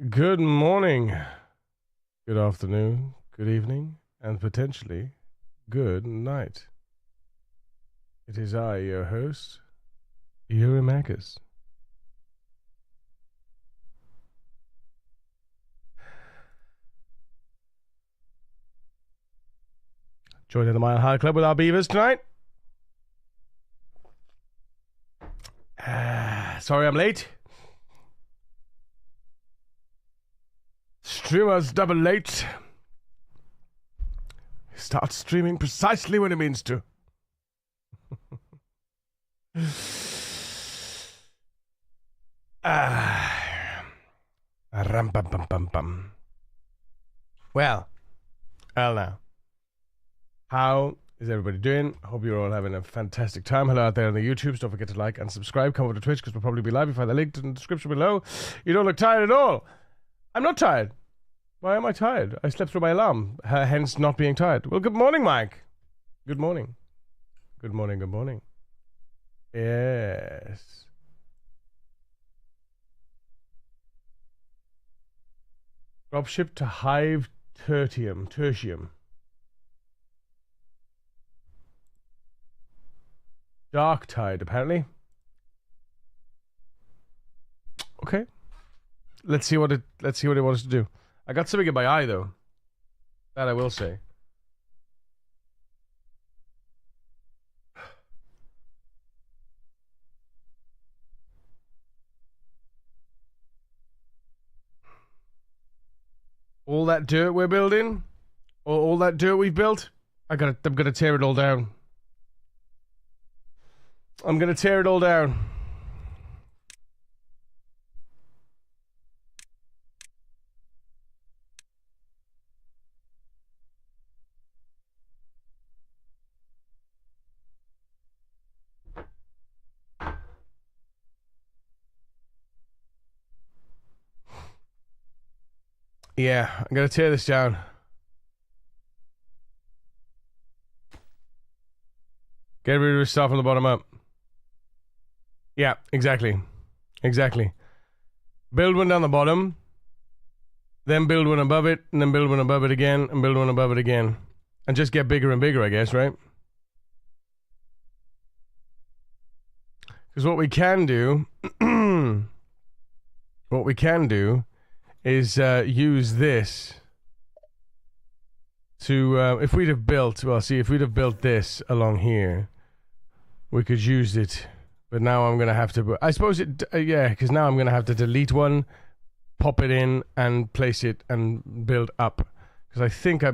Good morning, good afternoon, good evening, and potentially good night. It is I, your host, Eurymachus. Joining the Mile High Club with our beavers tonight. Sorry I'm late. Streamer's double late. Starts streaming precisely when it means to. Ram bum bum bum bum. Well now. How is everybody doing? Hope you're all having a fantastic time. Hello out there on the YouTubes. Don't forget to like and subscribe. Come over to Twitch because we'll probably be live. You find the link in the description below. You don't look tired at all. I'm not tired. Why am I tired? I slept through my alarm, hence not being tired. Well, good morning, Mike. Good morning. Good morning, good morning. Yes. Dropship to Hive Tertium. Dark Tide, apparently. Okay. Let's see what it wants to do. I got something in my eye though. That I will say. All that dirt we're building, or all that dirt we've built, I'm gonna tear it all down. I'm gonna tear it all down. Yeah, I'm gonna tear this down. Get rid of the stuff from the bottom up. Yeah, exactly. Exactly. Build one down the bottom, then build one above it, and then build one above it again, and build one above it again. And just get bigger and bigger, I guess, right? Because what we can do is use this to, if we'd have built this along here, we could use it. But now I'm going to have to, I suppose because now I'm going to have to delete one, pop it in, and place it and build up. Because I think I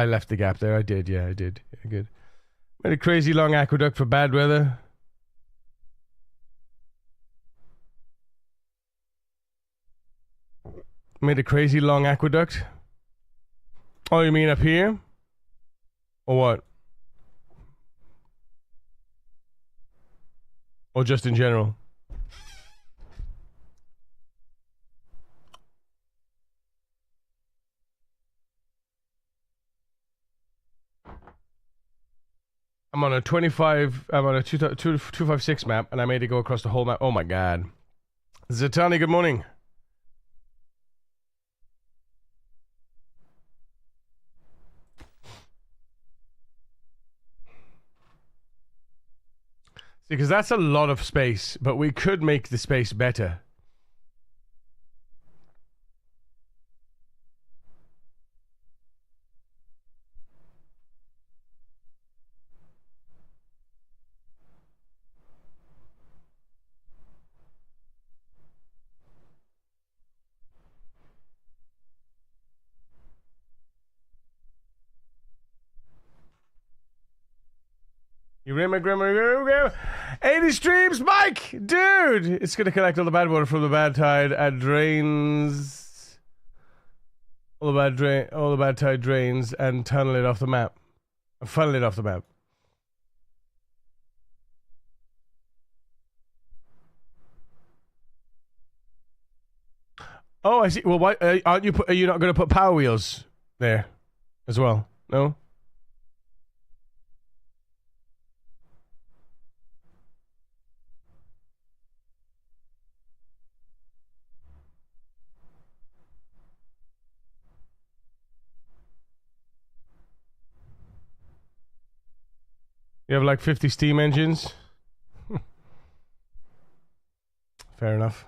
left the gap there. I did, yeah, I did. Yeah, good. Made a crazy long aqueduct for bad weather. Made a crazy long aqueduct. Oh, you mean up here? Or what? Or just in general? I'm on a 256 map, and I made it go across the whole map. Oh my god. Zatani, good morning. See, because that's a lot of space, but we could make the space better. You ran my grandma. 80 streams, Mike! Dude! It's gonna collect all the bad water from the bad tide and drains. All the bad tide drains and tunnel it off the map. Funnel it off the map. Oh, I see. Well, why aren't you? Are you not going to put power wheels there as well? No. You have like 50 steam engines? Fair enough.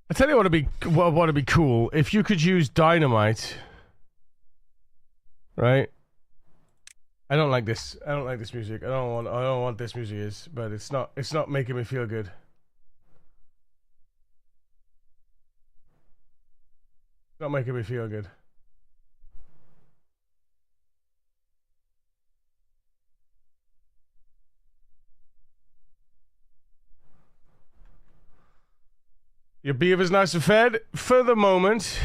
I tell you what'd be cool if you could use dynamite, right? I don't like this. I don't like this music. I don't want what this music is, but it's not making me feel good. It's not making me feel good. Your beaver's nice and fed. For the moment,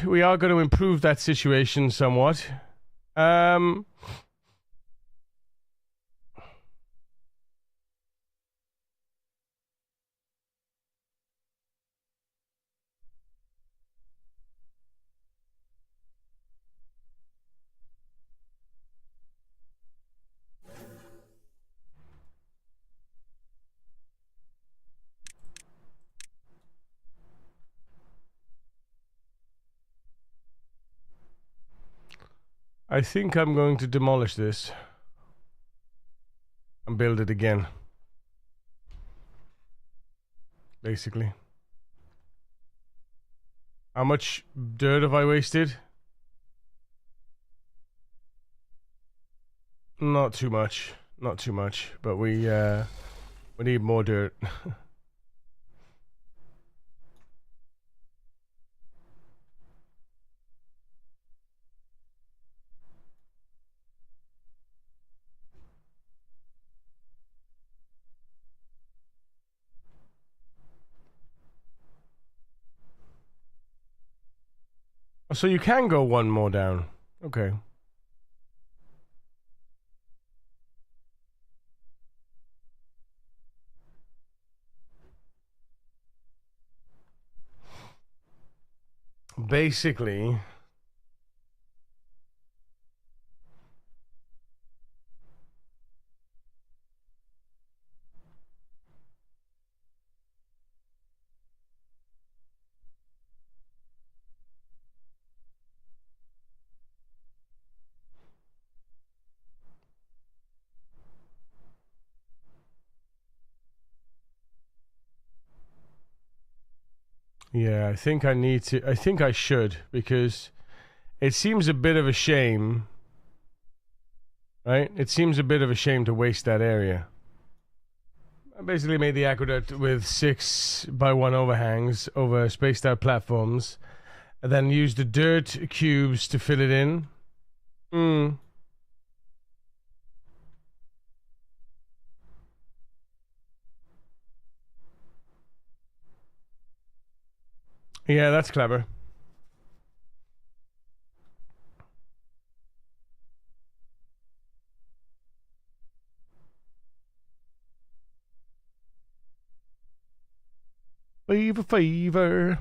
we are going to improve that situation somewhat. I think I'm going to demolish this and build it again. Basically. How much dirt have I wasted? Not too much. Not too much. But we need more dirt. So you can go one more down. Okay. Basically, yeah, I think I need to. I think I should, because it seems a bit of a shame, right? It seems a bit of a shame to waste that area. I basically made the aqueduct with 6x1 overhangs over spaced out platforms, and then used the dirt cubes to fill it in. Yeah, that's clever. Beaver fever.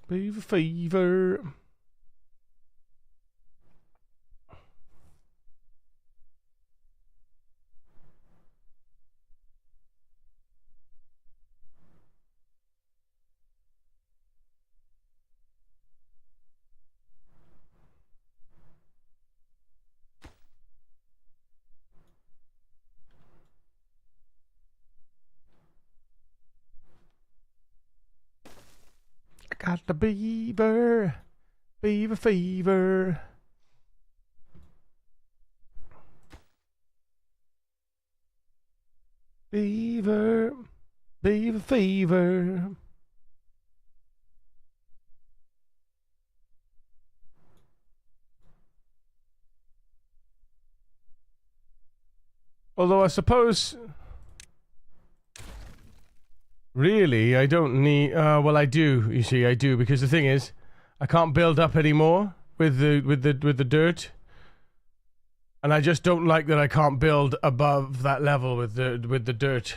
Beaver fever. I got the beaver. Beaver fever. Beaver. Beaver fever. Although I suppose, really, I don't need. Well, I do. You see, I do, because the thing is, I can't build up anymore with the dirt. And I just don't like that I can't build above that level with the dirt.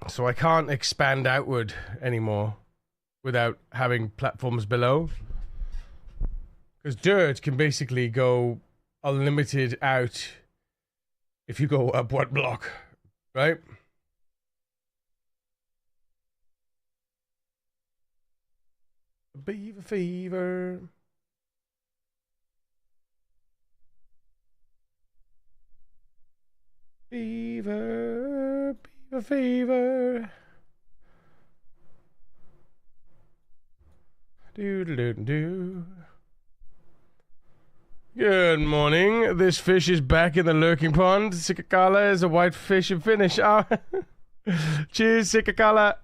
So I can't expand outward anymore without having platforms below. Because dirt can basically go unlimited out if you go up one block, right? Beaver fever. Fever, beaver fever. Do. Good morning. This fish is back in the lurking pond. Sikakala is a white fish and finish. Oh. Cheers, Sikakala.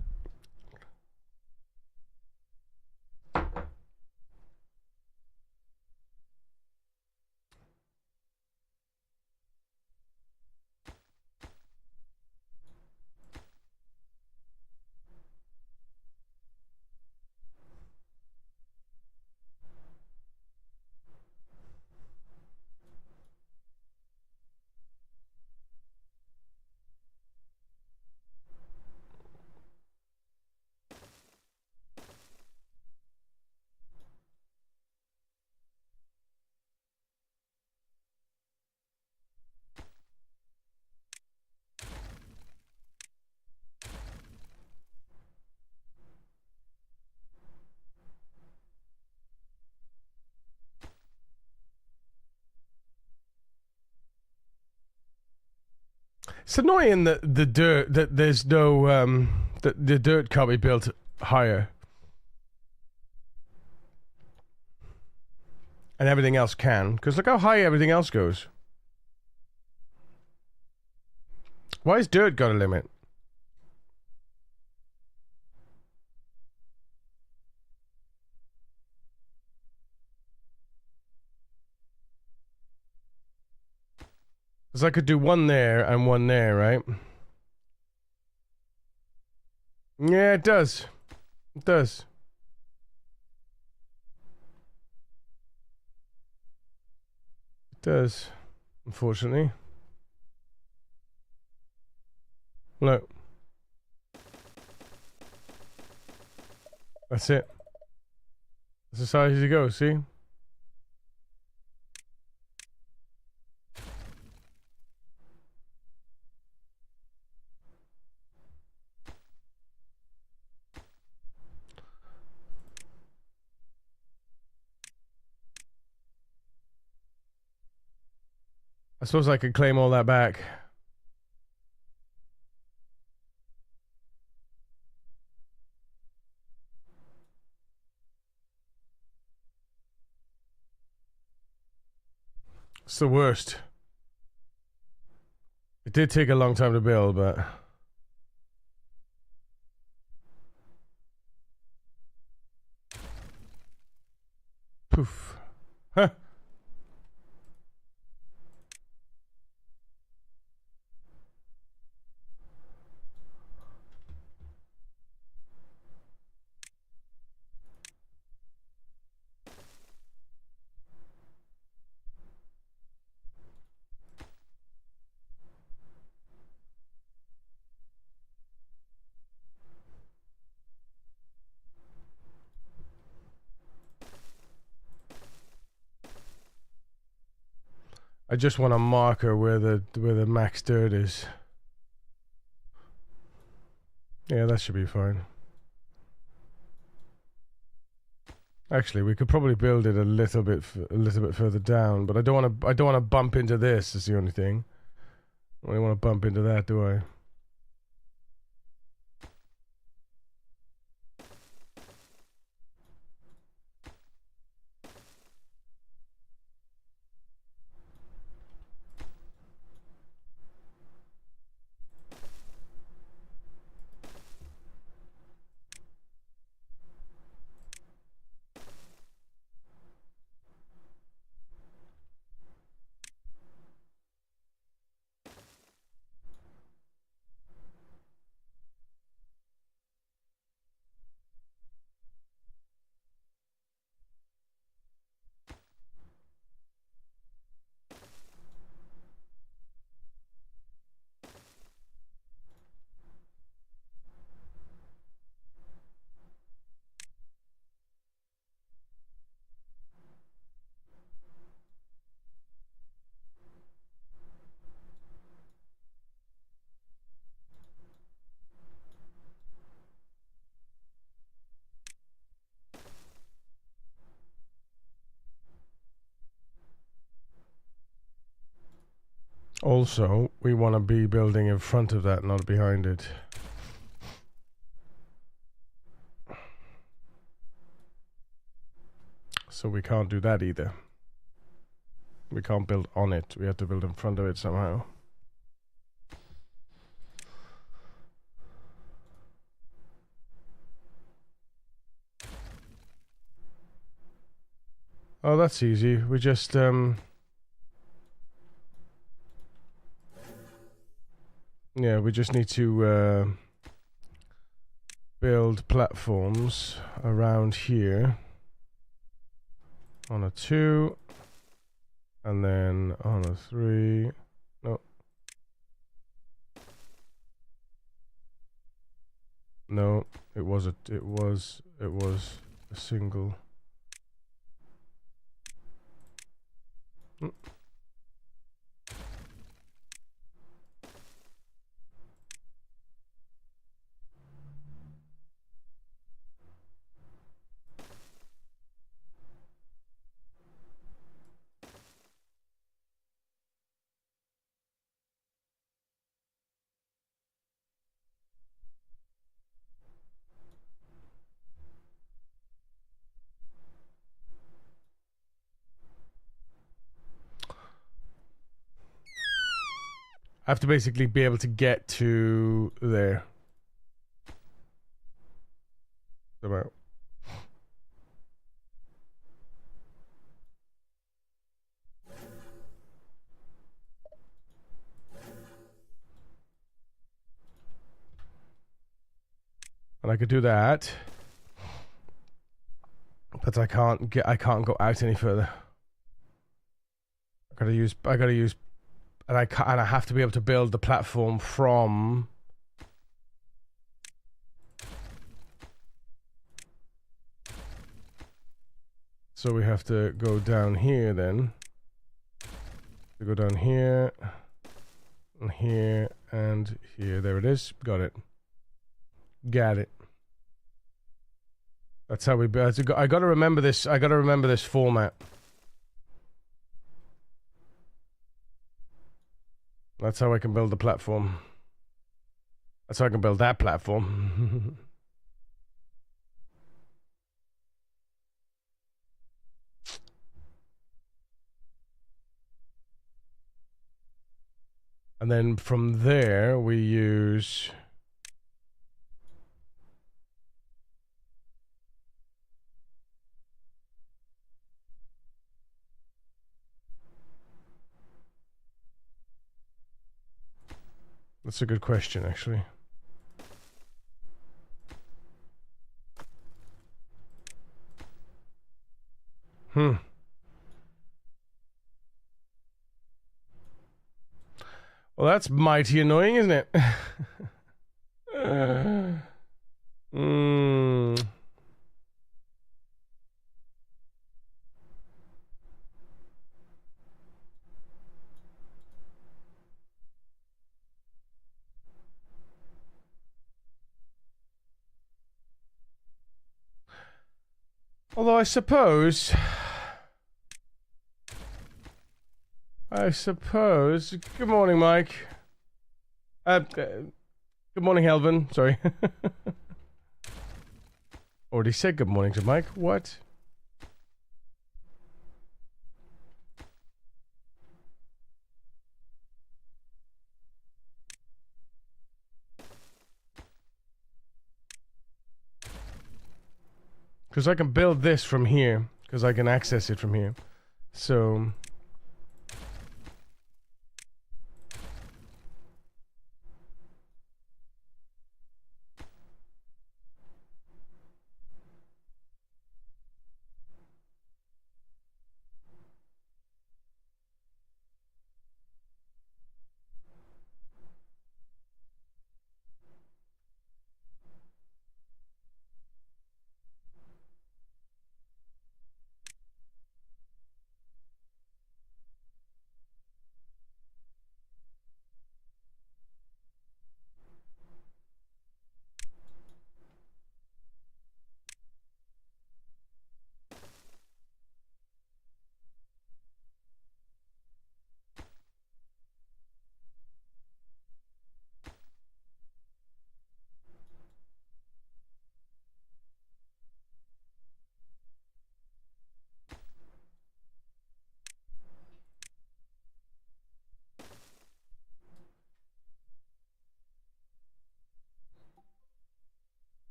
It's annoying that there's no that the dirt can't be built higher, and everything else can. Because look how high everything else goes. Why has dirt got a limit? Because I could do one there and one there, right? Yeah, it does. It does. It does. Unfortunately. Look. That's it. That's as high as you go, see? I suppose I could claim all that back. It's the worst. It did take a long time to build, but... Poof. Huh. I just want a marker where the max dirt is. Yeah, that should be fine. Actually, we could probably build it a little bit further down, but I don't want to bump into this. Is the only thing. I don't want to bump into that, do I? Also, we want to be building in front of that, not behind it. So we can't do that either. We can't build on it. We have to build in front of it somehow. Oh, that's easy. We just yeah, we just need to build platforms around here on a 2 and then on a 3. No. No, it was a single. I have to basically be able to get to there. About. And I could do that, but I can't go out any further. I gotta use, and I have to be able to build the platform from. So we have to go down here then. We go down here, and here, and here. There it is. Got it. Got it. That's how we build. I gotta remember this. I gotta remember this format. That's how I can build the platform. That's how I can build that platform. And then from there we use. That's a good question, actually. Well, that's mighty annoying, isn't it? Although I suppose. Good morning, Mike. Good morning, Helvin. Sorry. Already said good morning to Mike. What? Because I can build this from here. Because I can access it from here. So.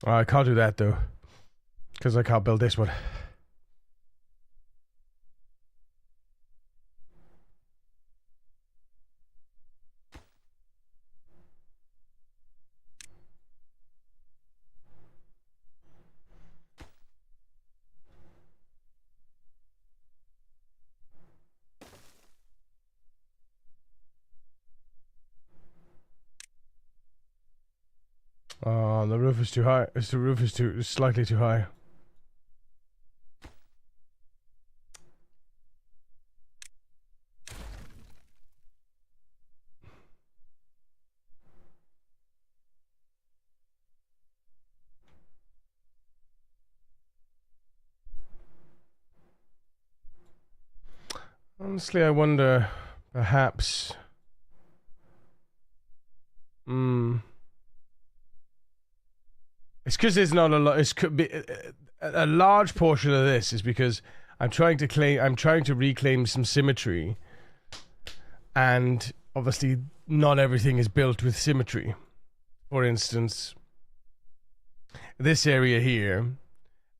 I can't do that though, because I can't build this one. The roof is too high. The roof is slightly too high. Honestly, I wonder, perhaps. It's because there's not a lot. It could be a large portion of this is because I'm trying to reclaim some symmetry, and obviously not everything is built with symmetry. For instance, this area here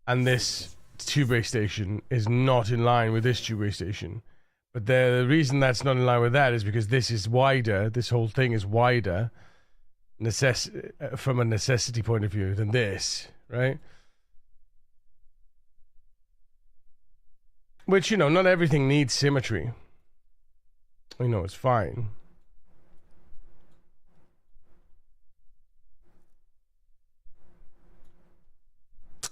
and this tube station is not in line with this tube station. But the reason that's not in line with that is because this is wider. This whole thing is wider, from a necessity point of view, than this, right? Which, not everything needs symmetry. It's fine.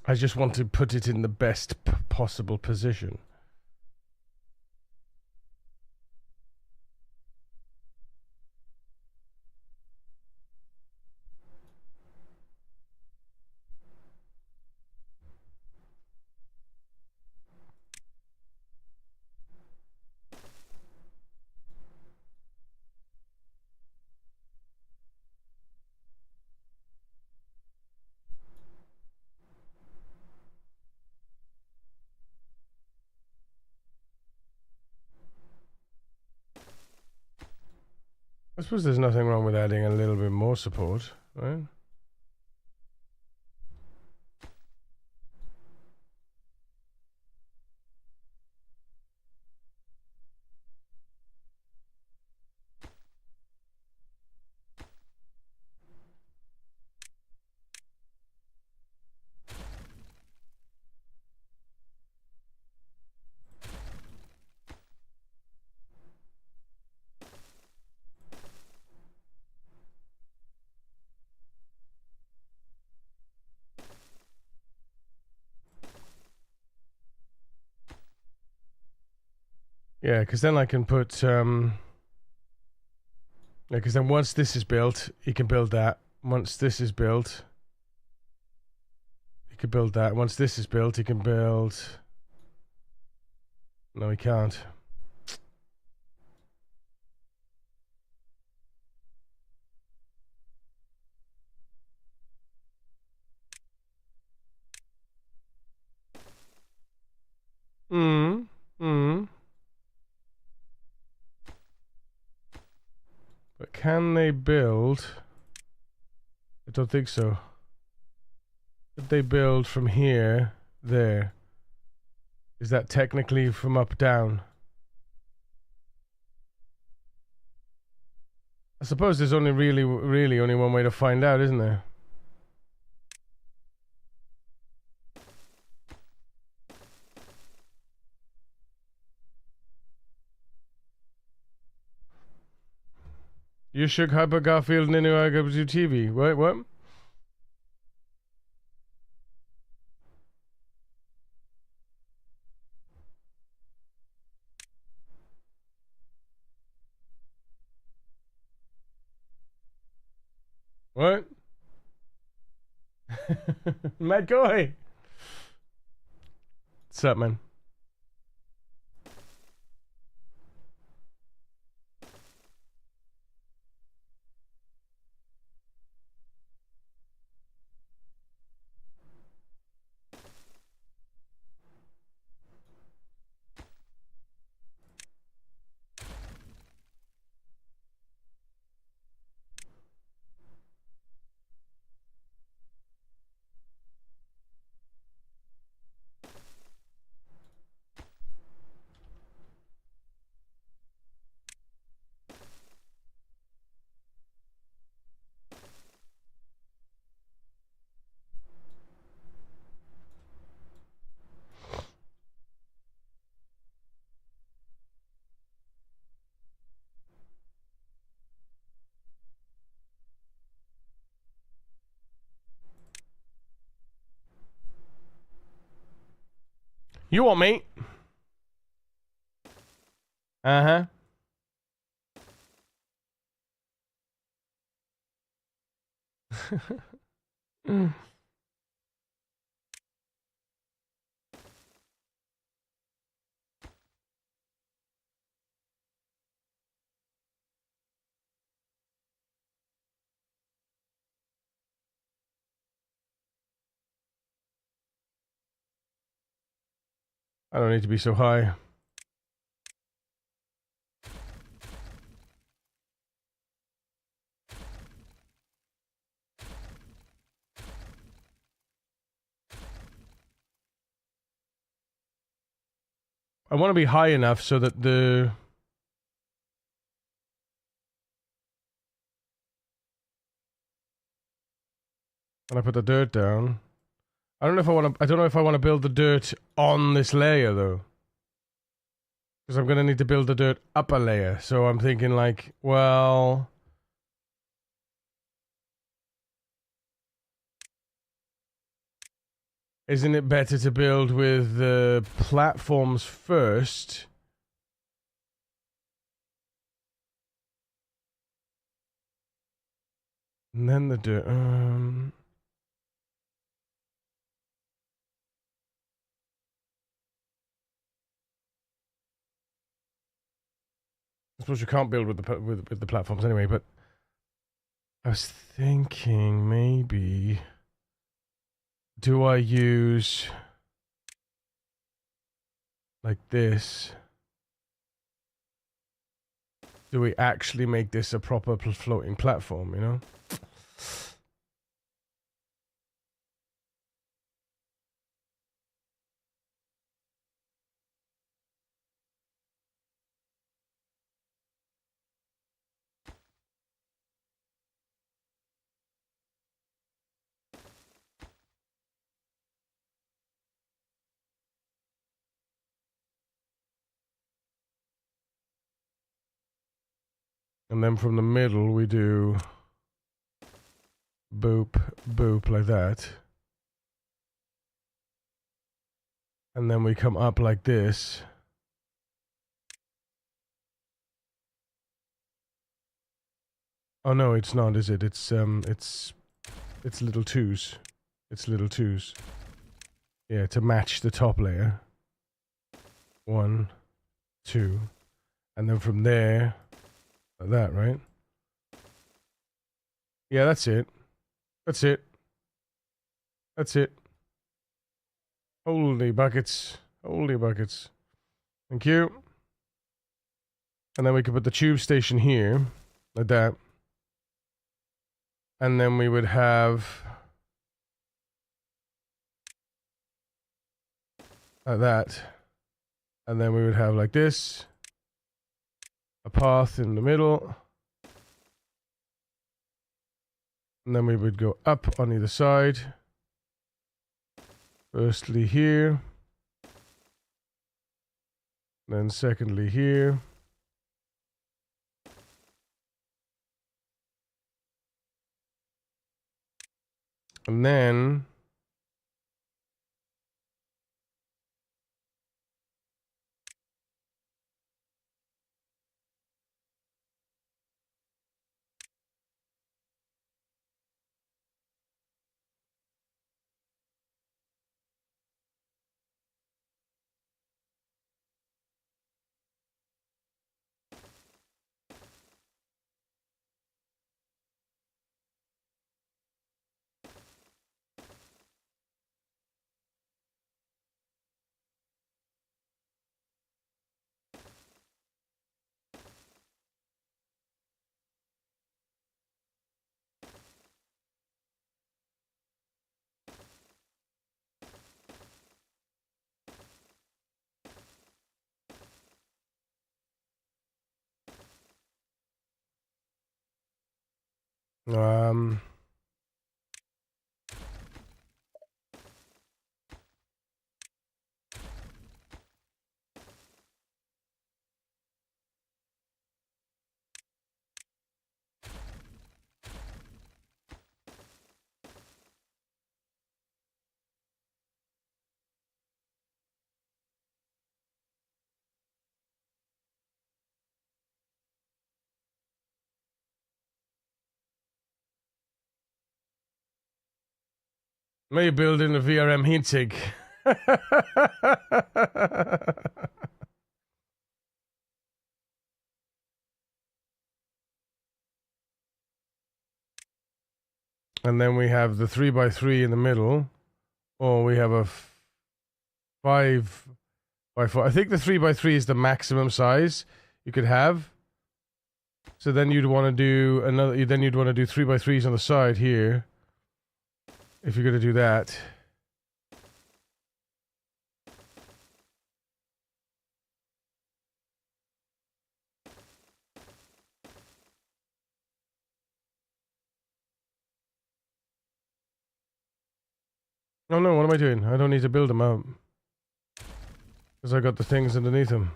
I just want to put it in the best possible position. I suppose there's nothing wrong with adding a little bit more support, right? Yeah, because then I can put, because then once this is built, you can build that. Once this is built, you can build that. Once this is built, you can build... No, we can't. But can they build? I don't think so. Could they build from here, there? Is that technically from up, down? I suppose there's only really only one way to find out, isn't there? You shook Hyper Garfield Ninu Agabu TV. What? What? Matt Goy. What's up, man? You want me? Uh-huh. I don't need to be so high. I want to be high enough so that the... When I put the dirt down... I don't know if I want to... I don't know if I want to build the dirt on this layer, though. Because I'm going to need to build the dirt up a layer. So I'm thinking like, well... Isn't it better to build with the platforms first? And then the dirt... I suppose you can't build with the platforms anyway, but... I was thinking maybe... Do I use... like this? Do we actually make this a proper floating platform, you know? And then from the middle we do boop, boop like that. And then we come up like this. Oh no, it's not, is it? It's little twos. It's little twos. Yeah, to match the top layer. 1, 2. And then from there, like that, right? Yeah, that's it. That's it. That's it. Holy buckets. Holy buckets. Thank you. And then we could put the tube station here, like that. And then we would have... like that. And then we would have like this. A path in the middle. And then we would go up on either side. Firstly here. Then secondly here. And then... Um... Maybe building a VRM heatsink. And then we have the 3x3 in the middle. Or we have a 5x4. I think the 3x3 is the maximum size you could have. So then you'd want to do another. Then you'd want to do 3x3s on the side here. If you're going to do that. Oh no, what am I doing? I don't need to build them out. Because I got the things underneath them.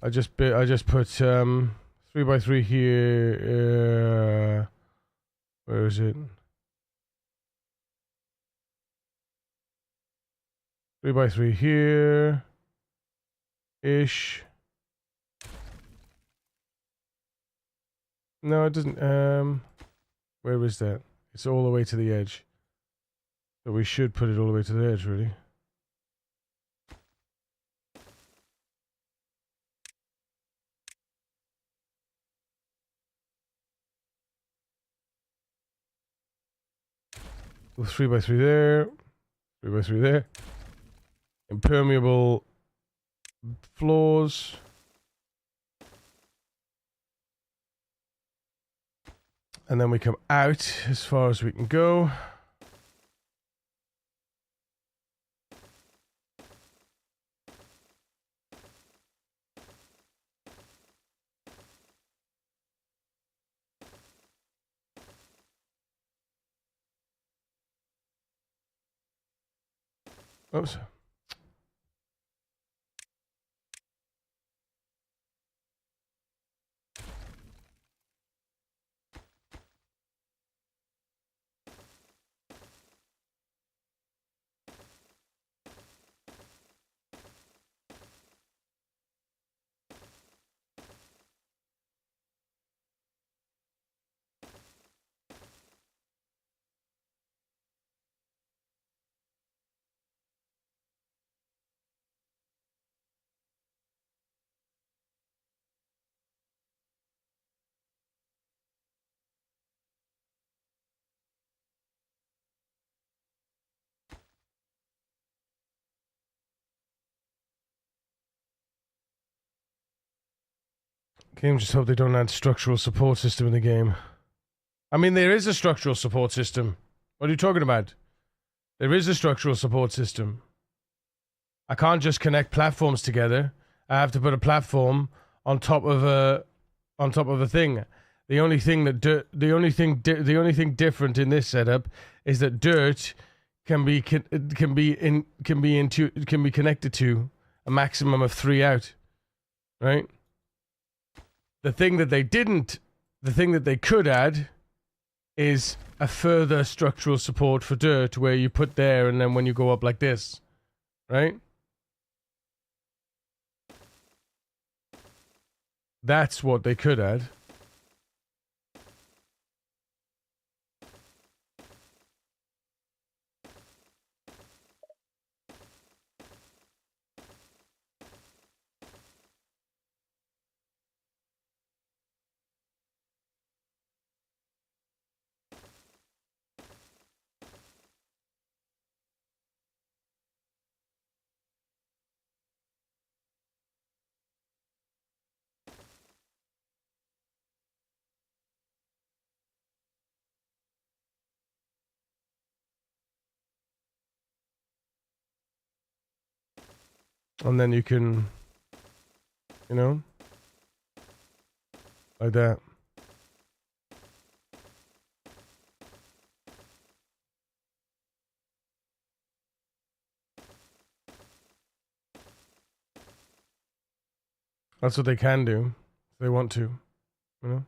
I just put 3x3 here. Where is it? 3x3 here. Ish. No, it doesn't. Where is that? It's all the way to the edge. So we should put it all the way to the edge, really. With 3x3 there. 3x3 there. Impermeable floors. And then we come out as far as we can go. Oops. Game just hope they don't add structural support system in the game. I mean, there is a structural support system. What are you talking about? There is a structural support system. I can't just connect platforms together. I have to put a platform on top of a thing. The only thing different in this setup is that dirt can be connected to a maximum of 3 out. Right? The thing that they could add is a further structural support for dirt where you put there and then when you go up like this. Right? That's what they could add. And then you can, you know, like that. That's what they can do if they want to, you know.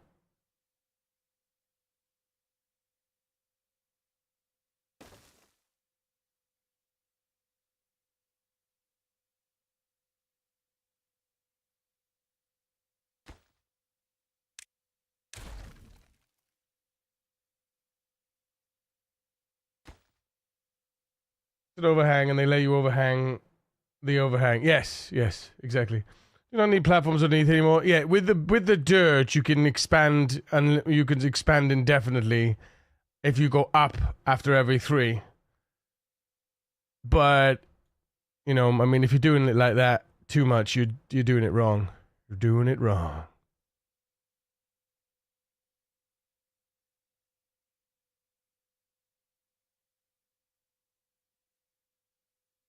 an overhang, and they let you overhang the overhang. Yes, yes, exactly. You don't need platforms underneath anymore. Yeah, with the dirt, you can expand, and you can expand indefinitely if you go up after every 3. But you know, I mean, if you're doing it like that too much, you're doing it wrong. You're doing it wrong.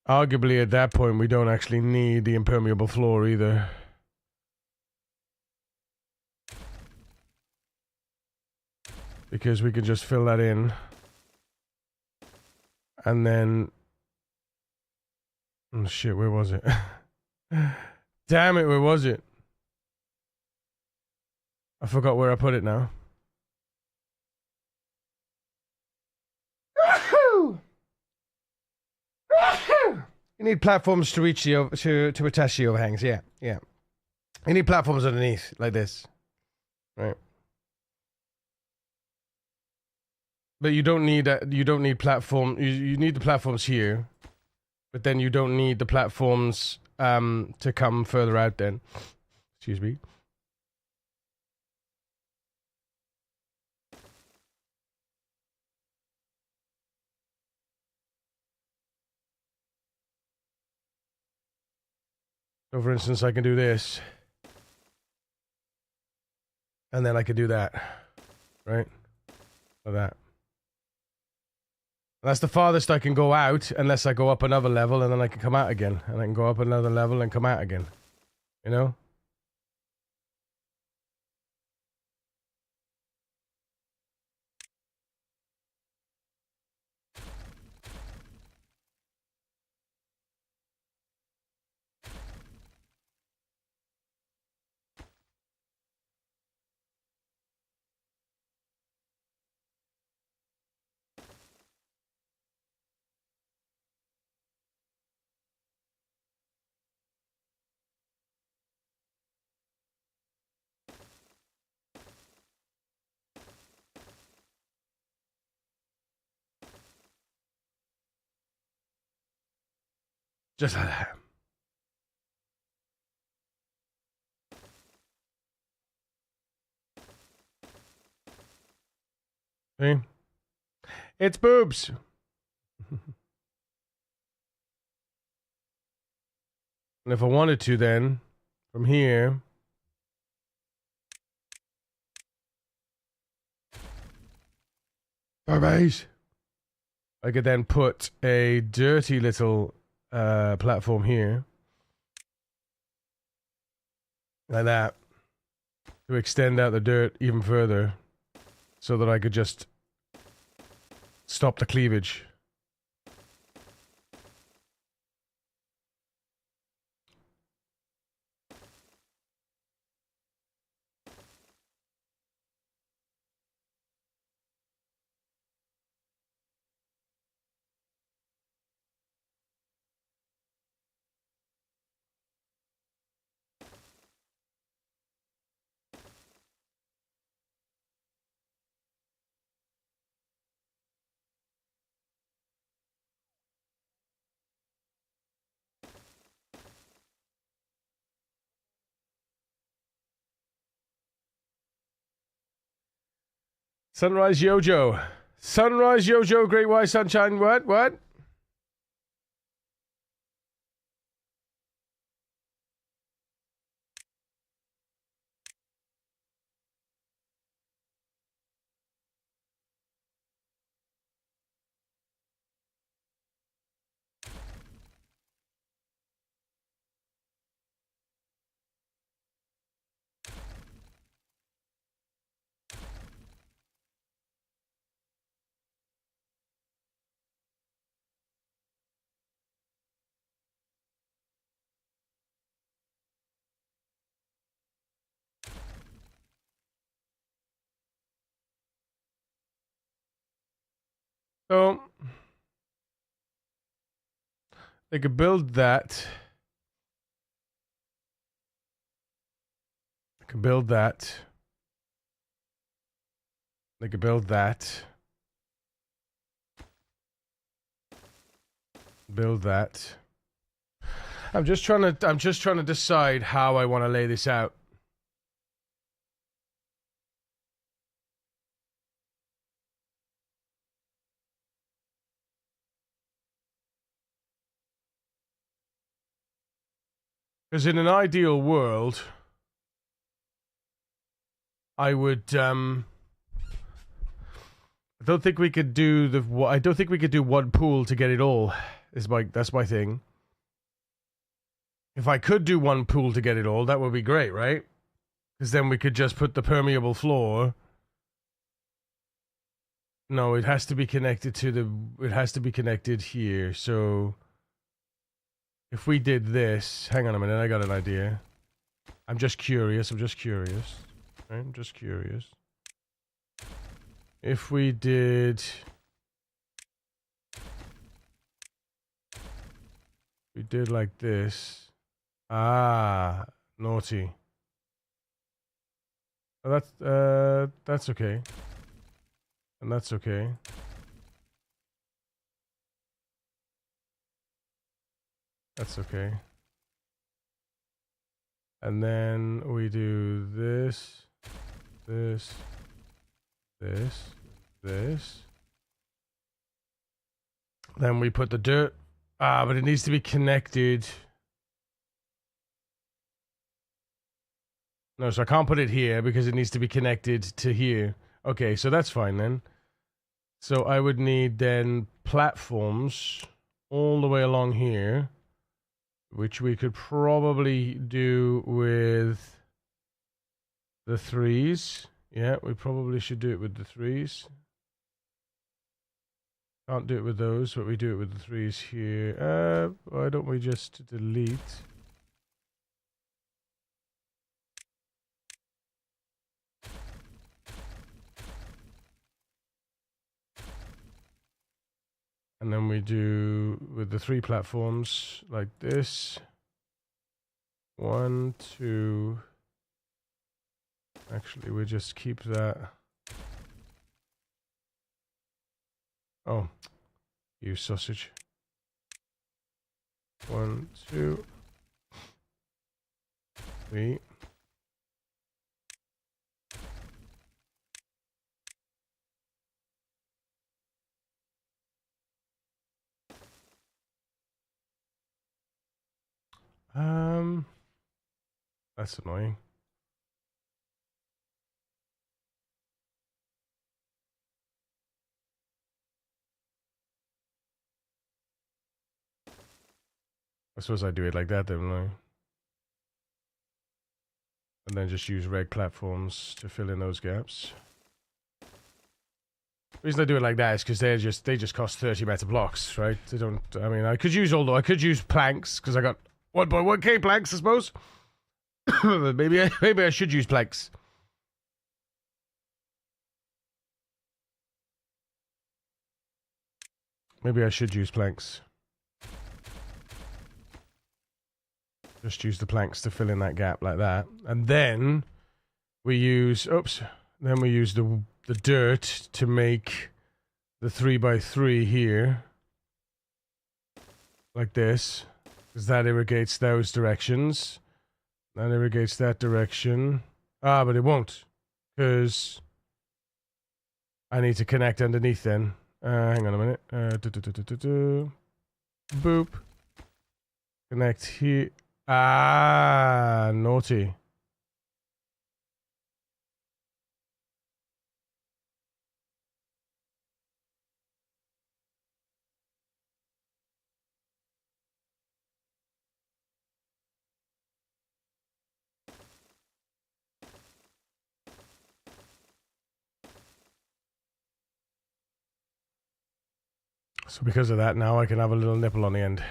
Arguably, at that point, we don't actually need the impermeable floor either. Because we can just fill that in. And then... oh shit, where was it? Damn it, where was it? I forgot where I put it now. You need platforms to reach the to attach the overhangs. Yeah, yeah. You need platforms underneath like this, right? But you don't need platform. You need the platforms here, but then you don't need the platforms to come further out. Then, excuse me. So, for instance, I can do this, and then I could do that, right? Like that. And that's the farthest I can go out, unless I go up another level, and then I can come out again, and I can go up another level and come out again. You know? Just like that. See? It's boobs. And if I wanted to, then, from here... Barbies! I could then put a dirty little platform here. Like that. To extend out the dirt even further. So that I could just stop the cleavage. Sunrise Yojo. Sunrise Yojo, Great White Sunshine, what? So, they could build that. They could build that. They could build that. Build that. I'm just trying to decide how I want to lay this out. Because in an ideal world, I would I don't think we could do I don't think we could do one pool to get it all. That's my thing. If I could do one pool to get it all, that would be great, right? Because then we could just put the permeable floor. No, it has to be connected to it has to be connected here. So if we did this, hang on a minute, I got an idea. I'm just curious. Right? I'm just curious. If we did like this. Ah, naughty. Oh, that's okay. And that's okay. That's okay. And then we do this, this, this, this. Then we put the dirt. Ah, but it needs to be connected. No, so I can't put it here because it needs to be connected to here. Okay, so that's fine then. So I would need then platforms all the way along here, which we could probably do with the threes. Yeah, we probably should do it with the threes. Can't do it with those, but we do it with the threes here. Why don't we just delete? And then we do with the three platforms like this. 1, 2. Actually, we just keep that. Oh, you sausage. 1, 2, 3. That's annoying. I suppose I do it like that, don't I? And then just use red platforms to fill in those gaps. The reason I do it like that is because they just cost 30 meter blocks, right? They don't. I mean, I could use planks because I got 1.1k planks, I suppose. maybe I should use planks. Maybe I should use planks. Just use the planks to fill in that gap like that, and then we use. Oops. Then we use the dirt to make the 3x3 here, like this, because that irrigates those directions. That irrigates that direction. Ah, but it won't, because I need to connect underneath then. Hang on a minute. Boop. Connect here. Ah, naughty. So because of that, now I can have a little nipple on the end.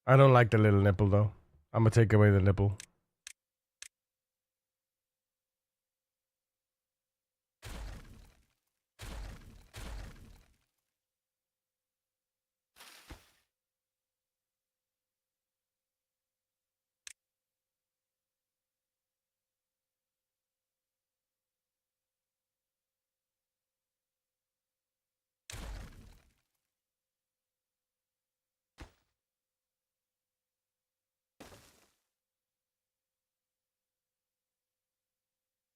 I don't like the little nipple, though. I'm gonna take away the nipple.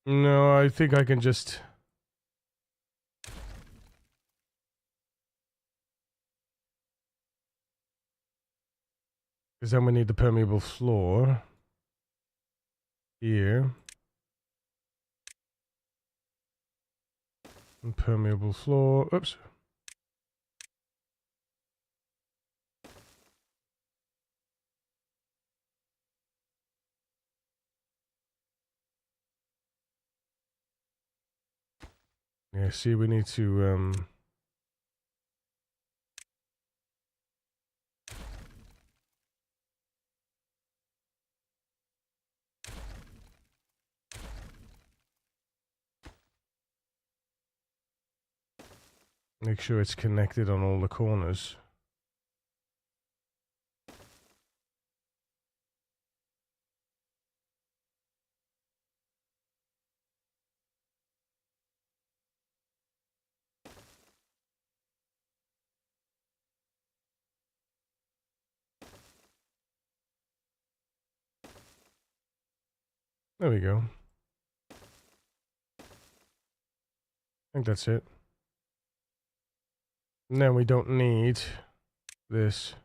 No, I think I can just... Because then we need the permeable floor. Here. Impermeable floor. Oops. Yeah, see, we need to, make sure it's connected on all the corners. There we go. I think that's it. And then we don't need this.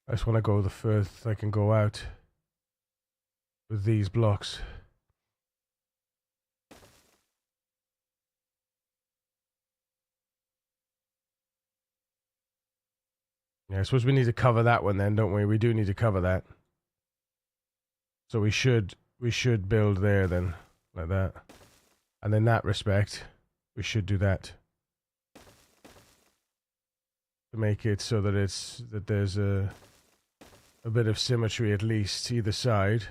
I just want to go the furthest I can go out with these blocks. Yeah, I suppose we need to cover that one then, don't we? We do need to cover that. So we should build there then, like that. And in that respect, we should do that. To make it so that there's a bit of symmetry at least either side.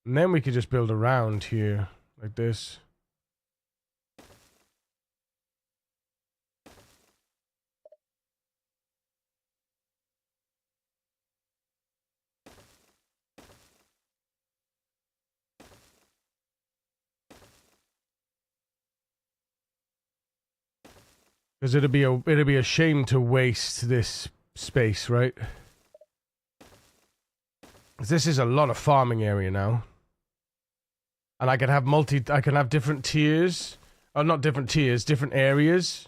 And then we could just build around here like this. Because it'd be a shame to waste this space, right? 'Cause this is a lot of farming area now. And I can have different tiers. Oh, not different tiers, different areas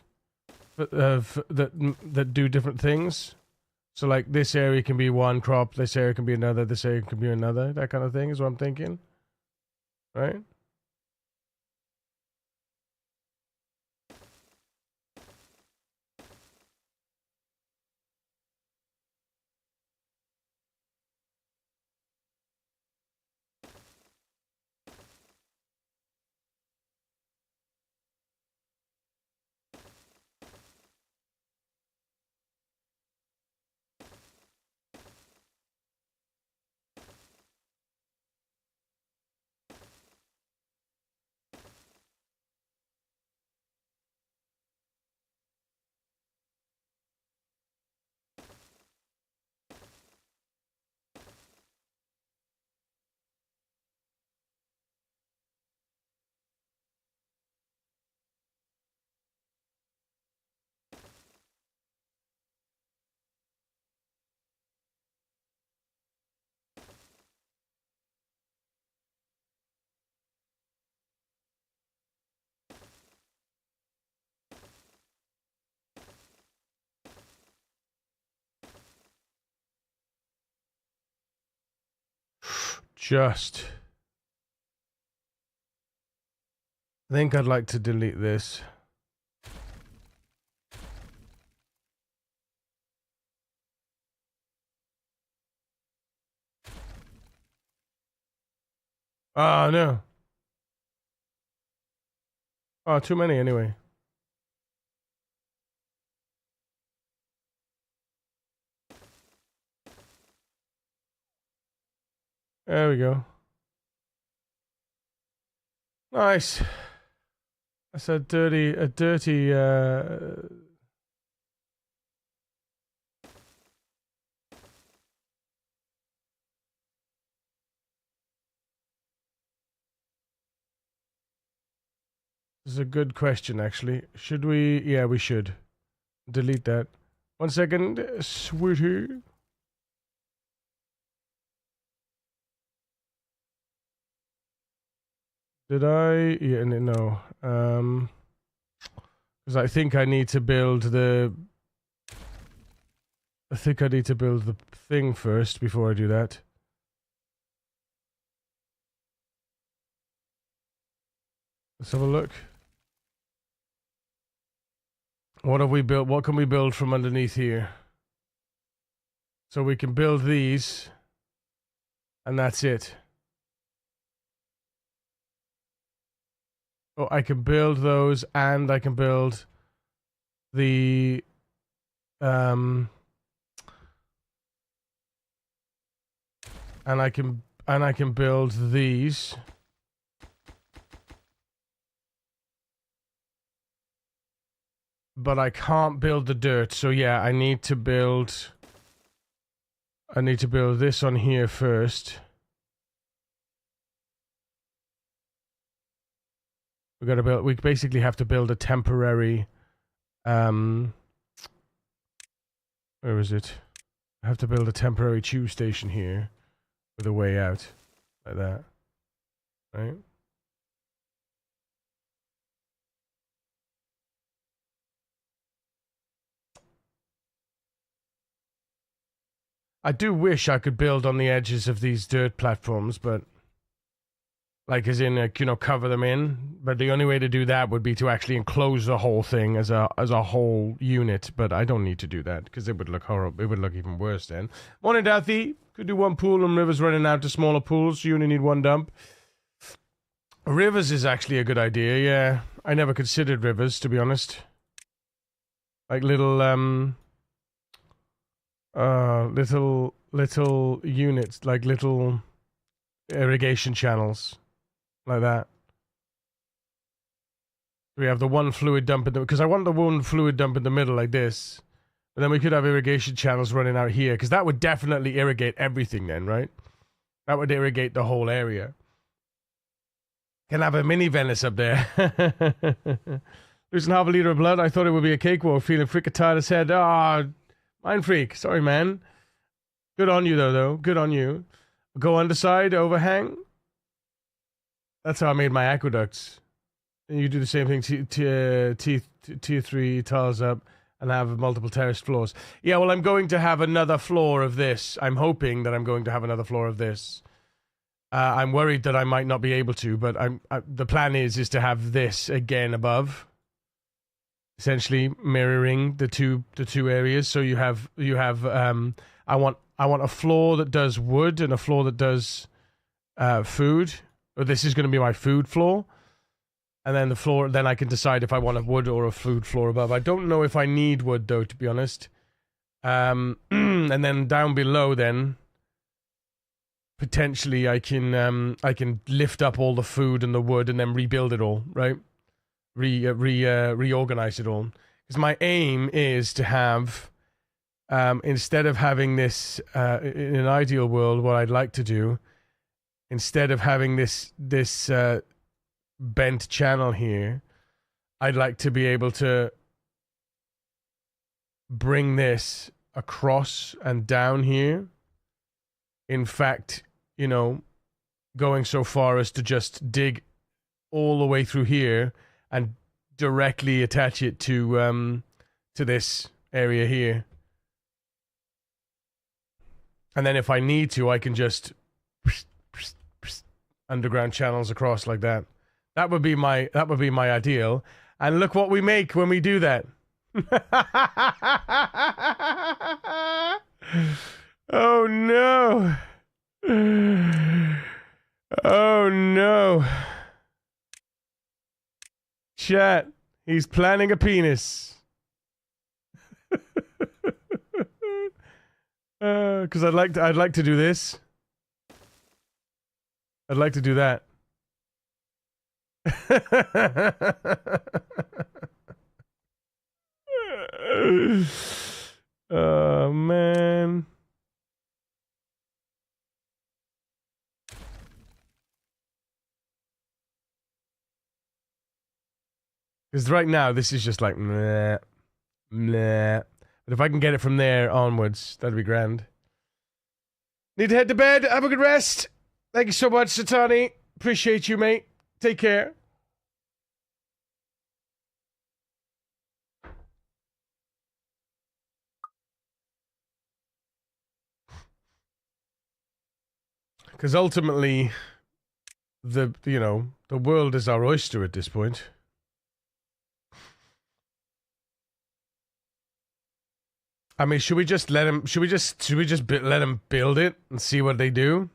that do different things. So like this area can be one crop, this area can be another, this area can be another. That kind of thing is what I'm thinking. Right? I think I'd like to delete this. Oh no. Oh, too many anyway. There we go. Nice. That's a dirty, This is a good question, actually. Should we? Yeah, we should. Delete that. 1 second, sweetie. Did I? Yeah, no. Because I think I need to build the... I think I need to build the thing first before I do that. Let's have a look. What have we built? What can we build from underneath here? So we can build these, and that's it. Oh, I can build those, and I can build the and I can build these. But I can't build the dirt, so yeah, I need to build this on here first. We basically have to build a temporary where is it? I have to build a temporary tube station here with a way out. Like that. Right? I do wish I could build on the edges of these dirt platforms, but like as in, you know, cover them in. But the only way to do that would be to actually enclose the whole thing as a whole unit. But I don't need to do that because it would look horrible. It would look even worse then. Morning, Dathy. Could do one pool and rivers running out to smaller pools. So you only need one dump. Rivers is actually a good idea. Yeah, I never considered rivers, to be honest. Like little little units, like little irrigation channels, like that. We have the one fluid dump in the, because I want the one fluid dump in the middle like this, but then we could have irrigation channels running out here, because that would definitely irrigate everything then, right? That would irrigate the whole area. Can have a mini Venice up there. Losing half a liter of blood. I thought it would be a cakewalk. Feeling freaking tired as head. Ah, mind freak. Sorry, man. Good on you, though. Good on you. Go underside, overhang. That's how I made my aqueducts. And you do the same thing. Tier 3 tiles up and have multiple terraced floors. Yeah, well, I'm going to have another floor of this. I'm hoping that I'm going to have another floor of this. I'm worried that I might not be able to, but the plan is to have this again above. Essentially mirroring the two areas. So you have I want a floor that does wood and a floor that does food. Or this is going to be my food floor. And then the floor, then I can decide if I want a wood or a food floor above. I don't know if I need wood though, to be honest. And then down below then potentially I can lift up all the food and the wood and then rebuild it all, right? Reorganize it all. Because my aim is to have, instead of having this, in an ideal world, what I'd like to do, instead of having this bent channel here, I'd like to be able to bring this across and down here. In fact, you know, going so far as to just dig all the way through here and directly attach it to this area here. And then if I need to, I can just underground channels across like that. That would be my ideal. And look what we make when we do that. Oh no. Oh no. chat. He's planning a penis. Because I'd like to do this. I'd like to do that. Oh man. Because right now this is just like meh, meh. But if I can get it from there onwards, that'd be grand. Need to head to bed. Have a good rest. Thank you so much, Satani. Appreciate you, mate. Take care. Because ultimately, the world is our oyster at this point. I mean, should we just let him? Should we just let him build it and see what they do?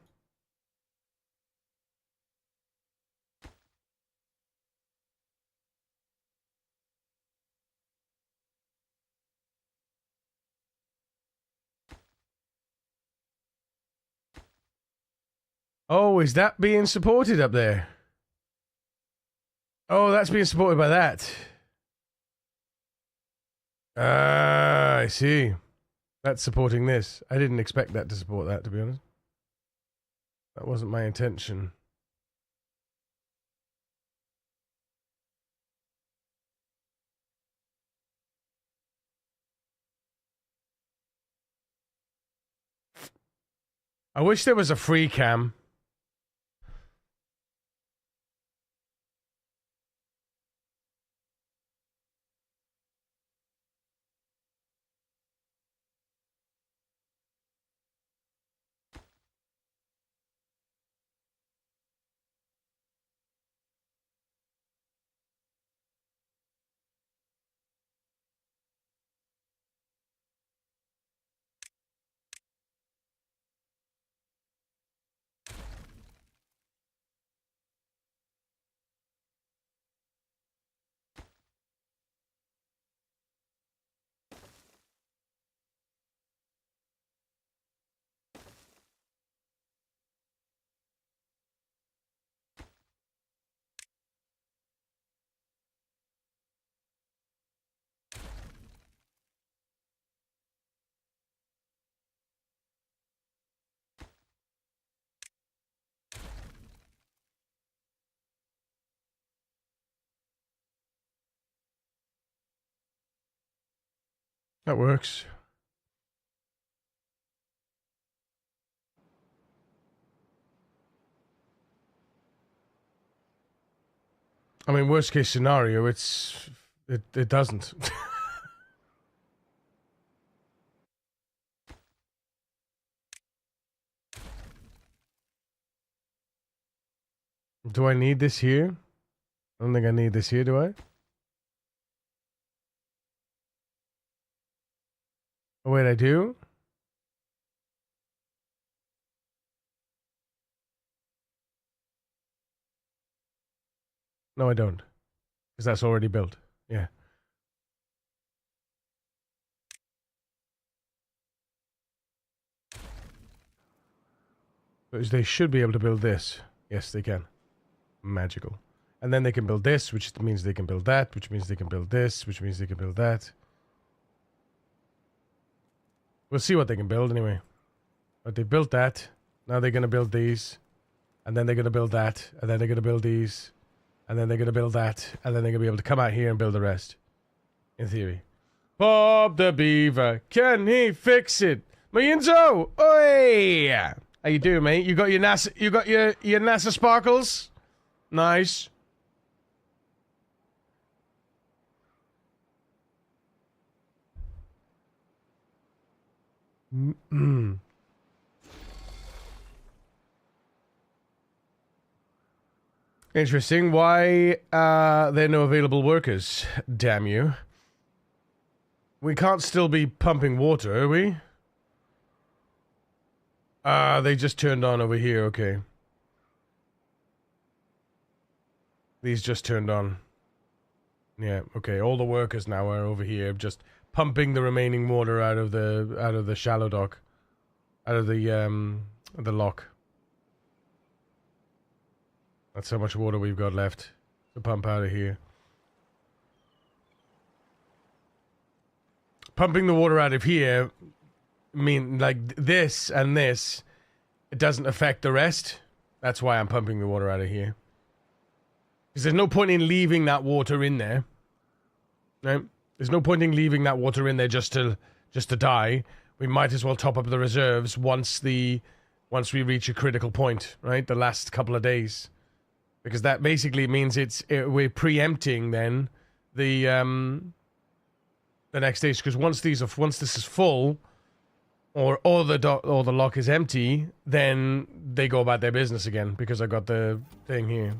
Oh, is that being supported up there? Oh, that's being supported by that. Ah, I see. That's supporting this. I didn't expect that to support that, to be honest. That wasn't my intention. I wish there was a free cam. That works. I mean, worst case scenario, it doesn't. Do I need this here? I don't think I need this here, do I? Oh, wait, I do? No, I don't. Because that's already built. Yeah. But they should be able to build this. Yes, they can. Magical. And then they can build this, which means they can build that, which means they can build this, which means they can build that. We'll see what they can build anyway. But they built that. Now they're going to build these. And then they're going to build that. And then they're going to build these. And then they're going to build that. And then they're going to be able to come out here and build the rest. In theory. Bob the Beaver. Can he fix it? Mayinzo! Oi! How you doing, mate? You got your NASA sparkles? Nice. Interesting. Why there are no available workers? Damn you. We can't still be pumping water, are we? They just turned on over here, okay. These just turned on. Yeah, okay. All the workers now are over here just pumping the remaining water out of the shallow dock. Out of the lock. That's how much water we've got left to pump out of here. Pumping the water out of here mean like this and this, it doesn't affect the rest. That's why I'm pumping the water out of here. Because there's no point in leaving that water in there. Right? There's no point in leaving that water in there just to die. We might as well top up the reserves once we reach a critical point, right? The last couple of days. Because that basically means we're preempting then the next days. Because once this is full, or the lock is empty, then they go about their business again. Because I got the thing here.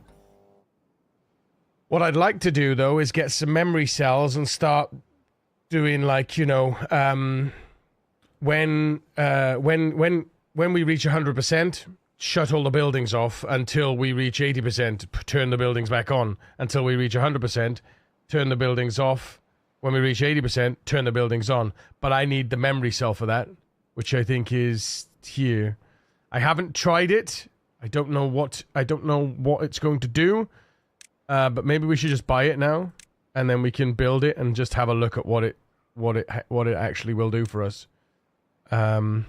What I'd like to do though is get some memory cells and start doing like, you know, when we reach 100%, shut all the buildings off until we reach 80%, turn the buildings back on until we reach 100%, turn the buildings off. When we reach 80%, turn the buildings on. But I need the memory cell for that, which I think is here. I haven't tried it. I don't know what it's going to do. But maybe we should just buy it now, and then we can build it and just have a look at what it actually will do for us. Have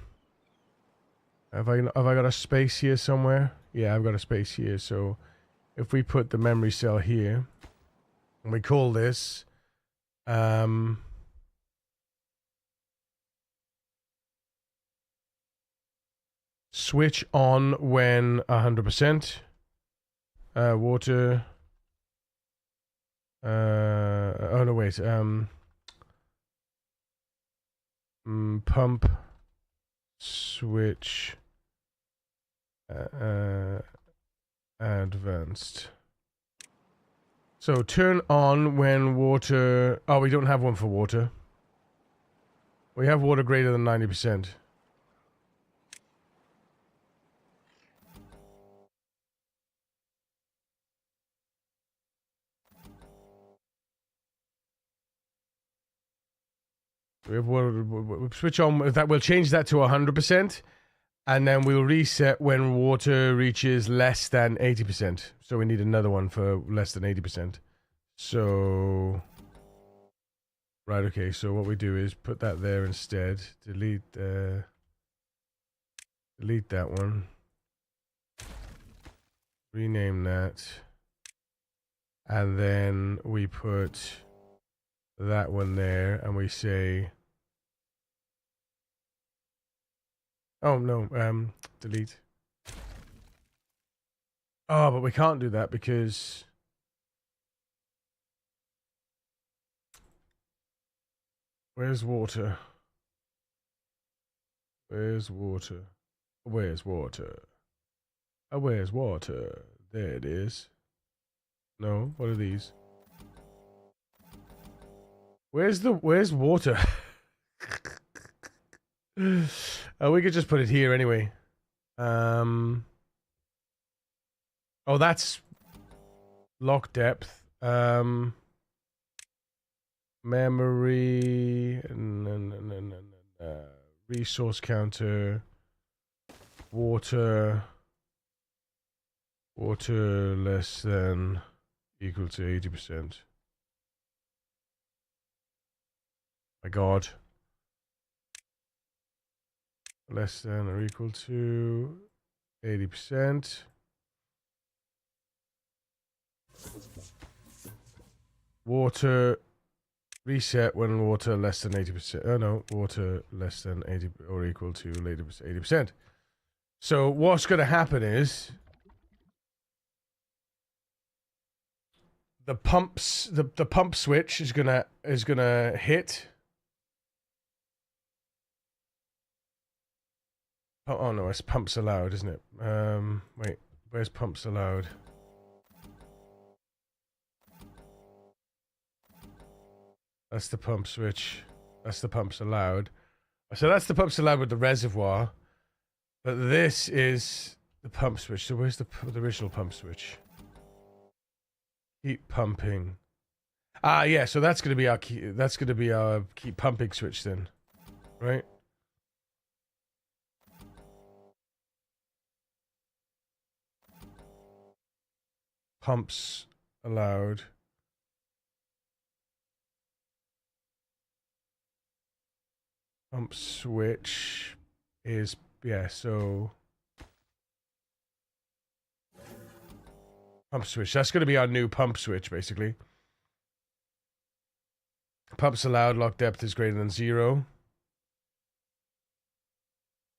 I got a space here somewhere? Yeah, I've got a space here. So if we put the memory cell here, and we call this switch on when 100%. Water. Oh no, wait. Pump switch advanced. So turn on when water. Oh, we don't have one for water. We have water greater than 90%. We have water, switch on that. We'll change that to 100%, and then we'll reset when water reaches less than 80%. So we need another one for less than 80%. So right, okay. So what we do is put that there instead. Delete that one. Rename that, and then we put that one there, and we say, oh no, delete. Oh, but we can't do that because where's water? Where's water? Where's water? Oh, where's water? There it is. No, what are these? Where's water? We could just put it here anyway. Oh, that's lock depth. Memory. Resource counter. Water. Water less than equal to 80%. My God. Less than or equal to 80%. Water reset when water less than 80%. Oh no, water less than 80 or equal to 80%. So what's going to happen is the pump switch is gonna hit. Oh no, it's pumps allowed, isn't it? Wait, where's pumps allowed? That's the pump switch. That's the pumps allowed. So that's the pumps allowed with the reservoir. But this is the pump switch. So where's the original pump switch? Keep pumping. Yeah, so that's gonna be our key. That's gonna be our key pumping switch then, right? Pumps allowed. Pump switch is, yeah, so pump switch. That's going to be our new pump switch, basically. Pumps allowed, lock depth is greater than 0.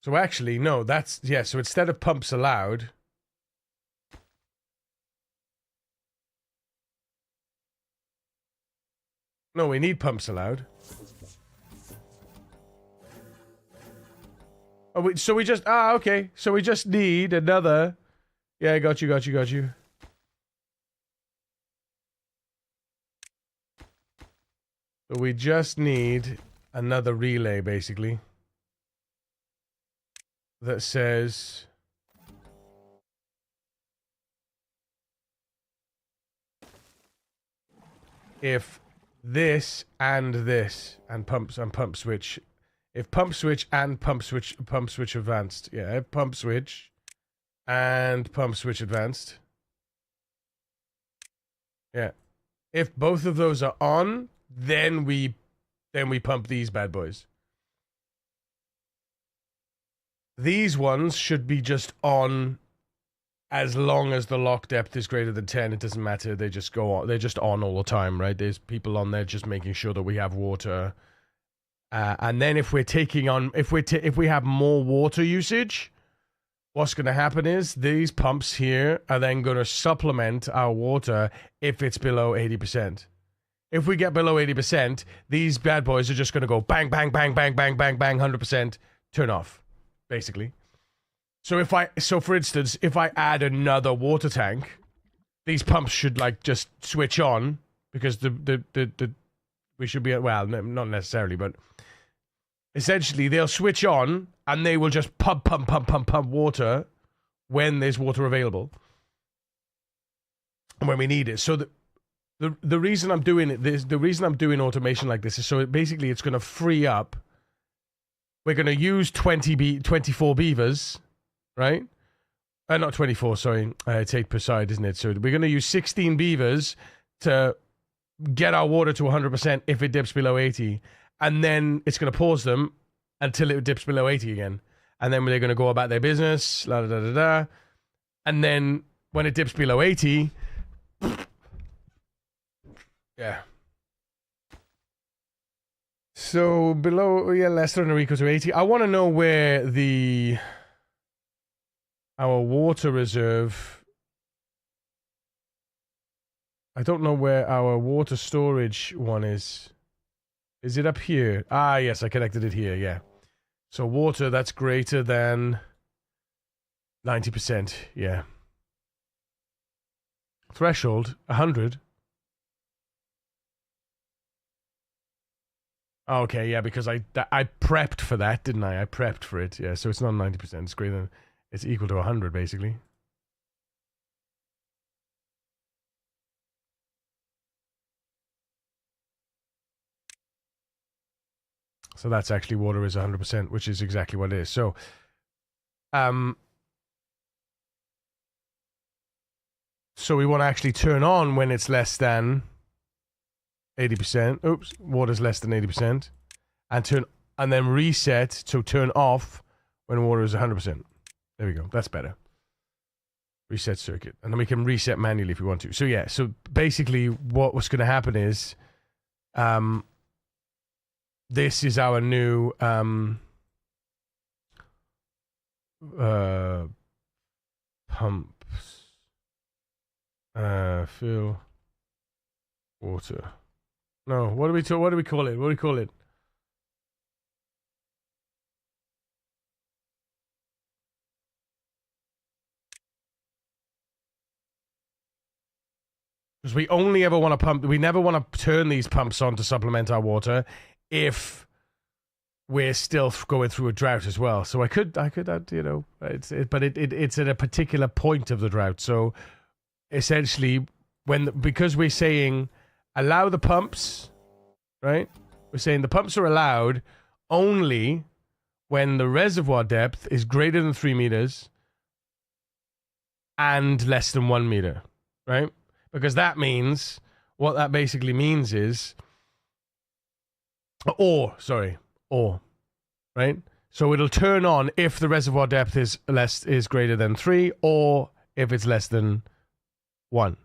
So actually, no, that's, yeah, so instead of pumps allowed, no, we need pumps allowed. Oh, so we just, okay. So we just need another, yeah, got you. So we just need another relay, basically, that says if this and pump switch, if pump switch and pump switch advanced, yeah, pump switch and pump switch advanced, yeah, if both of those are on, then we pump these bad boys. These ones should be just on as long as the lock depth is greater than 10. It doesn't matter. They just go on. They're just on all the time, right? There's people on there just making sure that we have water. And then if we're taking on, if we have more water usage, what's going to happen is these pumps here are then going to supplement our water if it's below 80%. If we get below 80%, these bad boys are just going to go bang, bang, bang, bang, bang, bang, bang, 100%, turn off, basically. So for instance, if I add another water tank, these pumps should like just switch on because we should be, well, not necessarily, but essentially they'll switch on and they will just pump water when there's water available and when we need it. So the reason I'm doing it, the reason I'm doing automation like this is so basically it's going to free up. We're going to use 24 beavers, right? Not 24, sorry. It's 8 per side, isn't it? So we're going to use 16 beavers to get our water to 100% if it dips below 80. And then it's going to pause them until it dips below 80 again. And then they're going to go about their business, la da da da da. And then when it dips below 80, yeah. So below, yeah, less than or equal to 80. I want to know where our water reserve. I don't know where our water storage one is. Is it up here? Ah, yes, I connected it here, yeah. So water, that's greater than 90%, yeah. Threshold, 100. Okay, yeah, because I prepped for that, didn't I? I prepped for it, yeah. So it's not 90%. It's greater than, it's equal to 100, basically. So that's actually water is 100%, which is exactly what it is. So, so we want to actually turn on when it's less than 80%. Oops, water's less than 80%. And then reset to turn off when water is 100%. There we go. That's better. Reset circuit. And then we can reset manually if we want to. So yeah, so basically what's going to happen is this is our new pumps fill water. No, what do we call it? What do we call it? Because we only ever want to pump. We never want to turn these pumps on to supplement our water if we're still going through a drought as well. So I could add, you know, it's at a particular point of the drought. So essentially, because we're saying allow the pumps, right? We're saying the pumps are allowed only when the reservoir depth is greater than 3 meters and less than 1 meter, right? Because that means, what that basically means is, or, right? So it'll turn on if the reservoir depth is greater than 3, or if it's less than 1,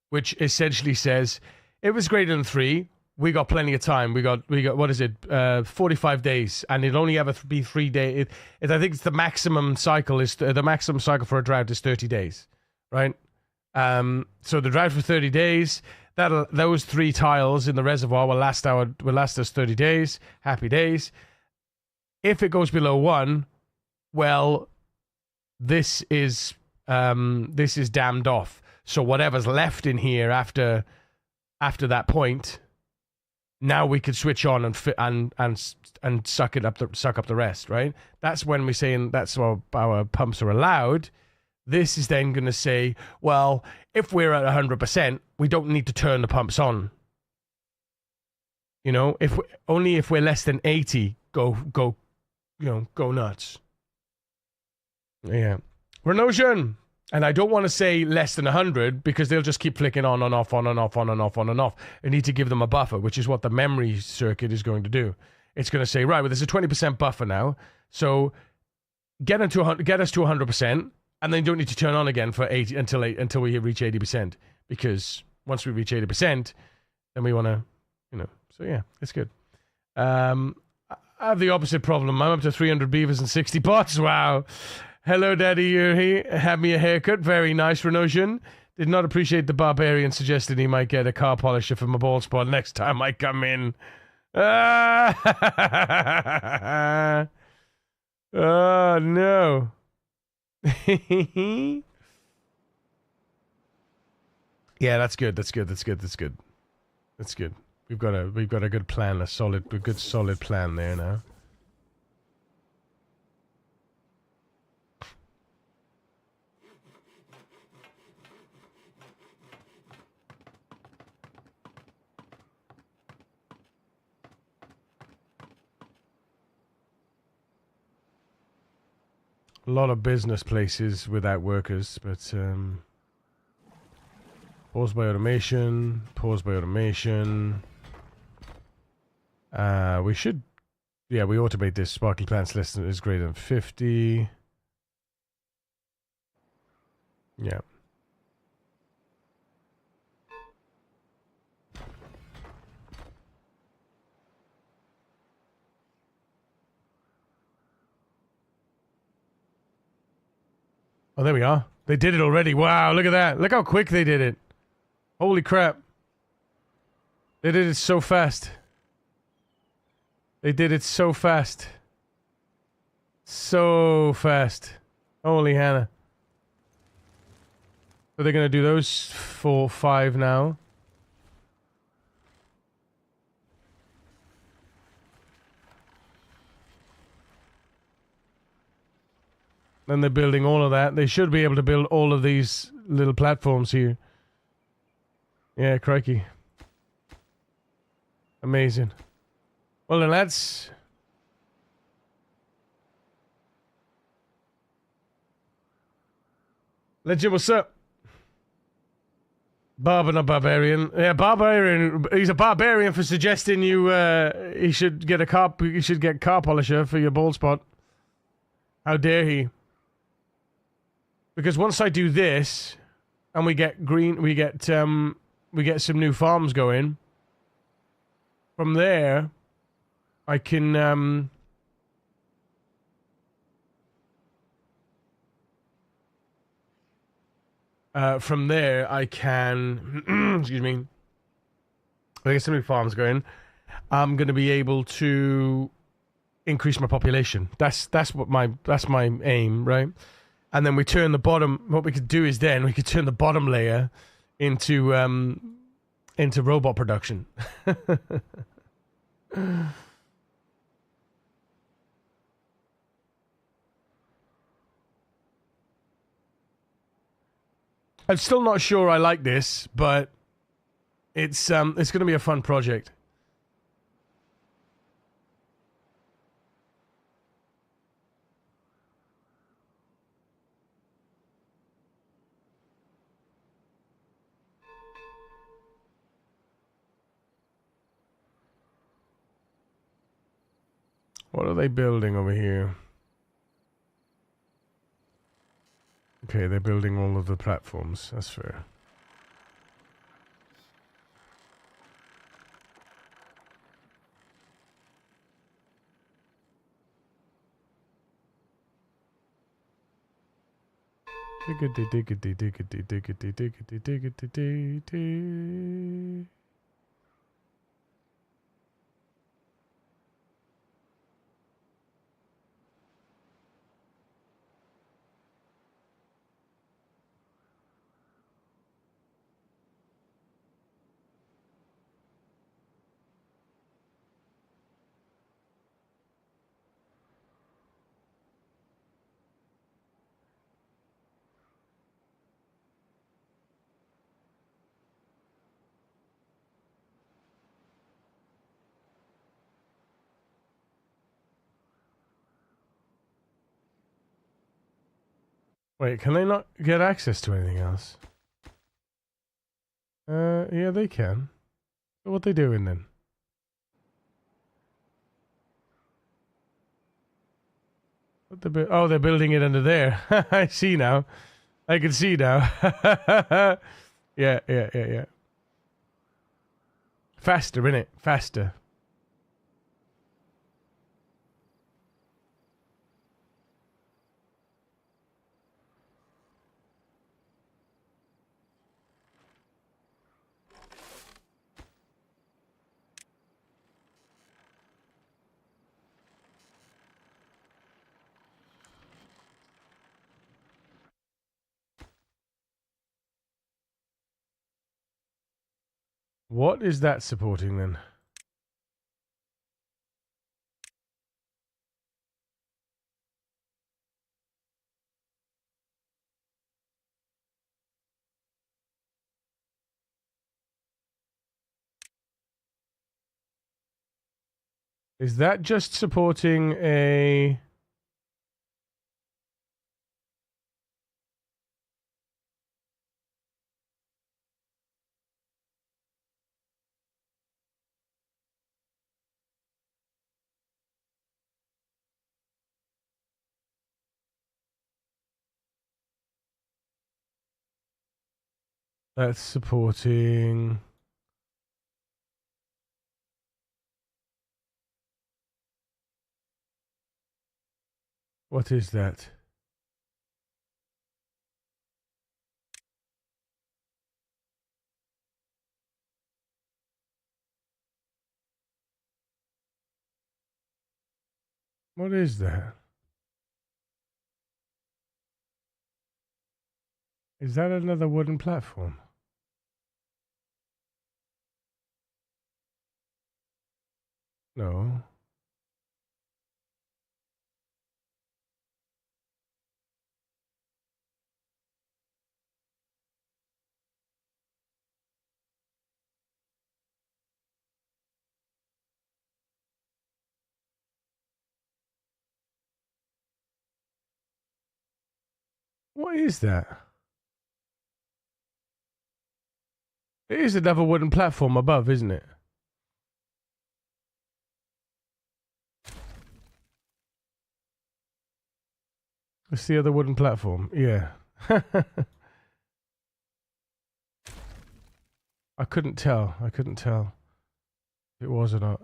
which essentially says if it's greater than 3, we got plenty of time. We got what is it? 45 days, and it'll only ever be 3 days. I think it's the maximum cycle for a drought is 30 days, right? So the drought for 30 days. Those 3 tiles in the reservoir will last us 30 days. Happy days. If it goes below 1, well, this is dammed off. So whatever's left in here after that point, now we could switch on and suck up the rest, right? That's when we're saying that's why our pumps are allowed. This is then going to say, well, if we're at 100%, we don't need to turn the pumps on. You know, if we're less than 80, go nuts. Yeah. Renosian. And I don't want to say less than 100 because they'll just keep flicking on and off, on and off, on and off, on and off. I need to give them a buffer, which is what the memory circuit is going to do. It's going to say, right, well, there's a 20% buffer now. So get us to 100%, and then you don't need to turn on again for 80 until we reach 80%. Because once we reach 80%, then we want to, So yeah, it's good. I have the opposite problem. I'm up to 300 beavers and 60 pots. Wow. Hello, Daddy Yuri. Had me a haircut. Very nice, Renosian. Did not appreciate the barbarian suggested he might get a car polisher for my bald spot next time I come in. Oh, no. Yeah, that's good. That's good. We've got a good plan, a good solid plan there now. A lot of business places without workers, but pause by automation. We should, we automate this. Sparkly plants less than is greater than 50. Yeah. Oh, there we are. They did it already. Wow, look at that. Look how quick they did it. Holy crap. They did it so fast. So fast. Holy Hannah. So they're going to do those 5 now. Then they're building all of that. They should be able to build all of these little platforms here. Yeah, crikey. Amazing. Well then, lads. Legend, what's up? Barber, not barbarian. Yeah, barbarian. He's a barbarian for suggesting he should get car polisher for your bald spot. How dare he? Because once I do this, and we get some new farms going. From there, I can excuse me. I get some new farms going. I'm going to be able to increase my population. That's my aim, right? And then we turn the bottom. What we could do is then we could turn the bottom layer into robot production. I'm still not sure I like this, but It's going to be a fun project. What are they building over here? Okay, they're building all of the platforms. That's fair. Diggity diggity diggity diggity diggity diggity diggity. Wait, can they not get access to anything else? Yeah, they can. What they doing then? What oh, they're building it under there. I see now. I can see now. Yeah. Faster, innit? Faster. What is that supporting then? Is that just supporting a... That's supporting... What is that? What is that? Is that another wooden platform? No. What is that? It is another wooden platform above, isn't it? It's the other wooden platform. Yeah. I couldn't tell. If it was or not.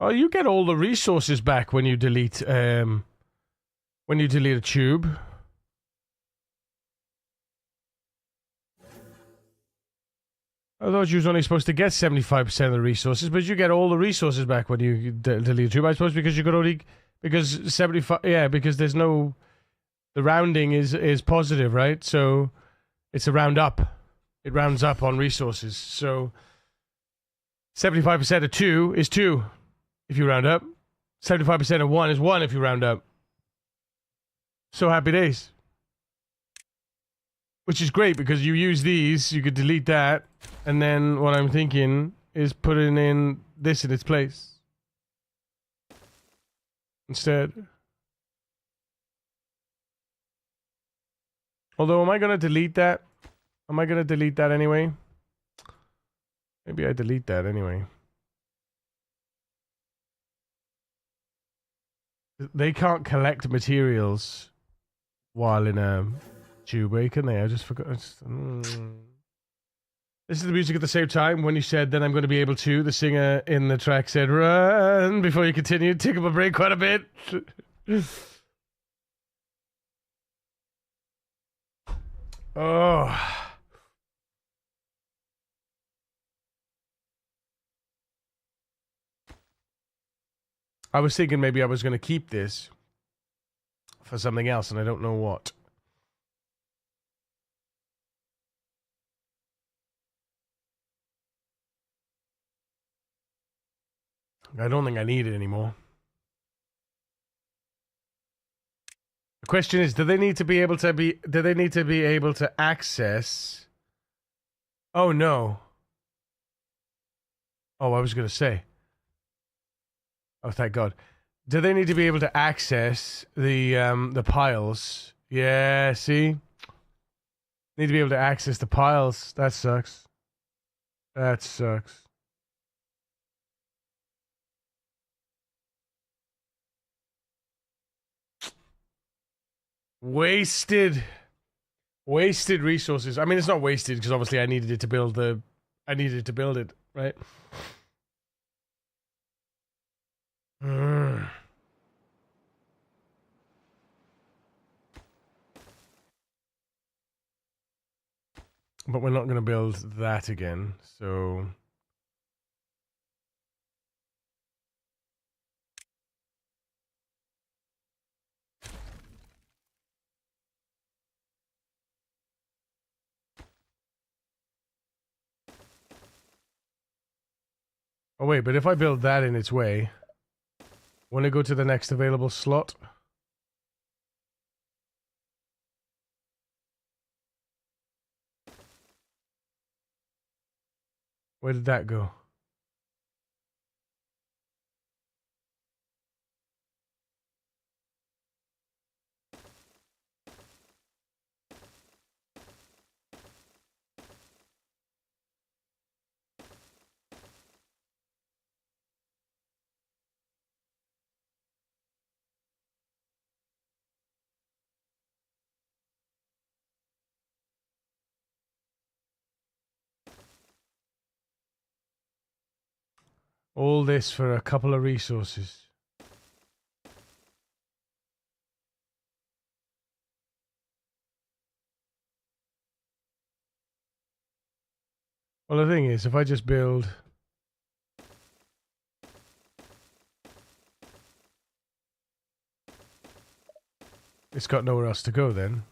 Oh, you get all the resources back when you delete a tube. I thought you was only supposed to get 75% of the resources, but you get all the resources back when you delete a tube. I suppose because you could only... Because 75... Yeah, because there's no... The rounding is positive, right? So it's a round up. It rounds up on resources. So 75% of 2 is 2 if you round up. 75% of 1 is 1 if you round up. So happy days. Which is great because you use these, you could delete that, and then what I'm thinking is putting in this in its place. Instead. Although, am I going to delete that? Am I going to delete that anyway? Maybe I delete that anyway. They can't collect materials while in a tube, can they? I just forgot. This is the music at the same time. When you said, then I'm going to be able to, the singer in the track said, run, before you continued. Took up a break quite a bit. Oh. I was thinking maybe I was going to keep this for something else, and I don't know what. I don't think I need it anymore. The question is, do they need to be able to access? Oh no. Oh, I was going to say. Oh, thank God. Do they need to be able to access the piles? Yeah, see? Need to be able to access the piles. That sucks. That sucks. Wasted resources. I mean, it's not wasted because obviously I needed to build it, right? But we're not going to build that again, so... Oh wait, but if I build that in its way, want to go to the next available slot? Where did that go? All this for a couple of resources. Well, the thing is, if I just build... It's got nowhere else to go then.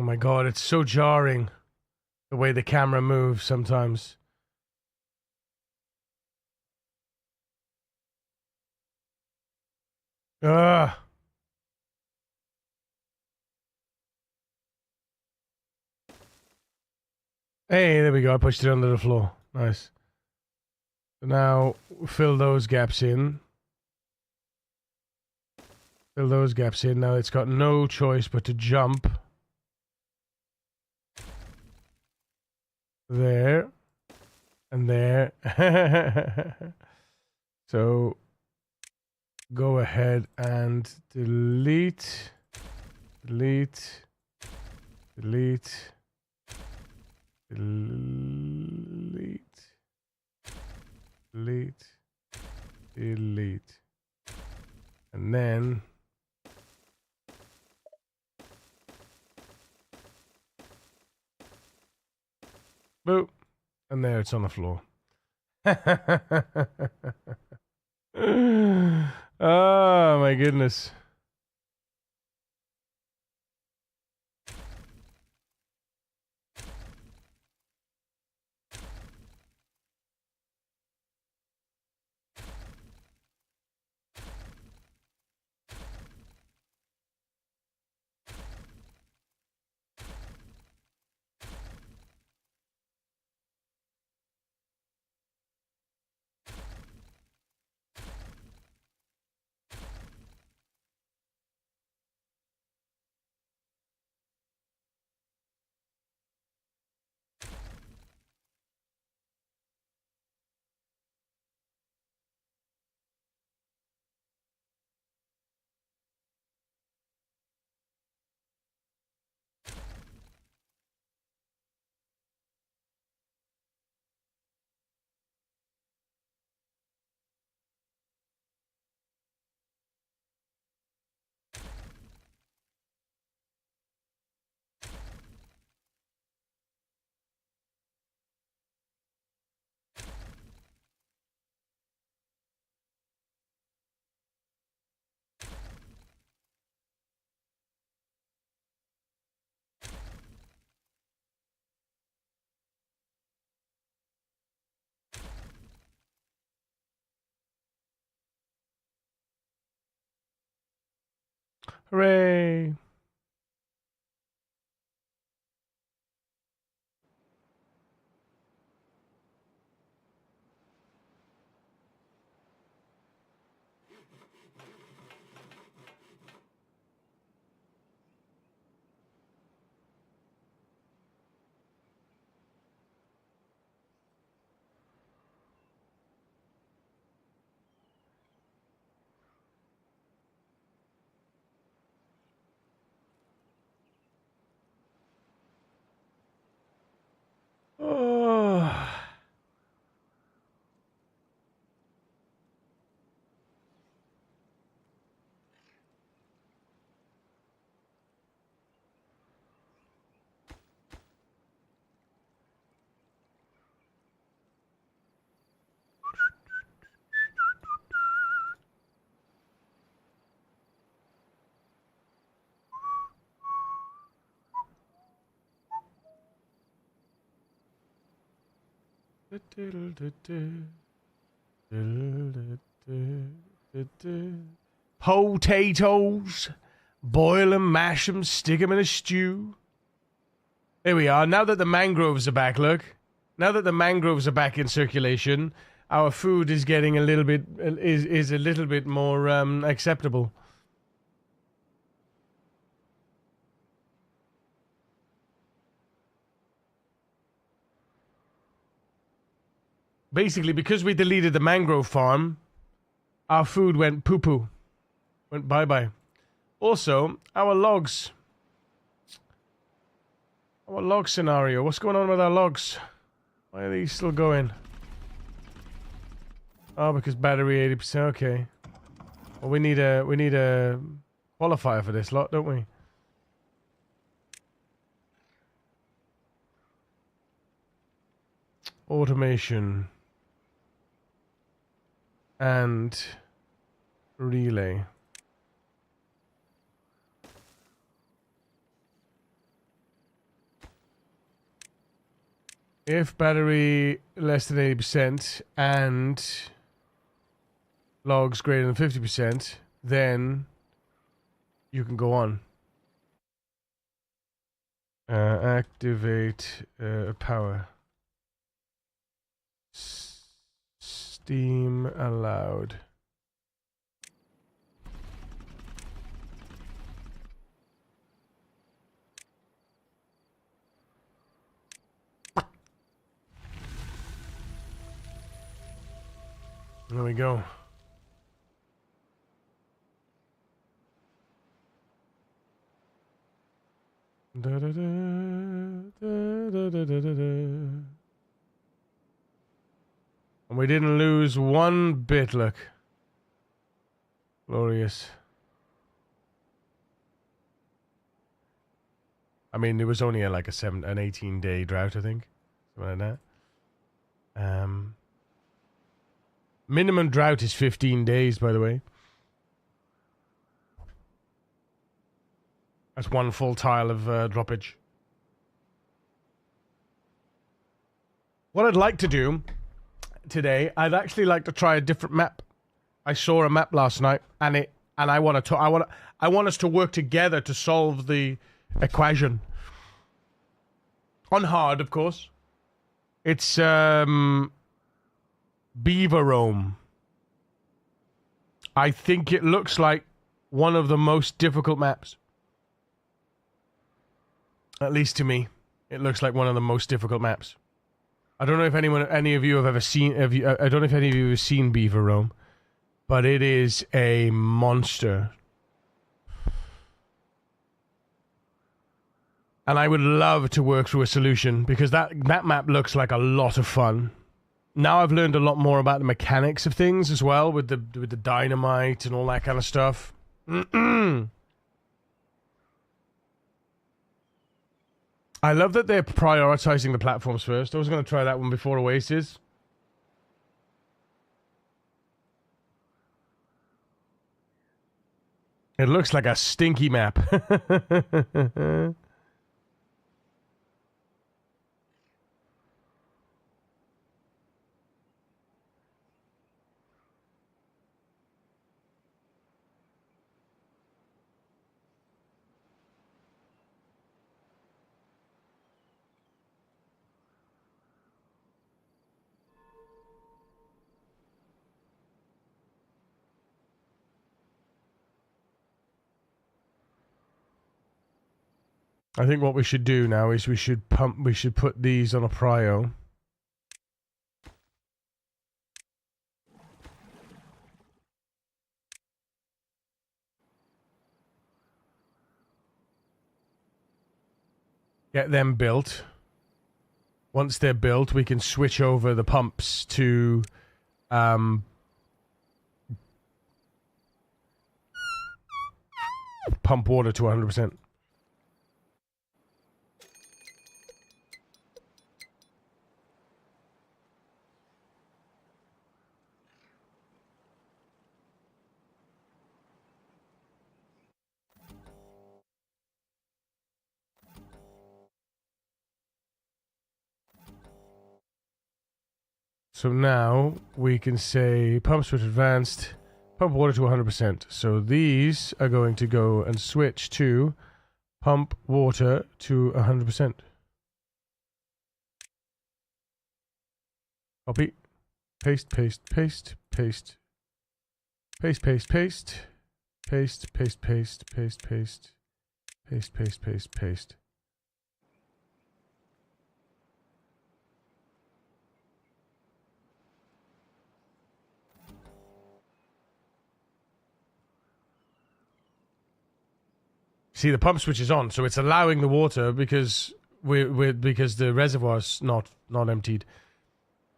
Oh my God, it's so jarring the way the camera moves sometimes. Ugh. Hey, there we go. I pushed it under the floor. Nice. So now fill those gaps in. Fill those gaps in. Now it's got no choice but to jump. There. And there. So go ahead and delete, delete, delete, delete, delete, delete. And then boop. And there it's on the floor. Oh my goodness. Hooray. Oh. Potatoes. Boil them, mash them, stick them in a stew. Here we are. Now that the mangroves are back, look. Now that the mangroves are back in circulation, our food is getting a little bit is a little bit more acceptable. Basically, because we deleted the mangrove farm, our food went poo-poo. Went bye-bye. Also, our logs. Our log scenario. What's going on with our logs? Why are these still going? Oh, because battery 80%. Okay. Well, we need a qualifier for this lot, don't we? Automation. And relay. If battery less than 80% and logs greater than 50%, then you can go on. Activate power. Steam allowed. There we go. Da, da, da, da, da, da, da, da. And we didn't lose one bit, look. Glorious. I mean, it was only an 18-day drought, I think. Something like that. Minimum drought is 15 days, by the way. That's one full tile of droppage. What I'd like to do today, I'd actually like to try a different map. I saw a map last night, and I want us to work together to solve the equation. On hard, of course. It's Beaver Rome. I think it looks like one of the most difficult maps. At least to me, it looks like one of the most difficult maps. I don't know if any of you have ever seen. I don't know if any of you have seen Beaver Rome, but it is a monster. And I would love to work through a solution because that map looks like a lot of fun. Now I've learned a lot more about the mechanics of things as well with the dynamite and all that kind of stuff. I love that they're prioritizing the platforms first. I was going to try that one before Oasis. It looks like a stinky map. I think what we should do now is we should put these on a prio. Get them built. Once they're built, we can switch over the pumps to pump water to 100%. So now we can say pump switch advanced, pump water to 100%. So these are going to go and switch to pump water to 100%. Copy, paste, paste, paste, paste, paste, paste, paste, paste, paste, paste, paste, paste, paste, paste, paste, paste. See, the pump switch is on, so it's allowing the water because because the reservoir's not emptied.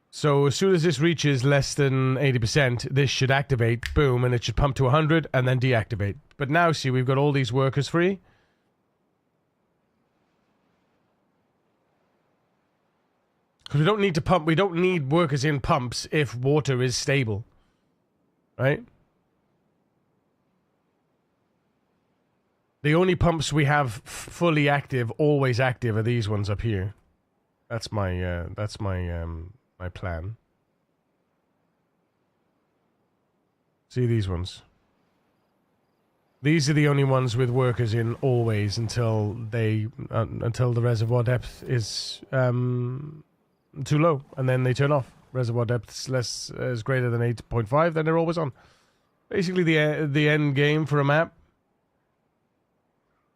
So as soon as this reaches less than 80%, this should activate, boom, and it should pump to 100 and then deactivate. But now, see, we've got all these workers free. Because we don't need to pump, we don't need workers in pumps if water is stable. Right? The only pumps we have fully active, always active, are these ones up here. That's my my plan. See these ones. These are the only ones with workers in always until the reservoir depth is too low, and then they turn off. Reservoir depth is greater than 8.5, then they're always on. Basically, the end game for a map.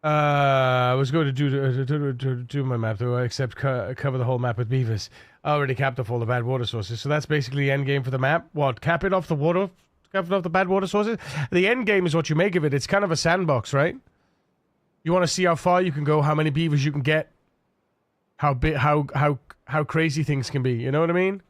I was going to do my map though, except cover the whole map with beavers. I already capped off all the bad water sources, so that's basically the end game for the map. What? Cap it off the water? Cap it off the bad water sources? The end game is what you make of it. It's kind of a sandbox, right? You want to see how far you can go, how many beavers you can get, how big, how crazy things can be. You know what I mean?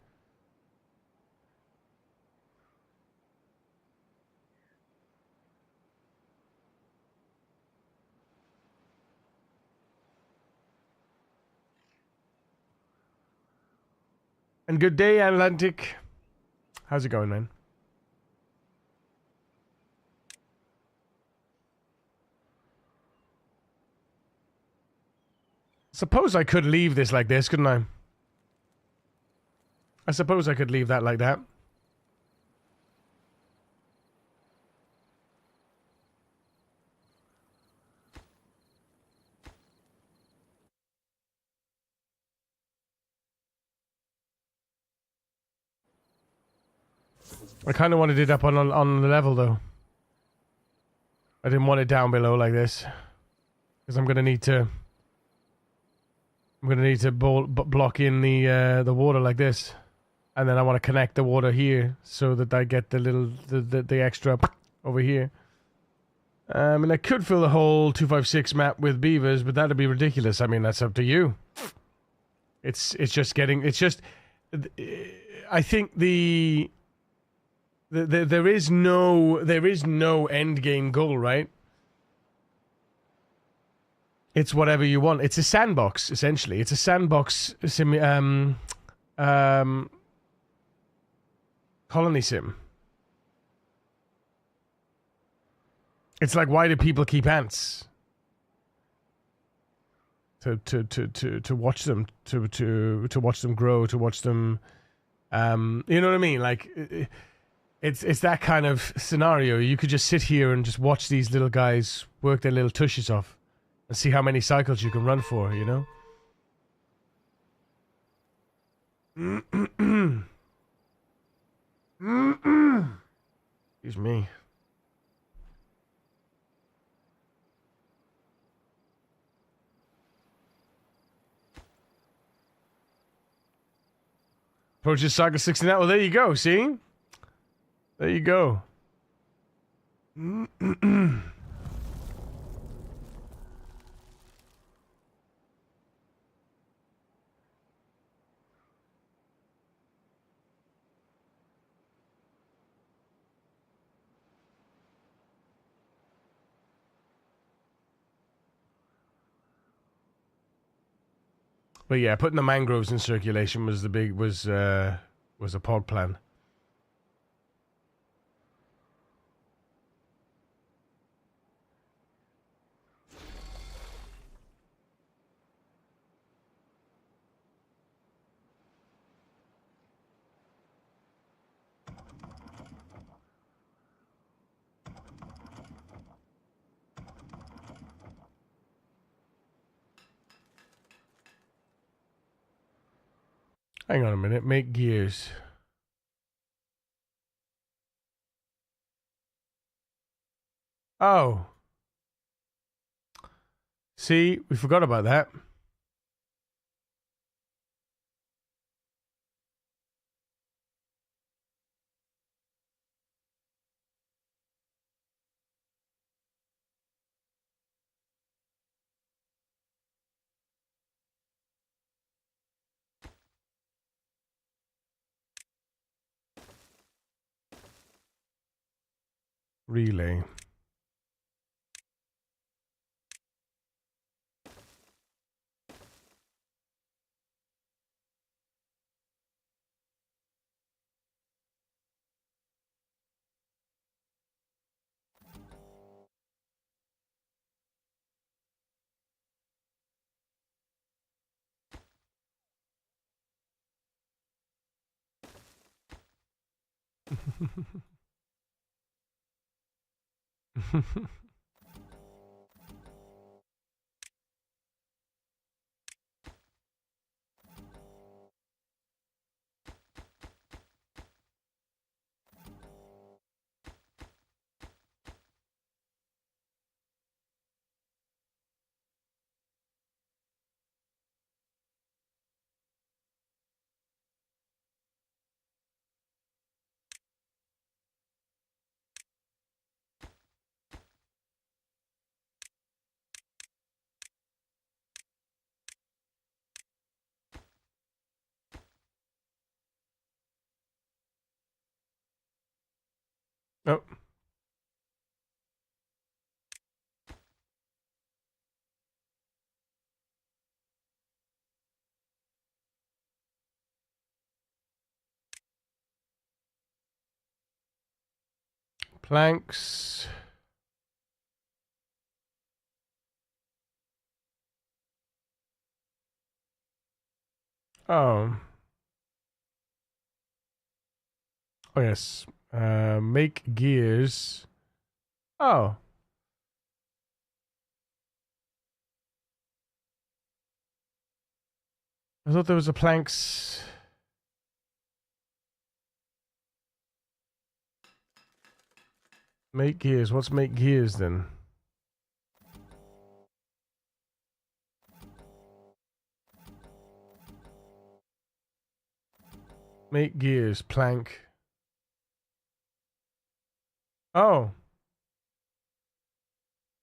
And good day, Atlantic. How's it going, man? Suppose I could leave this like this, couldn't I? I suppose I could leave that like that. I kind of wanted it up on the level, though. I didn't want it down below like this. Because I'm going to need to... I'm going to need to block in the water like this. And then I want to connect the water here so that I get the little... the extra over here. And I could fill the whole 256 map with beavers, but that'd be ridiculous. I mean, that's up to you. It's just getting... It's just... I think there is no end game goal, right? It's whatever you want. It's a sandbox, essentially. It's a sandbox colony sim. It's like, why do people keep ants? To watch them, to watch them grow, to watch them, you know what I mean? Like, it's that kind of scenario. You could just sit here and just watch these little guys work their little tushes off and see how many cycles you can run for, you know? Excuse me. Approaches Saga 69. Well, there you go, see? There you go. But yeah, putting the mangroves in circulation was the big was a pod plan. Hang on a minute. Make gears. Oh. See, we forgot about that. Relay. Planks. Oh. Oh, yes. Make gears. Oh. I thought there was a planks. Make gears. What's make gears then? Make gears. Plank. Oh.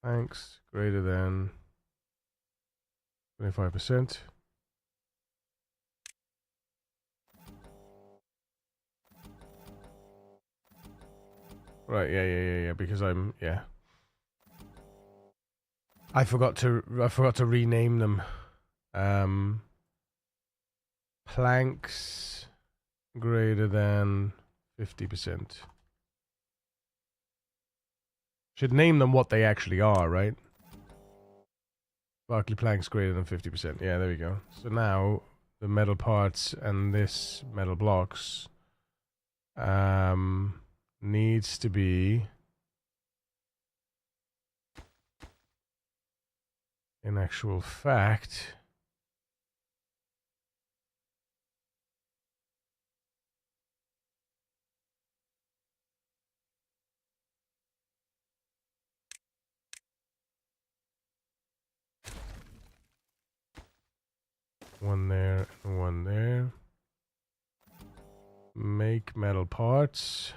Planks greater than 25%. Right, yeah, because yeah. I forgot to rename them. Planks greater than 50%. Should name them what they actually are, right? Sparkly planks greater than 50%. Yeah, there we go. So now the metal parts and this metal blocks needs to be in actual fact one there and one there. Make metal parts.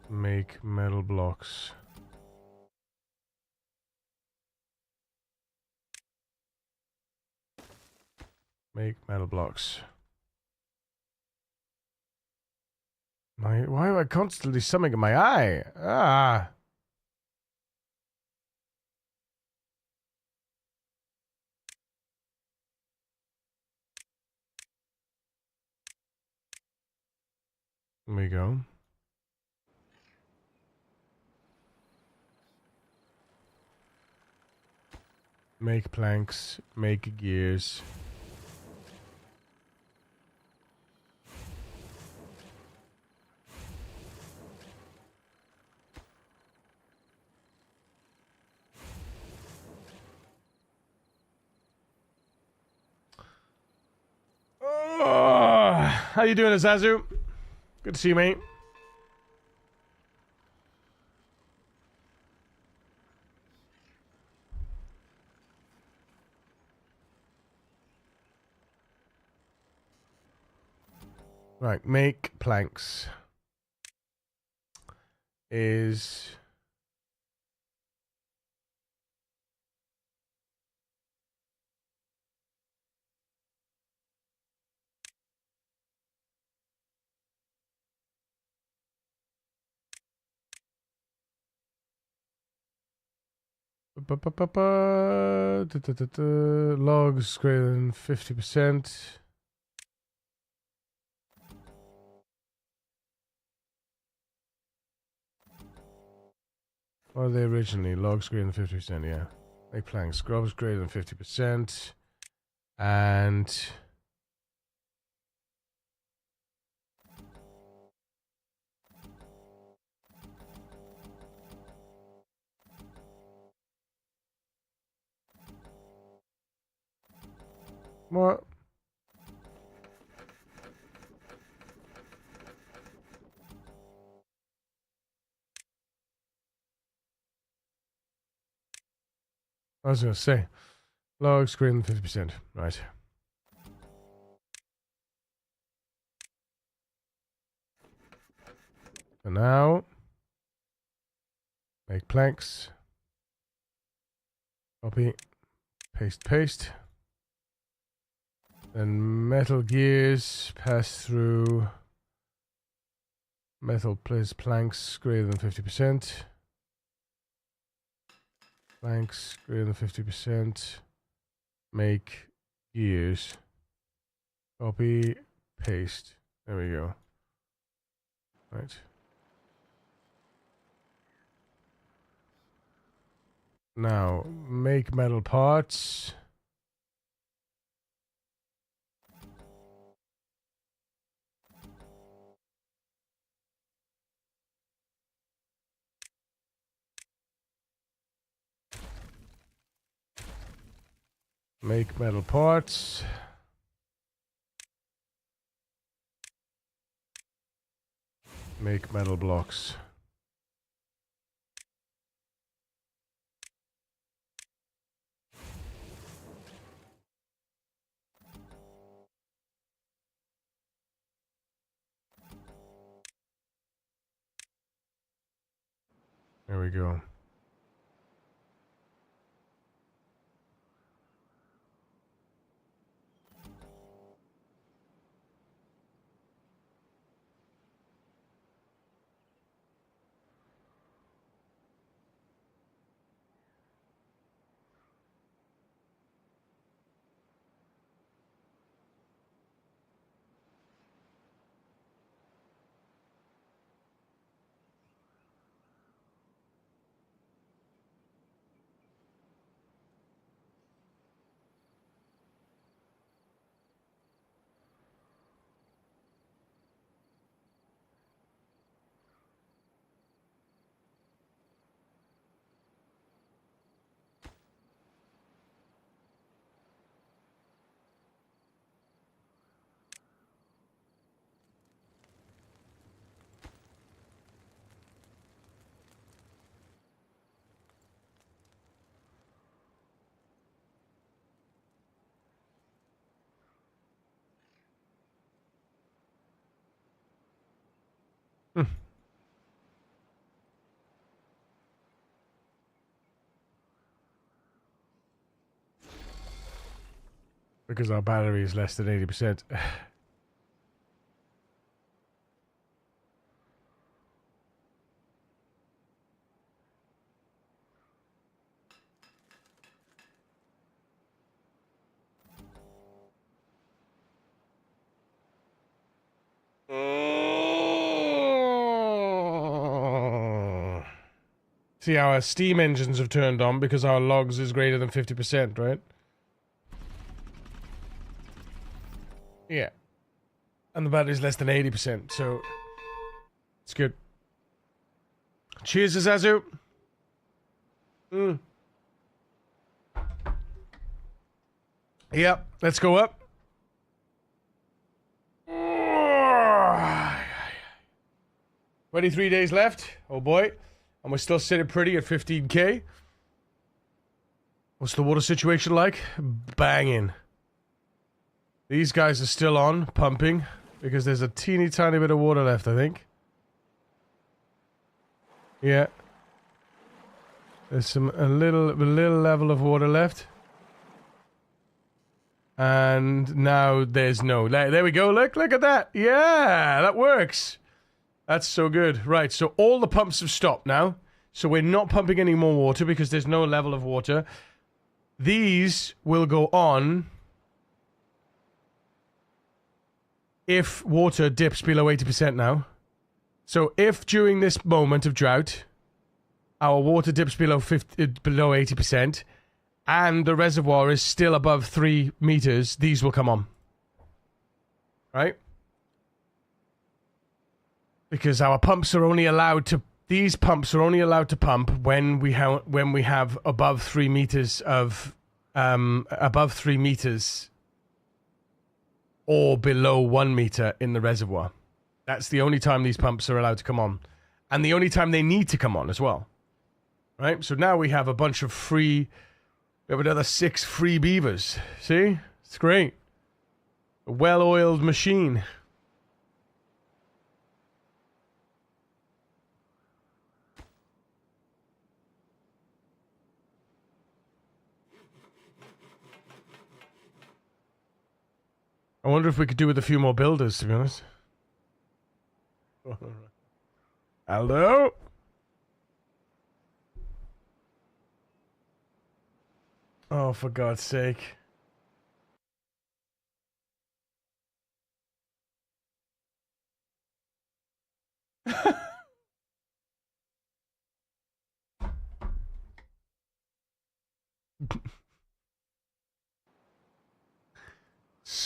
Make metal blocks. Make metal blocks. Why am I constantly something in my eye? Ah. There we go. Make planks, make gears. Oh, how you doing, Azazu? Good to see you, mate. Right, make planks is logs greater than 50%. What are they originally? Logs greater than 50%, yeah. Make planks. Scrubs greater than 50%. And what? I was going to say, logs greater than 50%. Right. So now, make planks. Copy. Paste, paste. Then metal gears pass through metal place planks greater than 50%. Planks greater than 50%. Make gears. Copy, paste. There we go. Right. Now, make metal parts. Make metal parts. Make metal blocks. There we go. Because our battery is less than 80%. See, our steam engines have turned on because our logs is greater than 50%, right? Yeah. And the battery's less than 80%, so it's good. Cheers, Zazu. Yep, let's go up. 23 days left. Oh boy. And we're still sitting pretty at 15k. What's the water situation like? Banging. These guys are still on, pumping, because there's a teeny tiny bit of water left, I think. Yeah. There's a little level of water left. And now there's no. There we go. Look at that. Yeah, that works. That's so good. Right, so all the pumps have stopped now. So we're not pumping any more water because there's no level of water. These will go on if water dips below 80% now. So if during this moment of drought, our water dips below 80%, and the reservoir is still above 3 meters, these will come on. Right? Because our pumps are only allowed to... These pumps are only allowed to pump when we have above 3 meters of... above 3 meters or below 1 meter in the reservoir. That's the only time these pumps are allowed to come on. And the only time they need to come on as well. Right? So now we have a bunch of free... We have another 6 free beavers. See? It's great. A well-oiled machine. I wonder if we could do with a few more builders, to be honest. Hello? Oh, for God's sake.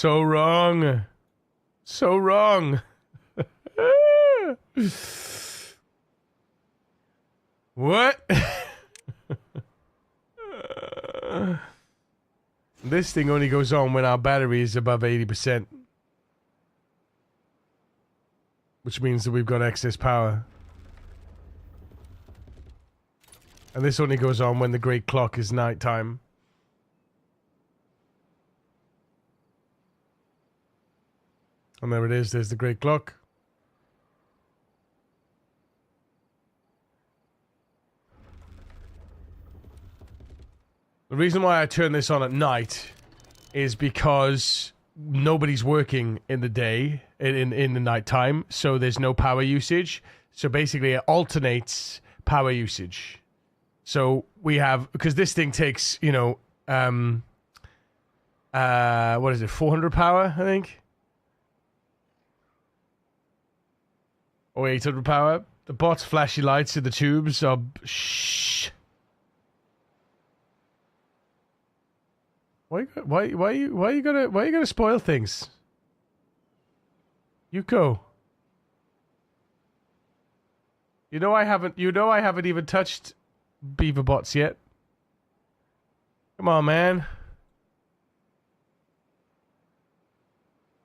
So wrong. So wrong. What? This thing only goes on when our battery is above 80%. Which means that we've got excess power. And this only goes on when the great clock is nighttime. And there it is, there's the great clock. The reason why I turn this on at night is because nobody's working in the day, in the nighttime, so there's no power usage. So basically it alternates power usage. So we have, because this thing takes, you know, what is it, 400 power, I think? Or 800 power. The bot's flashy lights in the tubes are, shh. Why you gonna spoil things? Yuko. You know I haven't even touched beaver bots yet. Come on, man.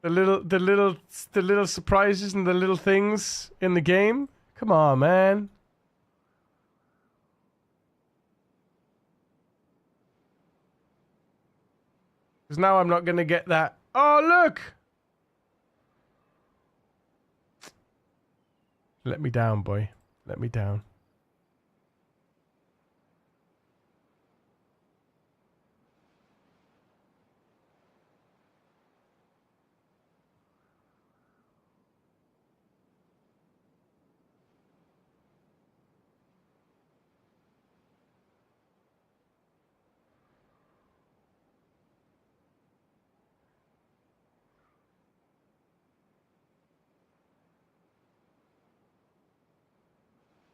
The little surprises and the little things in the game. Come on, man. Because now I'm not going to get that. Oh, look! Let me down, boy. Let me down.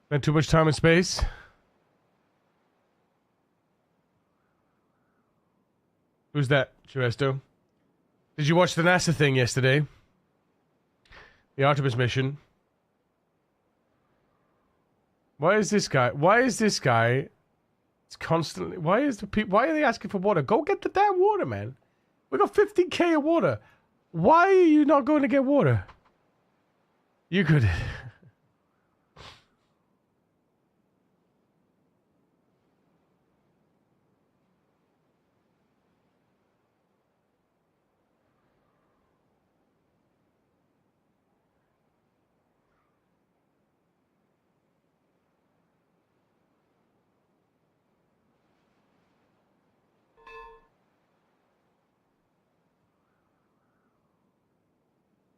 Spent too much time in space. Who's that, Cheresto? Did you watch the NASA thing yesterday? The Artemis mission. Why is this guy? It's constantly. Why are they asking for water? Go get the damn water, man. We got 15k of water. Why are you not going to get water? You could.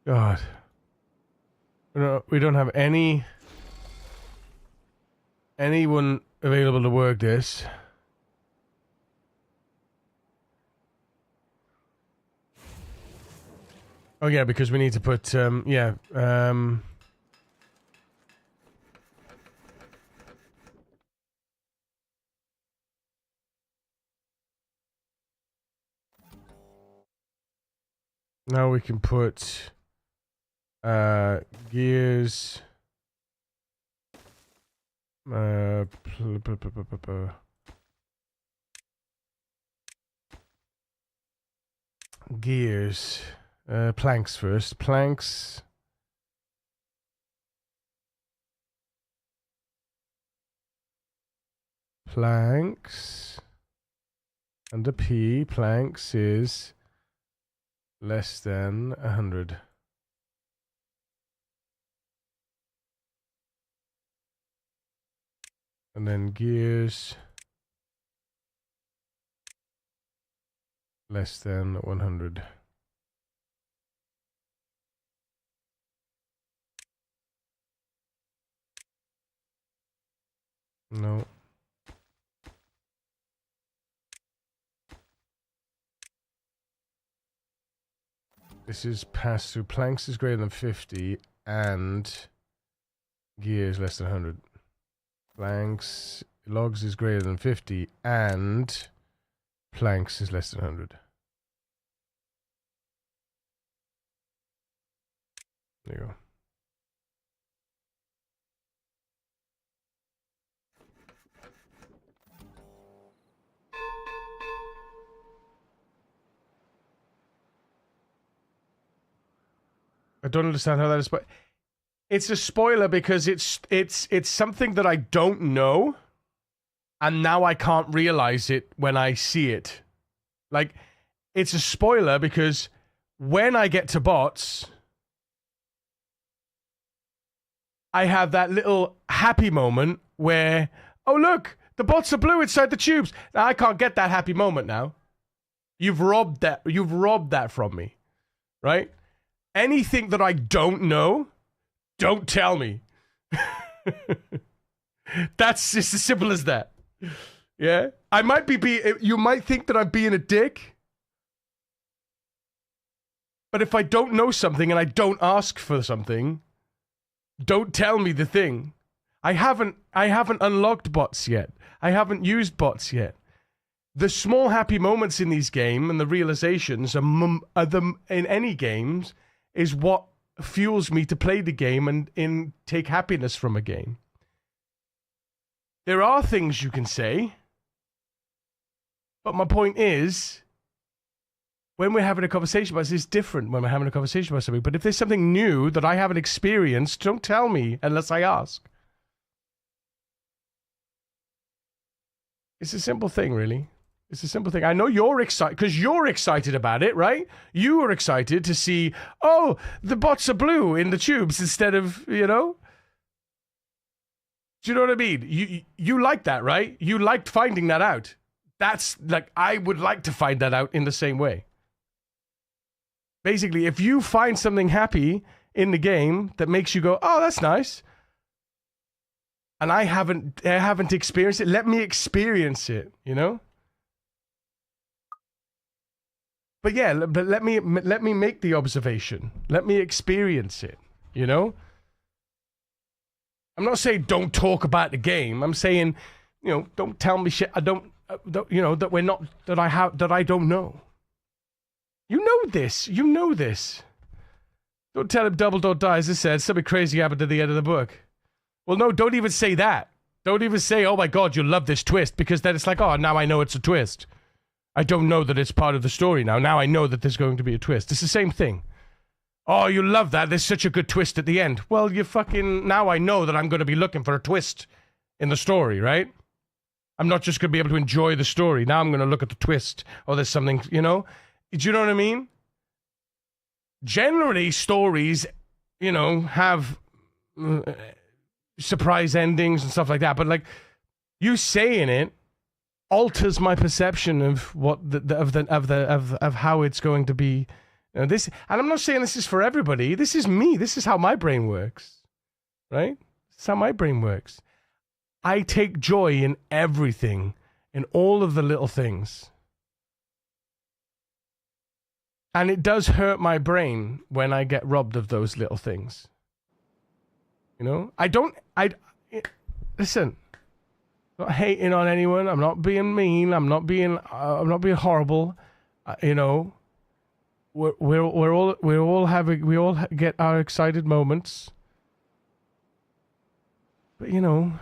God. We don't have anyone available to work this. Oh yeah, because we need to put now we can put gears gears planks first. Planks under P. Planks is less than 100. And then gears less than 100. No. This is pass through. Planks is greater than 50 and gears less than 100. Planks, logs is greater than 50 and planks is less than 100. There you go. I don't understand how that is, but it's a spoiler because it's something that I don't know, and now I can't realize it when I see it. Like, it's a spoiler because when I get to bots, I have that little happy moment where, oh look, the bots are blue inside the tubes. Now I can't get that happy moment now. You've robbed that from me, right? Anything that I don't know, don't tell me. That's just as simple as that. Yeah? I might you might think that I'm being a dick. But if I don't know something and I don't ask for something, don't tell me the thing. I haven't unlocked bots yet. I haven't used bots yet. The small happy moments in these games and the realizations in any games is what fuels me to play the game and take happiness from a game. There are things you can say, but my point is, when we're having a conversation about this, it's different when we're having a conversation about something. But if there's something new that I haven't experienced, don't tell me unless I ask. It's a simple thing, really. It's a simple thing. I know you're excited because you're excited about it, right? You were excited to see, oh, the bots are blue in the tubes instead of, you know? Do you know what I mean? You like that, right? You liked finding that out. That's like, I would like to find that out in the same way. Basically, if you find something happy in the game that makes you go, oh, that's nice, and I haven't experienced it, let me experience it, you know? But yeah, but let me make the observation. Let me experience it, you know? I'm not saying don't talk about the game. I'm saying, you know, don't tell me shit I don't you know, that I don't know. You know this. You know this. Don't tell him Dumbledore dies. As I said, something crazy happened at the end of the book. Well, no, don't even say that. Don't even say, oh my God, you love this twist, because then it's like, oh, now I know it's a twist. I don't know that it's part of the story now. Now I know that there's going to be a twist. It's the same thing. Oh, you love that. There's such a good twist at the end. Well, now I know that I'm going to be looking for a twist in the story, right? I'm not just going to be able to enjoy the story. Now I'm going to look at the twist. Oh, there's something, you know? Do you know what I mean? Generally, stories, you know, have surprise endings and stuff like that. But, like, you saying it alters my perception of what of how it's going to be. You know, this, and I'm not saying this is for everybody. This is me. This is how my brain works, right? This is how my brain works. I take joy in everything, in all of the little things, and it does hurt my brain when I get robbed of those little things. You know, listen. I'm not hating on anyone. I'm not being mean. I'm not being horrible. You know, we all get our excited moments. But you know,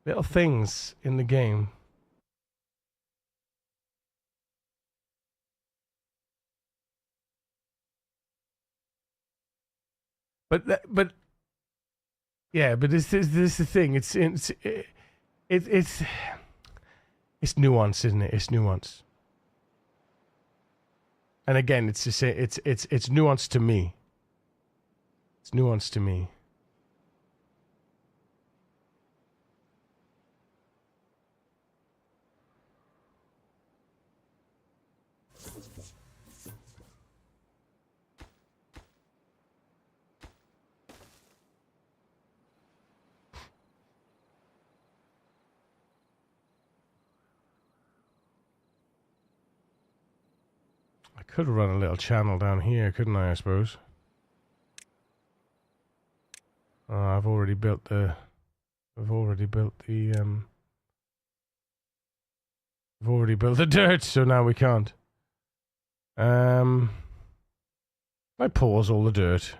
little things in the game. But yeah, but this is the thing. It's nuance, isn't it? It's nuance. And again, it's just it's nuance to me. It's nuance to me. Could run a little channel down here, couldn't I suppose? I've already built the dirt, so now we can't. I pause all the dirt.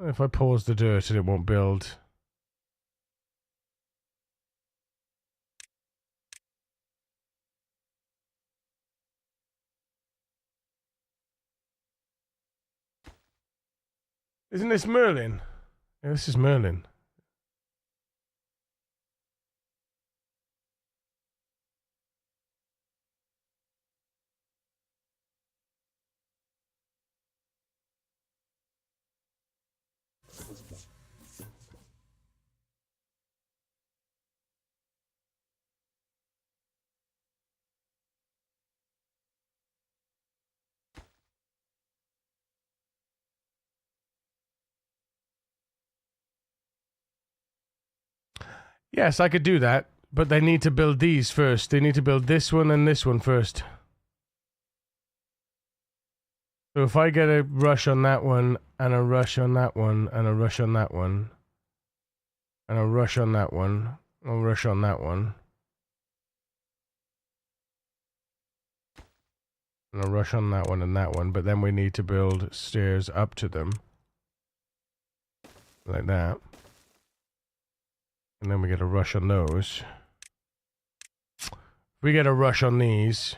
If I pause the dirt, it won't build. Isn't this Merlin? Yeah, this is Merlin. Yes, I could do that, but they need to build these first. They need to build this one and this one first. So if I get a rush on that one, and a rush on that one, and a rush on that one, and a rush on that one, a rush on that one, and a rush on that one and that one, but then we need to build stairs up to them. Like that. And then we get a rush on those. If we get a rush on these,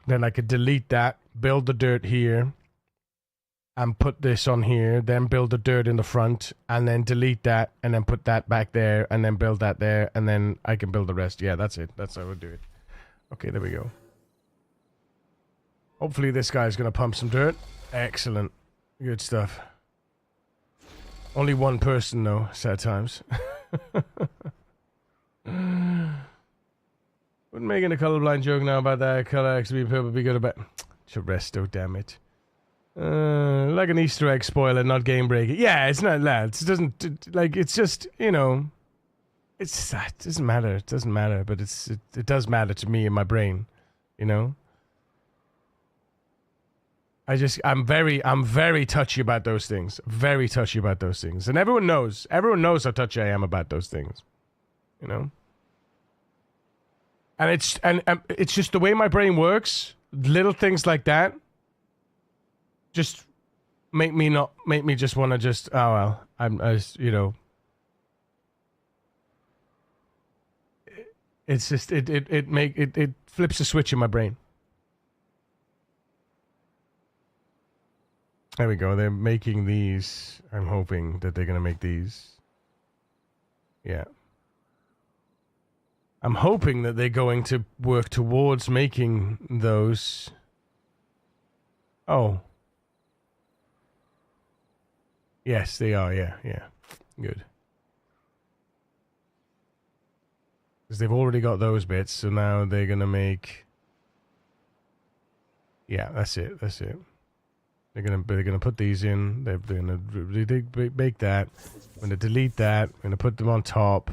then I could delete that, build the dirt here, and put this on here, then build the dirt in the front, and then delete that, and then put that back there, and then build that there, and then I can build the rest. Yeah, that's it. That's how I would do it. Okay, there we go. Hopefully this guy's going to pump some dirt. Excellent. Good stuff. Only one person, though, sad times. Wouldn't making a colorblind joke now about that. Color actually being purple be good about... Resto, damn it. Like an Easter egg spoiler, not game breaking. Yeah, it's not that. It doesn't... Like, it's just, you know... It doesn't matter. It doesn't matter, but it does matter to me in my brain. You know? I'm very touchy about those things. Very touchy about those things. And everyone knows how touchy I am about those things. You know? And it's just the way my brain works. Little things like that just make me just want to just, oh well, you know. It's just it flips a switch in my brain. There we go. They're making these. I'm hoping that they're going to make these. Yeah. I'm hoping that they're going to work towards making those. Oh. Yes, they are. Yeah, yeah. Good. Because they've already got those bits, so now they're going to make... Yeah, that's it. That's it. They're gonna put these in. They're gonna make that. I'm gonna delete that. I'm gonna put them on top.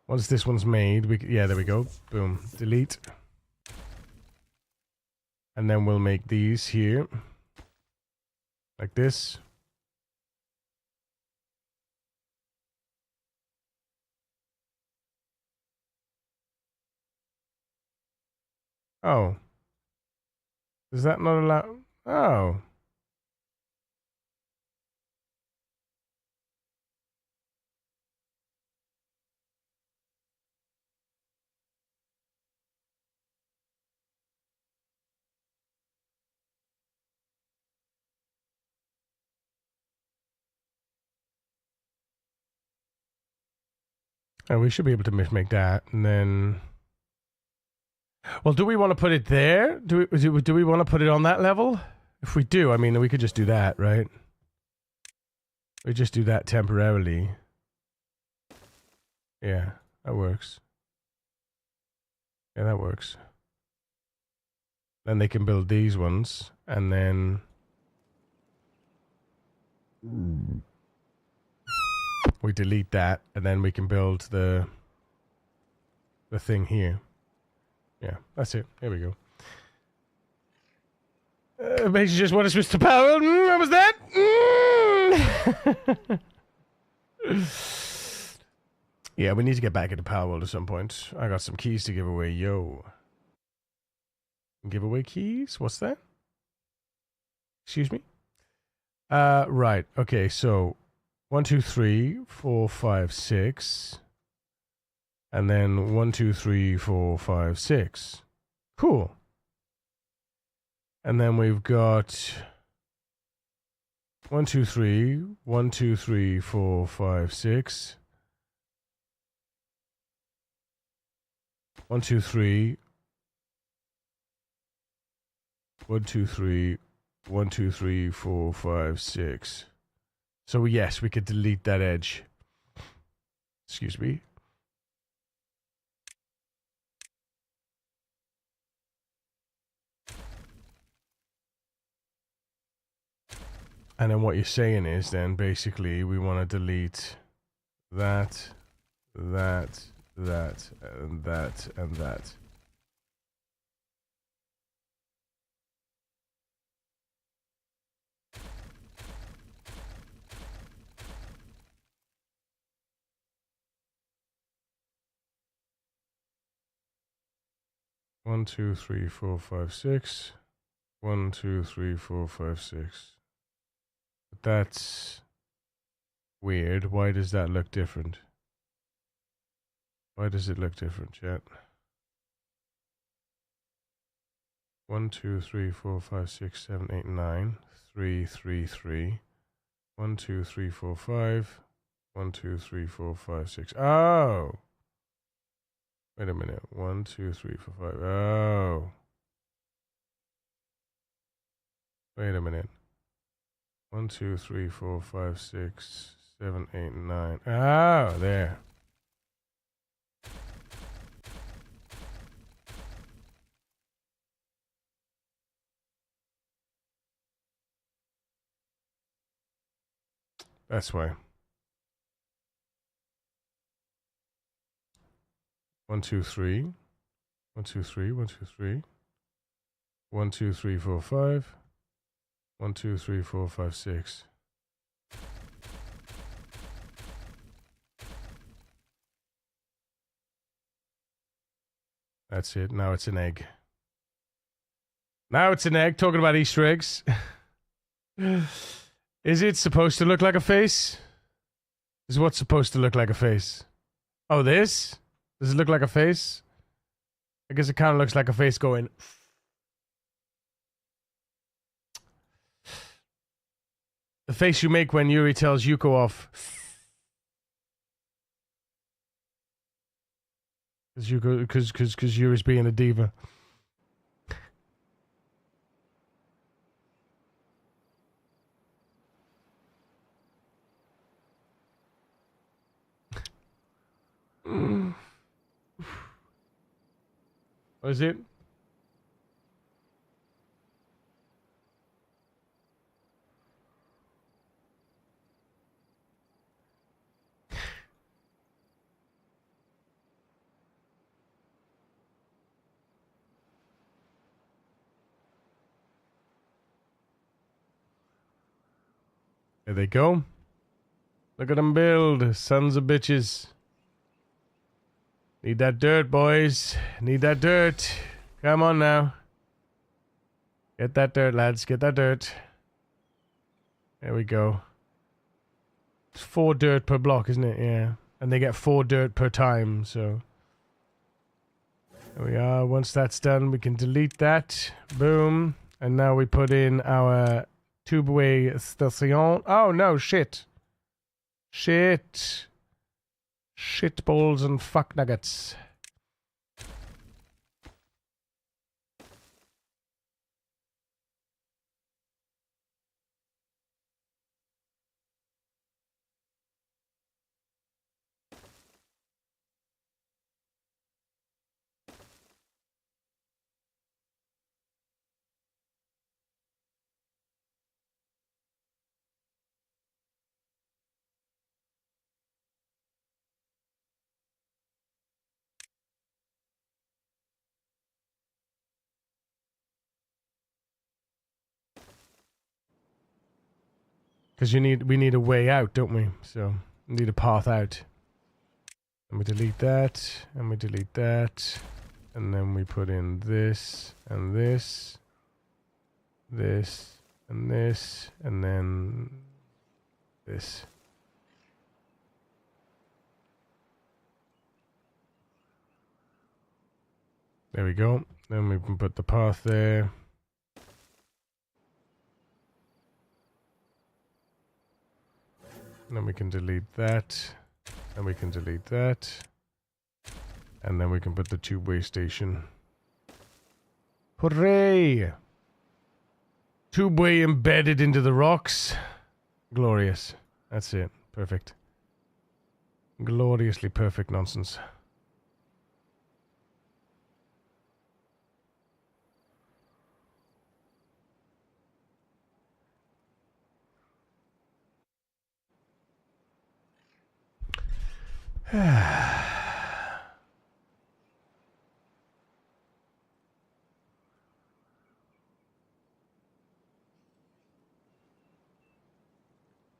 Once this one's made, yeah, there we go. Boom, delete. And then we'll make these here, like this. Oh. Is that not allowed? Oh. And we should be able to make that, and then... Well, do we want to put it there? Do we want to put it on that level? If we do, I mean, we could just do that, right? We just do that temporarily. Yeah, that works. Yeah, that works. Then they can build these ones, and then... We delete that, and then we can build the thing here. Yeah, that's it. There we go. Makes you just want to Mr. Powell. What was that? Yeah, we need to get back into Power World at some point. I got some keys to give away, yo. Giveaway keys? What's that? Excuse me? Right. Okay, so 1, 2, 3, 4, 5, 6. And then 1, 2, 3, 4, 5, 6. Cool. And then we've got 1, 2, 3, 1, 2, 3, 4, 5, 6. 1, 2, 3. 1, 2, 3. 1, 2, 3, 4, 5, 6. So yes, we could delete that edge. Excuse me. And then what you're saying is then basically we want to delete that, that, that, and that, and that. One, 2, 3, 4, 5, 6. 1, 2, 3, 4, 5, 6. But that's weird. Why does that look different? Why does it look different, chat? 1, 2, 3, 4, 5, 6, 7, 8, 9. 3, 3, 3. 1, 2, 3, 4, 5. 1, 2, 3, 4, 5, 6. Oh! Wait a minute. 1, 2, 3, 4, 5. Oh. Wait a minute. 1, 2, 3, 4, 5, 6, 7, 8, 9. Oh, there. That's why. 1, 2, 3. 1, 2, 3. 1, 2, 3. 1, 2, 3, 4, 5. 1, 2, 3, 4, 5, 6. That's it. Now it's an egg. Now it's an egg. Talking about Easter eggs. Is it supposed to look like a face? Is what's supposed to look like a face? Oh, this? Does it look like a face? I guess it kind of looks like a face going. The face you make when Yuri tells Yuko off. Because Yuri's being a diva. What is it? There they go. Look at them build, sons of bitches. Need that dirt, boys. Need that dirt. Come on now. Get that dirt, lads. Get that dirt. There we go. It's 4 dirt per block, isn't it? Yeah. And they get 4 dirt per time, so. There we are. Once that's done, we can delete that. Boom. And now we put in our tubeway station. Oh, no, shit. Shit. Shit balls and fuck nuggets. Because we need a way out, don't we? So we need a path out. And we delete that, and we delete that. And then we put in this, and this, this, and this, and then this. There we go. Then we can put the path there. And then we can delete that. And we can delete that. And then we can put the tube-way station. Hooray! Tube-way embedded into the rocks. Glorious. That's it. Perfect. Gloriously perfect nonsense.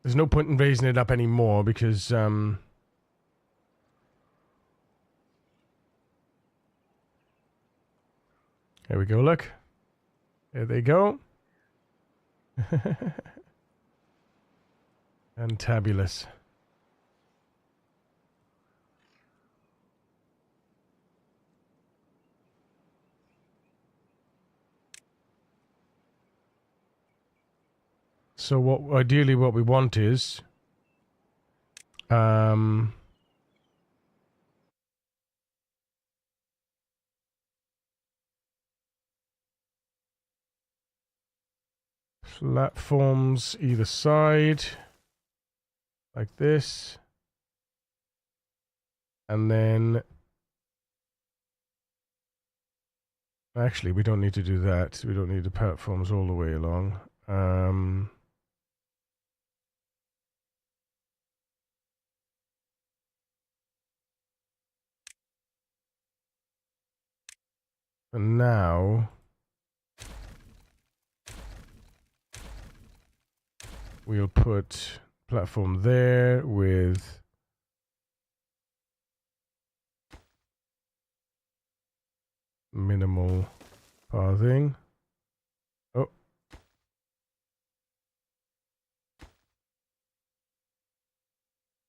There's no point in raising it up anymore because there we go, look. There they go. Fantabulous. So what ideally what we want is platforms either side like this, and then actually we don't need to do that. We don't need the platforms all the way along. And now we'll put platform there with minimal pathing. Oh.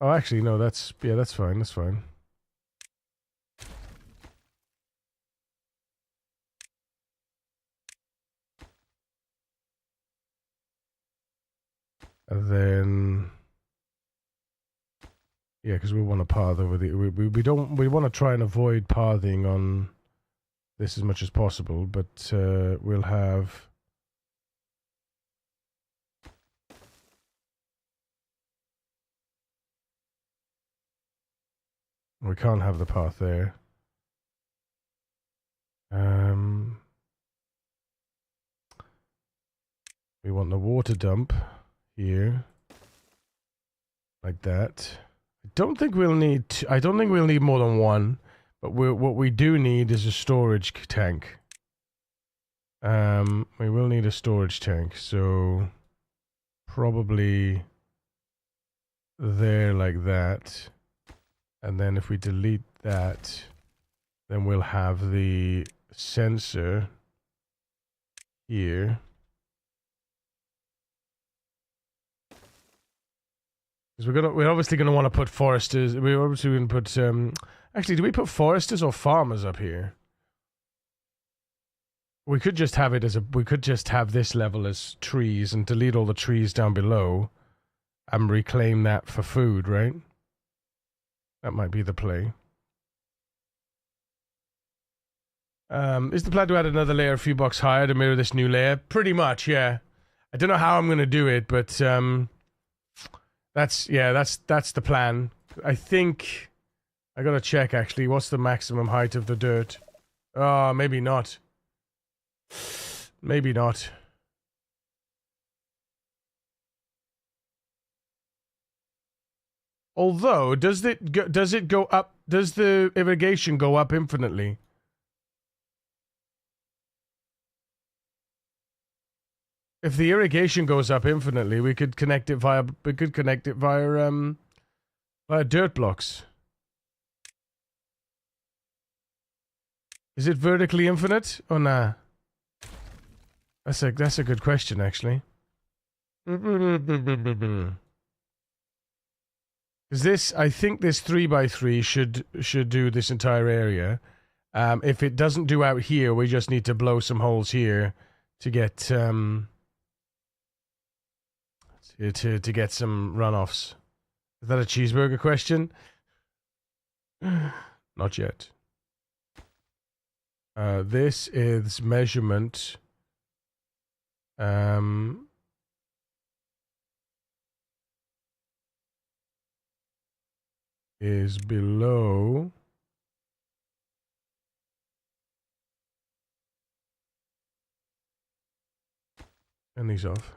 Oh, actually, no, that's fine, that's fine. And then, yeah, because we want to path over the, we want to try and avoid pathing on this as much as possible, but we'll have we can't have the path there. We want the water dump here, like that. I don't think we'll need more than one, but what we do need is a storage tank. We will need a storage tank, so probably there like that. And then if we delete that, then we'll have the sensor here. Because we're obviously going to want to put foresters. We're obviously going to put actually, do we put foresters or farmers up here? We could just have it as we could just have this level as trees and delete all the trees down below and reclaim that for food, right? That might be the play. Is the plan to add another layer a few blocks higher to mirror this new layer? Pretty much, yeah. I don't know how I'm going to do it, but that's the plan. I think I gotta check actually. What's the maximum height of the dirt? Oh, maybe not. Maybe not. Although, does it go up? Does the irrigation go up infinitely? If the irrigation goes up infinitely, we could connect it via dirt blocks. Is it vertically infinite or nah? That's a good question, actually. Because this, I think this 3x3 should do this entire area. If it doesn't do out here, we just need to blow some holes here to get to get some runoffs. Is that a cheeseburger question? Not yet. This is measurement. Is below. Turn these off.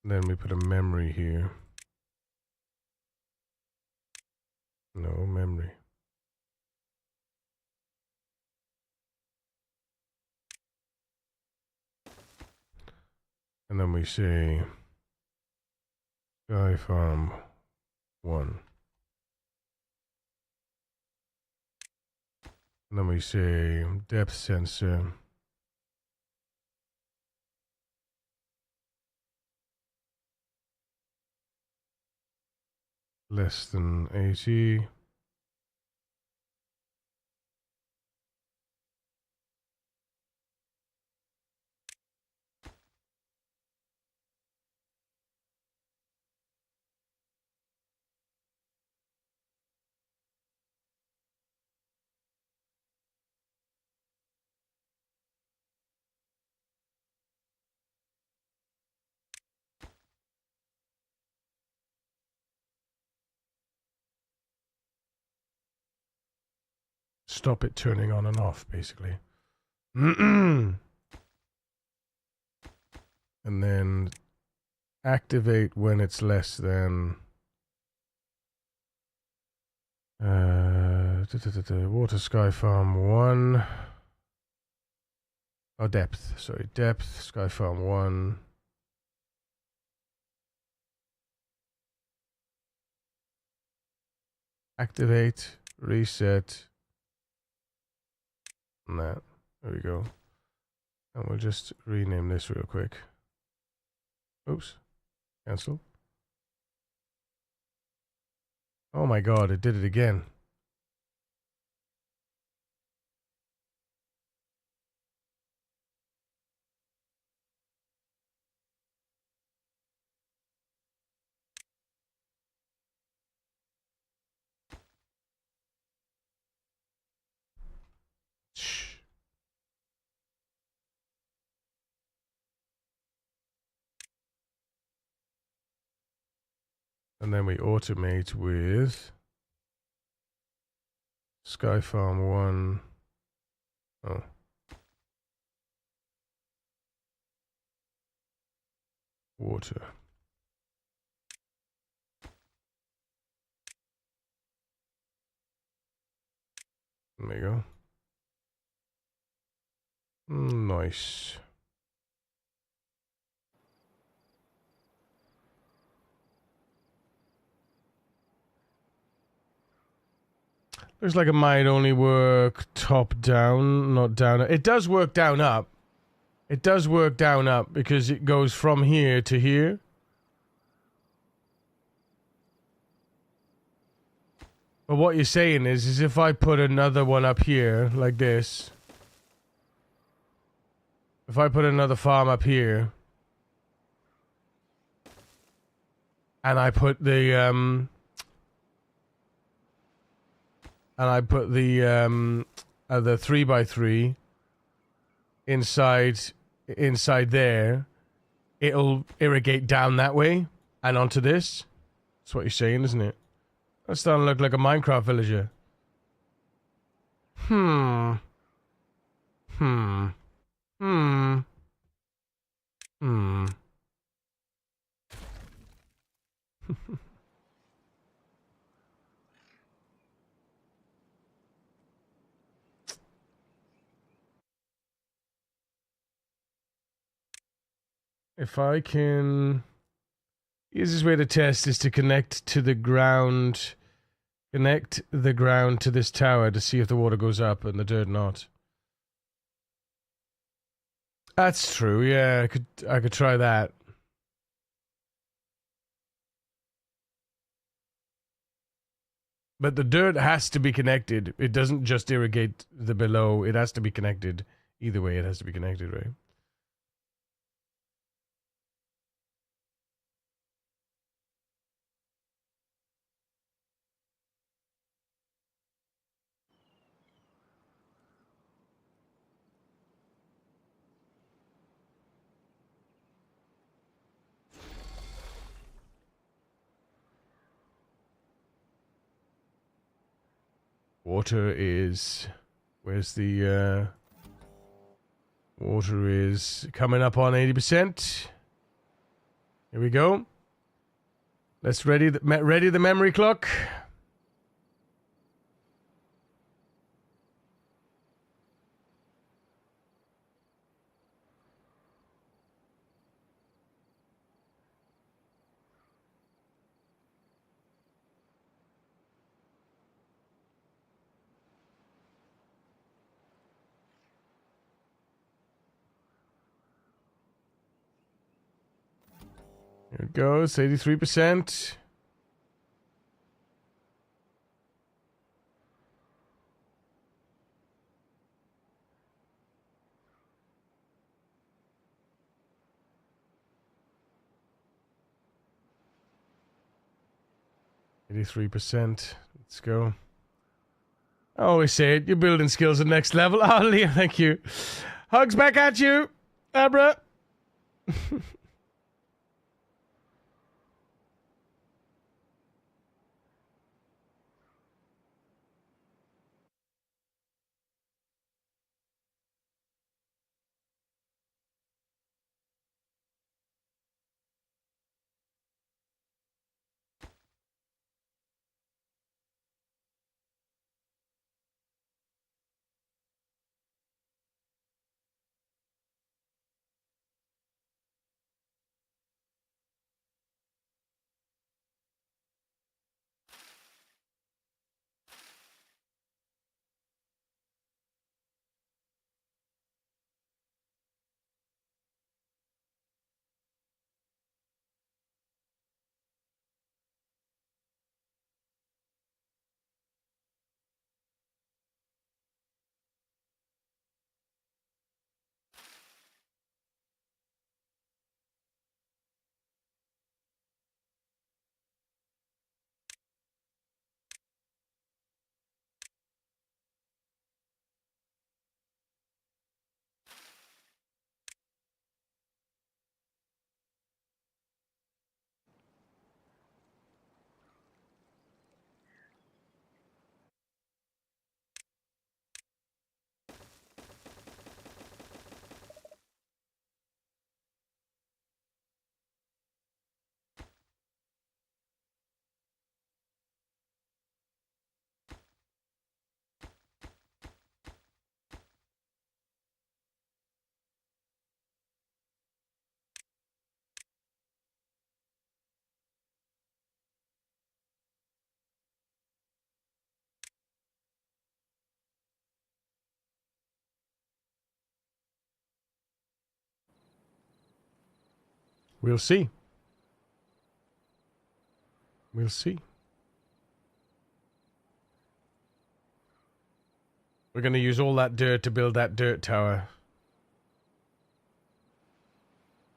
Then we put a memory here. No memory. And then we say Sky Farm 1. And then we say depth sensor. Less than 80. Stop it turning on and off, basically. And then activate when it's less than water sky farm 1. Oh, depth. Sorry, depth sky farm 1. Activate, reset. And that. There we go. And we'll just rename this real quick. Oops. Cancel. Oh my god, it did it again. Shh. And then we automate with Sky Farm 1. Oh. Water. There you go. Nice. Looks like it might only work top down, not down. It does work down up. It does work down up because it goes from here to here. But what you're saying is if I put another one up here, like this. If I put another farm up here. And I put the, the 3x3 inside there, it'll irrigate down that way and onto this. That's what you're saying, isn't it? That's starting to look like a Minecraft villager. If I can... Easiest way to test is to connect to the ground. Connect the ground to this tower to see if the water goes up and the dirt not. That's true, yeah, I could try that. But the dirt has to be connected. It doesn't just irrigate the below. It has to be connected. Either way, it has to be connected, right? Water is... Where's the... Water is coming up on 80%. Here we go. Let's ready the memory clock. Here it goes, 83%. %. Let's go. I always say it, your building skills are next level. Oh, Liam, thank you. Hugs back at you, Abra. We'll see. We'll see. We're going to use all that dirt to build that dirt tower.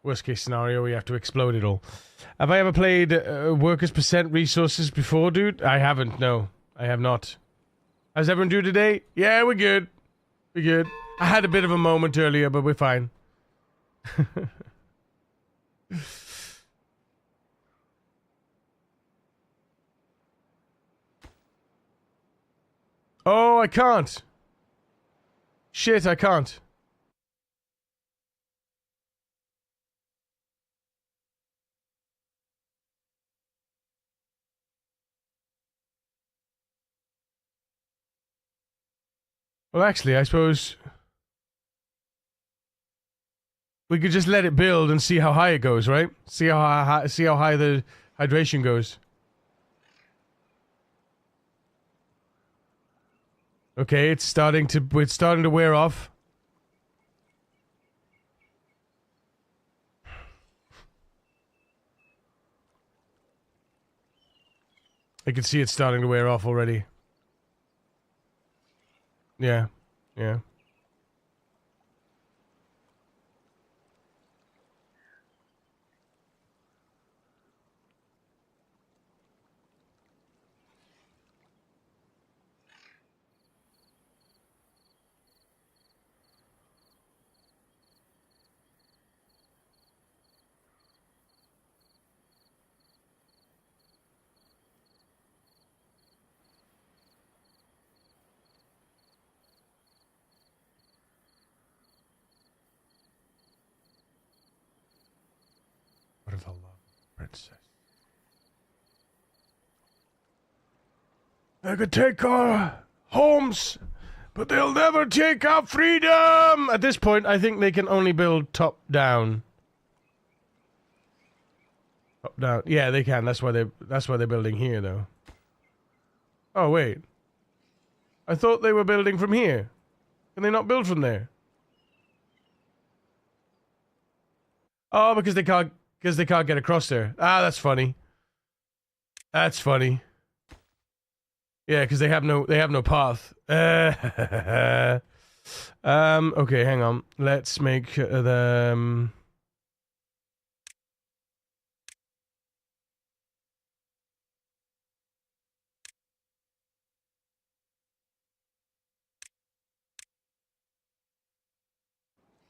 Worst case scenario, we have to explode it all. Have I ever played Workers Percent Resources before, dude? I haven't, no. I have not. How's everyone doing today? Yeah, we're good. We're good. I had a bit of a moment earlier, but we're fine. Oh, I can't. Shit, I can't. Well, actually, I suppose... we could just let it build and see how high it goes, right? See how high the hydration goes. Okay, it's starting to wear off. I can see it starting to wear off already. Yeah, yeah. What if I love princess? They could take our homes, but they'll never take our freedom! At this point, I think they can only build top down. Top down. Yeah, they can. That's why they're building here, though. Oh, wait. I thought they were building from here. Can they not build from there? Oh, because they can't get across there. Ah, that's funny. That's funny. Yeah, because they have no path. Okay, hang on. Let's make the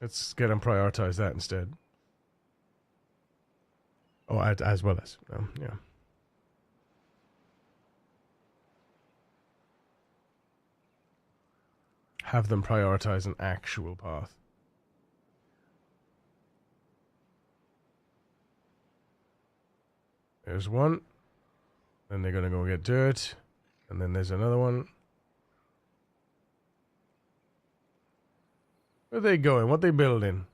let's get them prioritize that instead. Oh, as well as yeah. Have them prioritize an actual path. There's one. Then they're gonna go get dirt. And then there's another one. Where are they going? What are they building?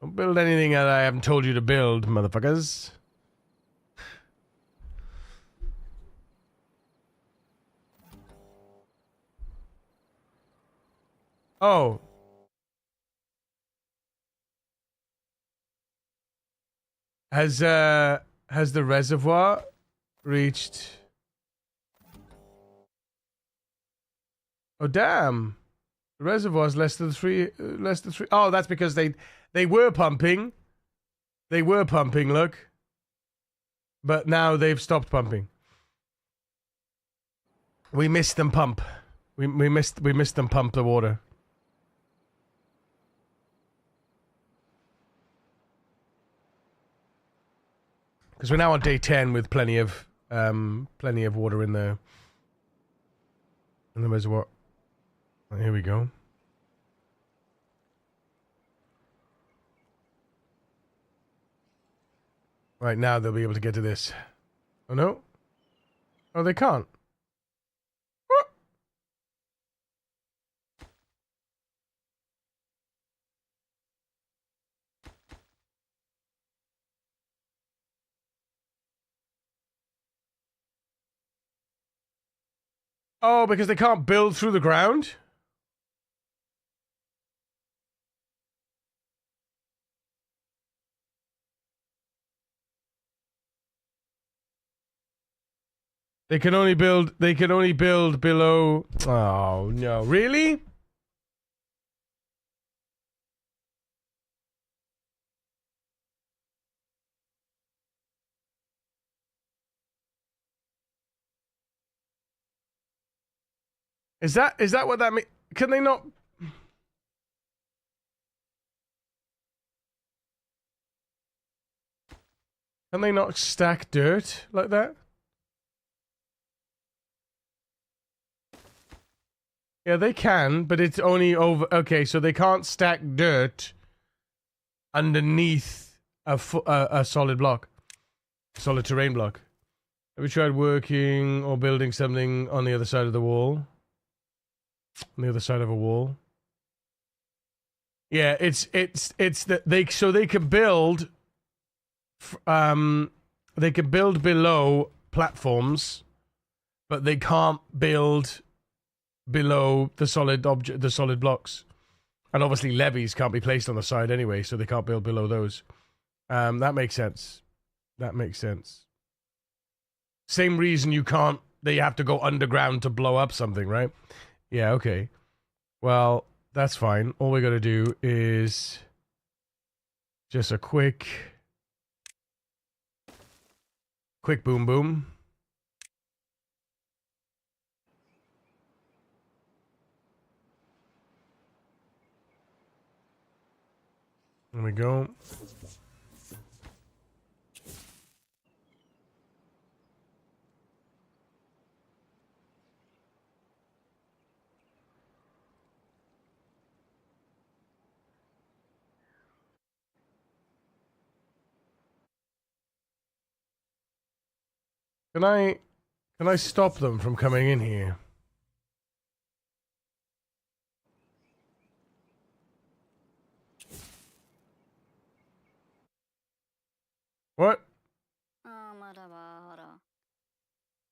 Don't build anything that I haven't told you to build, motherfuckers. Oh. Has the reservoir reached... Oh, damn. The reservoir's less than three. Oh, that's because they were pumping. They were pumping, look. But now they've stopped pumping. We missed them pump. We missed them pump the water. Because we're now on day 10 with plenty of water in the reservoir. Oh, here we go. Right, now they'll be able to get to this. Oh no? Oh, they can't. Oh, because they can't build through the ground? They can only build below. Oh no, really? Is that what that means? Can they not? Can they not stack dirt like that? Yeah, they can, but it's only over... Okay, so they can't stack dirt underneath a solid block. Solid terrain block. Have you tried working or building something on the other side of the wall? On the other side of a wall. Yeah, it's that they can build. They can build below platforms, but they can't build below the solid blocks. And obviously levees can't be placed on the side anyway, so they can't build below those. That makes sense. That makes sense. Same reason they have to go underground to blow up something, right? Yeah, okay. Well, that's fine. All we gotta do is just a quick boom boom. There we go. Can I stop them from coming in here? What?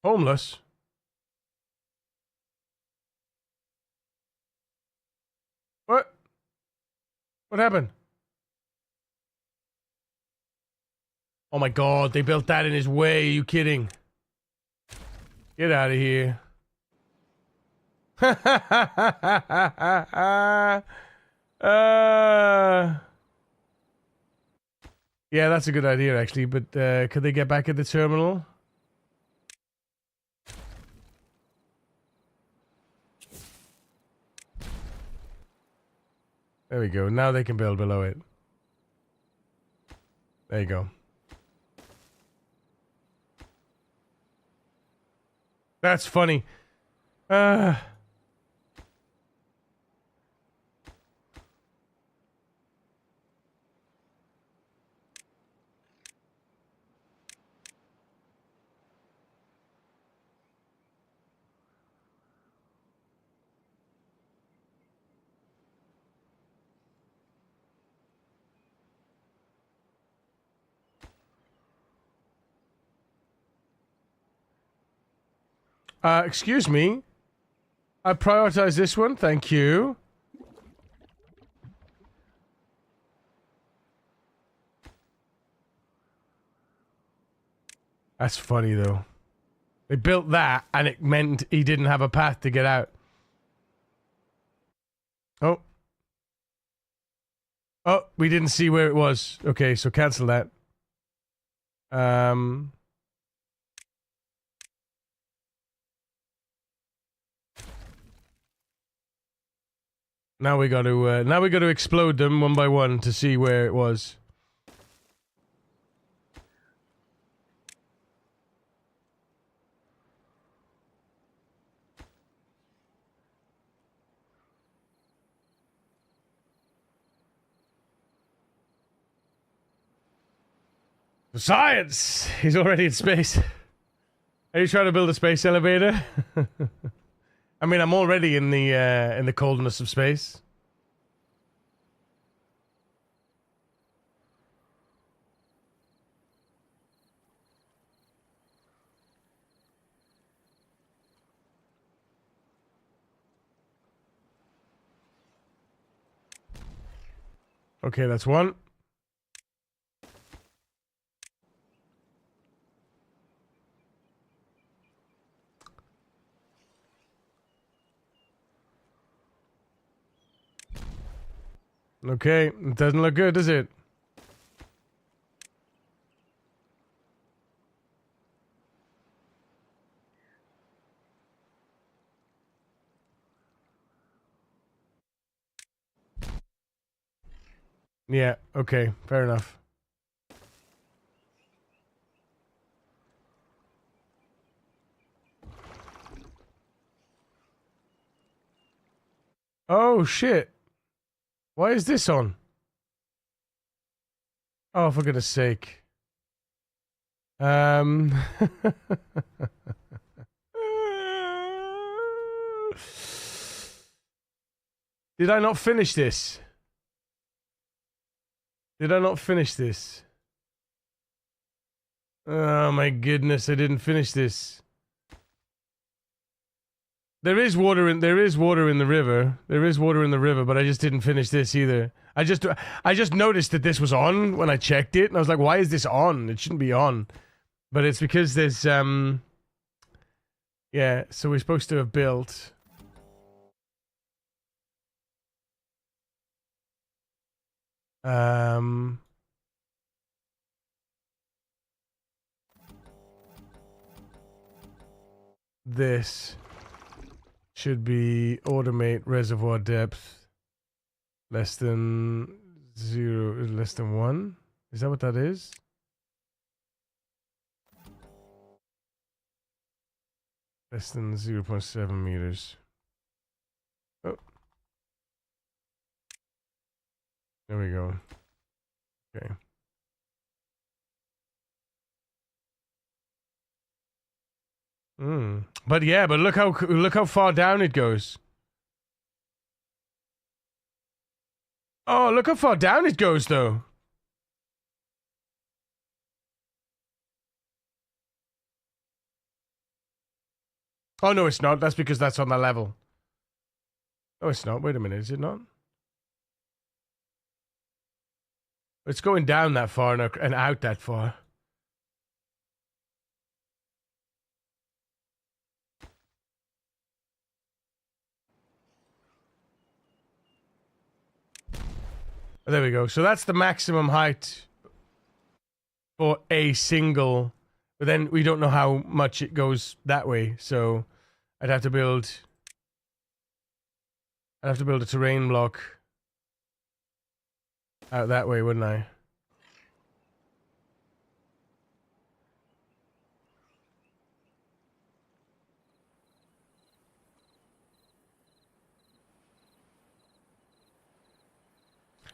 Homeless? What? What happened? Oh my god, they built that in his way. Are you kidding? Get out of here. Yeah, that's a good idea, actually. But could they get back at the terminal? There we go. Now they can build below it. There you go. That's funny. Excuse me. I prioritize this one, thank you. That's funny, though. They built that, and it meant he didn't have a path to get out. Oh. Oh, we didn't see where it was. Okay, so cancel that. Now we got to explode them one by one to see where it was. Science! He's already in space. Are you trying to build a space elevator? I mean, I'm already in the coldness of space. Okay, that's one. Okay, it doesn't look good, does it? Yeah, okay, fair enough. Oh, shit. Why is this on? Oh, for goodness sake. Did I not finish this? Did I not finish this? Oh my goodness, I didn't finish this. There is water in the river. There is water in the river, but I just didn't finish this either. I just noticed that this was on when I checked it, and I was like, why is this on? It shouldn't be on. But it's because there's yeah, so we're supposed to have built this should be automate reservoir depth less than 1. Is that what that is? Less than 0.7 meters. Oh. There we go. Okay. But yeah, but look how far down it goes. Oh, look how far down it goes though. Oh no, it's not. That's because that's on the level. Oh, it's not. Wait a minute, is it not? It's going down that far and out that far. There we go. So that's the maximum height for a single, but then we don't know how much it goes that way. So I'd have to build a terrain block out that way, wouldn't I?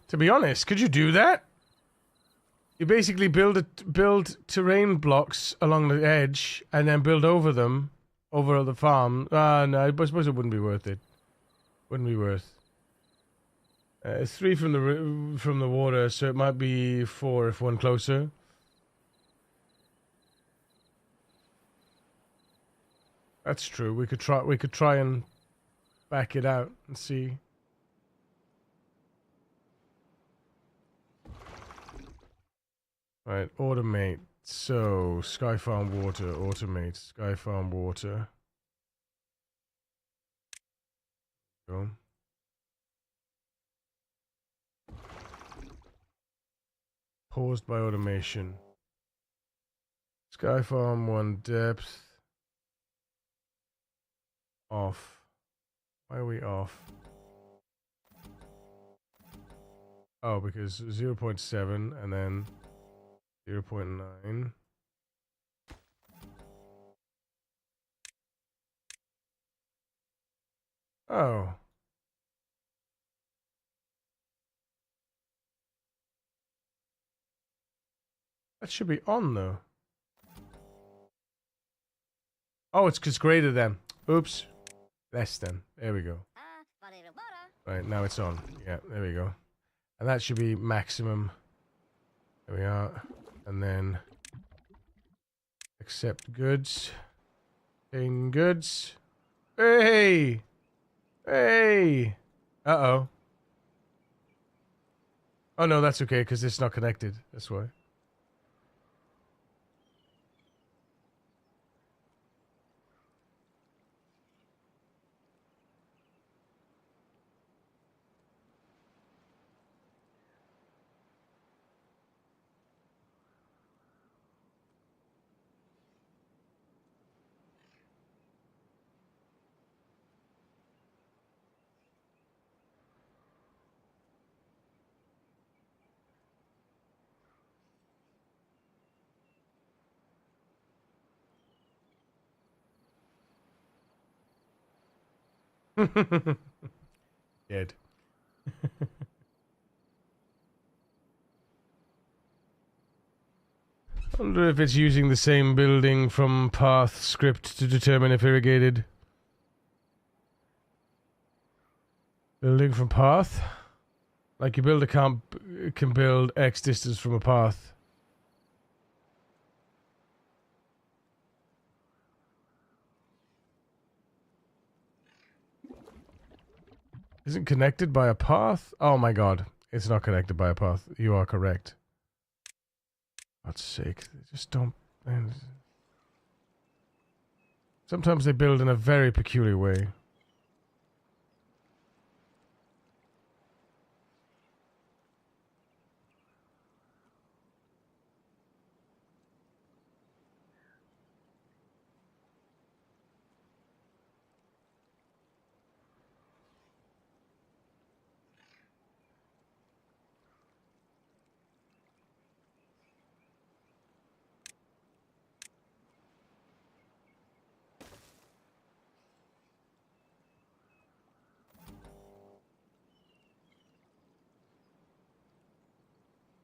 To be honest, could you do that? You basically build terrain blocks along the edge and then build over them, over the farm. No, I suppose it wouldn't be worth it. Wouldn't be worth. It's 3 from the water, so it might be 4 if one closer. That's true. We could try and back it out and see. Right, automate. So, Sky Farm Water, automate. Sky Farm Water. Go. Paused by automation. Sky Farm 1 depth. Off. Why are we off? Oh, because 0.7 and then 0.9. Oh. That should be on though. Oh, it's because greater than. Oops. Less than. There we go. Right, now it's on. Yeah, there we go. And that should be maximum. There we are. And then accept goods. Obtain goods. Hey! Hey! Uh-oh. Oh no, that's okay, because it's not connected. That's why. Dead. I wonder if it's using the same building from path script to determine if irrigated. Building from path. Like you build a camp, can build X distance from a path. Isn't connected by a path? Oh my god. It's not connected by a path. You are correct. God's sake. They just don't... Man. Sometimes they build in a very peculiar way.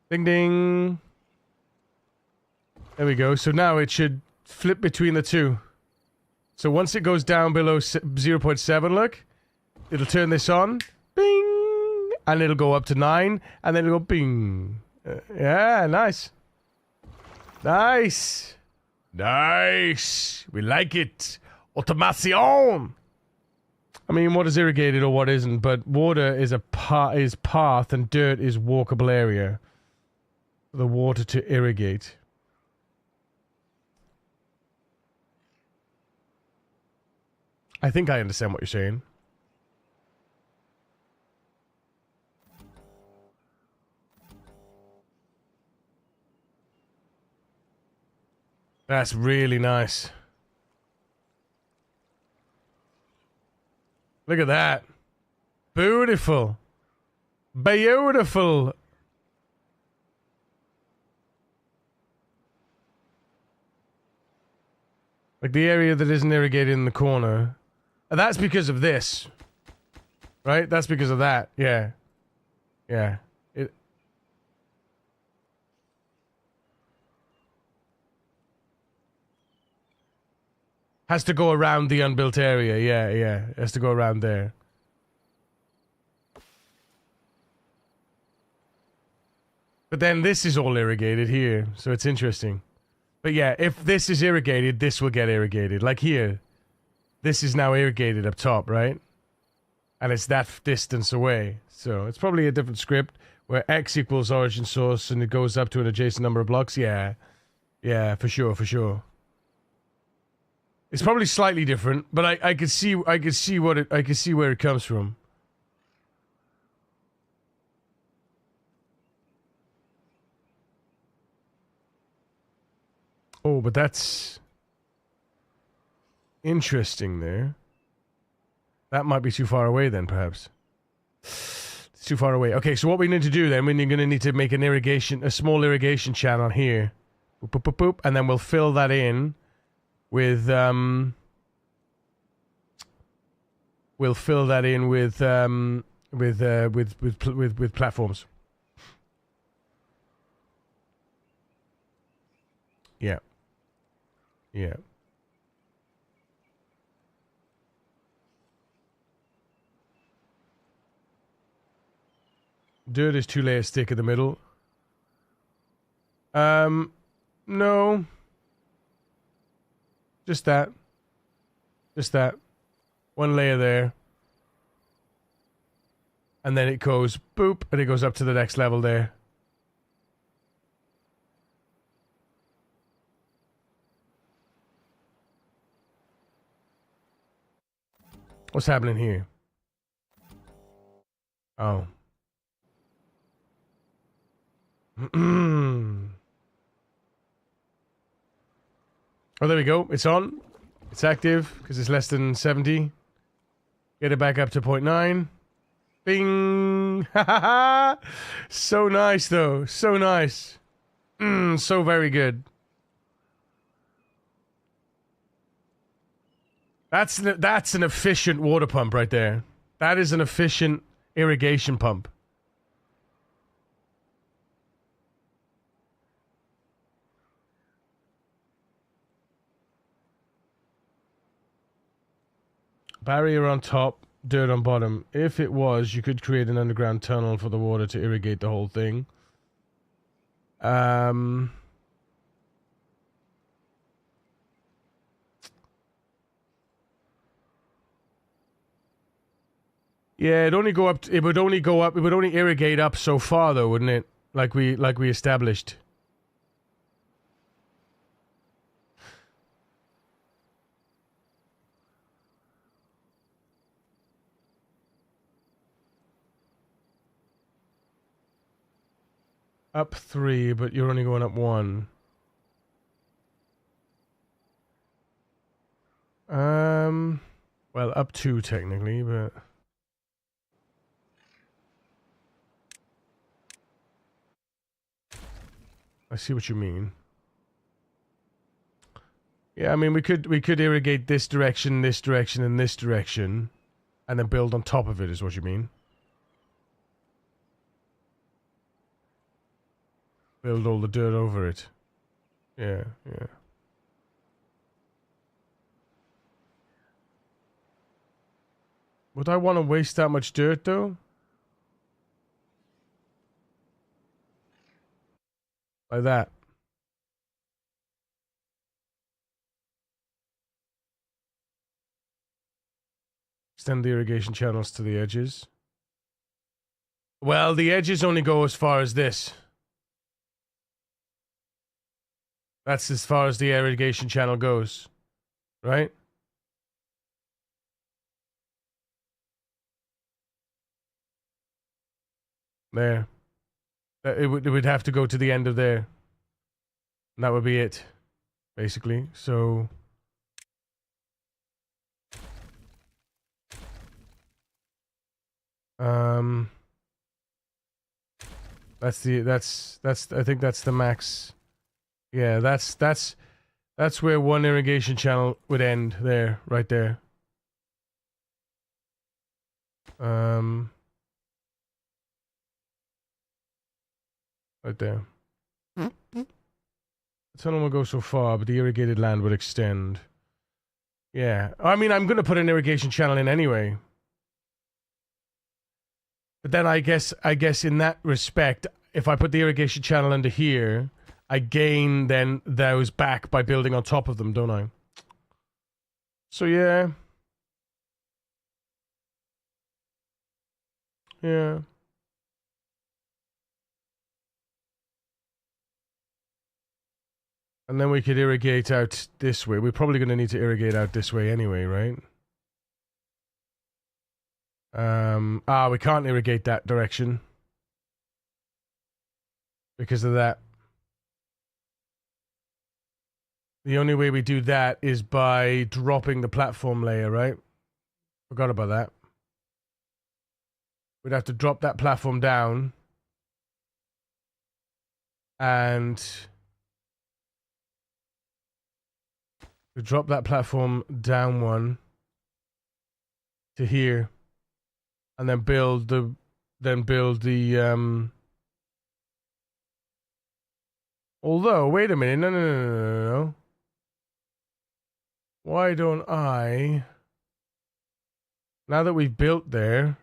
Ding ding. There we go. So now it should flip between the two. So once it goes down below 0.7, look, it'll turn this on. Bing! And it'll go up to 9. And then it'll go bing. Yeah, nice. Nice. Nice. We like it. Automation. I mean, what is irrigated or what isn't, but water is path and dirt is walkable area. The water to irrigate. I think I understand what you're saying. That's really nice. Look at that. Beautiful. Beautiful. Like the area that isn't irrigated in the corner. And that's because of this. Right? That's because of that. Yeah. Yeah. It has to go around the unbuilt area. Yeah, yeah. It has to go around there. But then this is all irrigated here. So it's interesting. But yeah, if this is irrigated, this will get irrigated. Like here. This is now irrigated up top, right? And it's that distance away. So it's probably a different script where X equals origin source and it goes up to an adjacent number of blocks. Yeah. Yeah, for sure, for sure. It's probably slightly different, but I could see where it comes from. Oh, but that's interesting there. That might be too far away then, perhaps. It's too far away. Okay, so what we need to do then, we're going to need to make a small irrigation channel here. Boop, boop, boop, boop, and then we'll fill that in with, with platforms. Yeah. Yeah. Dirt is 2 layers thick in the middle. No. Just that. Just that. 1 layer there. And then it goes boop, and it goes up to the next level there. What's happening here? Oh. Oh, there we go. It's on. It's active because it's less than 70. Get it back up to 0.9. Bing! So nice, though. So nice. So very good. That's an efficient water pump right there. That is an efficient irrigation pump. Barrier on top, dirt on bottom. If it was, you could create an underground tunnel for the water to irrigate the whole thing. Yeah, it'd only go up. It would only go up. It would only irrigate up so far, though, wouldn't it? Like we established. Up 3, but you're only going up 1. Well, up 2 technically, but I see what you mean. Yeah, I mean we could irrigate this direction, and this direction, and then build on top of it. Is what you mean? Build all the dirt over it. Yeah, yeah. Would I want to waste that much dirt though? Like that. Extend the irrigation channels to the edges. Well, the edges only go as far as this. That's as far as the irrigation channel goes. Right? There. It would have to go to the end of there. And that would be it. Basically. So... That's I think that's the max. Yeah, that's where one irrigation channel would end there, right there. Right there. The tunnel will go so far, but the irrigated land would extend. Yeah. I mean, I'm going to put an irrigation channel in anyway. But then I guess in that respect, if I put the irrigation channel under here, I gain then those back by building on top of them, don't I? So yeah. Yeah. And then we could irrigate out this way. We're probably going to need to irrigate out this way anyway, right? We can't irrigate that direction. Because of that. The only way we do that is by dropping the platform layer, right? Forgot about that. We'd have to drop that platform down. And... we drop that platform down one. To here. And then build the... Although, wait a minute. No. Why don't I... Now that we've built there...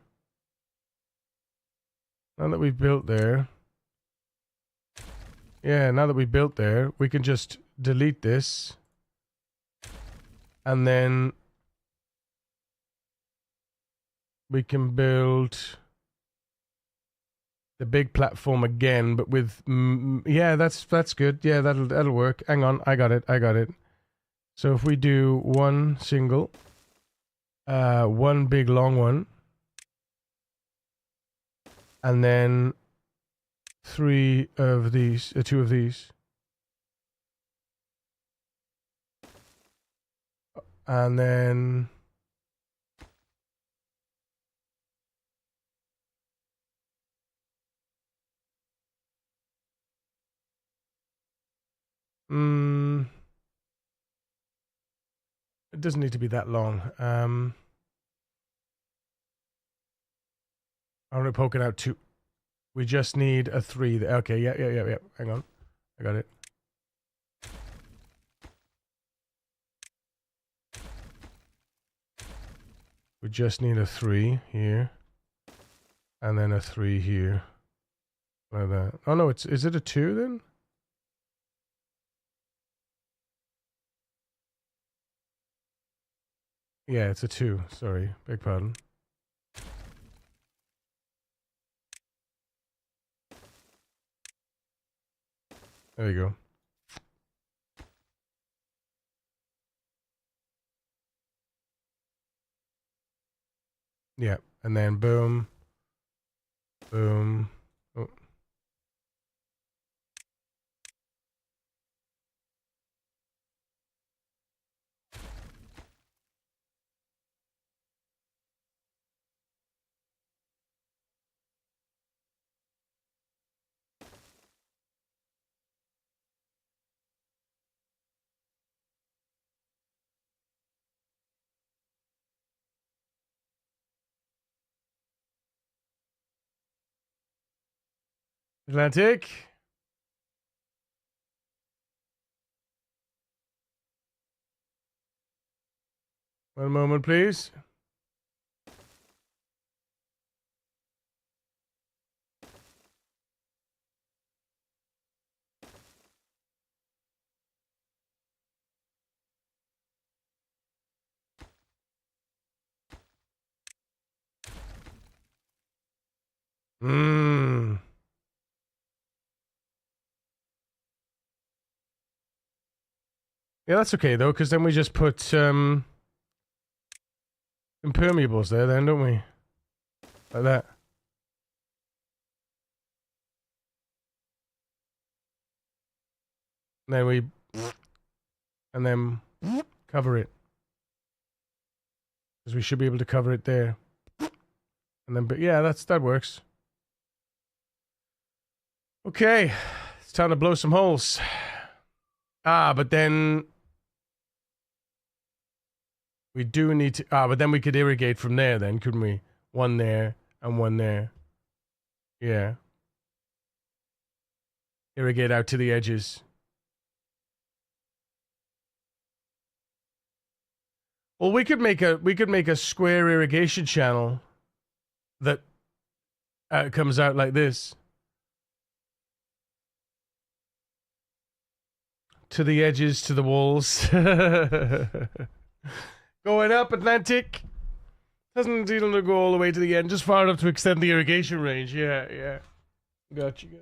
Yeah, now that we've built there, we can just delete this. And then... we can build... the big platform again, but with... yeah, that's good. Yeah, that'll work. Hang on, I got it. So if we do one single... one big long one... and then 2 of these. And then... it doesn't need to be that long. I'm going to poke it out 2. We just need a 3. Okay, yeah. Hang on. I got it. We just need a 3 here. And then a 3 here. Like that. Oh no, is it a 2 then? Yeah, it's a 2. Sorry, beg pardon. There you go. Yeah, and then boom. Boom. Oh. Atlantic. One moment, please. Mmm. Yeah, that's okay though, because then we just put impermeables there, then, don't we? Like that. And then we, and then cover it, because we should be able to cover it there. And then, but yeah, that works. Okay, it's time to blow some holes. Ah, but then we do need to. Ah, but then we could irrigate from there, then, couldn't we? One there and one there. Yeah. Irrigate out to the edges. Well, we could make a square irrigation channel that comes out like this to the edges, to the walls. Going up Atlantic. Doesn't even go all the way to the end, just far enough to extend the irrigation range. Yeah, yeah. Got you.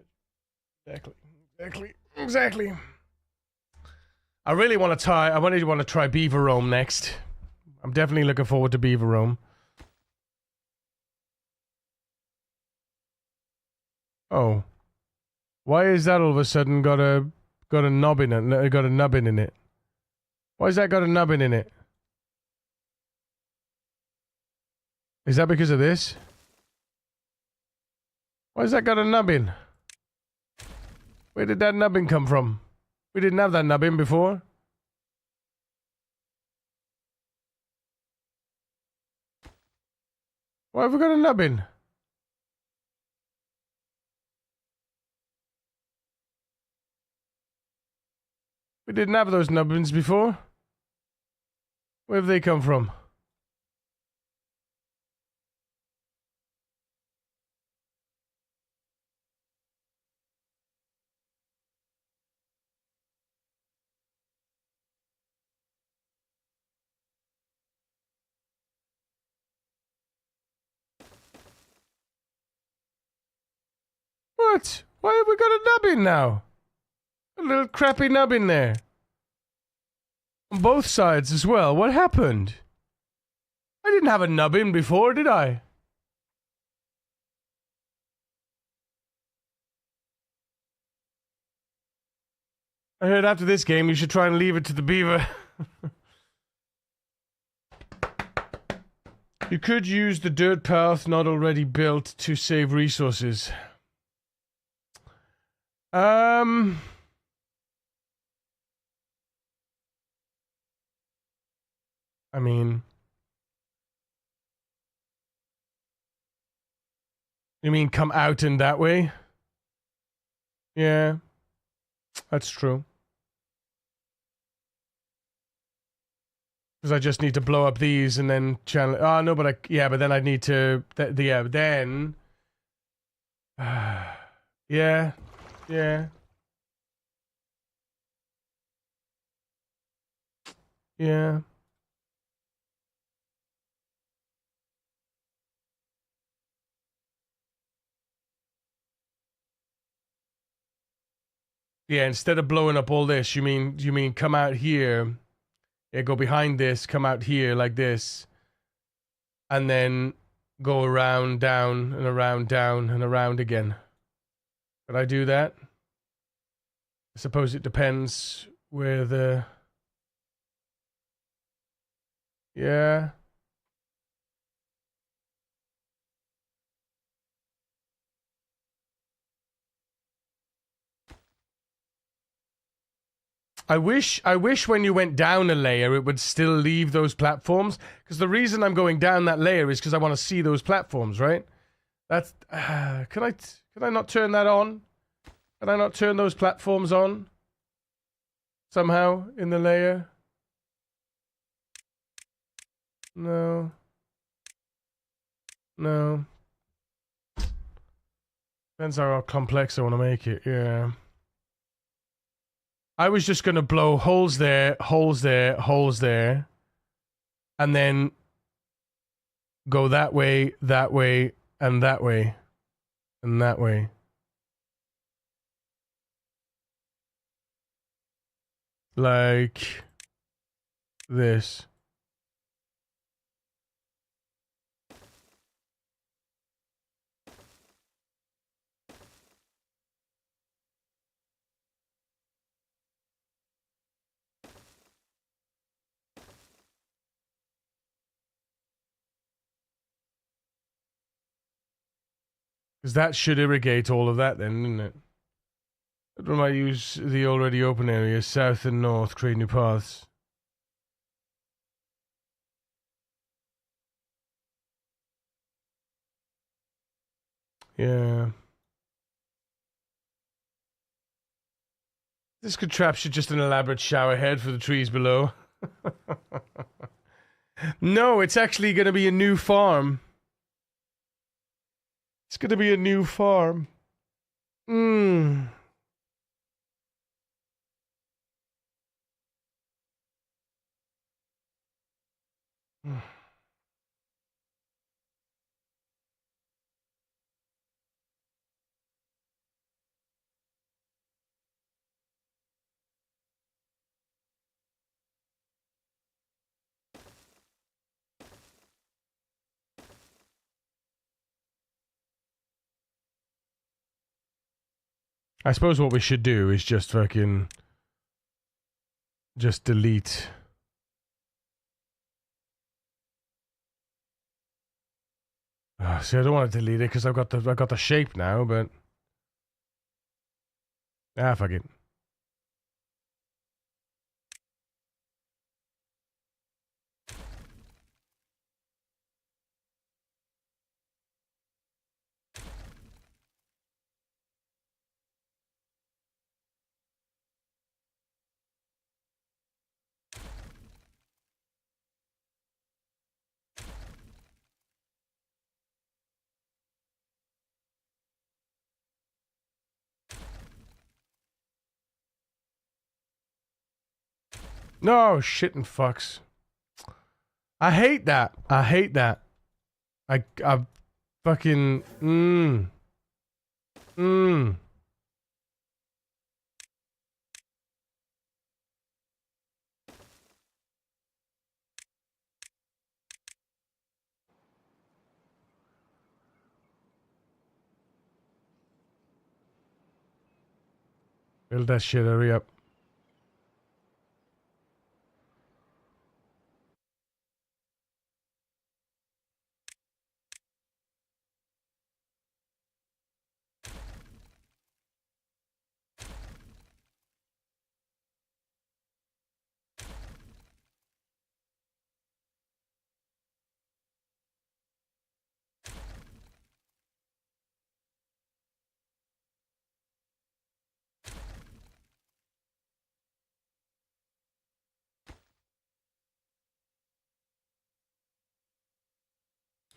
Exactly. I really want to try. I really want to try Beaver Rome next. I'm definitely looking forward to Beaver Rome. Oh, why is that all of a sudden got a nubbin in it? Got a nubbin in it. Why has that got a nubbin in it? Is that because of this? Why has that got a nubbin? Where did that nubbin come from? We didn't have that nubbin before. Why have we got a nubbin? We didn't have those nubbins before. Where have they come from? What? Why have we got a nubbin now? A little crappy nubbin there. On both sides as well. What happened? I didn't have a nubbin before, did I? I heard after this game you should try and leave it to the beaver. You could use the dirt path not already built to save resources. I mean, you mean come out in that way? Yeah, that's true. Because I just need to blow up these and then channel. Oh no, but but then I'd need to. Then. Yeah. Yeah. Yeah. Yeah, instead of blowing up all this, you mean come out here, yeah, go behind this, come out here like this, and then go around, down, and around, down, and around again. Could I do that? I suppose it depends where the... Yeah. I wish when you went down a layer it would still leave those platforms, because the reason I'm going down that layer is because I want to see those platforms, right? That's can I not turn that on? Can I not turn those platforms on somehow in the layer? No. No. Depends how complex I want to make it, yeah. I was just going to blow holes there, holes there, holes there, and then go that way, and that way, and that way. Like this. Because that should irrigate all of that then, didn't it? But I might use the already open areas, south and north, create new paths. Yeah. This could capture just an elaborate shower head for the trees below. No, it's actually going to be a new farm. It's going to be a new farm. Mmm. I suppose what we should do is just fucking... just delete... see, I don't want to delete it because I've got the shape now, but... Ah, fuck it. No, shit and fucks. I hate that. I hate that. I fucking... Build that shit, hurry up.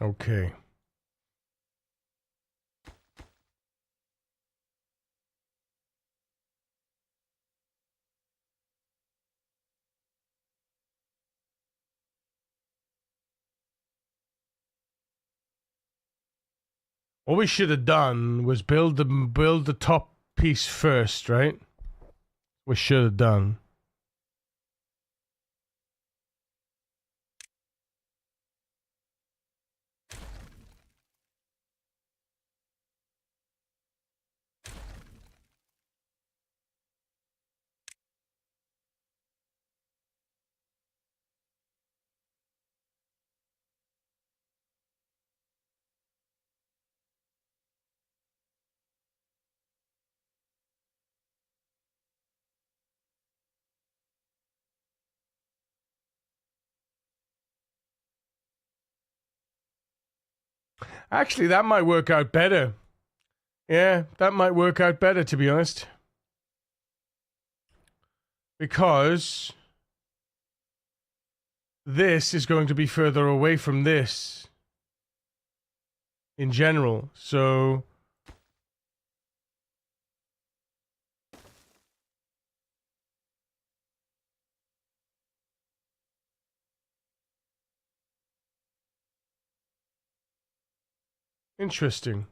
Okay. What we should have done was build the top piece first, right? We should have done. Actually, that might work out better. Yeah, that might work out better, to be honest. Because this is going to be further away from this in general. So interesting.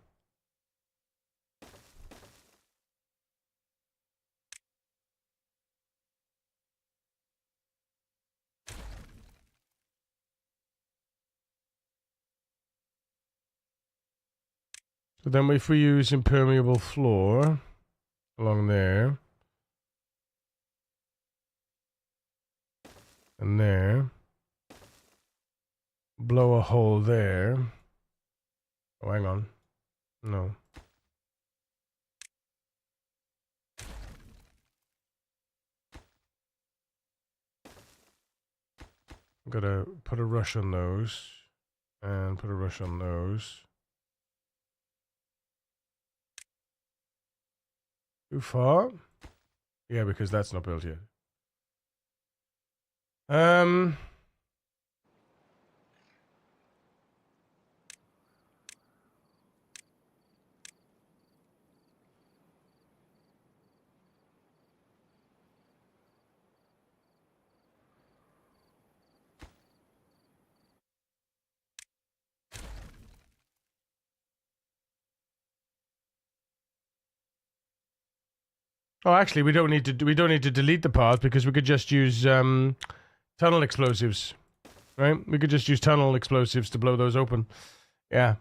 So then if we use impermeable floor along there and there, blow a hole there. Oh, hang on. No. I'm gonna put a rush on those and put a rush on those. Too far? Yeah, because that's not built yet. Oh, actually, we don't need to delete the path because we could just use tunnel explosives, right? We could just use tunnel explosives to blow those open. Yeah,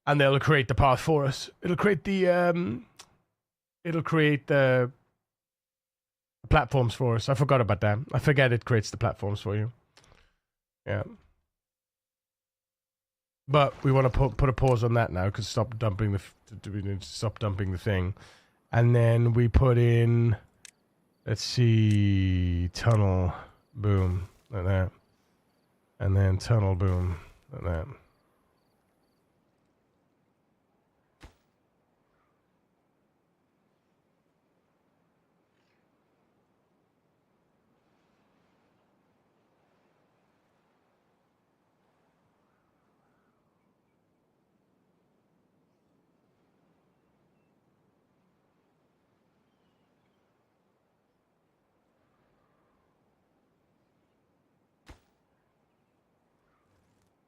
and they'll create the path for us. It'll create the platforms for us. I forgot about that. I forget it creates the platforms for you. Yeah. But we want to put a pause on that now because stop dumping the thing, and then we put in, let's see, tunnel, boom, like that, and then tunnel, boom, like that.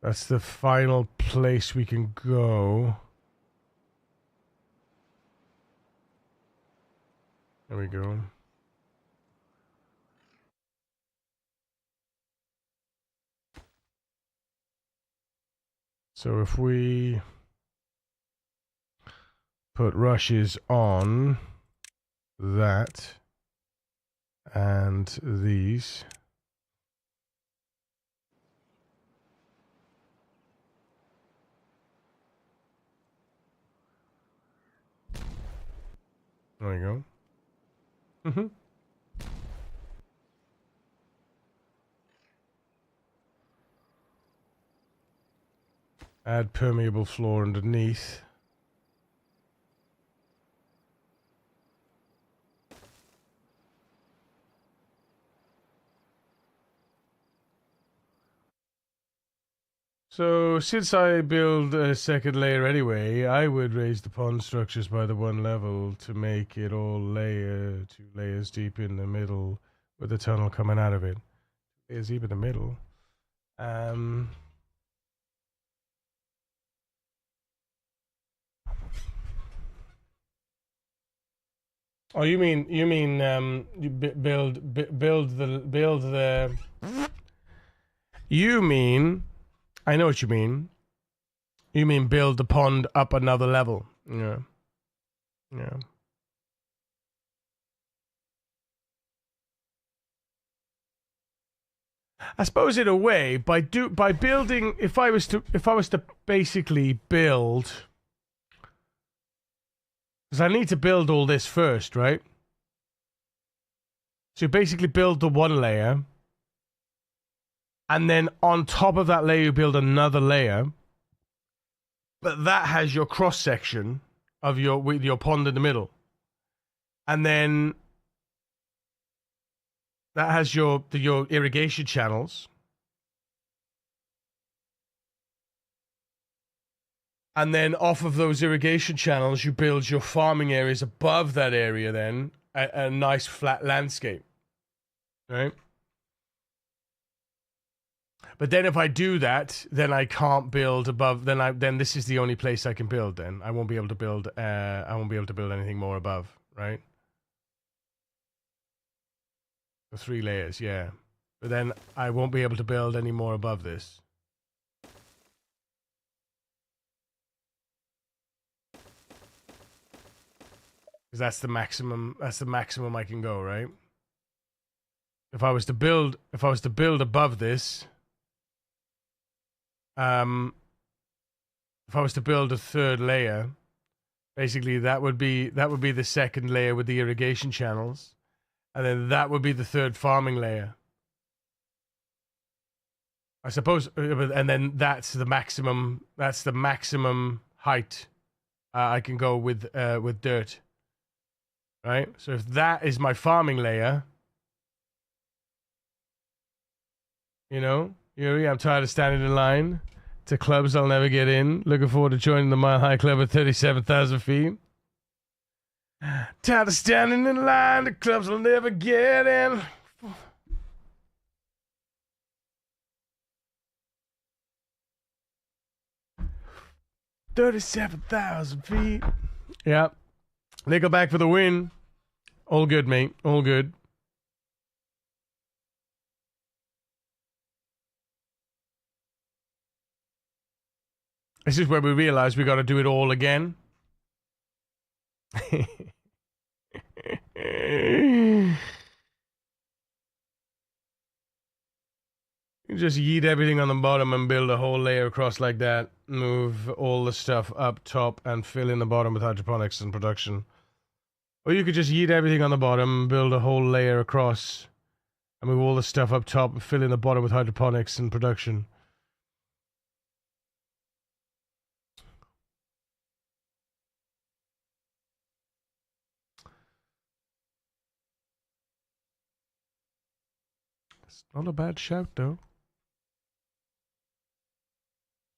That's the final place we can go. There we go. So if we put rushes on that and these. There we go. Mm-hmm. Add permeable floor underneath. So, since I build a second layer anyway, I would raise the pond structures by the one level to make it all 2 layers deep in the middle with the tunnel coming out of it. 2 layers deep in the middle. Oh, you mean you build the. You mean, I know what you mean. You mean build the pond up another level. Yeah. Yeah. I suppose in a way, by building, if I was to basically build, because I need to build all this first, right? So you basically build the one layer, and then on top of that layer you build another layer, but that has your cross section of with your pond in the middle, and then that has your irrigation channels. And then off of those irrigation channels, you build your farming areas above that area then, a nice flat landscape. Right? But then if I do that, then I can't build above, then this is the only place I can build then. I won't be able to build anything more above, right? The 3 layers, yeah. But then I won't be able to build any more above this. Because that's the maximum I can go, right? If I was to build above this, if I was to build a 3rd layer, basically that would be the 2nd layer with the irrigation channels, and then that would be the 3rd farming layer. I suppose, and then that's the maximum height I can go with dirt. Right? So if that is my farming layer, you know, Yuri, I'm tired of standing in line to clubs I'll never get in. Looking forward to joining the Mile High Club at 37,000 feet. Tired of standing in line to clubs I'll never get in. $37,000 feet. Yeah. Nickelback for the win. All good, mate. All good. This is where we realize we got to do it all again. You just yeet everything on the bottom and build a whole layer across like that. Move all the stuff up top and fill in the bottom with hydroponics and production. Or you could just yeet everything on the bottom, build a whole layer across, and move all the stuff up top and fill in the bottom with hydroponics and production. It's not a bad shout, though.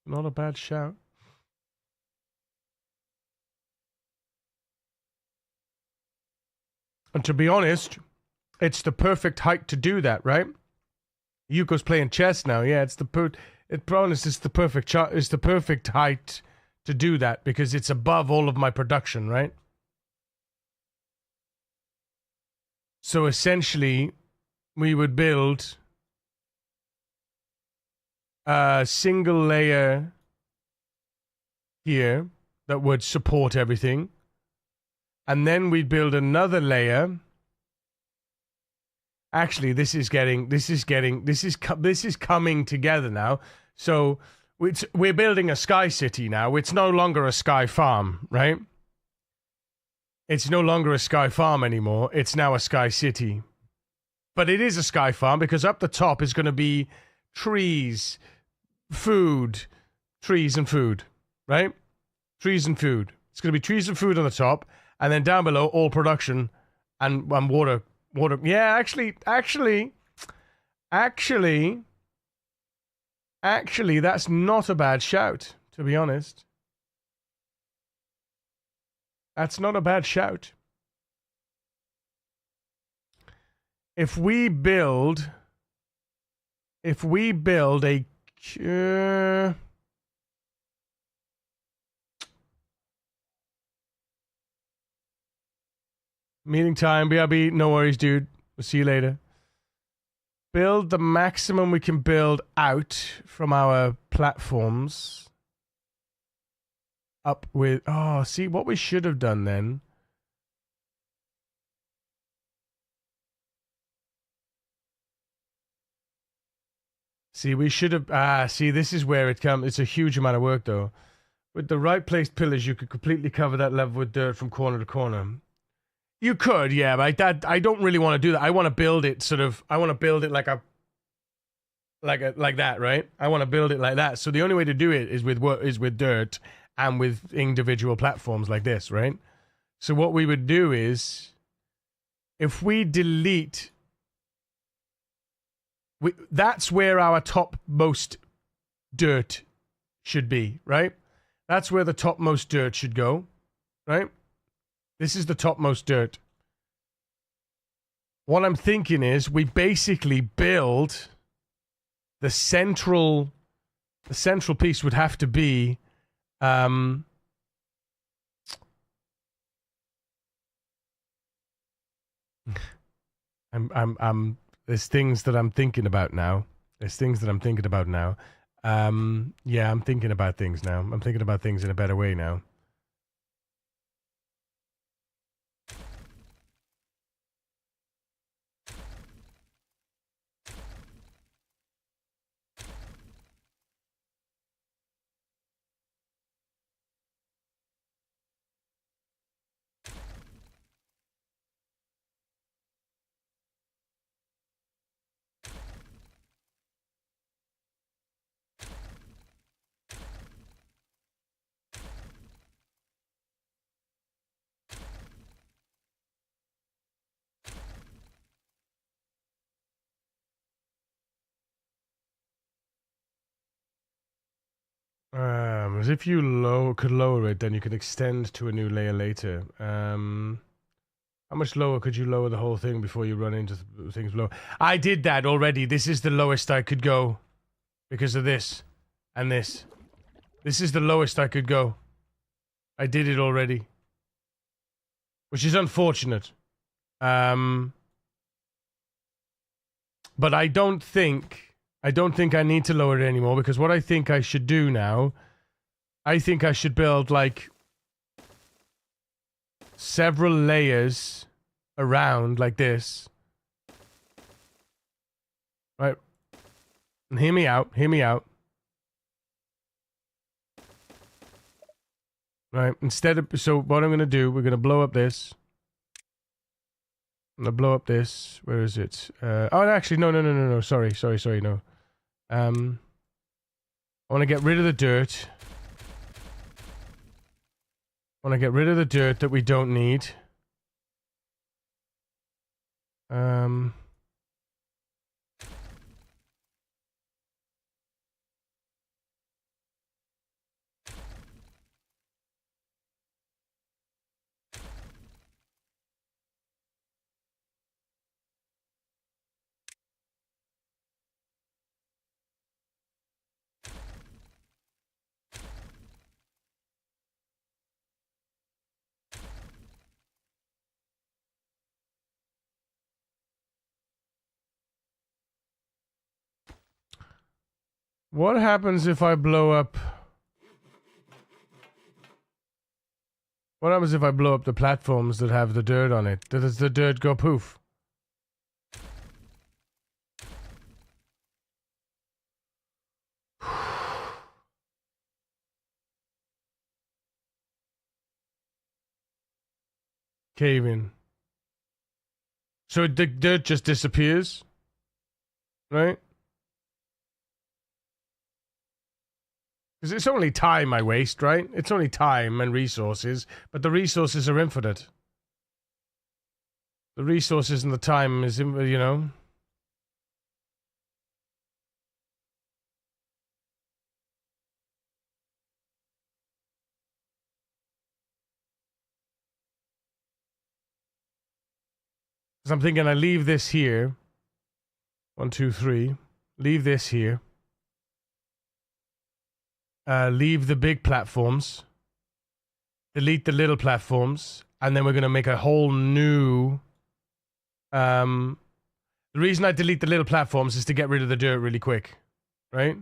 Not a bad shout. And to be honest, it's the perfect height to do that, right? Yuko's playing chess now. Yeah, it's the perfect height to do that because it's above all of my production, right? So essentially, we would build a single layer here that would support everything. And then we'd build another layer. Actually, this is coming together now. So we're building a sky city now. It's no longer a sky farm, right? It's no longer a sky farm anymore. It's now a sky city. But it is a sky farm because up the top is going to be trees, food, right? Trees and food. It's going to be trees and food on the top. And then down below, all production and water. Yeah, actually, Actually, that's not a bad shout, to be honest. That's not a bad shout. If we build a meeting time, BRB, no worries, dude. We'll see you later. Build the maximum we can build out from our platforms. Up with... Oh, see, what we should have done then... See, we should have... see, this is where it comes... It's a huge amount of work, though. With the right placed pillars, you could completely cover that level with dirt from corner to corner. You could, yeah, but I don't really want to do that. I want to build it sort of... I want to build it like that, right? I want to build it like that. So the only way to do it is with dirt and with individual platforms like this, right? So what we would do is... If we delete... that's where our topmost dirt should be, right? That's where the topmost dirt should go, right? This is the topmost dirt. What I'm thinking is we basically build the central piece would have to be I'm there's things that I'm thinking about now. Yeah, I'm thinking about things now. I'm thinking about things in a better way now. As if you could lower it, then you could extend to a new layer later. How much lower could you lower the whole thing before you run into things below? I did that already. This is the lowest I could go because of this and this. This is the lowest I could go. I did it already, which is unfortunate. But I don't think I need to lower it anymore, because what I think I should do now, I think I should build like several layers around like this. Right. And hear me out. Right. So what I'm going to do, we're going to blow up this. I'm going to blow up this. Where is it? Actually, no. Sorry, no. I want to get rid of the dirt. That we don't need. What happens if I blow up... What happens if I blow up the platforms that have the dirt on it? Does the dirt go poof? Cave in. So the dirt just disappears? Right? Because it's only time I waste, right? It's only time and resources, but the resources are infinite. The resources and the time is, you know... Because I'm thinking I leave this here. 1, 2, 3. Leave this here. Leave the big platforms. Delete the little platforms. And then we're going to make a whole new... the reason I delete the little platforms is to get rid of the dirt really quick. Right?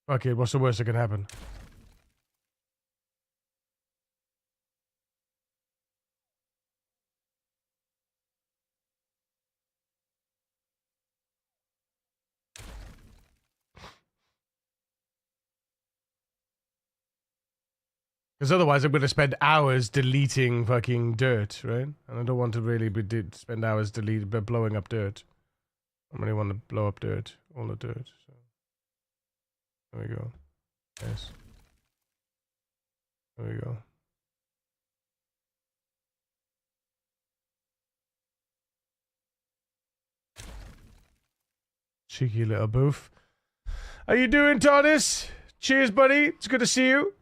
Fuck it, what's the worst that can happen? Because otherwise I'm going to spend hours deleting fucking dirt, right? And I don't want to really spend hours blowing up dirt. I really want to blow up dirt. All the dirt. So. There we go. Yes. There we go. Cheeky little boof. How you doing, Tardis? Cheers, buddy. It's good to see you.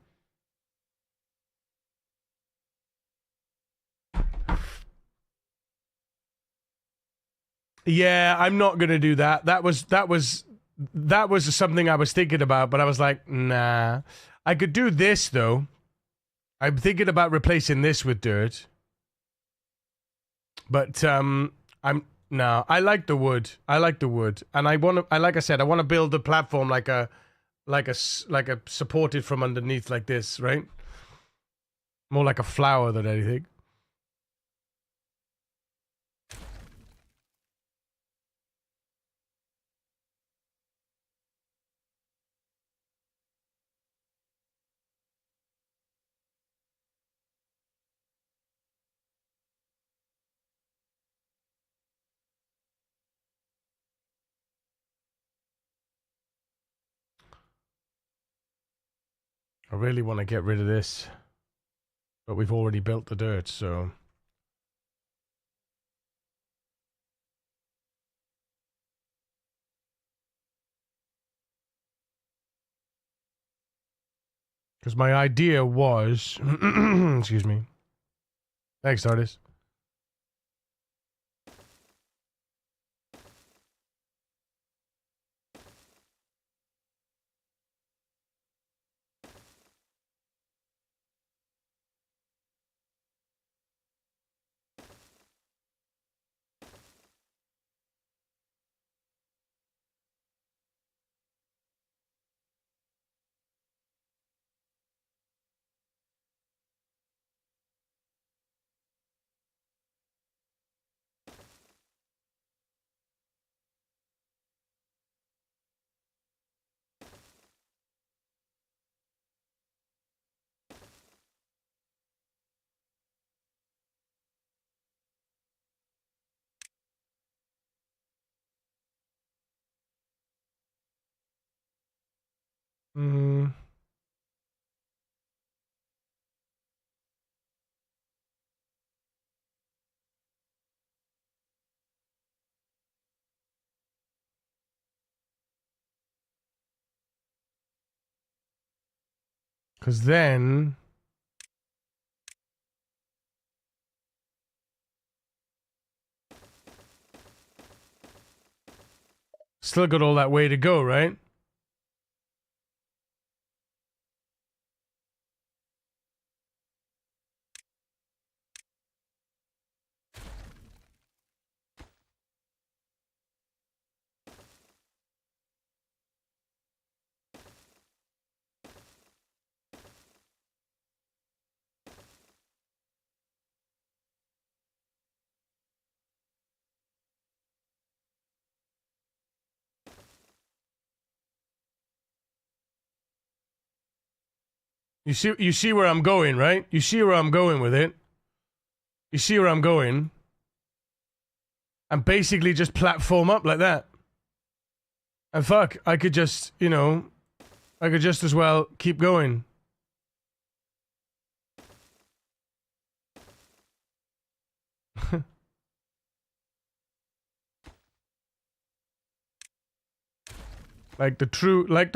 Yeah, I'm not gonna do that. That was something I was thinking about, but I was like, nah. I could do this though. I'm thinking about replacing this with dirt. But no, I like the wood. I like the wood, and I want to. Like I said, I want to build the platform like a supported from underneath like this, right? More like a flower than anything. I really want to get rid of this, but we've already built the dirt, so... Because my idea was... Excuse me. Thanks, artist. Mm. Because then... Still got all that way to go, right? You see where I'm going, right? You see where I'm going with it. You see where I'm going. And basically just platform up like that. And fuck, I could just, you know, I could just as well keep going. like the true, like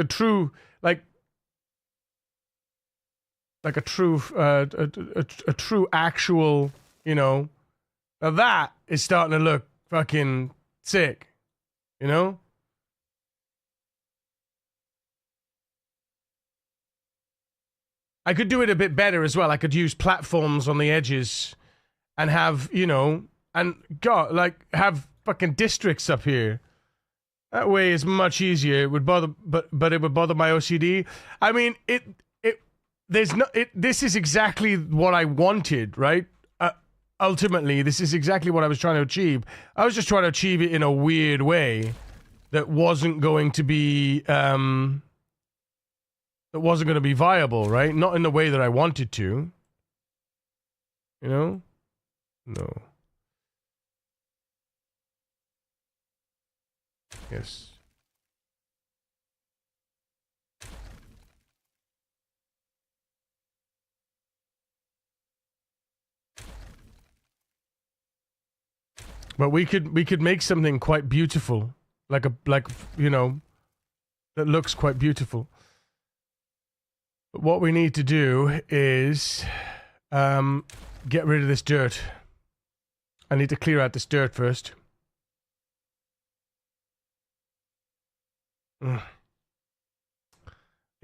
like a true, a true actual, you know. Now that is starting to look fucking sick, you know. I could do it a bit better as well. I could use platforms on the edges and have, you know, and God, like have fucking districts up here. That way is much easier. It would bother, but it would bother my OCD. I mean, there's no. This is exactly what I wanted, right? Ultimately, this is exactly what I was trying to achieve. I was just trying to achieve it in a weird way that wasn't going to be viable, right? Not in the way that I wanted to. You know? No. Yes. But we could make something quite beautiful, like you know, that looks quite beautiful. But what we need to do is get rid of this dirt. I need to clear out this dirt first. The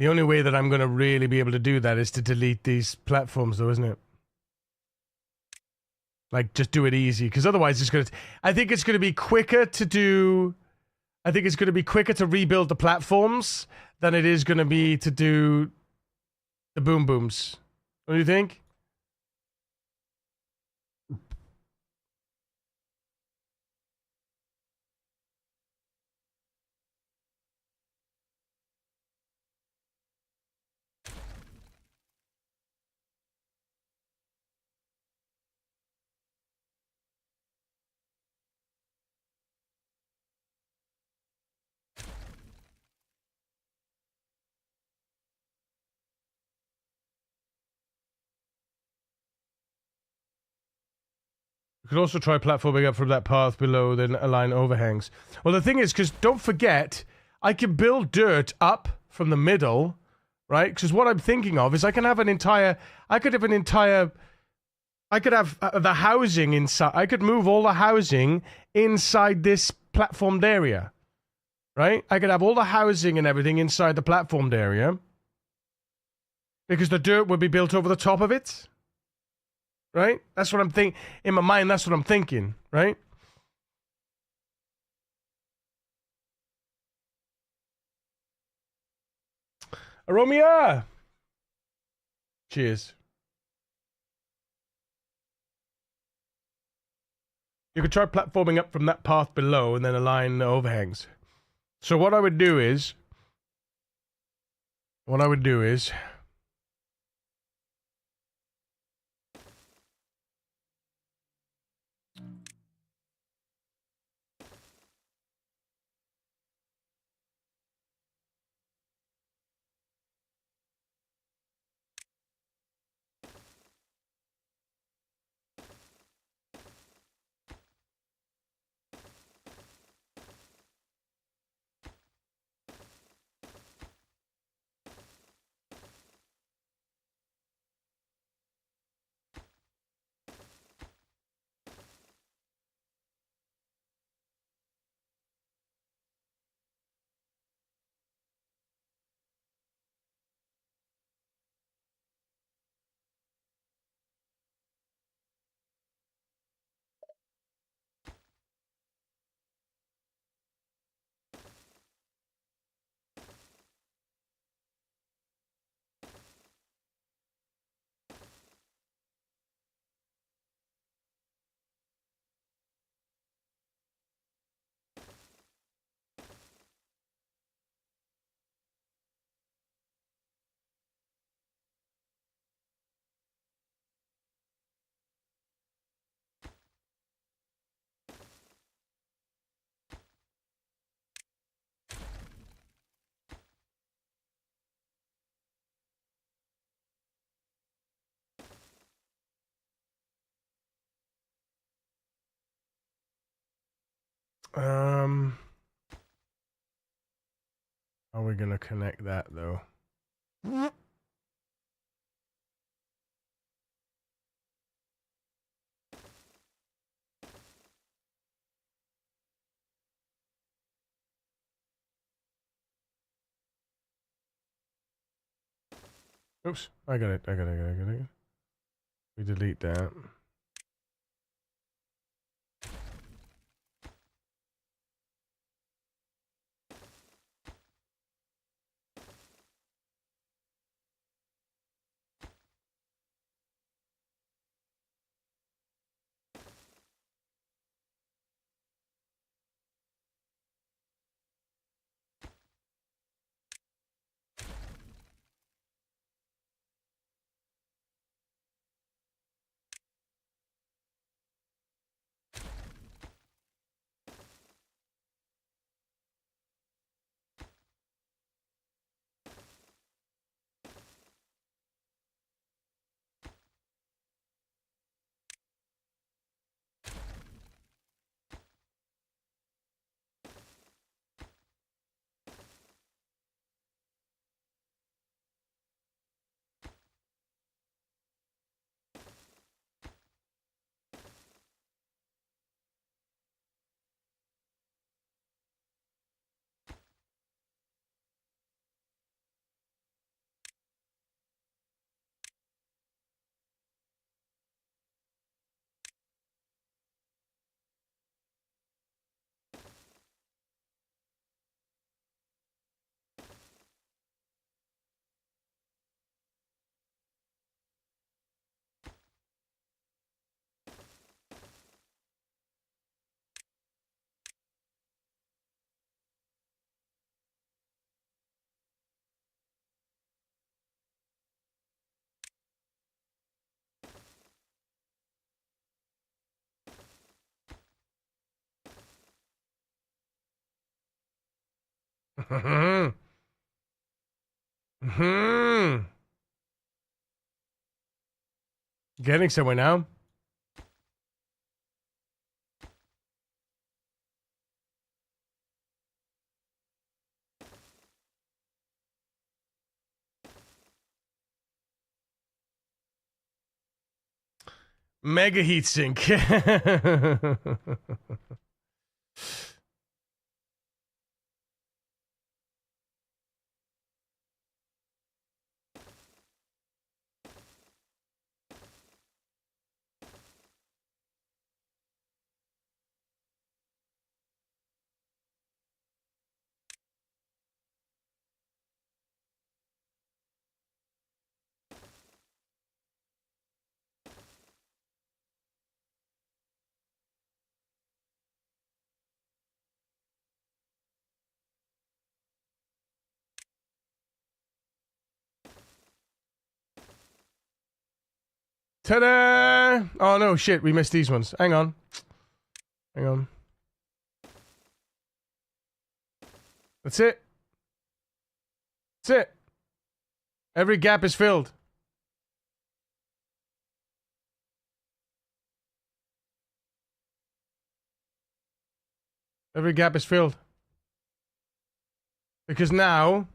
only way that I'm going to really be able to do that is to delete these platforms, though, isn't it? Like, just do it easy, because otherwise it's going to... I think it's going to be quicker to do... I think it's going to be quicker to rebuild the platforms than it is going to be to do the boom booms. What do you think? You could also try platforming up from that path below, then align overhangs. Well, the thing is, because don't forget, I can build dirt up from the middle, right? Because what I'm thinking of is I could have the housing inside. I could move all the housing inside this platformed area, right? I could have all the housing and everything inside the platformed area because the dirt would be built over the top of it. Right? That's what I'm thinking. In my mind, that's what I'm thinking, right? Aromia! Cheers. You could try platforming up from that path below and then align the overhangs. So what I would do is... How are we gonna connect that, though? Oops, I got it. We delete that. Getting somewhere now. Mega heatsink. Ta-da! Oh no, shit, we missed these ones. Hang on. That's it. Every gap is filled. Every gap is filled. Because now,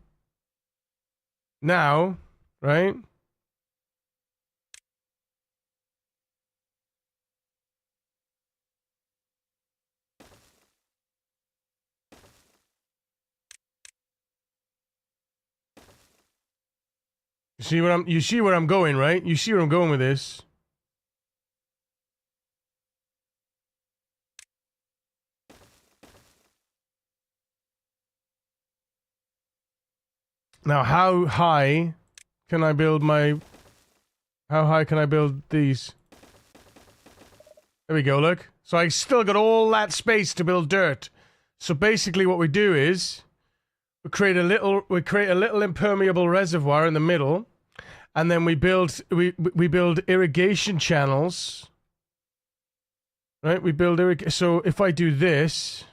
right? You see where I'm going, right? You see where I'm going with this. Now, how high can I build these? There we go, look. So I still got all that space to build dirt. So basically what we do is we create a little impermeable reservoir in the middle, and then we build irrigation channels. Right? So if I do this,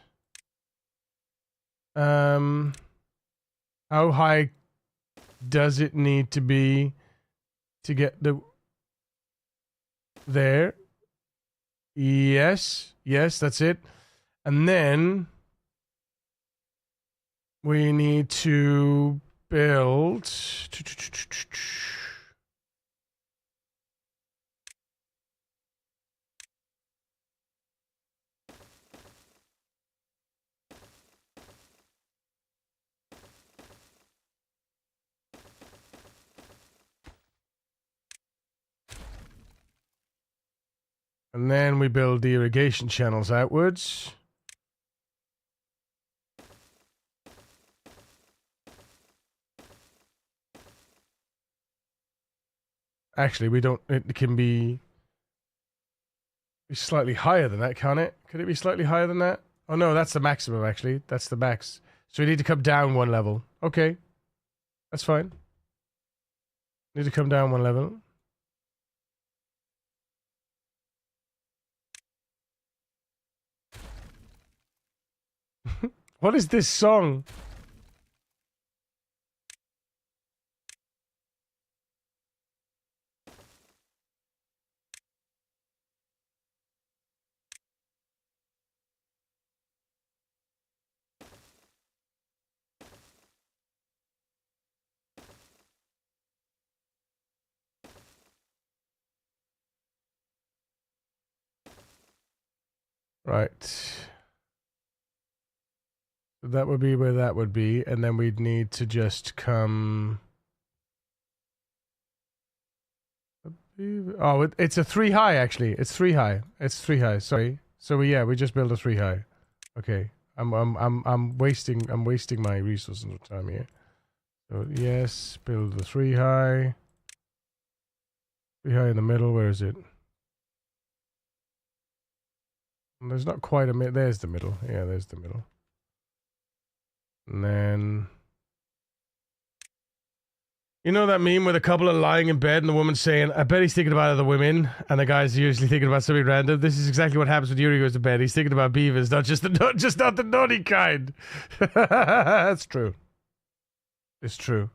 how high does it need to be to get there? Yes, that's it. And then we need to build. And then we build the irrigation channels outwards. Actually, we don't... It can be slightly higher than that, can't it? Could it be slightly higher than that? Oh no, that's the maximum, actually. That's the max. So we need to come down one level. Okay. That's fine. Need to come down one level. What is this song? Right. So that would be where that would be, and then we'd need to just come... Oh, it's a 3 high, actually. It's 3 high. It's 3 high, sorry. So we just build a 3 high. Okay. I'm wasting my resources and time here. So yes, build the 3 high. 3 high in the middle, where is it? There's not quite a middle. There's the middle. Yeah, there's the middle. And then... You know that meme where the couple are lying in bed and the woman's saying, I bet he's thinking about other women, and the guy's usually thinking about something random? This is exactly what happens when Yuri goes to bed. He's thinking about beavers, not the naughty kind. That's true. It's true.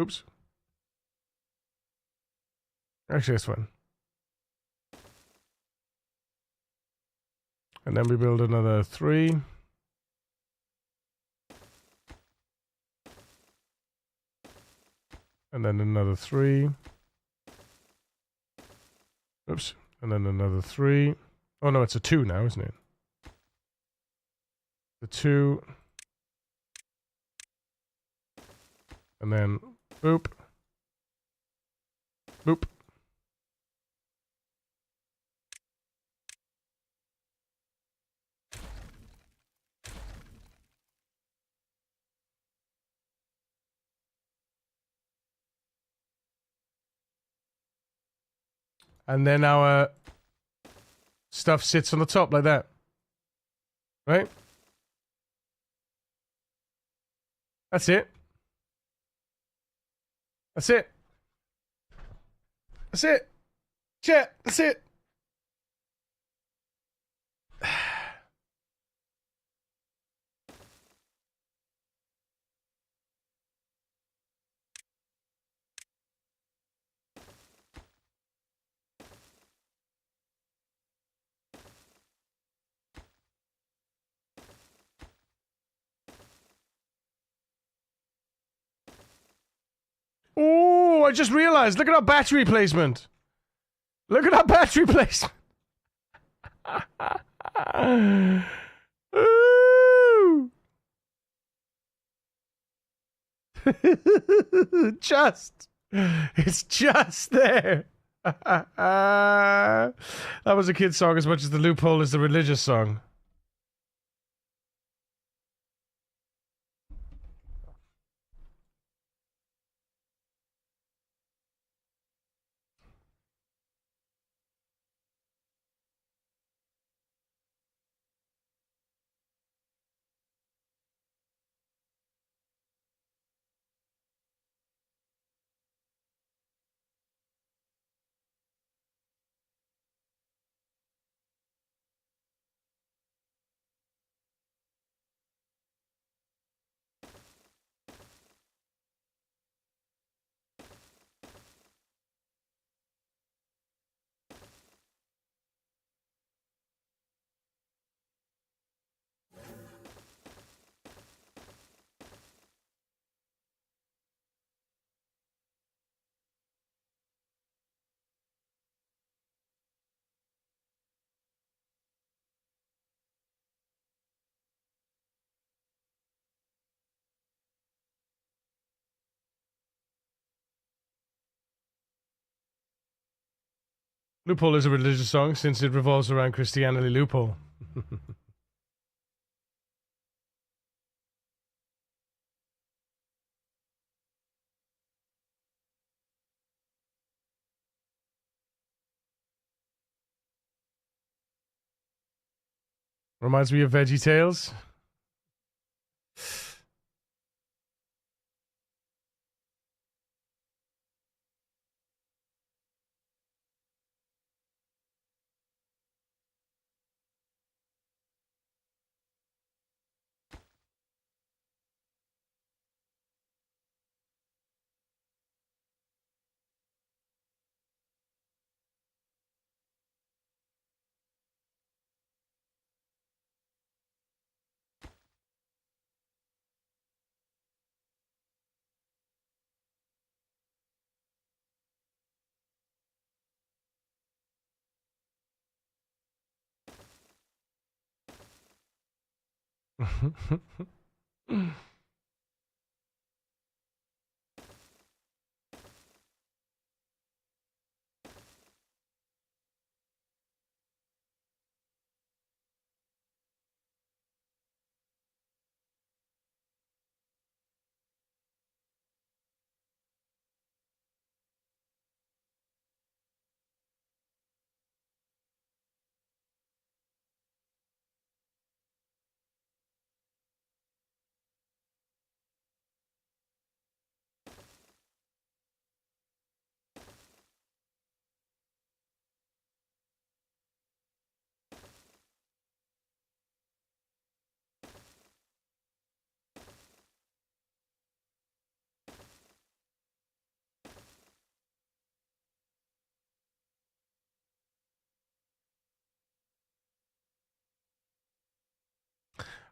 Oops. Actually, this one. And then we build another 3. And then another 3. Oops. And then another 3. Oh no, it's a 2 now, isn't it? The 2. And then boop. Boop. And then our stuff sits on the top like that. Right? That's it. That's it. That's it. Chat, that's it. Oh, I just realized. Look at our battery placement. Look at our battery placement. Ooh. It's just there. That was a kid's song as much as the loophole is the religious song. Loophole is a religious song since it revolves around Christianity. Loophole. Reminds me of Veggie Tales.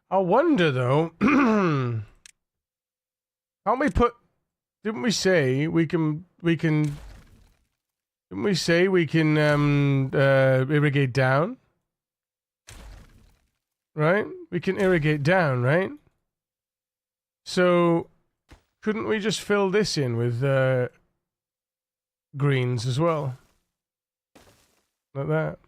I wonder though. How we put? Didn't we say we can? Didn't we say we can irrigate down? Right? We can irrigate down, right? So couldn't we just fill this in with greens as well? Like that.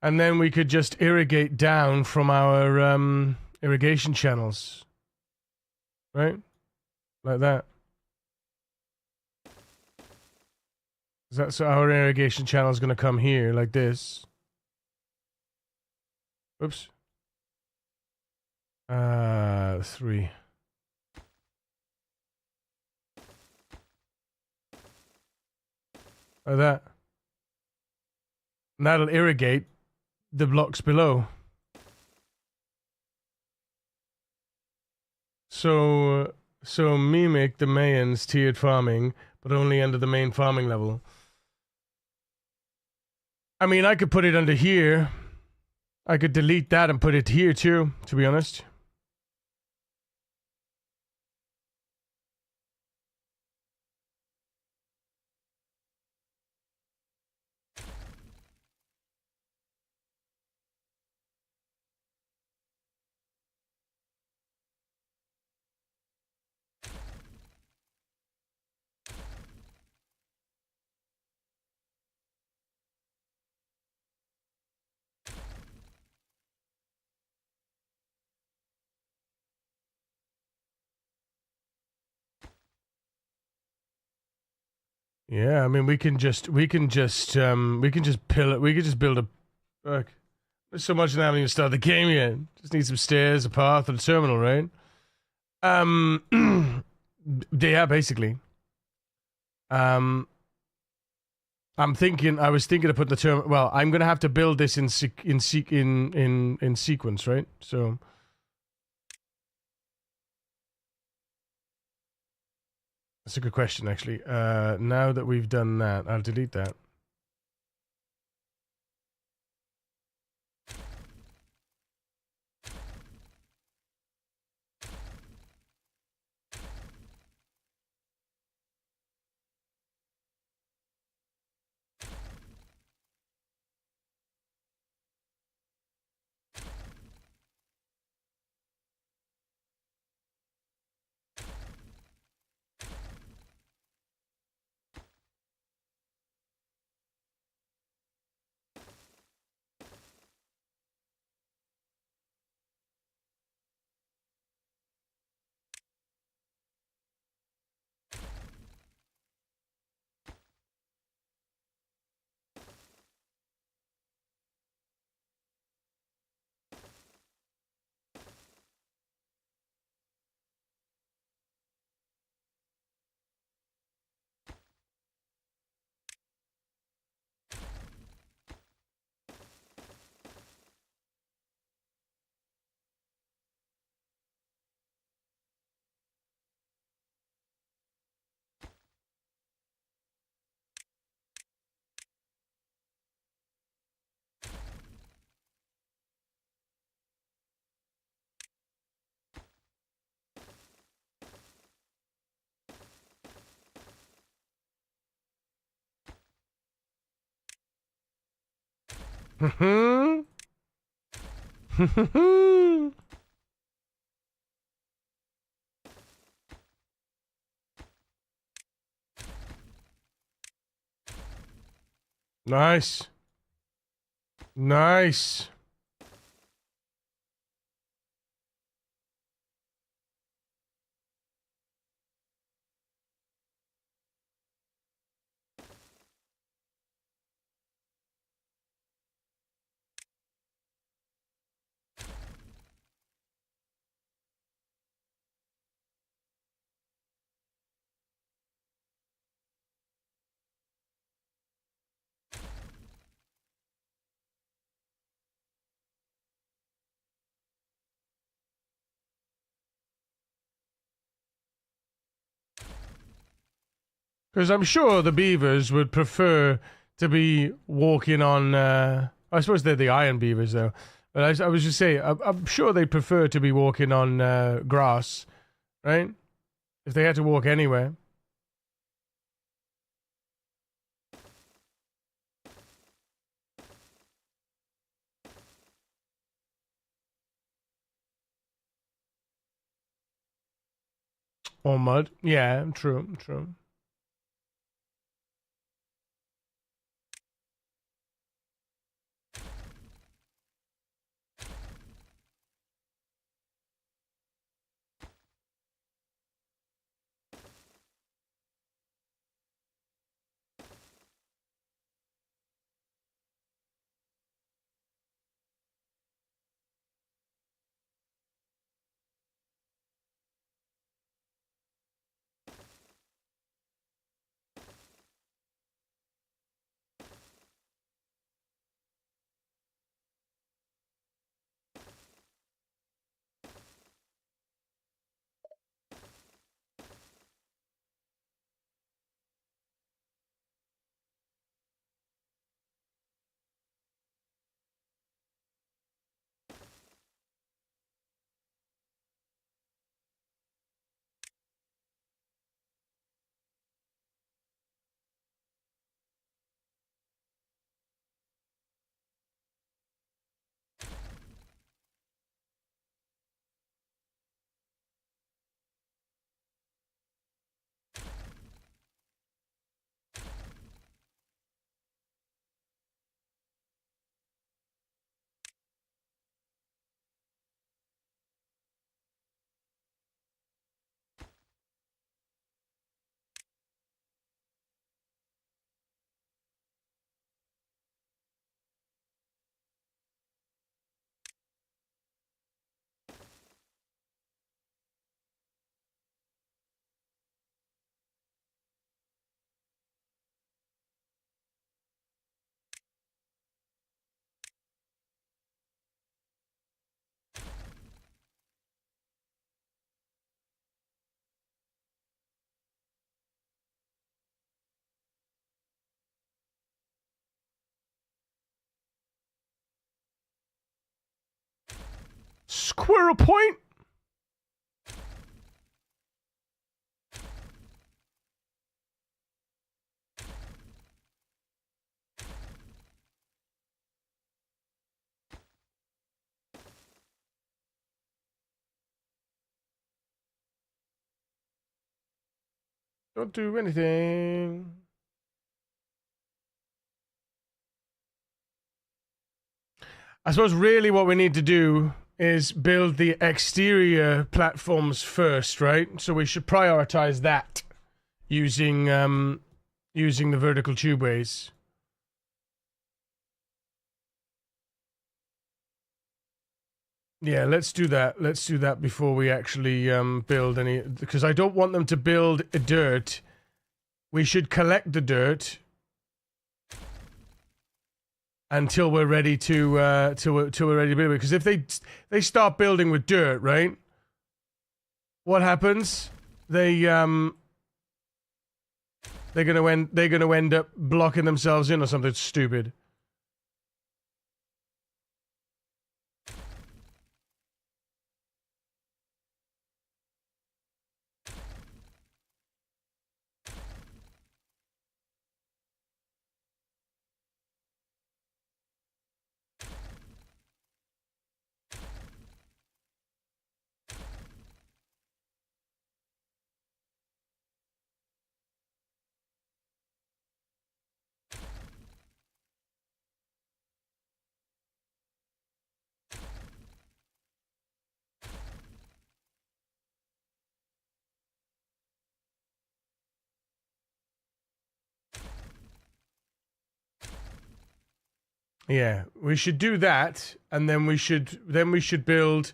And then we could just irrigate down from our irrigation channels. Right? Like that. So our irrigation channel is going to come here, like this. Oops. 3. Like that. And that'll irrigate the blocks below. So mimic the Mayans tiered farming, but only under the main farming level. I mean, I could put it under here. I could delete that and put it here too, to be honest. Yeah, I mean, we can just build a. Look, there's so much, and I haven't even started the game yet. Just need some stairs, a path, and a terminal, right? Yeah, basically. I was thinking of putting the terminal. Well, I'm gonna have to build this in sequence, right? So. That's a good question, actually. Now that we've done that, I'll delete that. Nice. Nice. Because I'm sure the beavers would prefer to be walking on. I suppose they're the iron beavers, though. But I was just saying, I'm sure they prefer to be walking on grass, right? If they had to walk anywhere. Or mud. Yeah, true, true. Squirrel point. Don't do anything. I suppose really what we need to do is build the exterior platforms first, right? So we should prioritize that using using the vertical tubeways. Yeah, let's do that. Let's do that before we actually build any, because I don't want them to build dirt. We should collect the dirt until we're ready to till we're ready to build it. Because if they start building with dirt, right? What happens? They're gonna end up blocking themselves in or something stupid. Yeah, we should do that, and then we should build,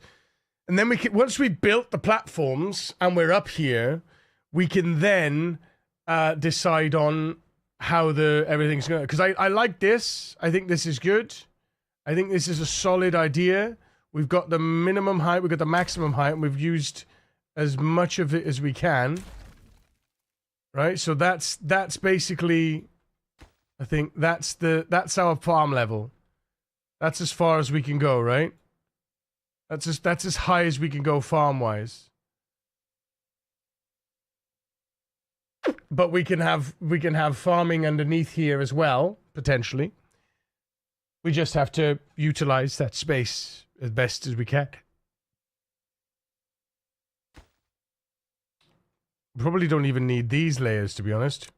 and then we can, once we built the platforms and we're up here, we can then decide on how the everything's going. Because I like this. I think this is good. I think this is a solid idea. We've got the minimum height, we've got the maximum height, and we've used as much of it as we can. Right, so that's basically, I think that's our farm level. That's as far as we can go, right? That's as high as we can go farm wise. But we can have farming underneath here as well, potentially. We just have to utilize that space as best as we can. Probably don't even need these layers, to be honest.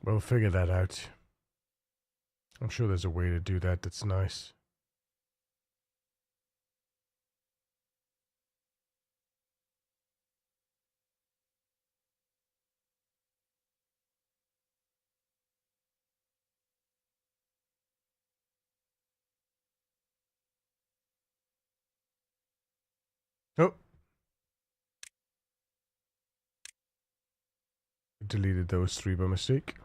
We'll figure that out. I'm sure there's a way to do that that's nice. Oh. Deleted those 3 by mistake.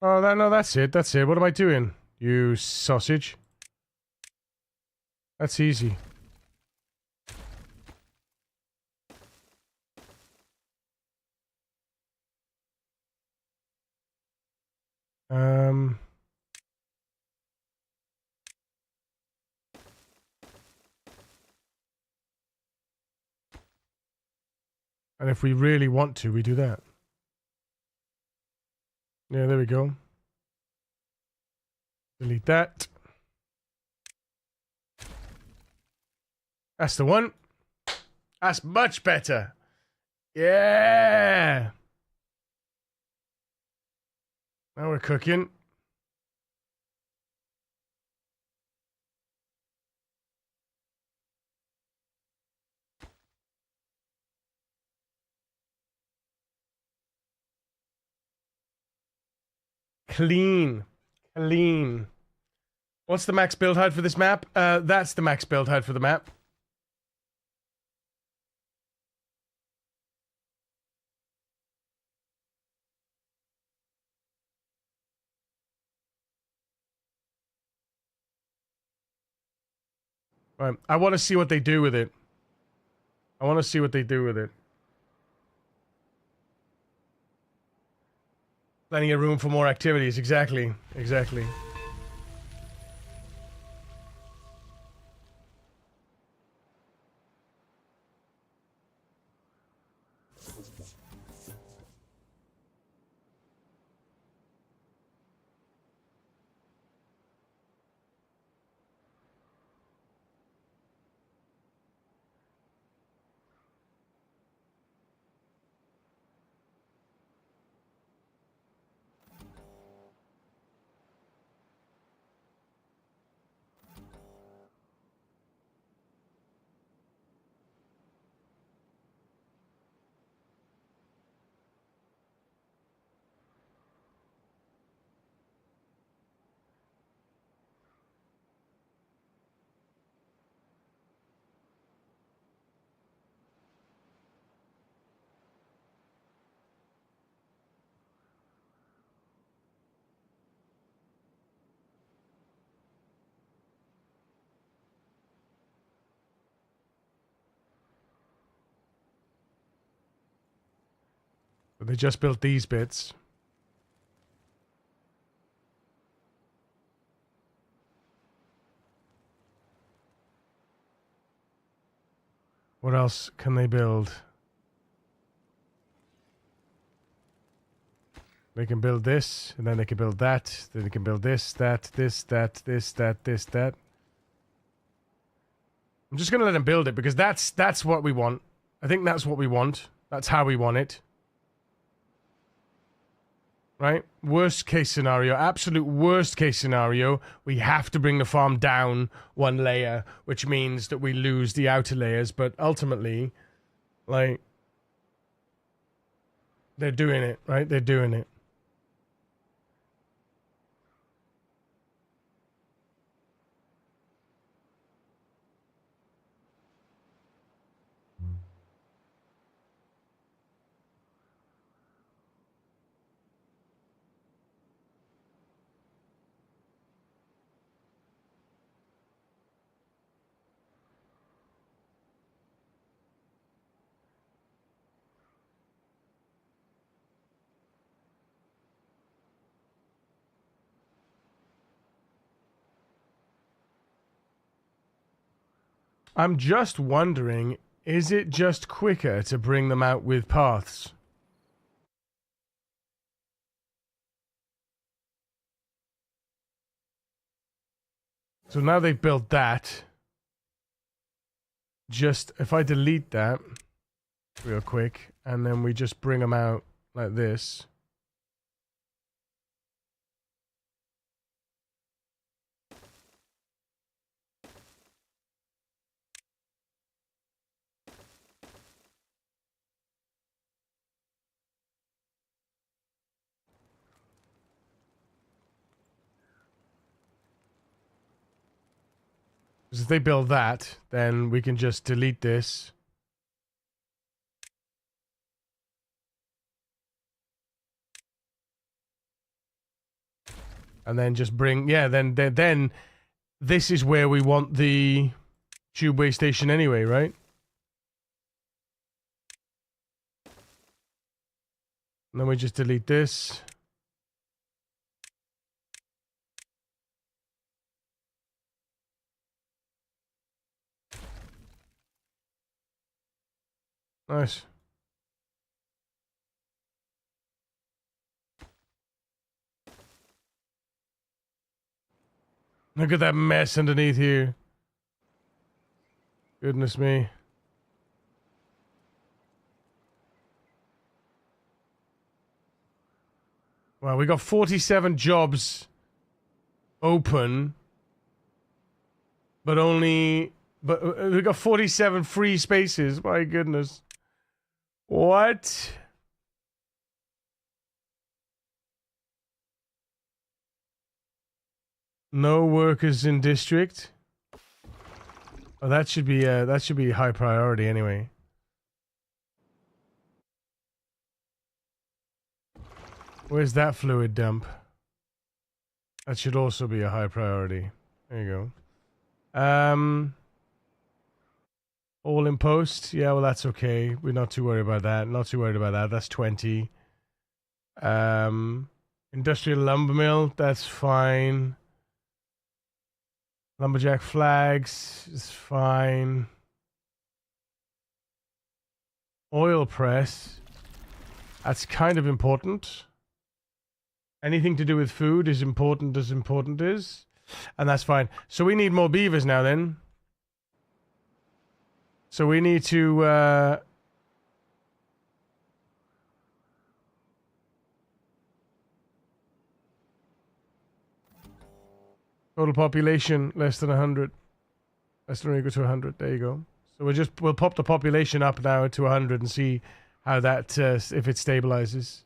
Oh, no, that's it. That's it. What am I doing? You sausage. That's easy. And if we really want to, we do that. Yeah, there we go. Delete that. That's the one. That's much better. Yeah. Now we're cooking. Clean. Clean. What's the max build height for this map? That's the max build height for the map. Right. I want to see what they do with it. I want to see what they do with it. Plenty of room for more activities. Exactly. Exactly. But they just built these bits. What else can they build? They can build this, and then they can build that. Then they can build this, that, this, that, this, that, this, that. I'm just gonna let them build it because that's what we want. I think that's what we want. That's how we want it. Right? Worst case scenario, absolute worst case scenario, we have to bring the farm down one layer, which means that we lose the outer layers, but ultimately, like, they're doing it, right? They're doing it. I'm just wondering, is it just quicker to bring them out with paths? So now they've built that. Just, if I delete that real quick, and then we just bring them out like this. Because if they build that, then we can just delete this. And then just bring, yeah, then this is where we want the tubeway station anyway, right? And then we just delete this. Nice. Look at that mess underneath here. Goodness me. Wow, we got 47 jobs open, but we got 47 free spaces. My goodness. What? No workers in district. Oh, that should be high priority anyway. Where's that fluid dump? That should also be a high priority. There you go. All in post. Yeah, well, that's okay. We're not too worried about that. Not too worried about that. That's 20. Industrial lumber mill. That's fine. Lumberjack flags is fine. Oil press. That's kind of important. Anything to do with food is important as important is. And that's fine. So we need more beavers now then. So we need to... Total population less than 100. Less than or equal to 100. There you go. So we'll pop the population up now to 100 and see how that if it stabilizes.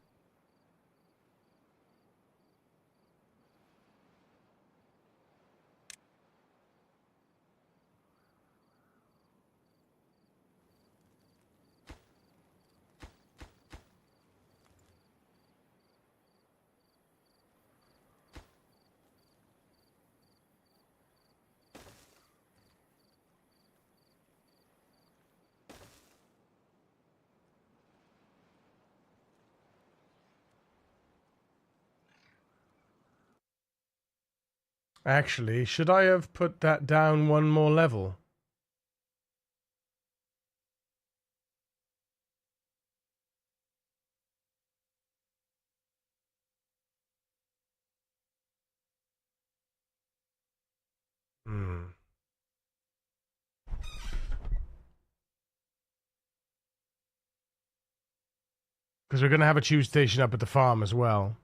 Actually, should I have put that down one more level? Because we're going to have a tube station up at the farm as well.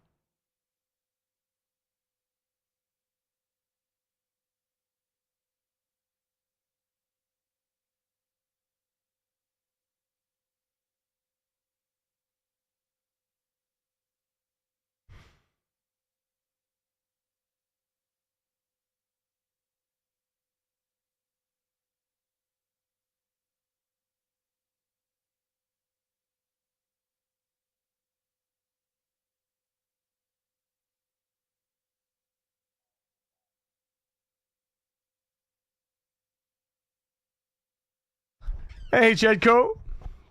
Hey, Jedko.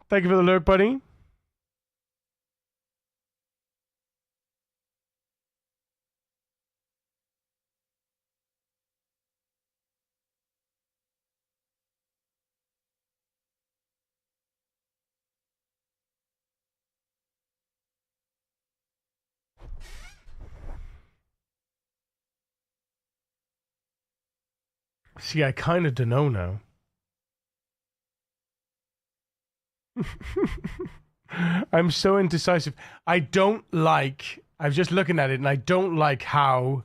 Thank you for the lurk, buddy. See, I kind of don't know now. I'm so indecisive. I don't like... I'm just looking at it, and I don't like how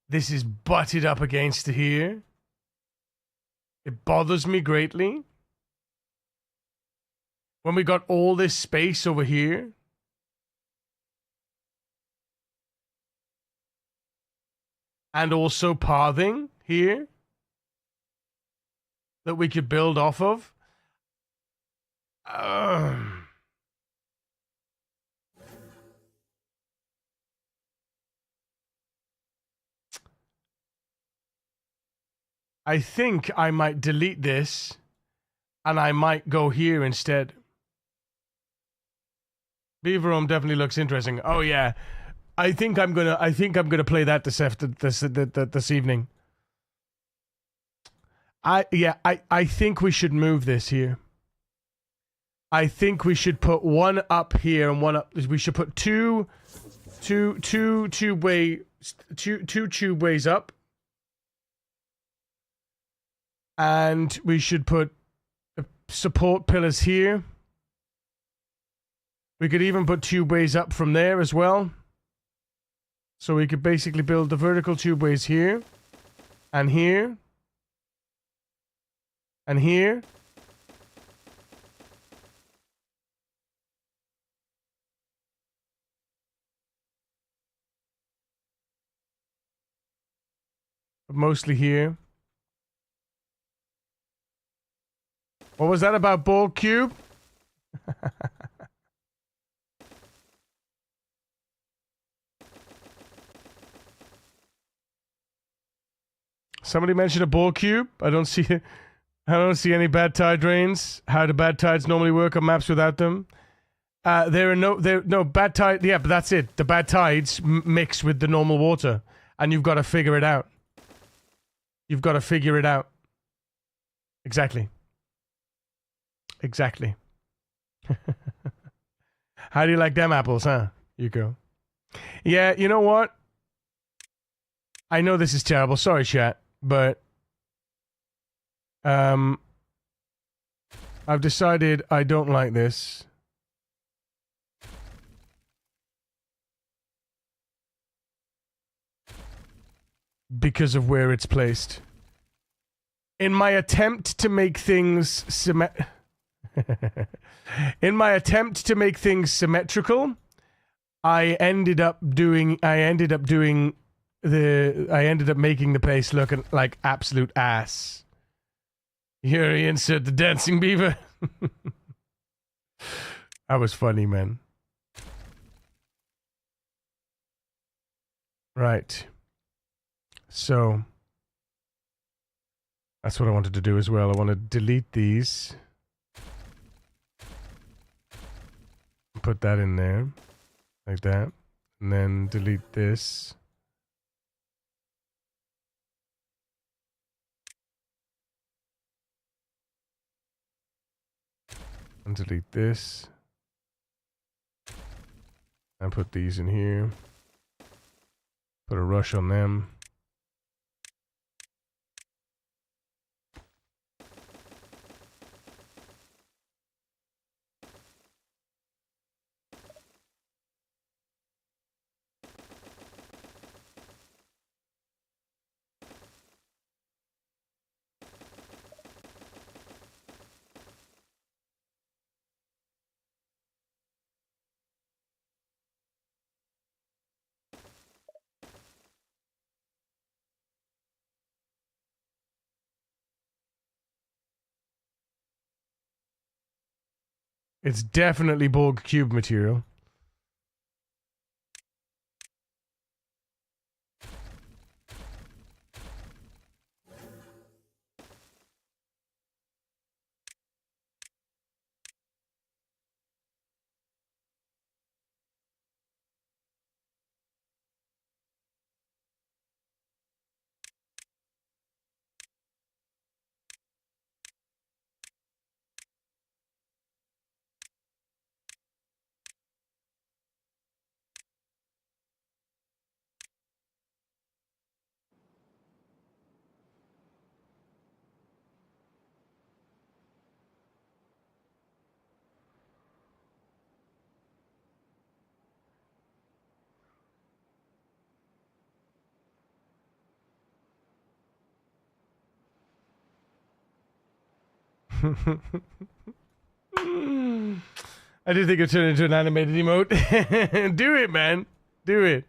this is butted up against here. It bothers me greatly. When we got all this space over here. And also pathing here. That we could build off of. I think I might delete this and I might go here instead. Beaver Home definitely looks interesting. Oh yeah. I think I'm gonna play that this evening. I think we should move this here. I think we should put one up here and one up. We should put two tube ways up. And we should put support pillars here. We could even put tube ways up from there as well. So we could basically build the vertical tube ways here. And here. And here. But mostly here. What was that about ball cube? Somebody mentioned a ball cube. I don't see any bad tide drains. How do bad tides normally work on maps without them? There are no bad tide. Yeah, but that's it. The bad tides mix with the normal water, and you've got to figure it out. You've got to figure it out. Exactly. Exactly. How do you like them apples, huh, Yuko? Yeah, you know what? I know this is terrible. Sorry, chat, but I've decided I don't like this. Because of where it's placed. In my attempt to make things symmetrical, I ended up making the place look like absolute ass. Here he insert the dancing beaver. That was funny, man. Right. So that's what I wanted to do as well. I want to delete these. Put that in there. Like that. And then delete this. And delete this. And put these in here. Put a rush on them. It's definitely bulk cube material. I do think it turned into an animated emote. Do it, man. Do it.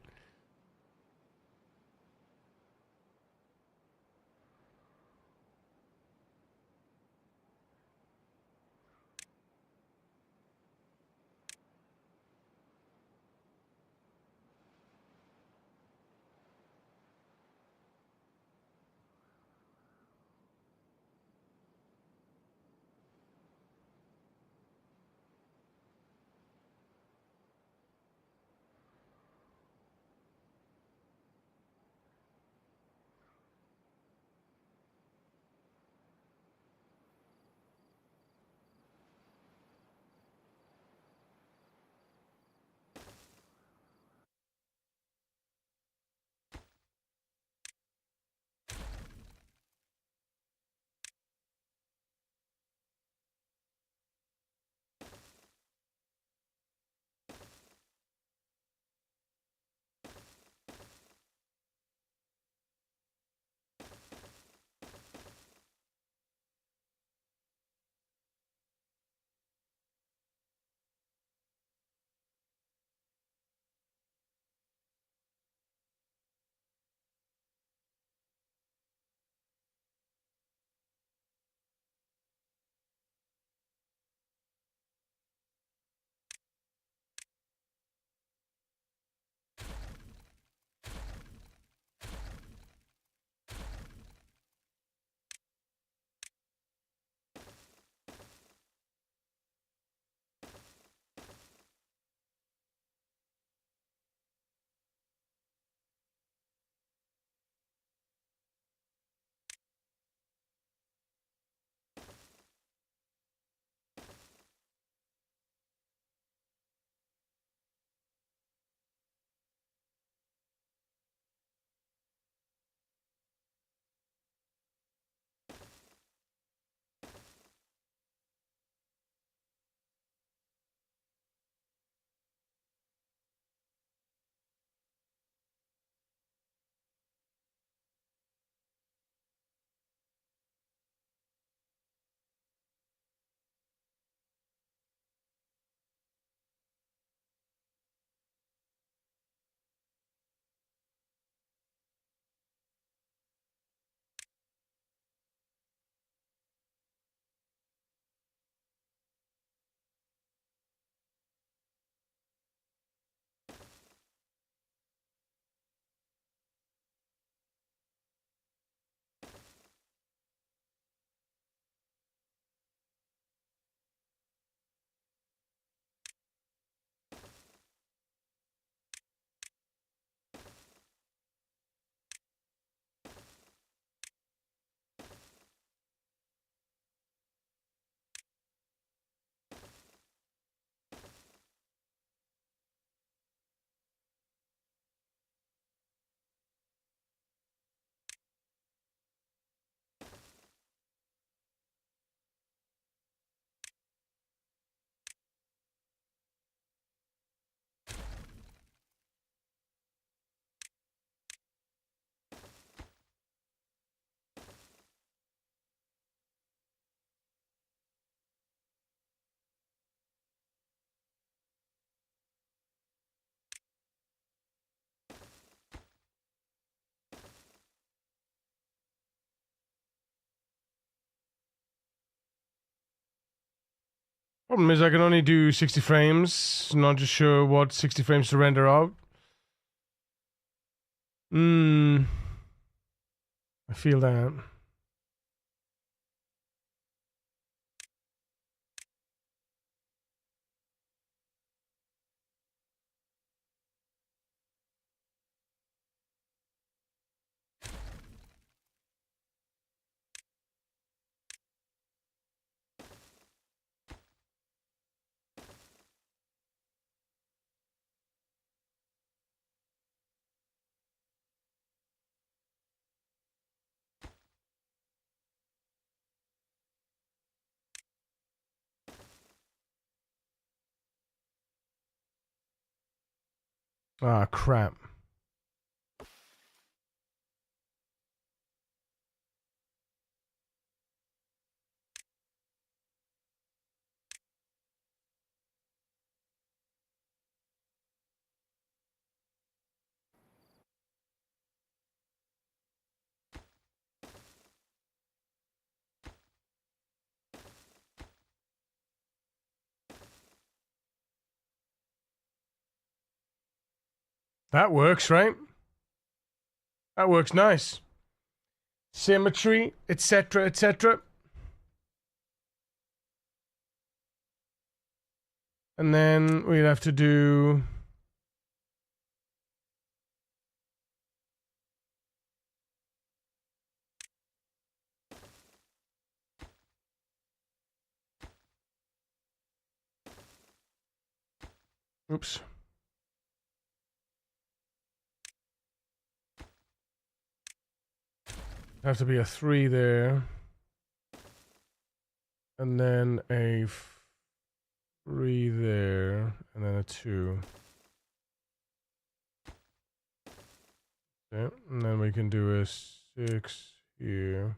Problem is I can only do 60 frames. Not just sure what 60 frames to render out. I feel that. Ah, crap. That works, right? That works nice. Symmetry, etc., etc. And then we'd have to do... Oops. Have to be a 3 there. And then a 3 there. And then a 2. Okay. And then we can do a 6 here.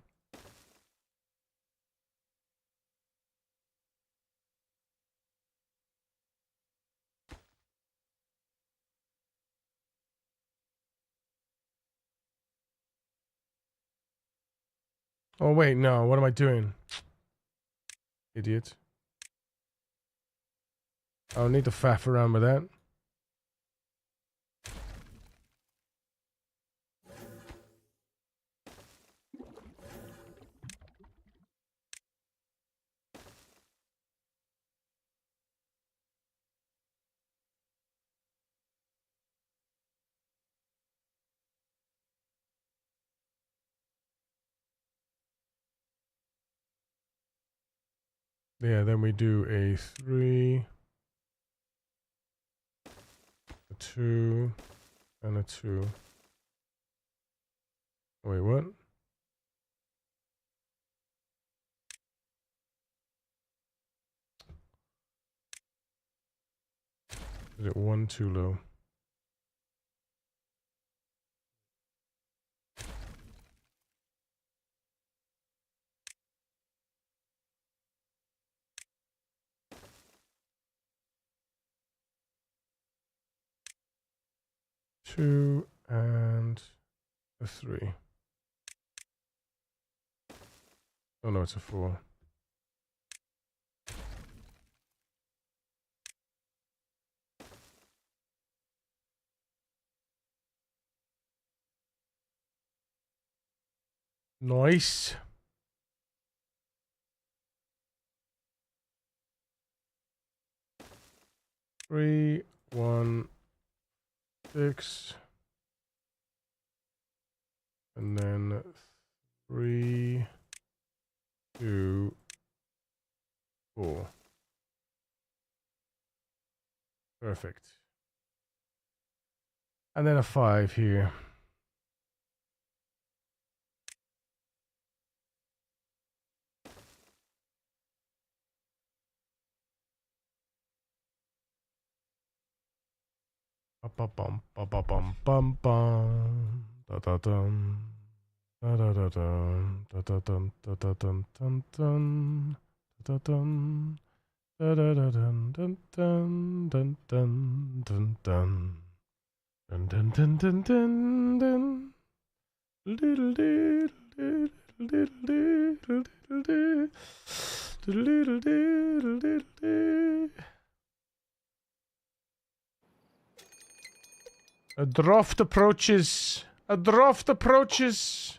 Oh, wait, no. What am I doing? Idiot. I don't need to faff around with that. Yeah, then we do a 3, a 2, and a 2. Wait, what? Is it 1 too low? Two and a 3. Oh no, it's a 4. Nice. Three, 1, 6, and then 3, 2, 4. Perfect. And then a 5 here. Ba-ba-bum, ba-ba-bum, bum, bum. Da-da-dum. Da-da-da-dum. Da-da-dum, da-da-dum, dum, dum. Da-da-dum. Da-da-da-dum, dum, dum, dum, dum, dum, dum. Dun, dun, dun, dun, dun, dun. Diddle, diddle, diddle, diddle, diddle, diddle, diddle. Diddle, diddle, diddle, diddle, diddle. A draft approaches. A draft approaches.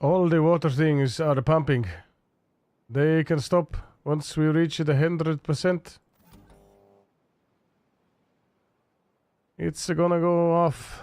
All the water things are pumping. They can stop once we reach the 100%. It's gonna go off.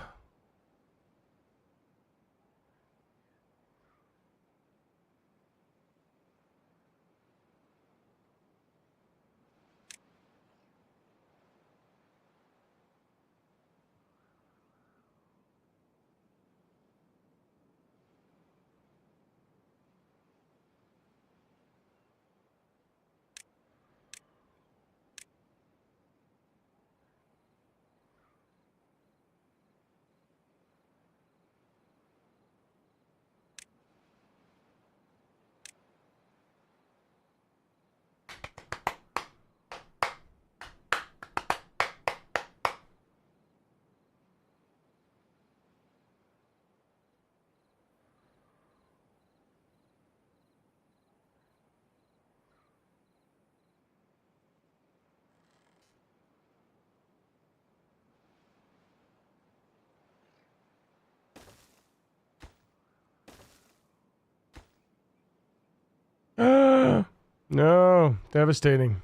No, devastating.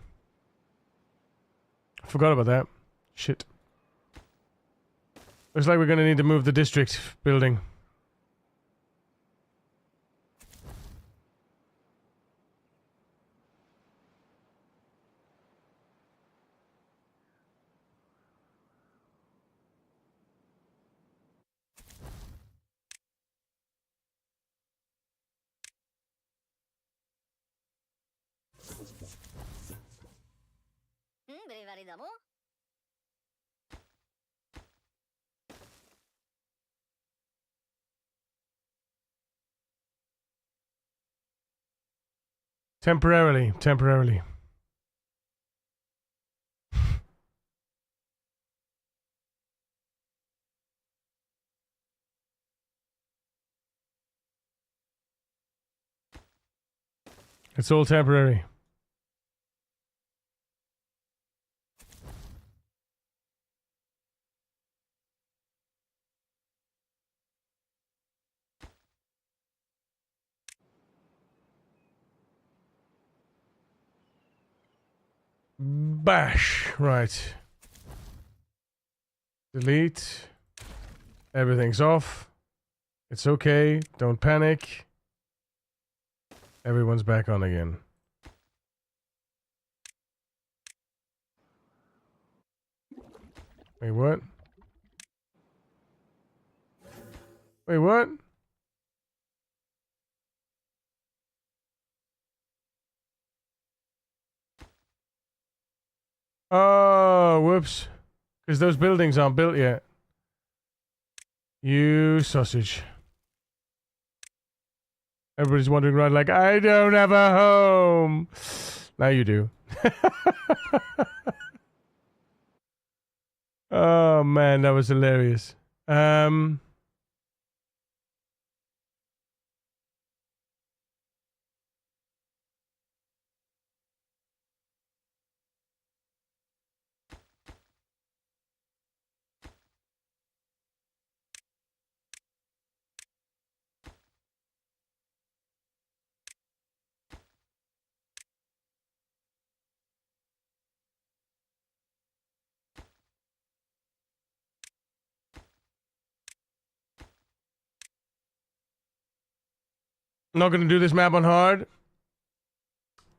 I forgot about that. Shit. Looks like we're gonna need to move the district building. Temporarily. It's all temporary. Bash. Right. Delete. Everything's off. It's okay. Don't panic. Everyone's back on again. Wait, what? Wait, what? Oh, whoops. Because those buildings aren't built yet. You sausage. Everybody's wondering around like, I don't have a home. Now you do. Oh man, that was hilarious. I'm not gonna do this map on hard.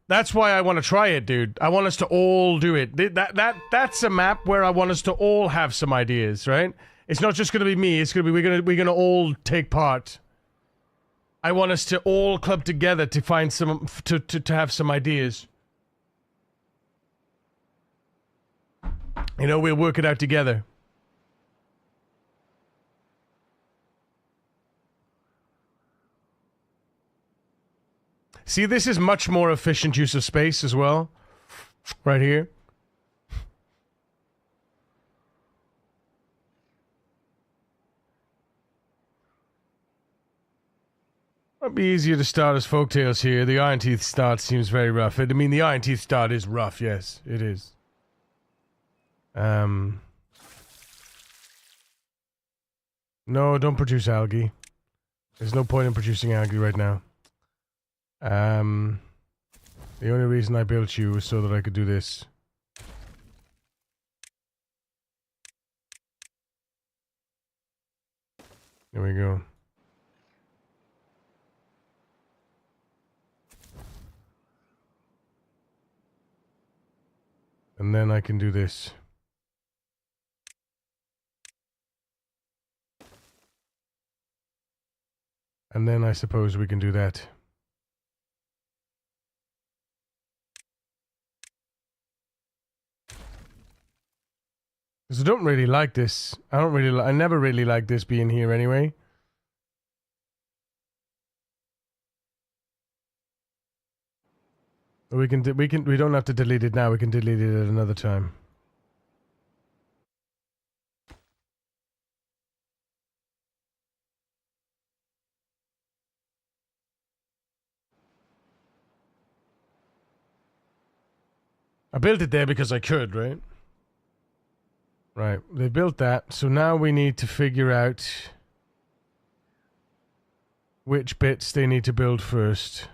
That's why I want to try it, dude. I want us to all do it. That's a map where I want us to all have some ideas, right? It's not just gonna be me. It's gonna be we're gonna all take part. I want us to all club together to find some to have some ideas. You know, we'll work it out together. See, this is much more efficient use of space as well. Right here. Might be easier to start as folktales here. The Ironteeth start seems very rough. I mean, the Ironteeth start is rough, yes, it is. No, don't produce algae. There's no point in producing algae right now. The only reason I built you was so that I could do this. There we go. And then I can do this. And then I suppose we can do that. Because I don't really like this. I never really like this being here anyway. We don't have to delete it now. We can delete it at another time. I built it there because I could, right? Right, they built that, so now we need to figure out which bits they need to build first.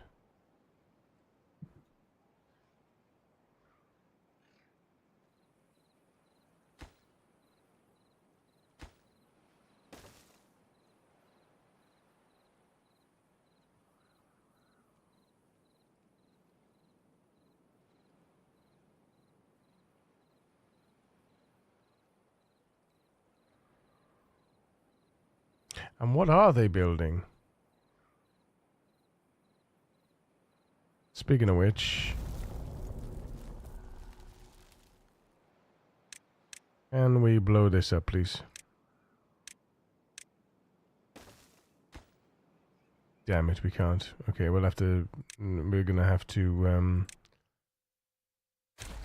And what are they building? Speaking of which... Can we blow this up, please? Damn it, we can't. Okay, we'll have to... We're gonna have to...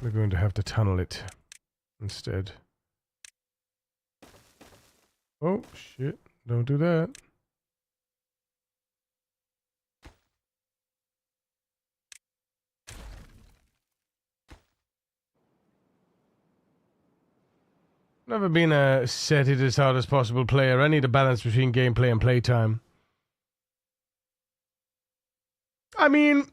We're going to have to tunnel it instead. Oh, shit. Don't do that. Never been a set it as hard as possible player. I need a balance between gameplay and playtime. I mean,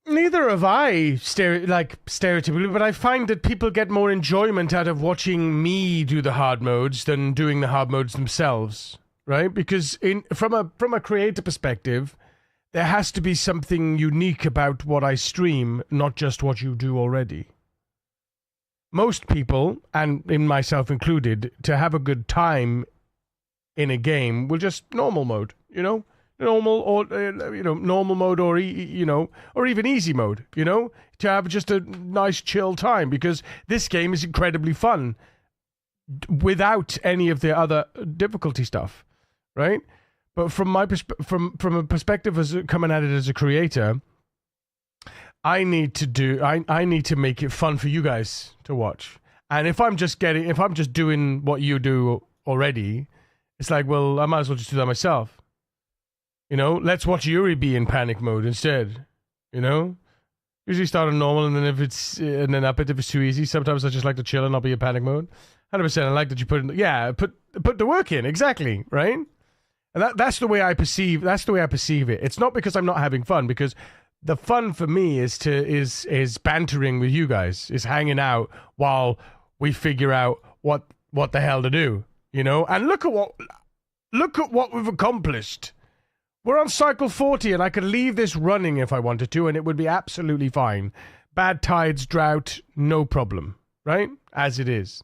neither have I, stereotypically, but I find that people get more enjoyment out of watching me do the hard modes than doing the hard modes themselves. Right? Because from a creator perspective, there has to be something unique about what I stream, not just what you do already. Most people, and in myself included, to have a good time in a game will just normal mode, you know? Normal or, normal mode or, or even easy mode, to have just a nice chill time, because this game is incredibly fun without any of the other difficulty stuff. Right, but from my from a perspective as coming at it as a creator, I need to make it fun for you guys to watch. And if I'm just doing what you do already, it's like, well, I might as well just do that myself. Let's watch Yuri be in panic mode instead. Usually start on normal, and then up it if it's too easy. Sometimes I just like to chill and not be in panic mode. 100%. I like that you put the work in, exactly, right? And that's the way I perceive it. It's not because I'm not having fun, because the fun for me is bantering with you guys, is hanging out while we figure out what the hell to do, And look at what we've accomplished. We're on cycle 40, and I could leave this running if I wanted to, and it would be absolutely fine. Bad tides, drought, no problem, right? As it is,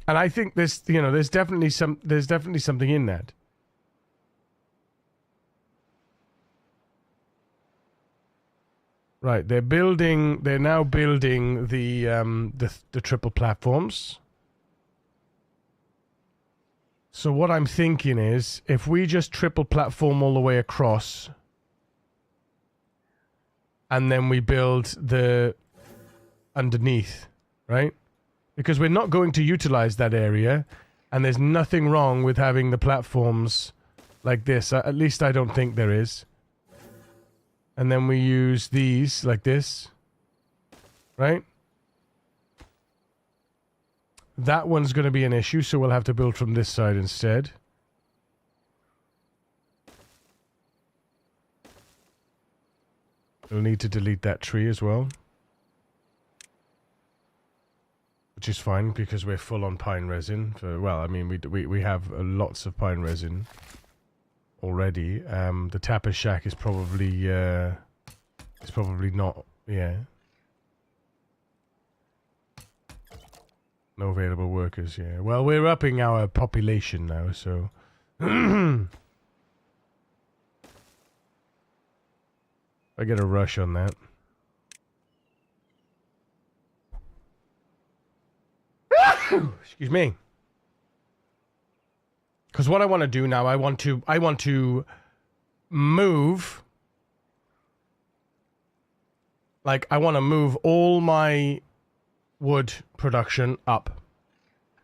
And I think there's definitely something in that. Right, they're now building the triple platforms. So what I'm thinking is, if we just triple platform all the way across, and then we build the underneath, right? Because we're not going to utilize that area, and there's nothing wrong with having the platforms like this. At least I don't think there is. And then we use these like this. Right? That one's going to be an issue, so we'll have to build from this side instead. We'll need to delete that tree as well. Which is fine, because we're full on pine resin. So, well, I mean, we have lots of pine resin already. The tapper shack is probably not, yeah. No available workers, yeah. Well, we're upping our population now, so... I get a rush on that. Excuse me. Because what I want to do now, I want to move... Like, I want to move all my wood production up.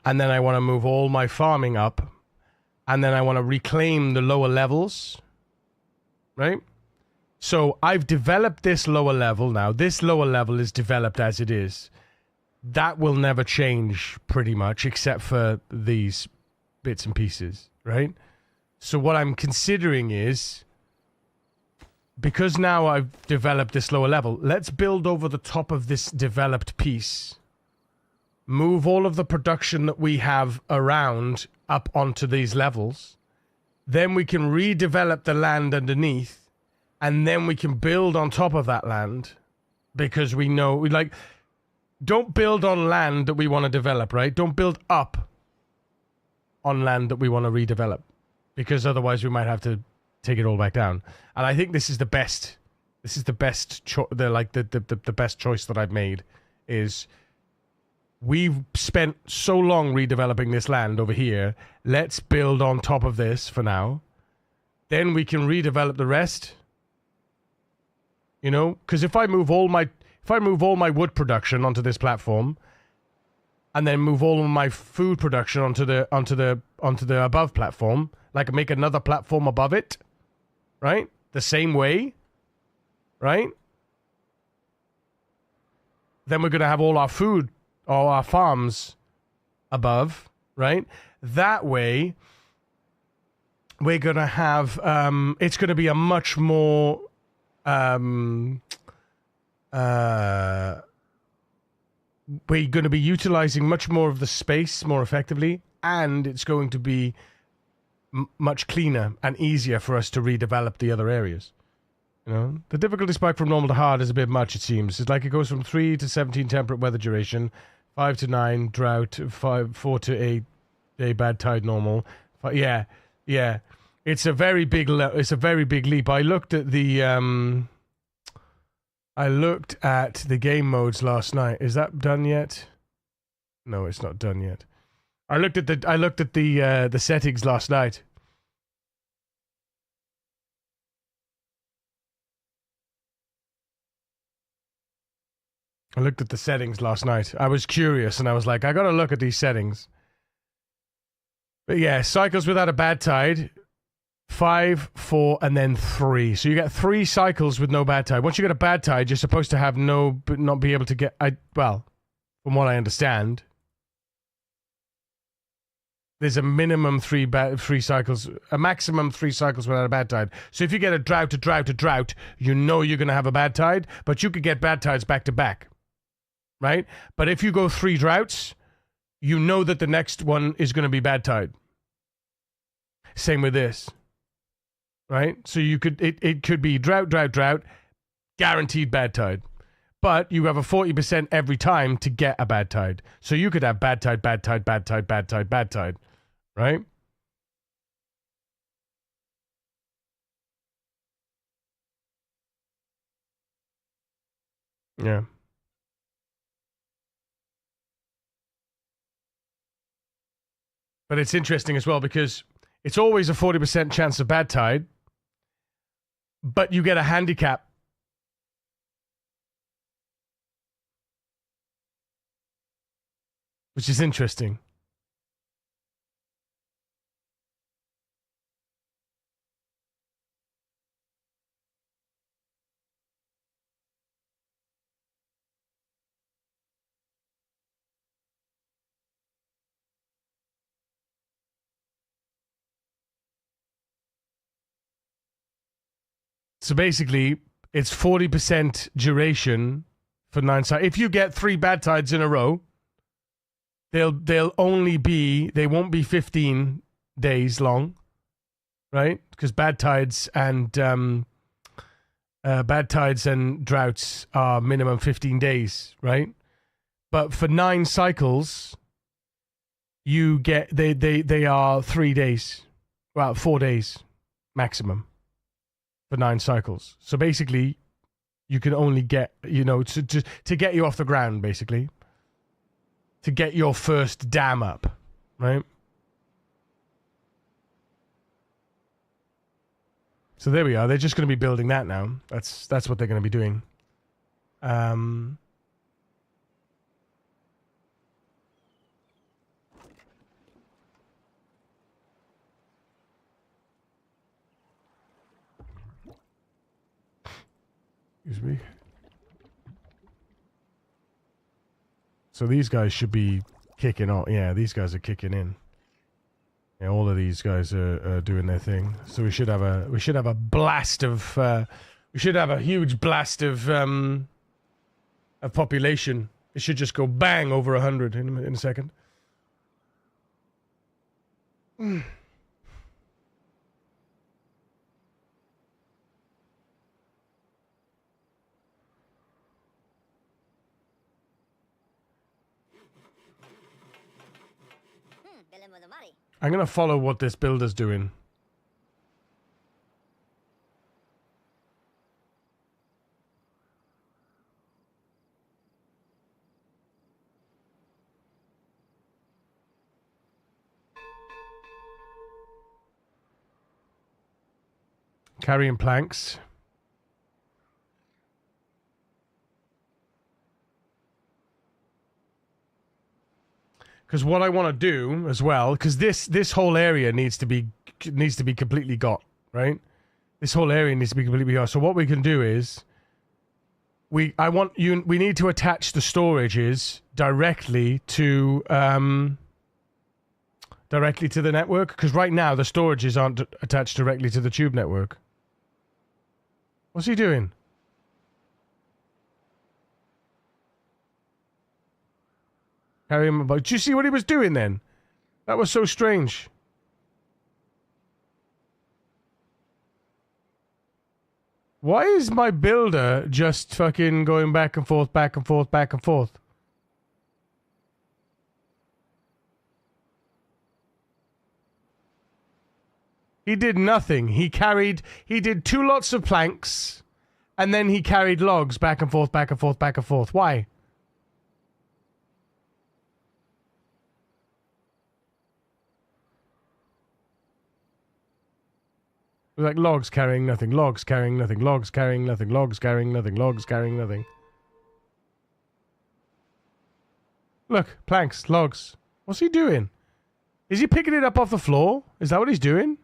And then I want to move all my farming up. And then I want to reclaim the lower levels. Right? So I've developed this lower level now. This lower level is developed as it is. That will never change pretty much, except for these bits and pieces, right? So what I'm considering is, because now I've developed this lower level, let's build over the top of this developed piece. Move all of the production that we have around up onto these levels. Then we can redevelop the land underneath. And then we can build on top of that land, because we know, like, don't build on land that we want to develop, right? Don't build up on land that we want to redevelop, because otherwise we might have to take it all back down. And I think this is the best. This is the best, the best choice that I've made is we've spent so long redeveloping this land over here. Let's build on top of this for now. Then we can redevelop the rest. You know, because if I move all my wood production onto this platform, and then move all of my food production onto the above platform, like make another platform above it, right? The same way, right? Then we're gonna have all our food, all our farms above, right? That way, we're gonna have it's gonna be a much more we're going to be utilizing much more of the space more effectively, and it's going to be much cleaner and easier for us to redevelop the other areas. You know, the difficulty spike from normal to hard is a bit much, it seems. It's like it goes from 3 to 17 temperate weather duration, 5 to 9 drought, 4 to 8 day bad tide normal. Yeah. It's a very big leap. I looked at the game modes last night. Is that done yet? No, it's not done yet. I looked at the settings last night. I looked at the settings last night. I was curious, and I was like, I gotta look at these settings. But yeah, cycles without a bad tide. 5, 4, and then 3. So you get 3 cycles with no bad tide. Once you get a bad tide, you're supposed to have not be able to get. Well, from what I understand, there's a minimum 3 cycles, a maximum 3 cycles without a bad tide. So if you get a drought, you know you're going to have a bad tide, but you could get bad tides back to back, right? But if you go 3 droughts, you know that the next one is going to be bad tide. Same with this. Right? So you could it could be drought, guaranteed bad tide. But you have a 40% every time to get a bad tide. So you could have bad tide, right? Yeah. But it's interesting as well because it's always a 40% chance of bad tide. But you get a handicap. Which is interesting. So basically, it's 40% duration for 9 cycles. If you get 3 bad tides in a row, they'll only be, they won't be 15 days long, right? Because bad tides and droughts are minimum 15 days, right? But for 9 cycles, you get they are 3 days, well, 4 days maximum for 9 cycles. So basically, you can only get, you know, to get you off the ground, basically, to get your first dam up, right? So there we are. They're just going to be building that now. That's what they're going to be doing. Excuse me. So these guys should be kicking off. Yeah, these guys are kicking in. Yeah, all of these guys are doing their thing. So we should have a blast of we should have a huge blast of population. It should just go bang over 100 in a second. I'm going to follow what this builder's doing. Carrying planks. Because what I want to do as well, because this whole area needs to be completely got, right? This whole area needs to be completely got. So what we can do is we need to attach the storages directly to the network, because right now the storages aren't attached directly to the tube network. What's he doing? Carry him about. Did you see what he was doing then? That was so strange. Why is my builder just fucking going back and forth, back and forth, back and forth? He did nothing. He did 2 lots of planks, and then he carried logs back and forth, back and forth, back and forth. Why? Like logs carrying nothing, logs carrying nothing, logs carrying nothing, logs carrying nothing, logs carrying nothing. Look, planks, logs. What's he doing? Is he picking it up off the floor? Is that what he's doing?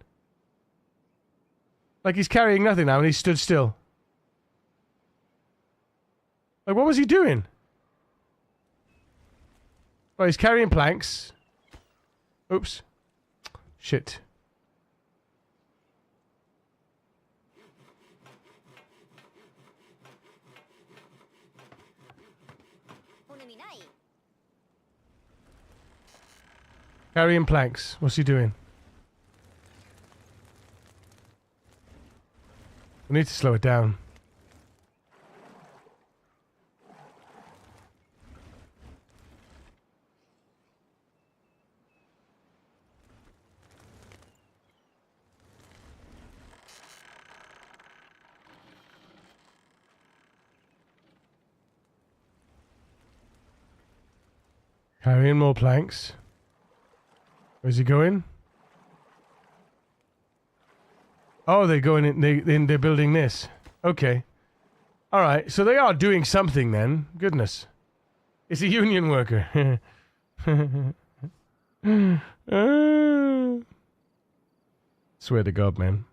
Like he's carrying nothing now and he stood still. Like what was he doing? Oh, he's carrying planks. Oops. Shit. Carrying planks. What's he doing? We need to slow it down. Carrying more planks. Where's he going? Oh, they're going in. They're building this. Okay. All right. So they are doing something then. Goodness. It's a union worker. Swear to God, man.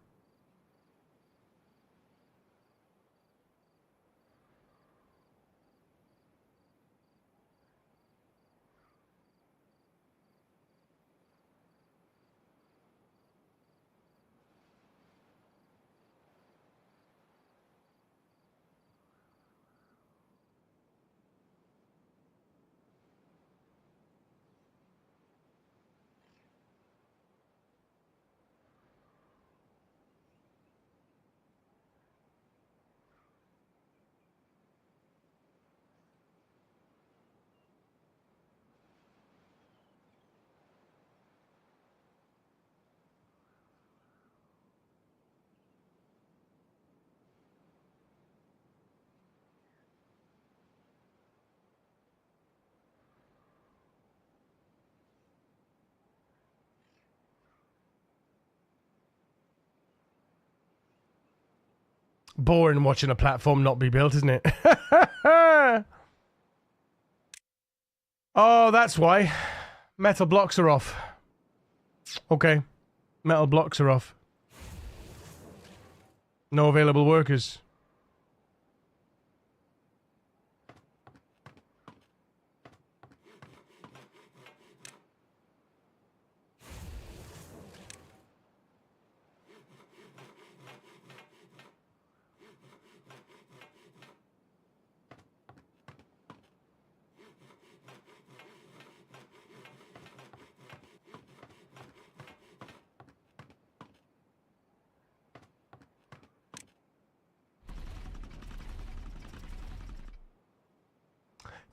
boring watching a platform not be built, isn't it? Oh, that's why. Metal blocks are off. Okay. Metal blocks are off. No available workers.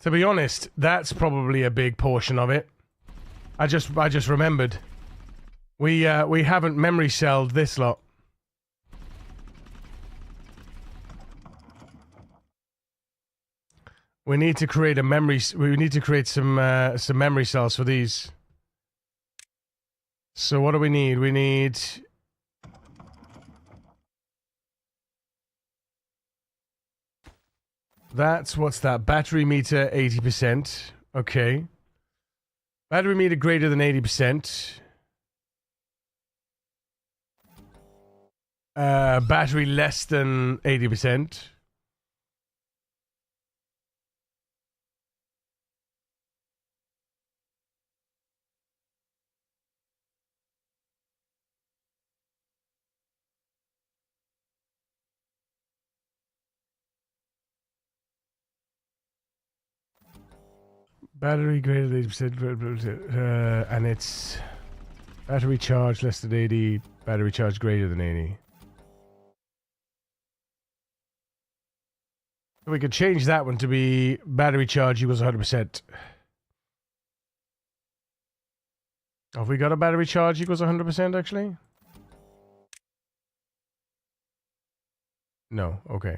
To be honest, that's probably a big portion of it. I just remembered. We haven't memory celled this lot. We need to create a memory. We need to create some memory cells for these. So what do we need? We need. What's that? Battery meter 80%. Okay. Battery meter greater than 80%. Battery less than 80%. Battery greater than 80%, and it's battery charge less than 80, battery charge greater than 80. We could change that one to be battery charge equals 100%. Have we got a battery charge equals 100% actually? No, okay.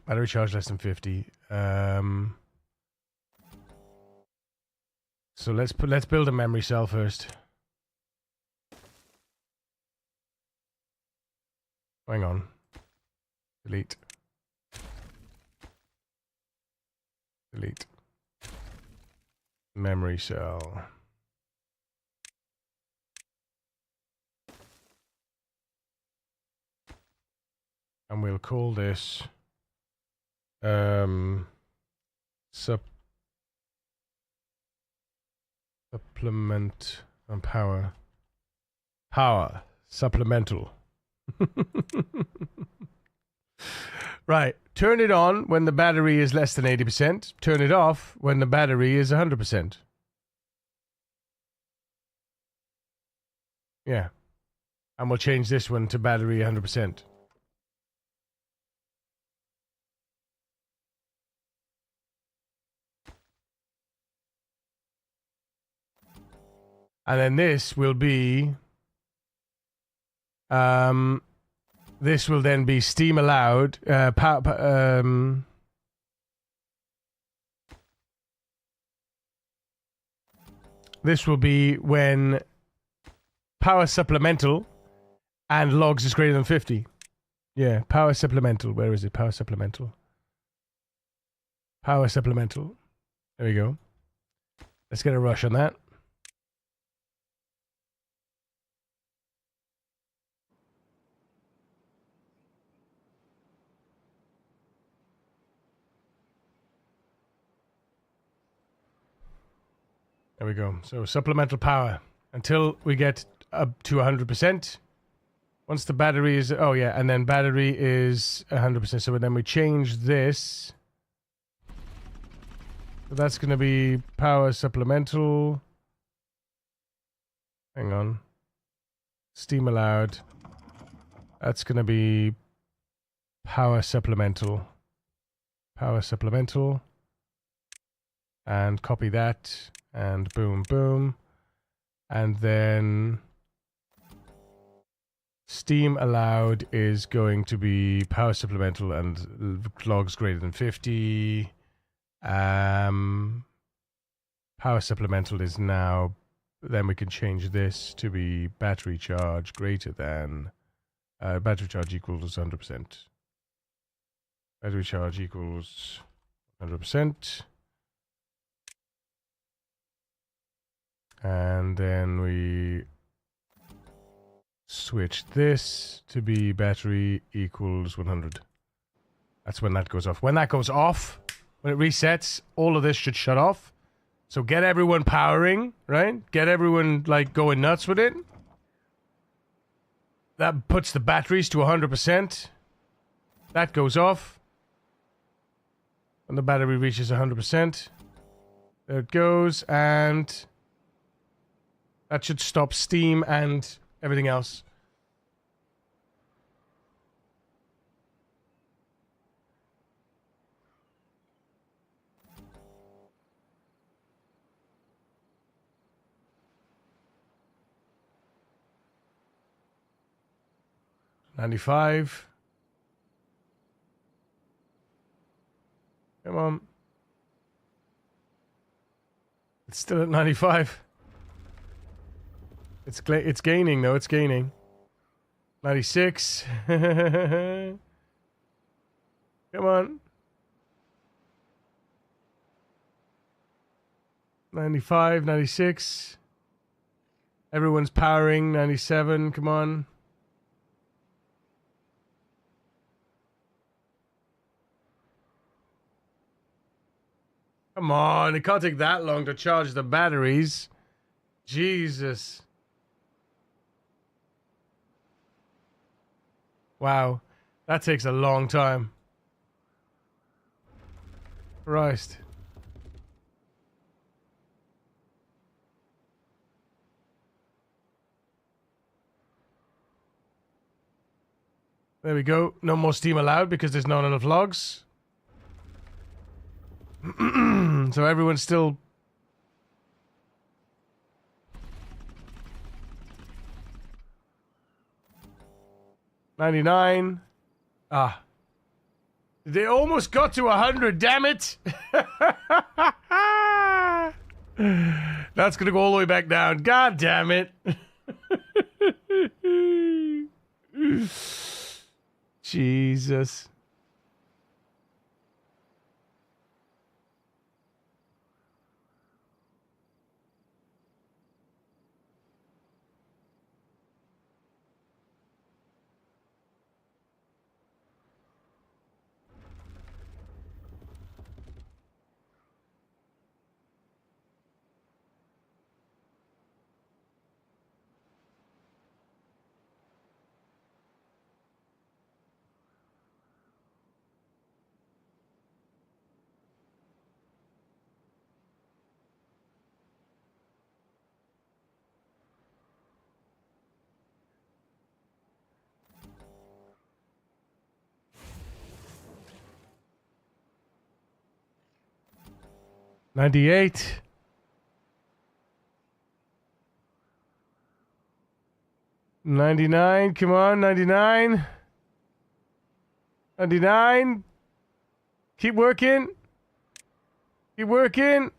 Battery charge less than 50. So let's build a memory cell first. Hang on. Delete. Delete. Memory cell. And we'll call this supplement and power supplemental. Right, turn it on when the battery is less than 80%, turn it off when the battery is 100%. Yeah, and we'll change this one to battery 100%. And then this will be, this will then be steam allowed, this will be when power supplemental and logs is greater than 50. Yeah, power supplemental, where is it? Power supplemental. Power supplemental. There we go. Let's get a rush on that. There we go. So supplemental power until we get up to 100%. Once the battery is, oh yeah, and then battery is 100%. So then we change this. So that's going to be power supplemental. Hang on. Steam allowed. That's going to be power supplemental. Power supplemental. And copy that. And boom, boom. And then Steam allowed is going to be power supplemental and logs greater than 50. Power supplemental is now, then we can change this to be battery charge greater than, battery charge equals 100%. Battery charge equals 100%. And then we switch this to be battery equals 100. That's when that goes off. When that goes off, when it resets, all of this should shut off. So get everyone powering, right? Get everyone, like, going nuts with it. That puts the batteries to 100%. That goes off. When the battery reaches 100%. There it goes, and that should stop steam and everything else. $95. Come on. It's still at 95. It's gaining, though. It's gaining. 96. Come on. 95, 96. Everyone's powering. 97. Come on. Come on. It can't take that long to charge the batteries. Jesus. Wow, that takes a long time. Christ. There we go. No more steam allowed because there's not enough logs. So everyone's still... $99. Ah. They almost got to 100, damn it! That's gonna go all the way back down. God damn it. Jesus. $98. $99. Come on, $99. $99. Keep working. Keep working.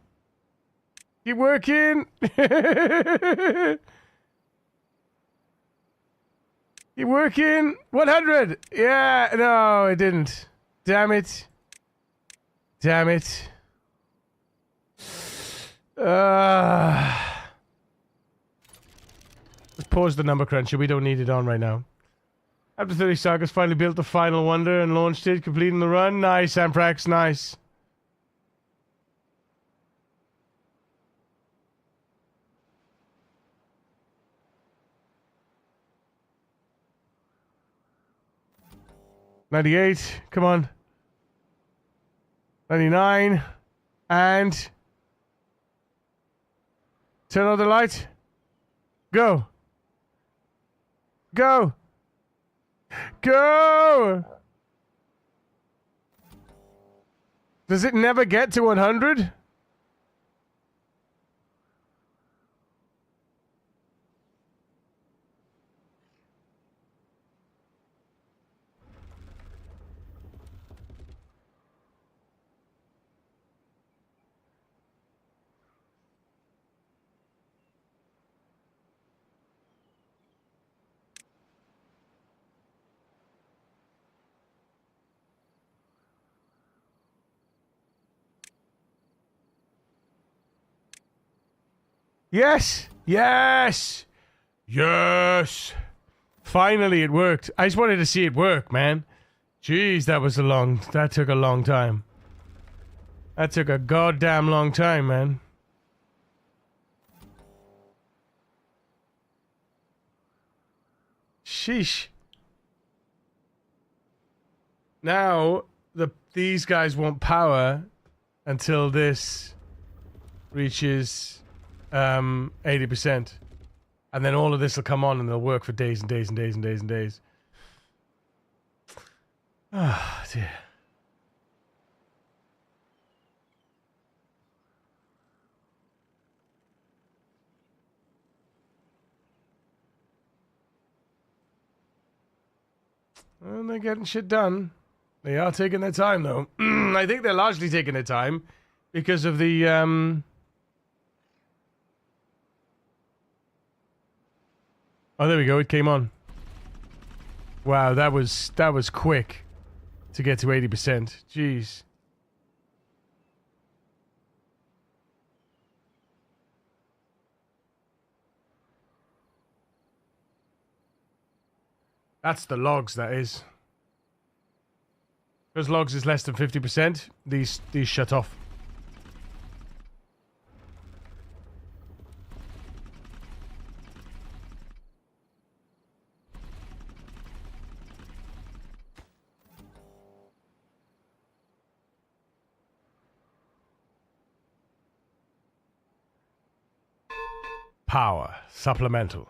Keep working. Keep working. 100. Yeah, no, it didn't. Damn it. Damn it. Let's pause the number cruncher. We don't need it on right now. After 30 sagas, finally built the final wonder and launched it, completing the run. Nice, Amprax, nice. $98. Come on. $99. And turn on the light. Go. Go. Go. Does it never get to 100? Yes! Yes! Yes! Finally, it worked. I just wanted to see it work, man. Jeez, that took a long time. That took a goddamn long time, man. Sheesh. Now, these guys won't power until this reaches 80%. And then all of this will come on and they'll work for days and days and days and days and days. Ah, oh, dear. Well, they're getting shit done. They are taking their time, though. I think they're largely taking their time because of the Oh, there we go. It came on. Wow, that was quick to get to 80%. Jeez. That's the logs, that is. Because logs is less than 50%, these shut off. Power. Supplemental.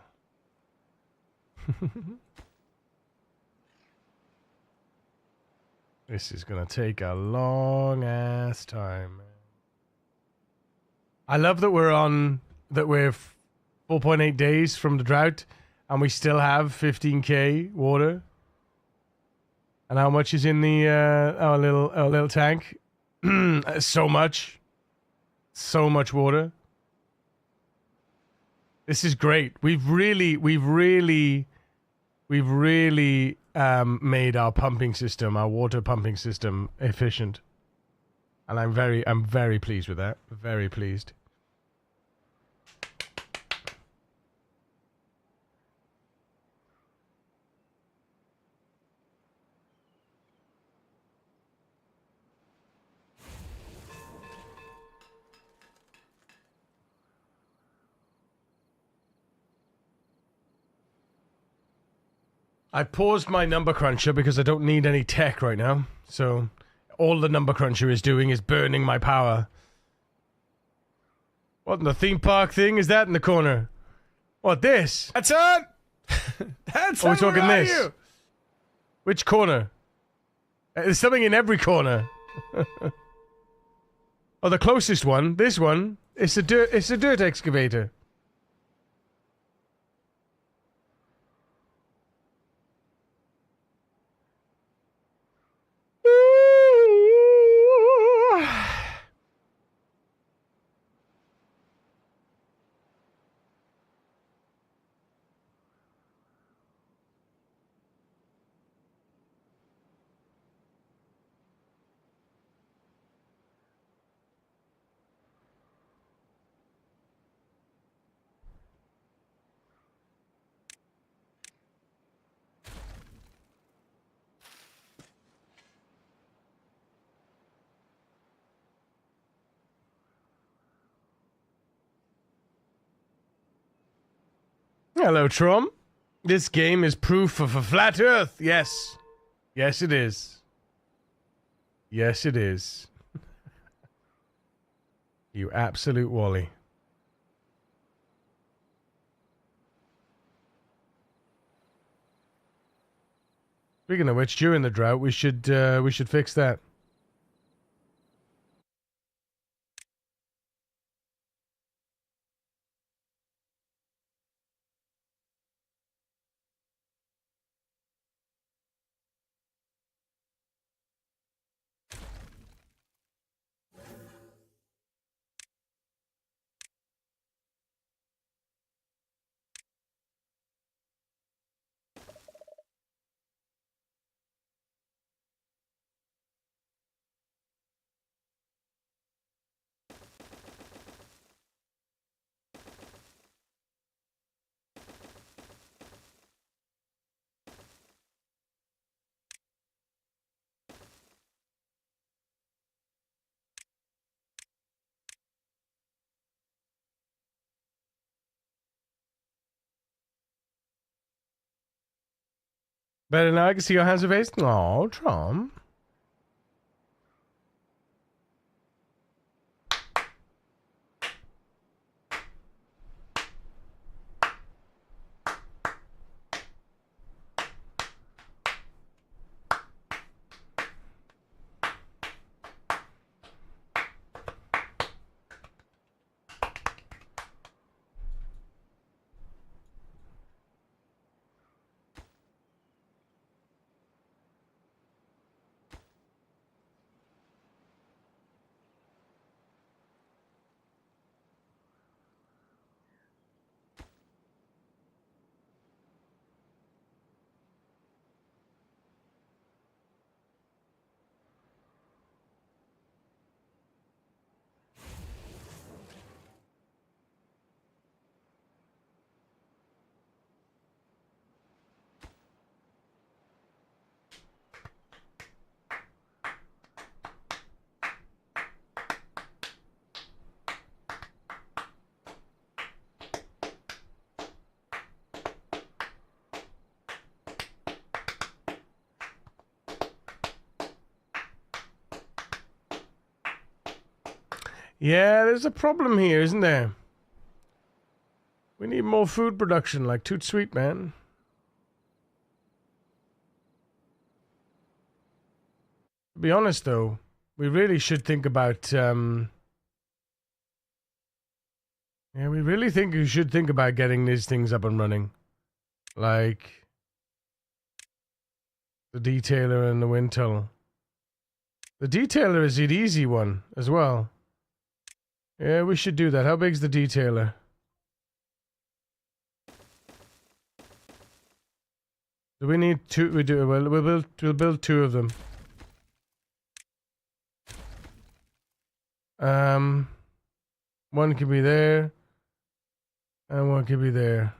This is gonna take a long ass time, man. I love that we're 4.8 days from the drought and we still have 15k water. And how much is in the our little tank? So much. So much water. This is great. We've really made our pumping system, our water pumping system, efficient, and I'm very pleased with that. Very pleased. I paused my number cruncher because I don't need any tech right now. So all the number cruncher is doing is burning my power. What in the theme park thing is that in the corner? What, this? That's it! That's we're talking this. Which corner? There's something in every corner. Oh, the closest one. This one. It's a dirt excavator. Hello, Trom. This game is proof of a flat Earth. Yes. Yes, it is. Yes, it is. You absolute Wally. Speaking of which, during the drought, we should fix that. Better now I can see your handsome face. Oh, Tom. Yeah, there's a problem here, isn't there? We need more food production, like Toot Sweet, man. To be honest, though, we really should think about. Yeah, we really think you should think about getting these things up and running, like the detailer and the wind tunnel. The detailer is the easy one as well. Yeah, we should do that. How big's the detailer? Do we need two? We do. Well, we'll build two of them. One could be there, and one could be there.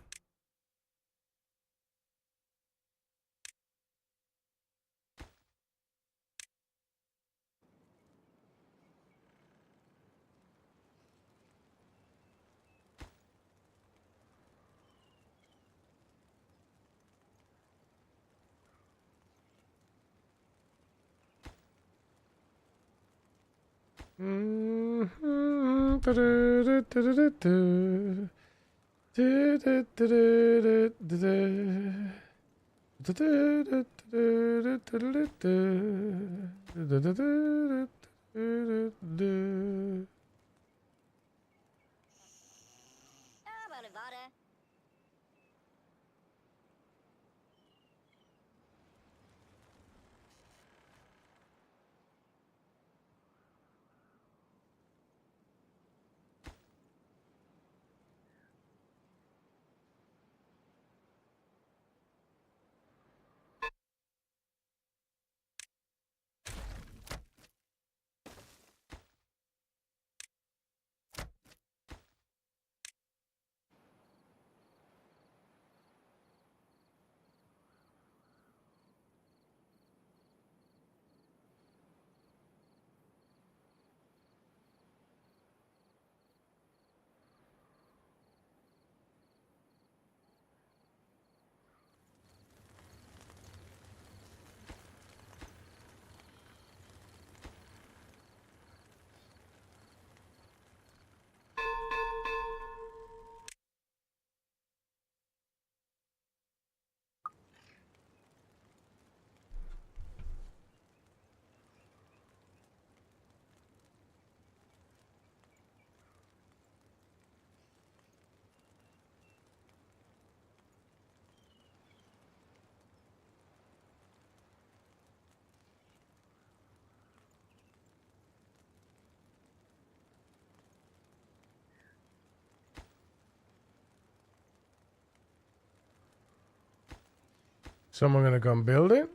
Someone gonna come build it?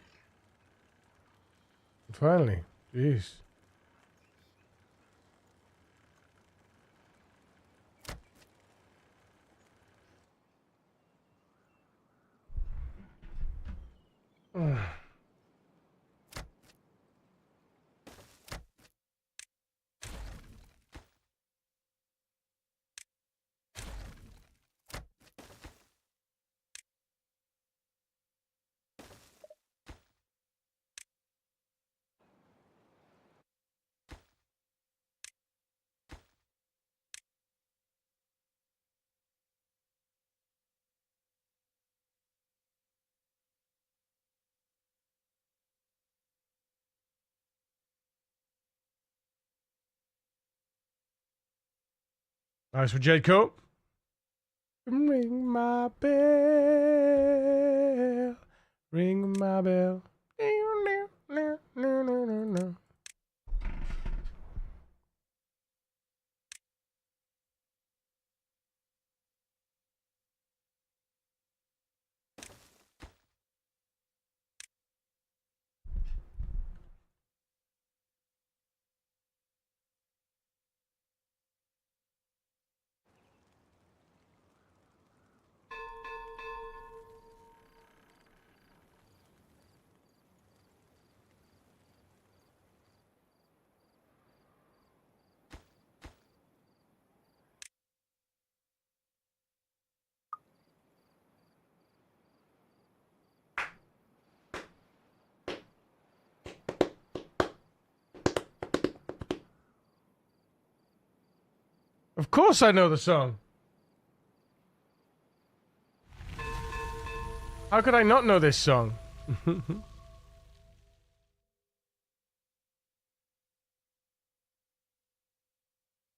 Finally. Jeez. Nice for Jedco. Ring my bell. Ring my bell. Of course I know the song. How could I not know this song?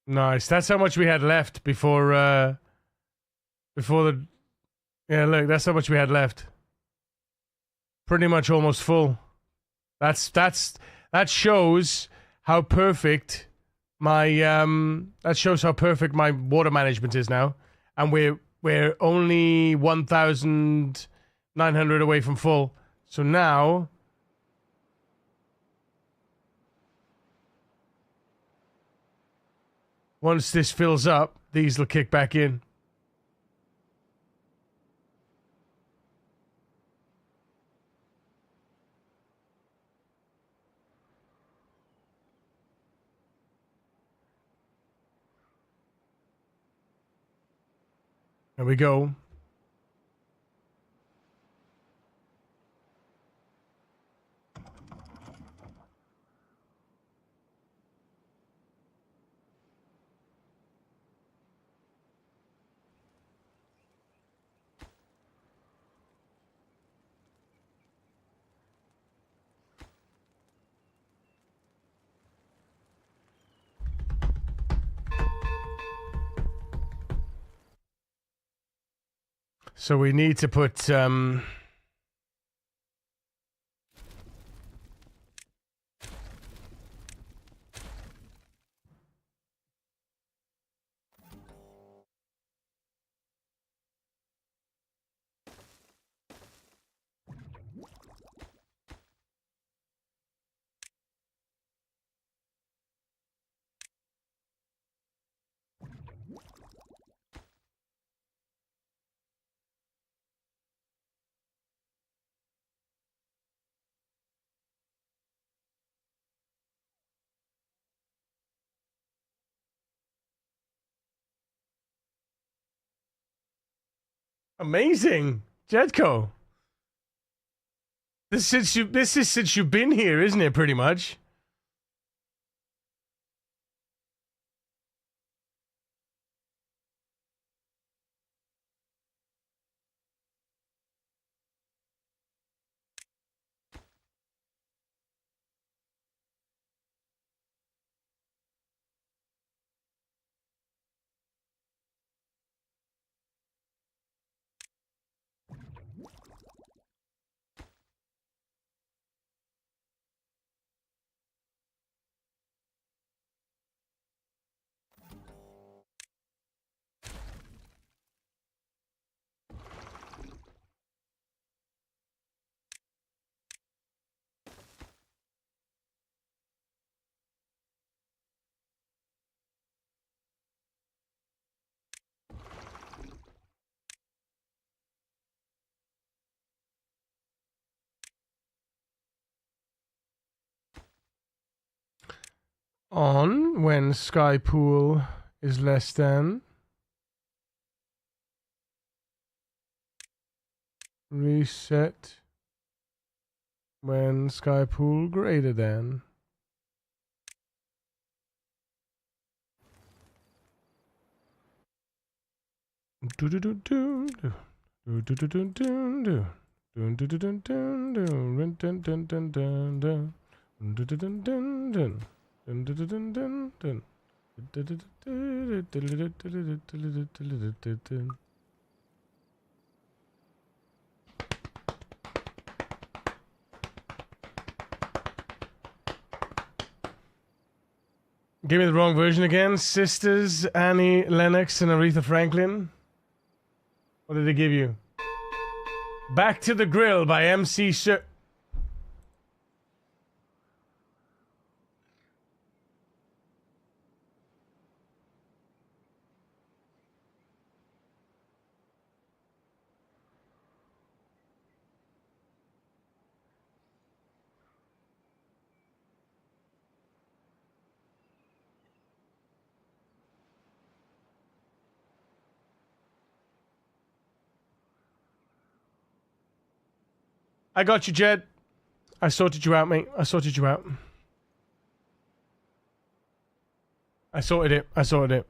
Nice. That's how much we had left before the... Yeah, look, that's how much we had left. Pretty much almost full. That shows how perfect my that shows how perfect my water management is now. And we're only 1,900 away from full. So now once this fills up, these will kick back in. There we go. So we need to put amazing, Jedco. This is since you've been here, isn't it? Pretty much. On when sky pool is less than. Reset when sky pool greater than. Do do do do do do do do do do do do do do do do dun dun dun dun dun dun dun dun dun dun dun dun dun dun dun. Give me the wrong version again. Sisters, Annie Lennox, and Aretha Franklin. What did they give you? Back to the Grill by MC Sir. I got you, Jed. I sorted you out, mate. I sorted you out. I sorted it. I sorted it.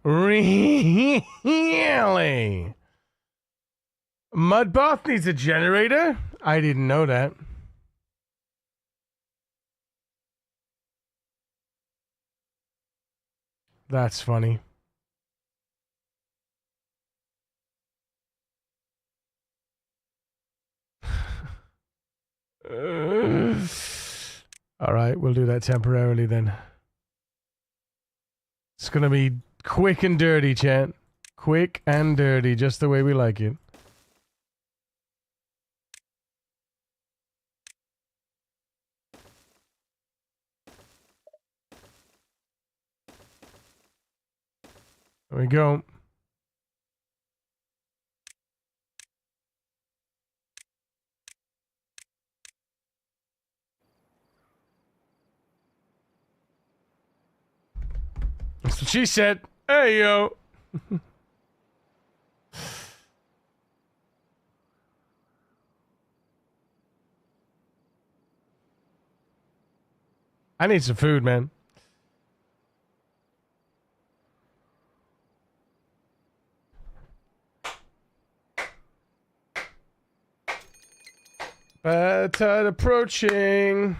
Really? Mudbath needs a generator? I didn't know that. That's funny. All right, we'll do that temporarily then. It's going to be quick and dirty, chat. Quick and dirty, just the way we like it. There we go. That's what she said. Hey, yo. I need some food, man. Bad tide approaching.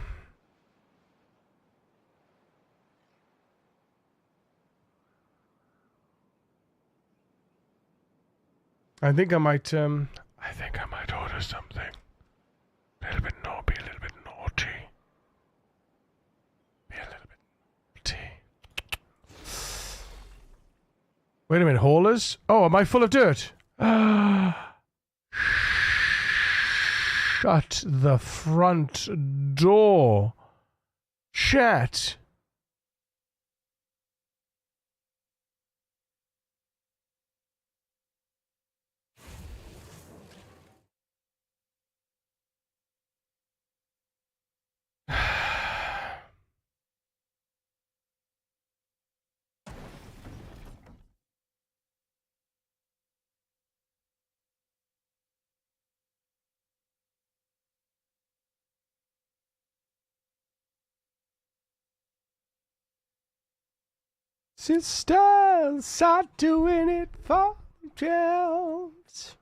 I think I might order something. A little bit naughty, a little bit naughty. Be a little bit naughty. Wait a minute, haulers? Oh, am I full of dirt? Shut the front door. Chat. Sisters are doing it for themselves.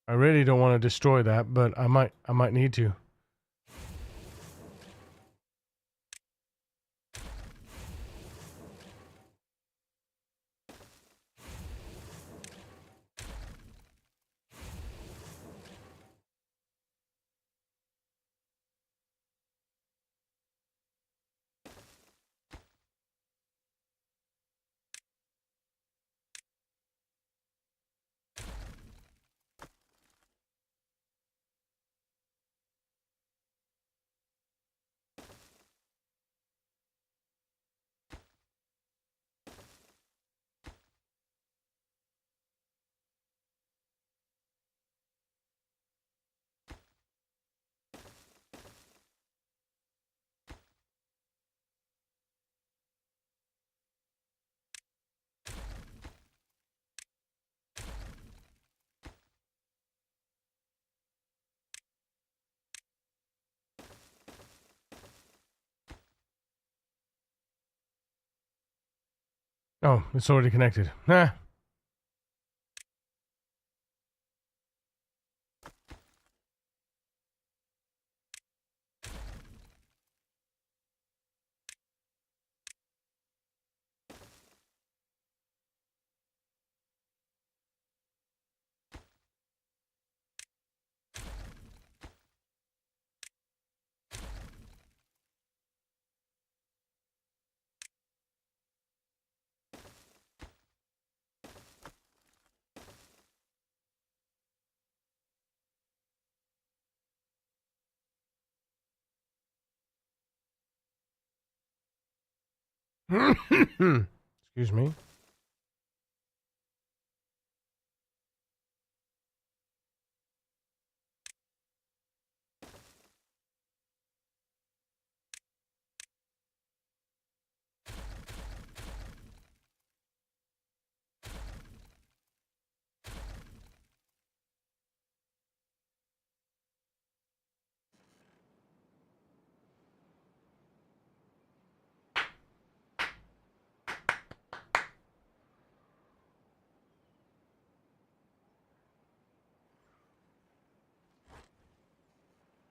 I really don't want to destroy that, but I might need to. Oh, it's already connected. Nah. Excuse me.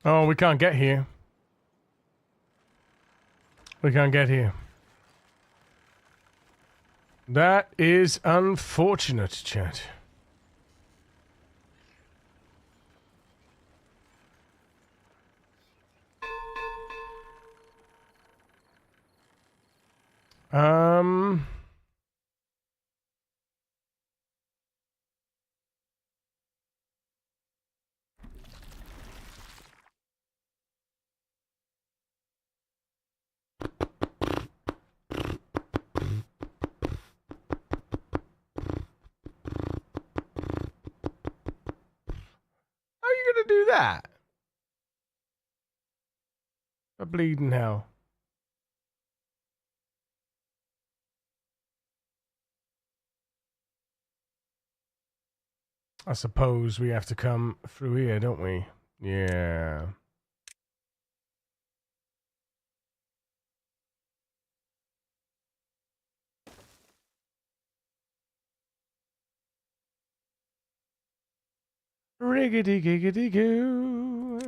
Oh, we can't get here. We can't get here. That is unfortunate, chat. Um... How are you gonna do that? A bleeding hell. I suppose we have to come through here, don't we? Yeah. Riggedy giggedy goo.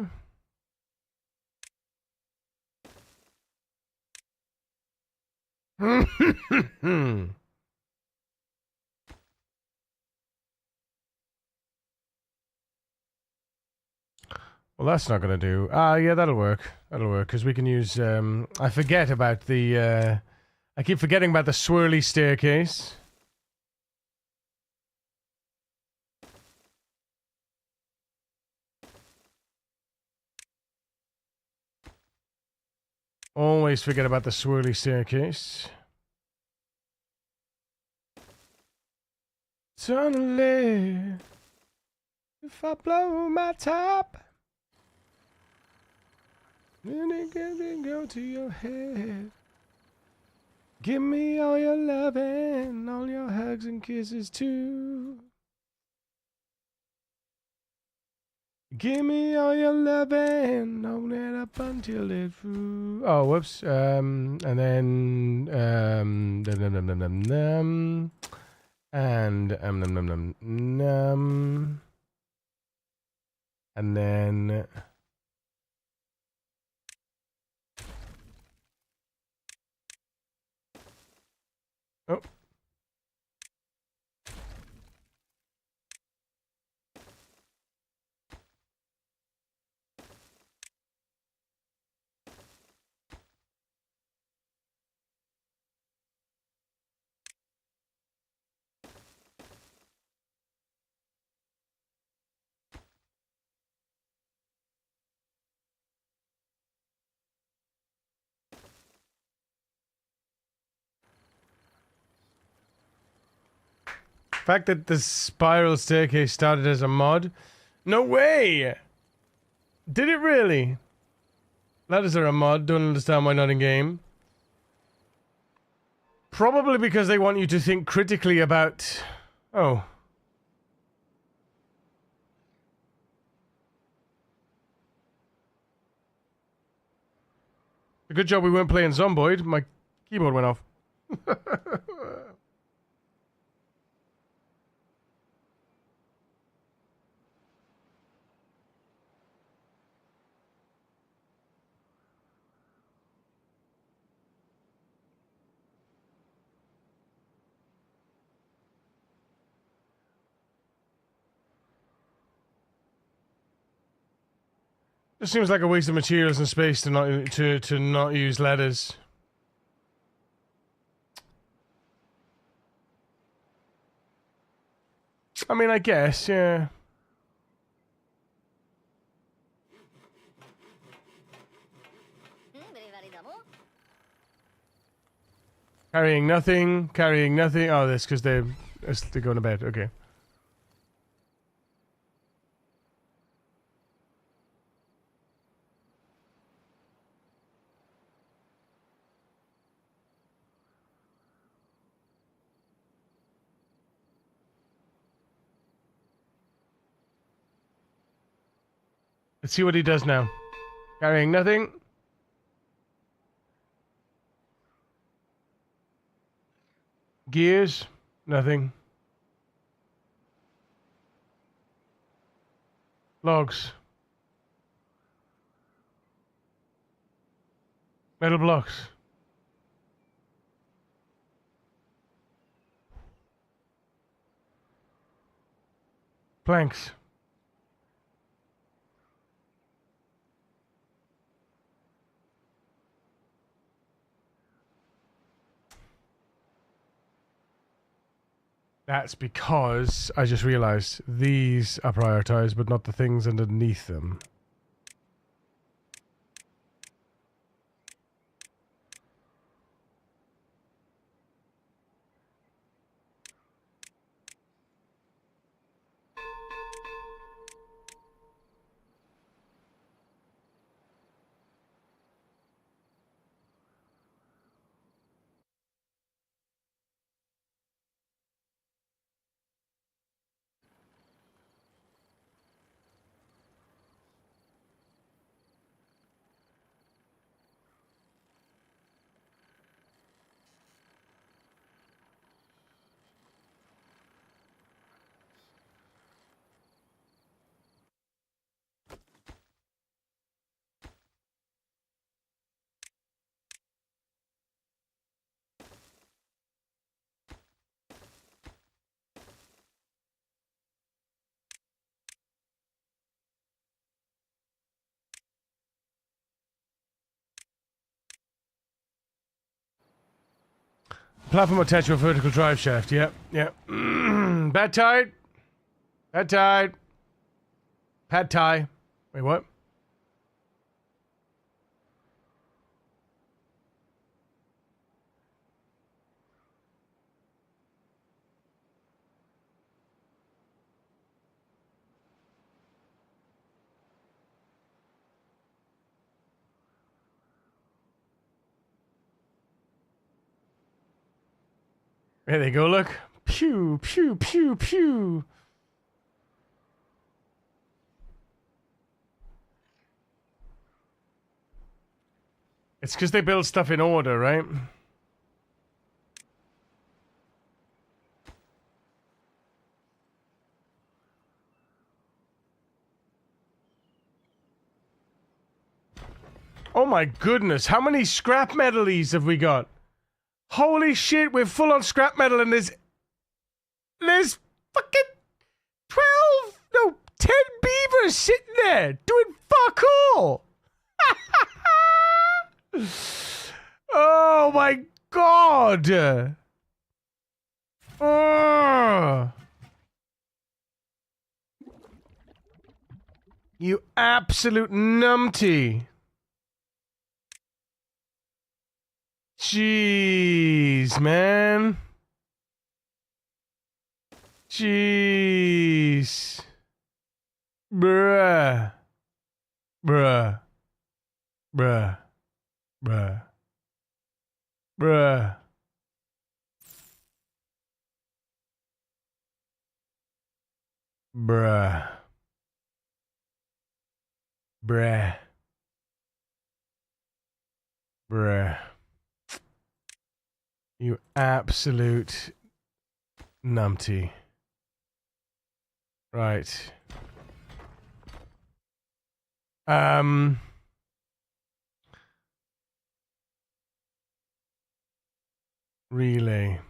Well, that's not going to do. Yeah, that'll work. That'll work, because we can use... I forget about the... I keep forgetting about the swirly staircase. Always forget about the swirly staircase. Suddenly, if I blow my top, then it can go to your head. Give me all your loving, all your hugs and kisses too. Give me all your loving, open it up until it through. Oh, whoops. And then and and then oh. The fact that the spiral staircase started as a mod? No way! Did it really? Ladders are a mod, don't understand why not in game. Probably because they want you to think critically about... Oh. A good job we weren't playing Zomboid. My keyboard went off. Just seems like a waste of materials and space to not use letters. I mean, I guess, yeah. Carrying nothing, carrying nothing. Oh, that's because they're going to bed. Okay. Let's see what he does now. Carrying nothing. Gears, nothing. Logs. Metal blocks. Planks. That's because I just realized these are prioritized, but not the things underneath them. Platform attached to a vertical drive shaft. Yep, yep. Bad tide. Bad tide. Pad tie. Wait, what? There they go, look. Pew, pew, pew, pew. It's because they build stuff in order, right? Oh my goodness, how many scrap metalies have we got? Holy shit, we're full on scrap metal and there's fucking 12, no, 10 beavers sitting there doing fuck all. Oh my god. Oh. You absolute numpty. Jeez, man. Jeez. Bruh. Bruh. Bruh. Bruh. Bruh. Bruh. Bruh. Bruh. You absolute numpty. Right. Relay.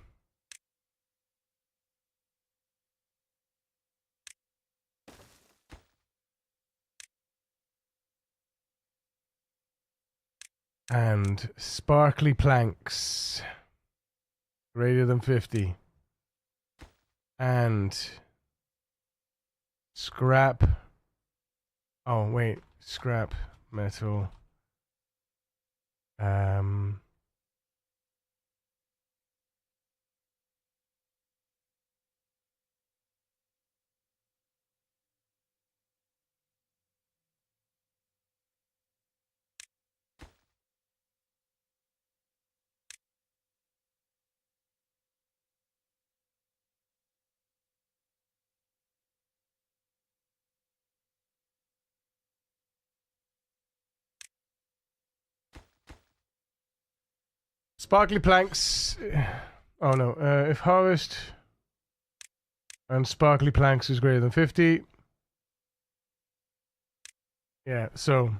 And sparkly planks. Greater than 50. And scrap. Oh, wait. Scrap metal. Sparkly planks. Oh no. If harvest and sparkly planks is greater than 50. Yeah, so.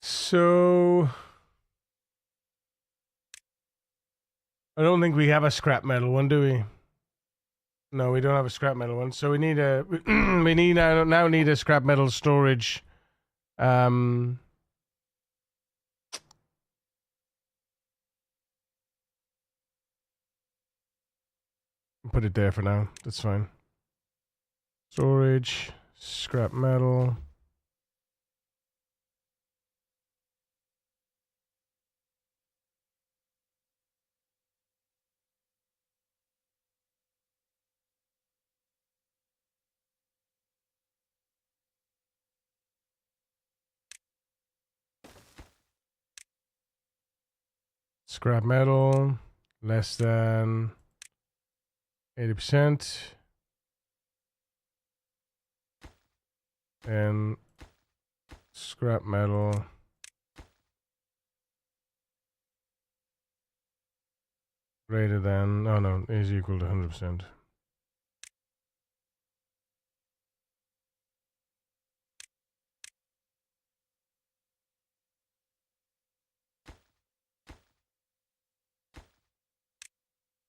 So. I don't think we have a scrap metal one, do we? No, we don't have a scrap metal one. So we need a we need now need a scrap metal storage. Put it there for now. That's fine. Storage, scrap metal. Scrap metal, less than 80%. And scrap metal. Greater than, oh no, is equal to 100%.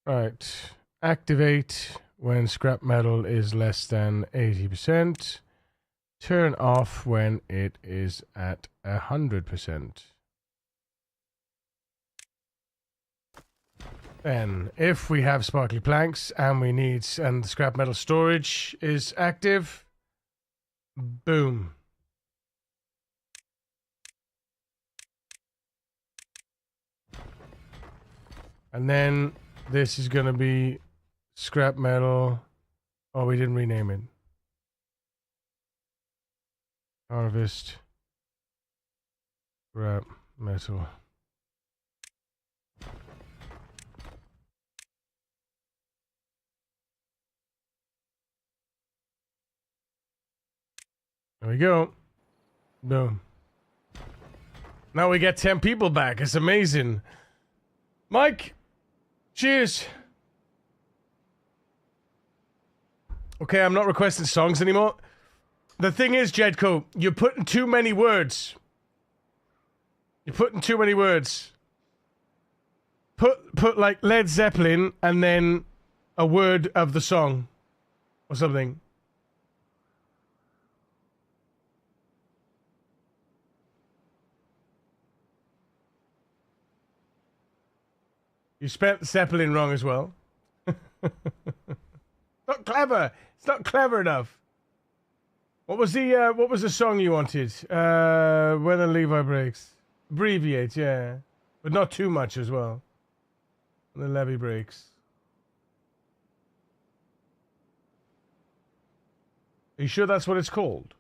Right. Activate when scrap metal is less than 80%. Turn off when it is at 100%. Then, if we have sparkly planks and and the scrap metal storage is active, boom. And then this is going to be scrap metal. Oh, we didn't rename it. Harvest scrap metal. There we go. Boom. Now we get 10 people back. It's amazing. Mike, cheers. Okay, I'm not requesting songs anymore. The thing is, Jedko, you're putting too many words. You're putting too many words. Put like Led Zeppelin and then a word of the song or something. You spelt Zeppelin wrong as well. Not clever. It's not clever enough. What was the song you wanted? When the Levi breaks. Abbreviate, yeah. But not too much as well. When the levee breaks. Are you sure that's what it's called?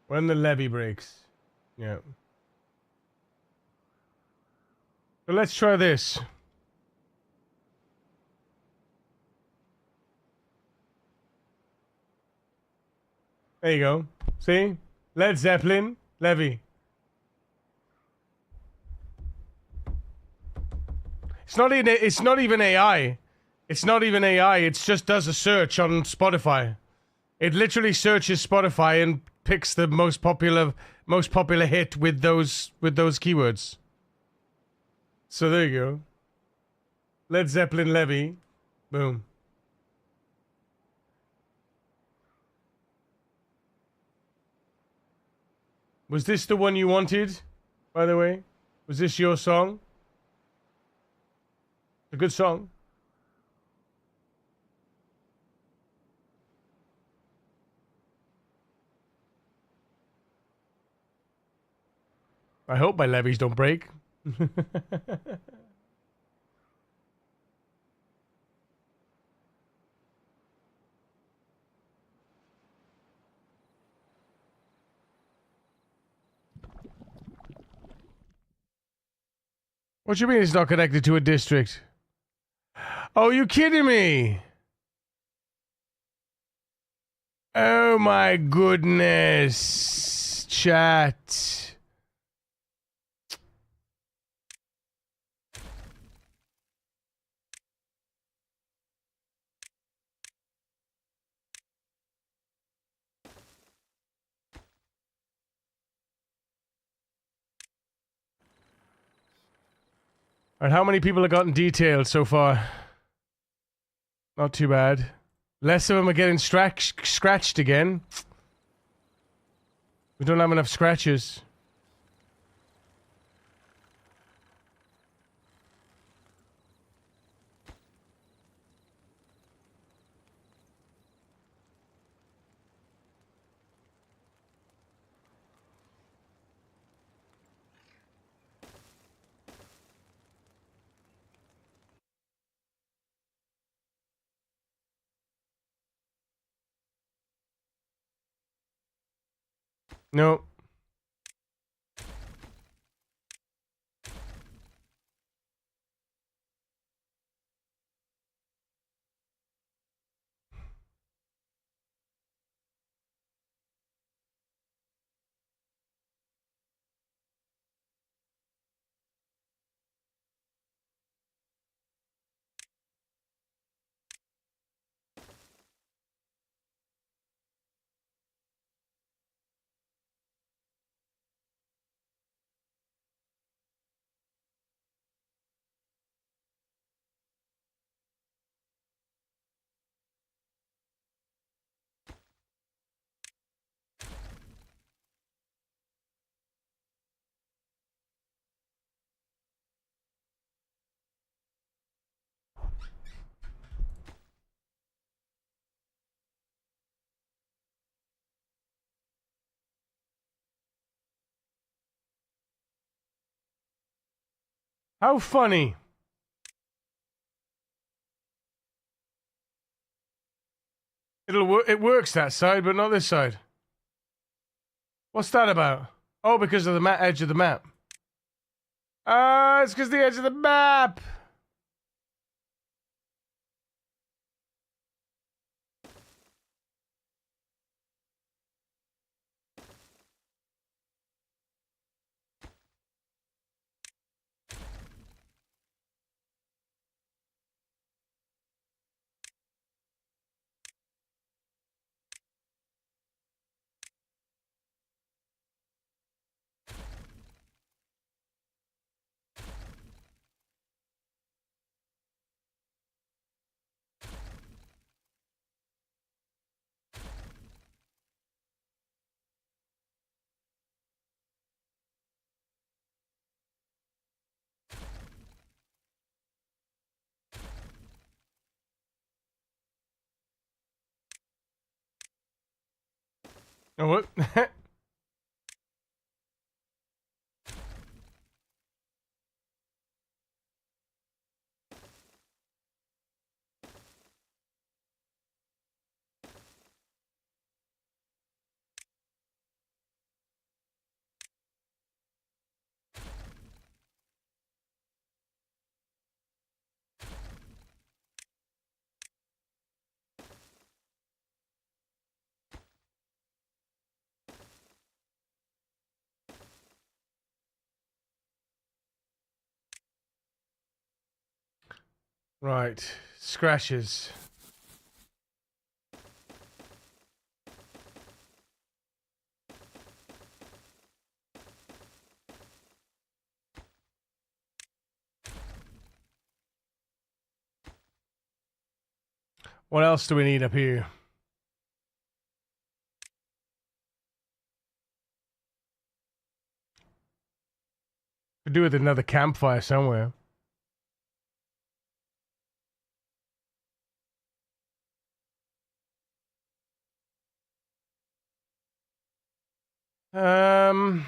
When the levee breaks. Yeah. So let's try this. There you go. See? Led Zeppelin, levee. It's not even AI. It's not even AI. It just does a search on Spotify. It literally searches Spotify and picks the most popular hit with those keywords. So there you go. Led Zeppelin levee. Boom. Was this the one you wanted, by the way? Was this your song? A good song. I hope my levees don't break. What do you mean it's not connected to a district? Oh, you kidding me? Oh my goodness. Chat. Alright, how many people have gotten detailed so far? Not too bad. Less of them are getting scratched again. We don't have enough scratches. No. How funny. It works that side, but not this side. What's that about? Oh, because of the edge of the map. It's because the edge of the map. Oh, what? Right. Scratches. What else do we need up here? Could do with another campfire somewhere. Um.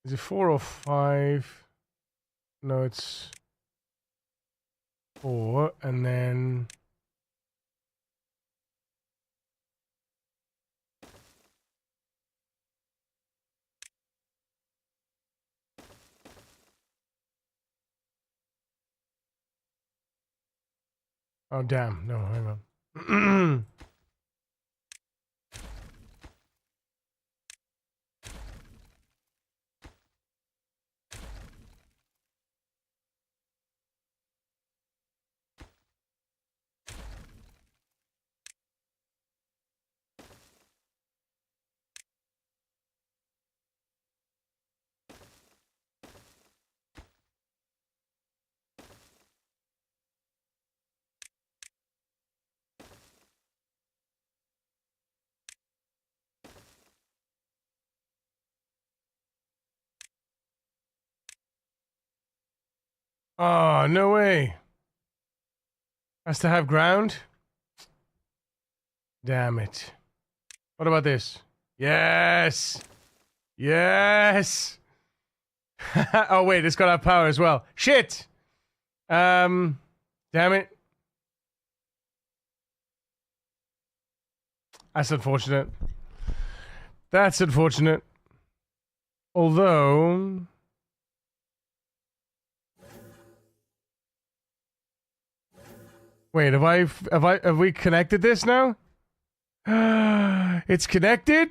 Is it 4 or 5? No, it's 4, and then... Oh, damn. No, hang on. Oh, no way. Has to have ground? Damn it. What about this? Yes! Yes! Oh, wait, it's got to have power as well. Shit! Damn it. That's unfortunate. That's unfortunate. Although... Wait, have we connected this now? It's connected?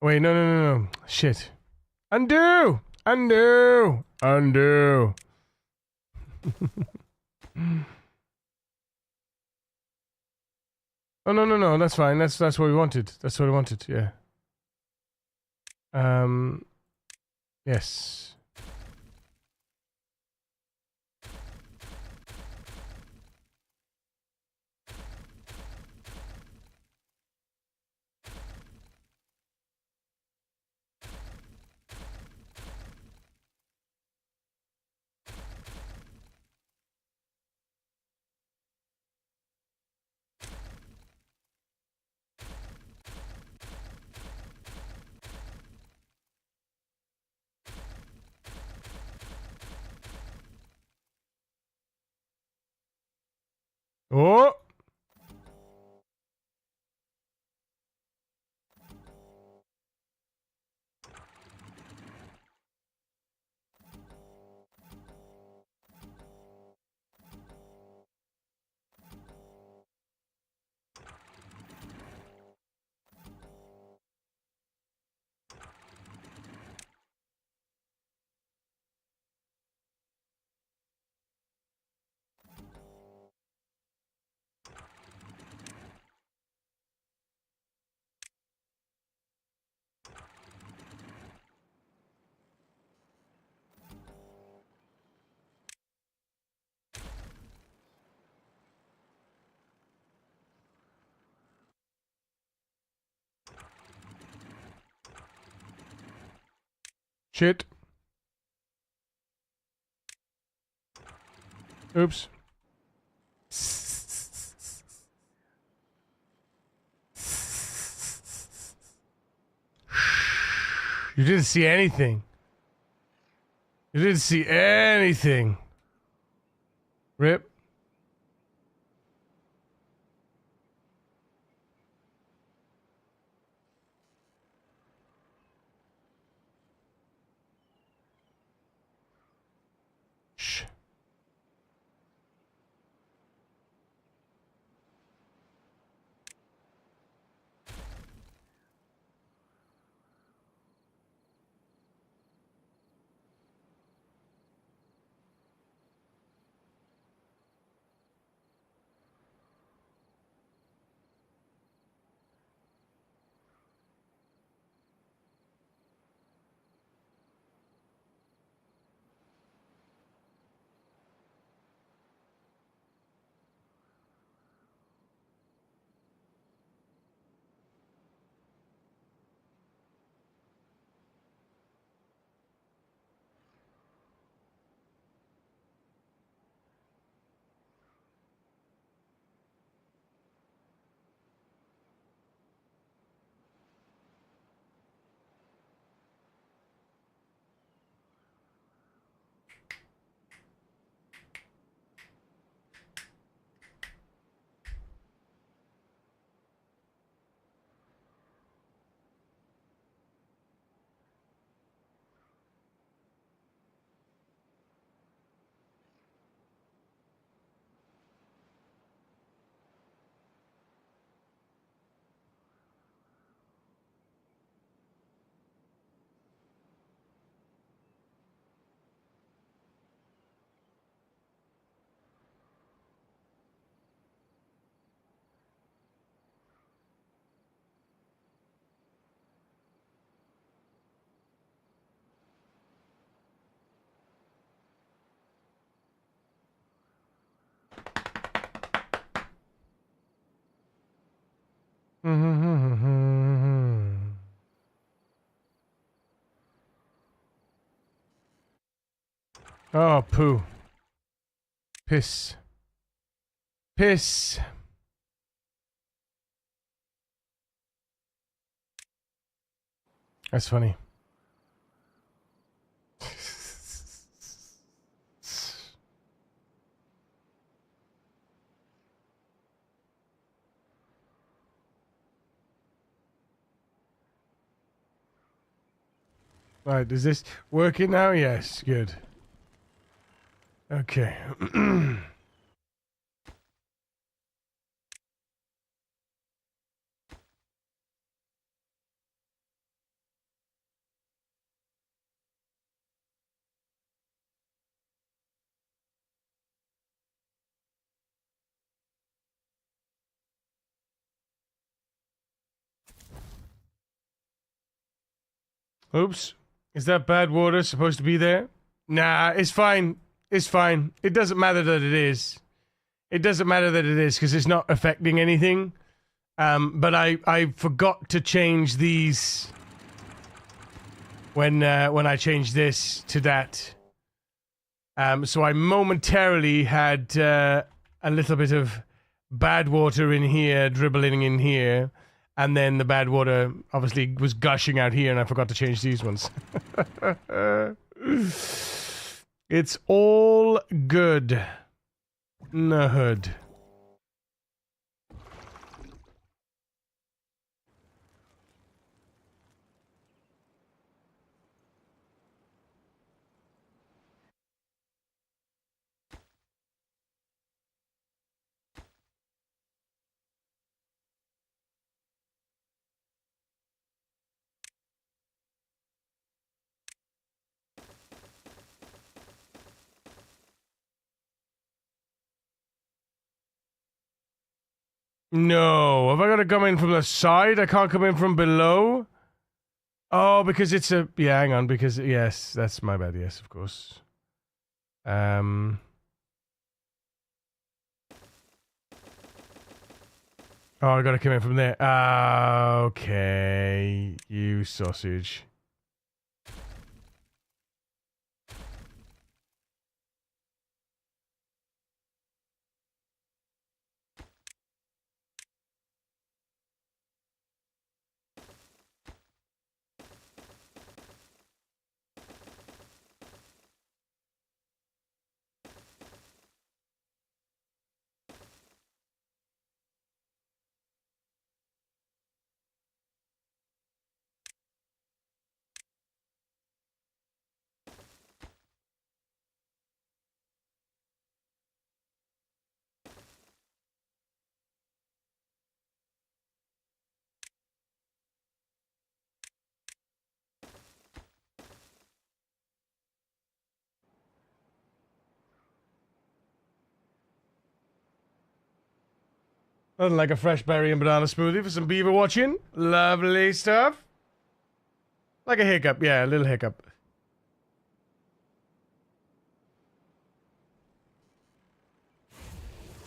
Wait, no. Shit. Undo! Undo! Undo! Oh, no. That's fine. That's what we wanted. That's what we wanted, yeah. Yes. Oh! Shit. Oops. You didn't see anything. You didn't see anything. Rip. Shh. Oh, poo. Piss. Piss. That's funny. Right, is this working now? Yes, good. Okay. Oops. Is that bad water supposed to be there? Nah, it's fine. It's fine. It doesn't matter that it is. It doesn't matter that it is because it's not affecting anything. But I forgot to change these when I changed this to that. So I momentarily had a little bit of bad water in here, dribbling in here, and then the bad water obviously was gushing out here, and I forgot to change these ones. It's all good. Nerd. No, have I got to come in from the side? I can't come in from below? Oh, because it's a... Yeah, hang on, because... Yes, that's my bad, yes, of course. Oh, I gotta come in from there. Okay, you sausage. Nothing like a fresh berry and banana smoothie for some beaver watching. Lovely stuff. Like a hiccup, yeah, a little hiccup.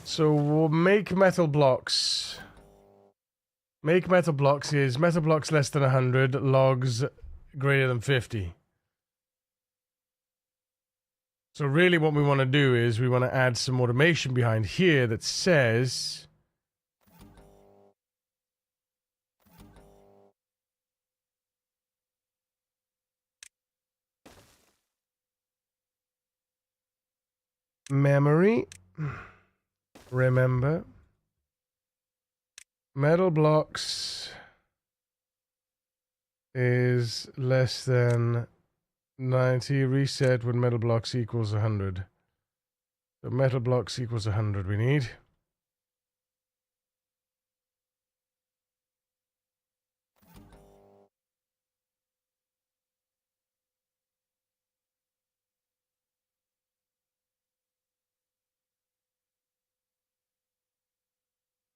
So we'll make metal blocks. Make metal blocks is metal blocks less than 100, logs greater than 50. So really what we want to do is we want to add some automation behind here that says memory, remember, metal blocks is less than 90, reset when metal blocks equals 100. So metal blocks equals 100 we need.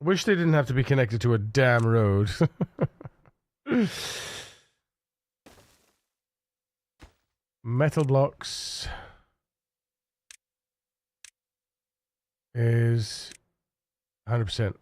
Wish they didn't have to be connected to a damn road. Metal blocks is 100%.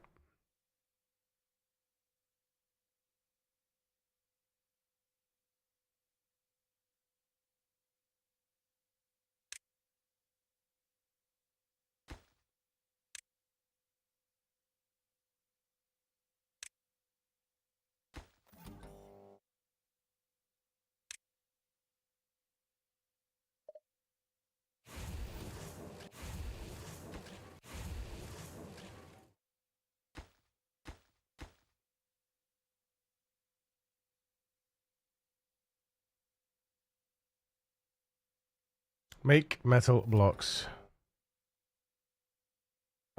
Make metal blocks.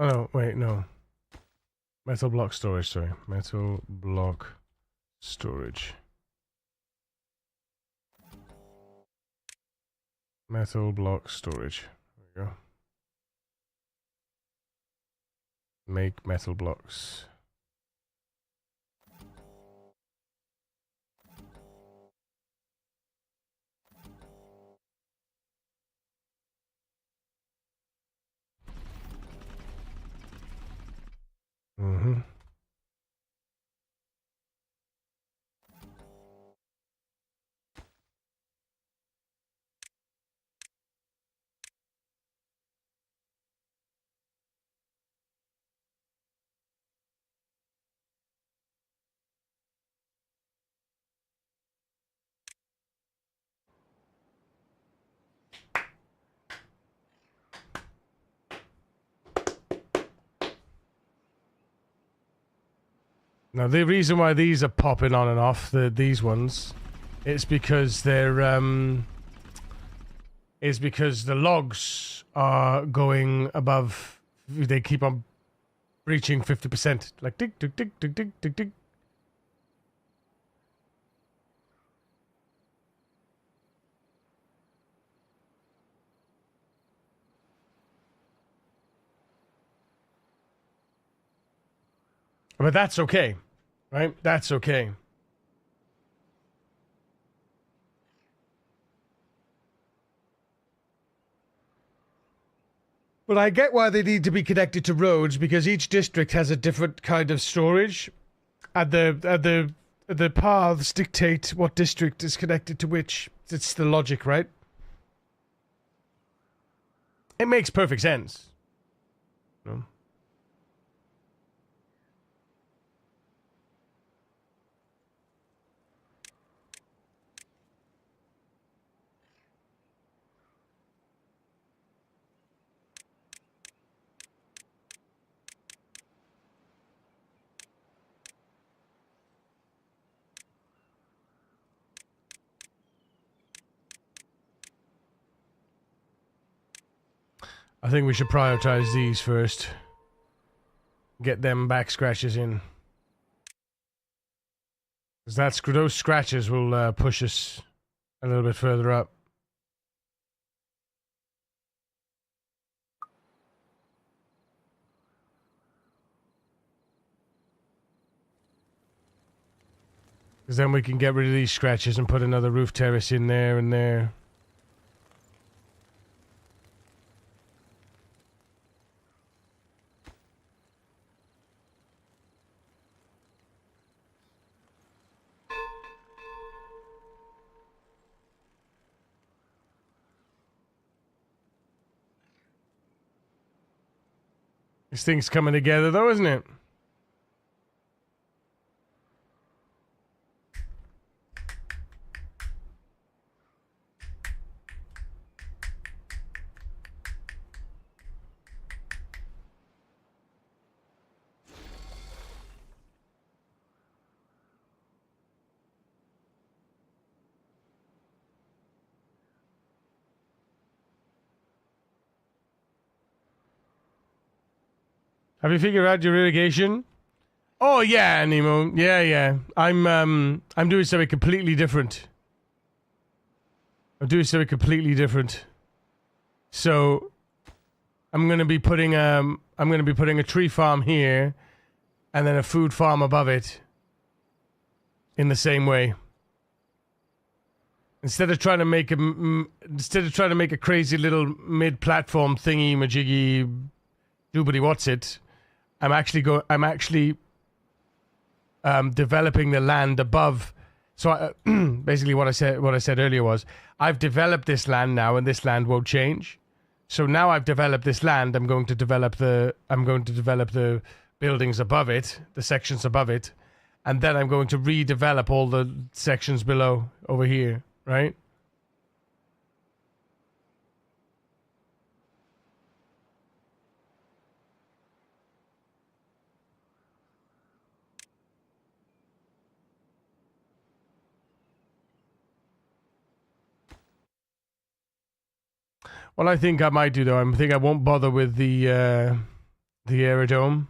Oh no, wait, no. Metal block storage, sorry. Metal block storage. Metal block storage. There we go. Make metal blocks. Mm-hmm. Now the reason why these are popping on and off, these ones, it's because they're is because the logs are going above. They keep on reaching 50%. Like tick tick tick tick tick tick tick. But that's okay, right? That's okay. But I get why they need to be connected to roads, because each district has a different kind of storage, and the paths dictate what district is connected to which. It's the logic, right? It makes perfect sense. No? I think we should prioritize these first. Get them back scratches in. Because those scratches will push us a little bit further up. Because then we can get rid of these scratches and put another roof terrace in there and there. This thing's coming together though, isn't it? Have you figured out your irrigation? Oh yeah, Nemo. Yeah. I'm doing something completely different. So I'm gonna be putting a tree farm here, and then a food farm above it. In the same way. Instead of trying to make a crazy little mid-platform thingy majiggy doobity what's it, I'm actually developing the land above. So basically what I said earlier was I've developed this land now, and this land won't change. So now I've developed this land, I'm going to develop the buildings above it, the sections above it, and then I'm going to redevelop all the sections below over here, right? What I think I might do though, I think I won't bother with the aerodome.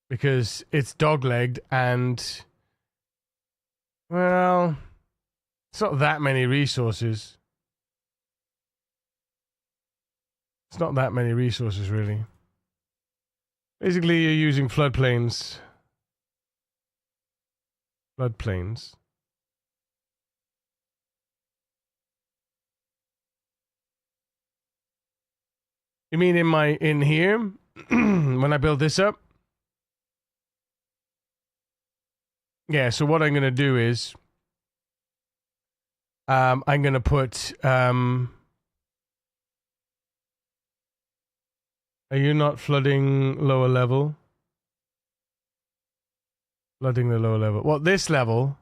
Because it's dog-legged and, well, it's not that many resources. It's not that many resources, really. Basically, you're using floodplains. You mean in here? When I build this up? Yeah, so what I'm going to do is I'm going to put are you not flooding lower level? Flooding the lower level. Well, this level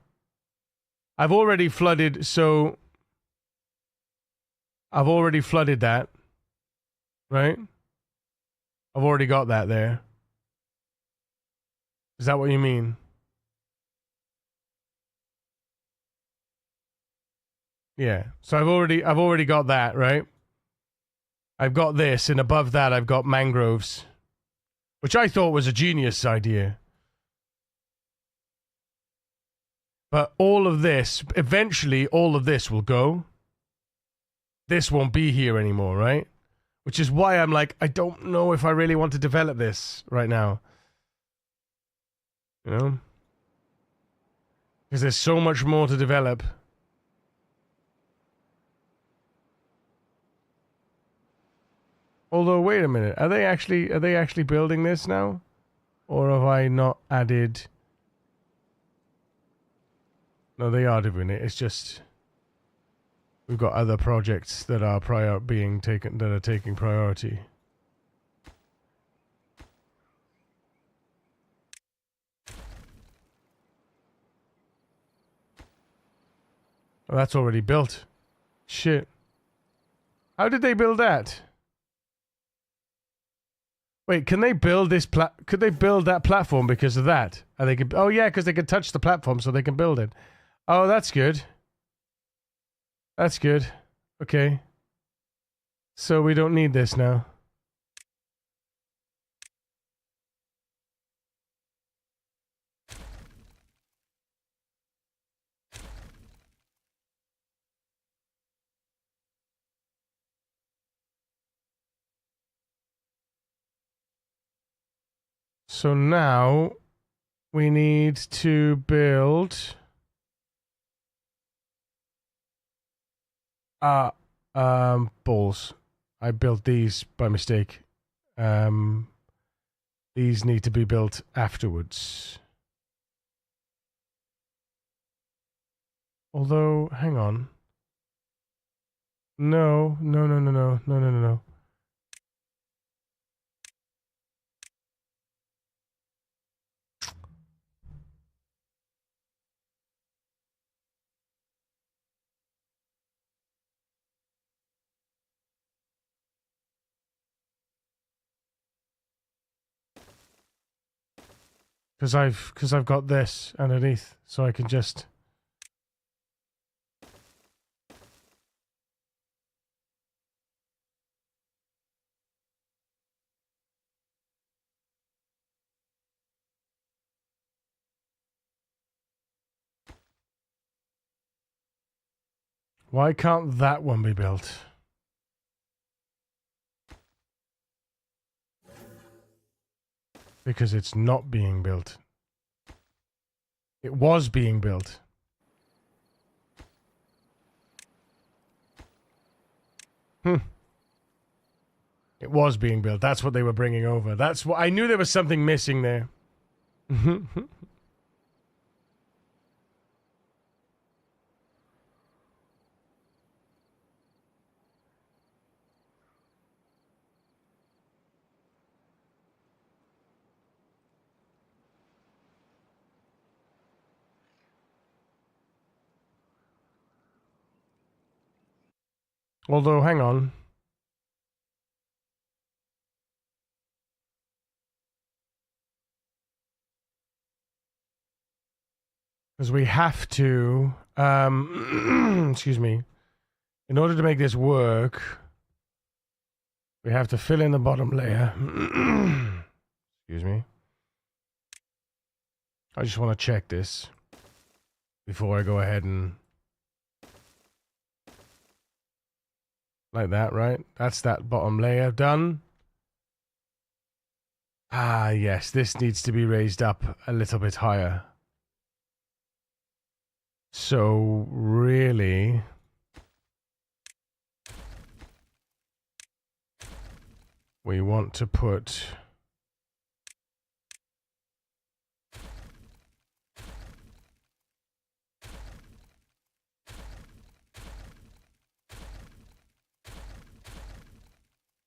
I've already flooded, so I've already flooded that. Right? I've already got that there. Is that what you mean? Yeah. So I've already got that, right? I've got this, and above that I've got mangroves, which I thought was a genius idea. But all of this, eventually all of this will go. This won't be here anymore, right? Which is why I'm like, I don't know if I really want to develop this right now. You know? Because there's so much more to develop. Although, wait a minute, are they actually building this now? Or have I not added? No, they are doing it. It's just we've got other projects that are taking priority. Oh, that's already built. Shit. How did they build that? Wait, can they build this could they build that platform because of that? And they could, oh yeah, because they can touch the platform so they can build it. Oh, that's good. That's good. Okay. So we don't need this now. So now we need to build balls. I built these by mistake. These need to be built afterwards. Although, hang on. No. Because I've got this underneath, so I can just. Why can't that one be built? Because it's not being built. It was being built. It was being built. That's what they were bringing over. That's what I knew there was something missing there. Although, hang on. Because we have to, excuse me, in order to make this work, we have to fill in the bottom layer. Excuse me. I just want to check this before I go ahead and... Like that, right? That's that bottom layer done. Ah, yes, this needs to be raised up a little bit higher. So, really... we want to put...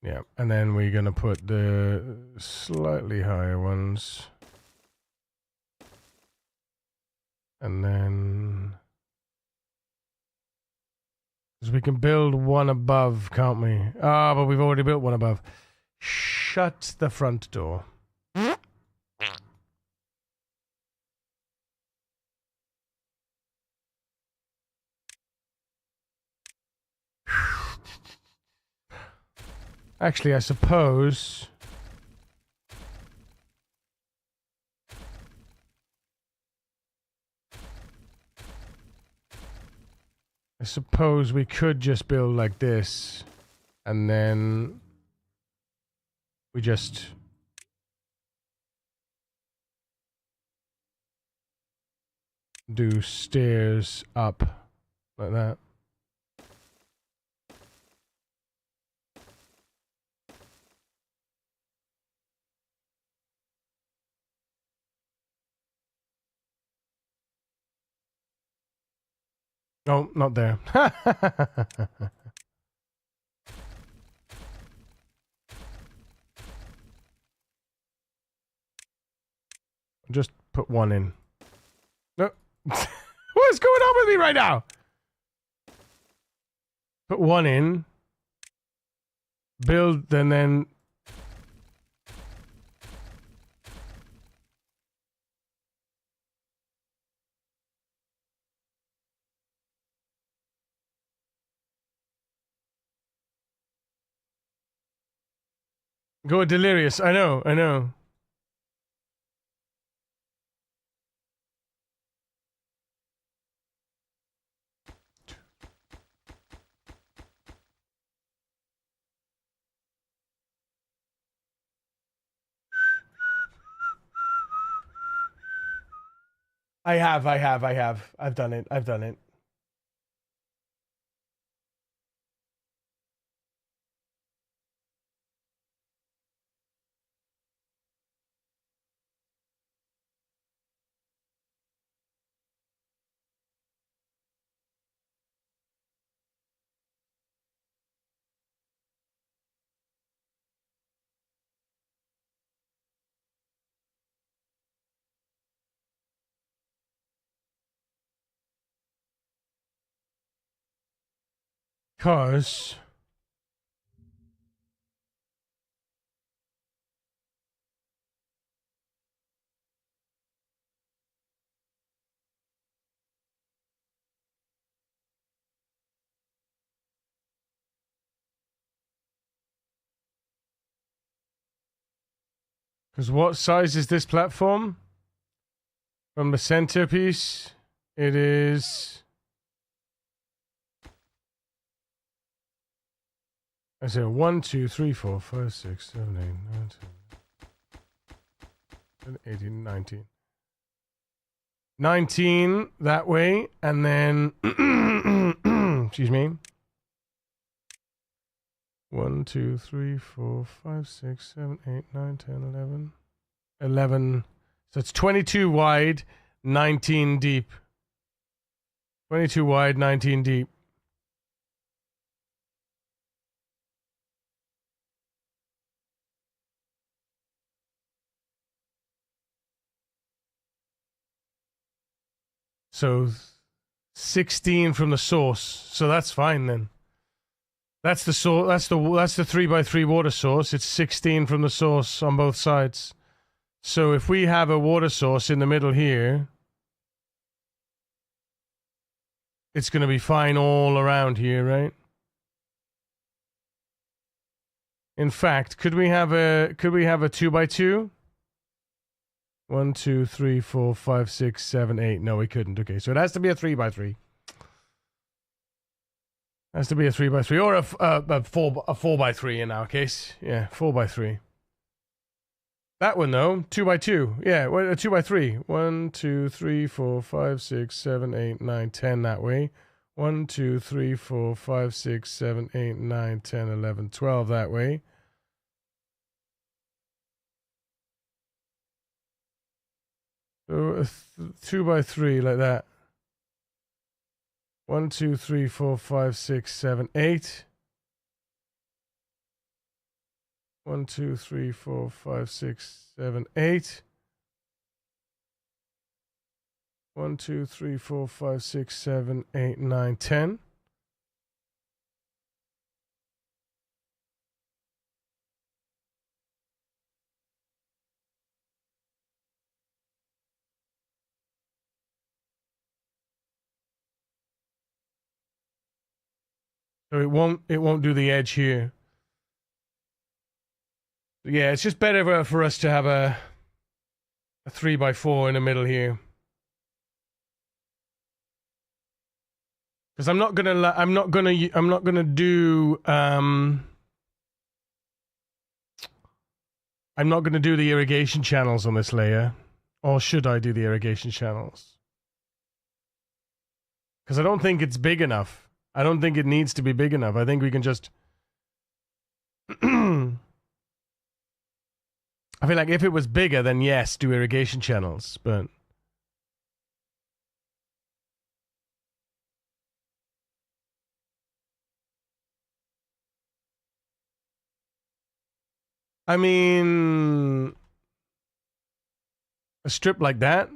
Yeah, and then we're going to put the slightly higher ones. And then... because we can build one above, can't we? Ah, but we've already built one above. Shut the front door. Actually, I suppose... we could just build like this, and then we just do stairs up like that. No, not there. Just put one in. No. What's going on with me right now? Put one in. Build, and then... go delirious. I know. I have. I've done it. I've done it. Cause what size is this platform? From the centerpiece, it is. I said 1, 2, 3, 4, 5, 6, 7, 8, 9, 10, 18, 19. 19 that way, and then excuse me. 1, 2, 3, 4, 5, 6, 7, 8, 9, 10, 11. 11. So it's 22 wide, 19 deep. 22 wide, 19 deep. So 16 from the source. So that's fine then. That's the source. That's the 3x3 water source. It's 16 from the source on both sides. So if we have a water source in the middle here, it's going to be fine all around here, right? In fact, could we have a 2x2? 1, 2, 3, 4, 5, 6, 7, 8. No, we couldn't. Okay, so it has to be a 3x3. Has to be a 3x3 or a 4x3 in our case. Yeah, 4x3. That one though, 2x2. Yeah, a 2x3. 1, 2, 3, 4, 5, 6, 7, 8, 9, 10 that way. 1, 2, 3, 4, 5, 6, 7, 8, 9, 10, 11, 12 that way. So a 2x3 like that. 1, 2, 3, 4, 5, 6, 7, 8. 1, 2, 3, 4, 5, 6, 7, 8. 1, 2, 3, 4, 5, 6, 7, 8, 9, 10. So it won't do the edge here. Yeah, it's just better for us to have a 3x4 in the middle here. Because I'm not gonna do the irrigation channels on this layer. Or should I do the irrigation channels? Because I don't think it's big enough. I don't think it needs to be big enough. I think we can just I feel like if it was bigger, then yes, do irrigation channels, but I mean, a strip like that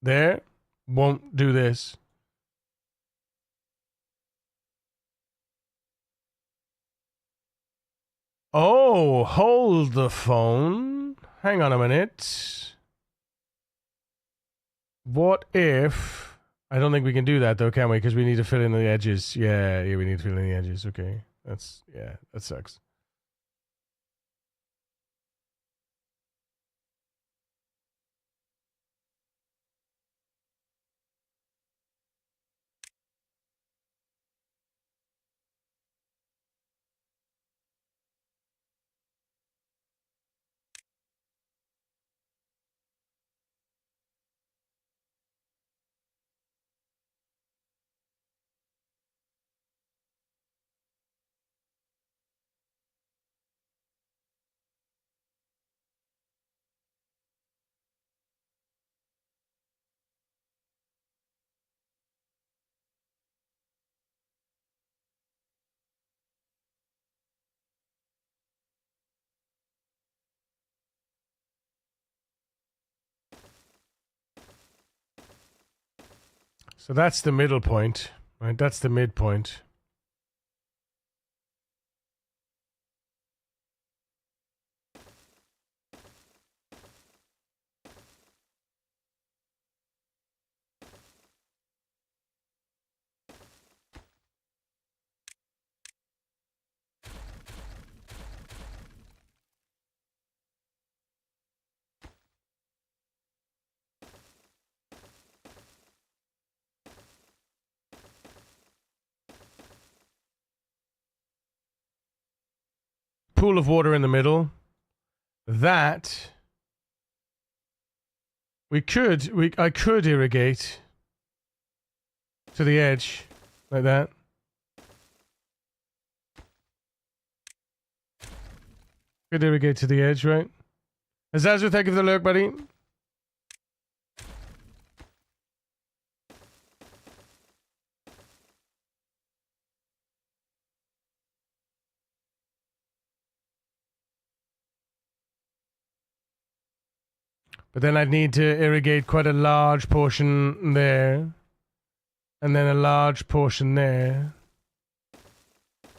there won't do this. Oh, hold the phone. Hang on a minute. What if... I don't think we can do that though, can we? Because we need to fill in the edges. Yeah, we need to fill in the edges. Okay. That sucks. So that's the middle point, right? That's the midpoint. Pool of water in the middle. That I could irrigate to the edge like that. Could irrigate to the edge, right? Azazu, thank you for the lurk, buddy. But then I'd need to irrigate quite a large portion there. And then a large portion there.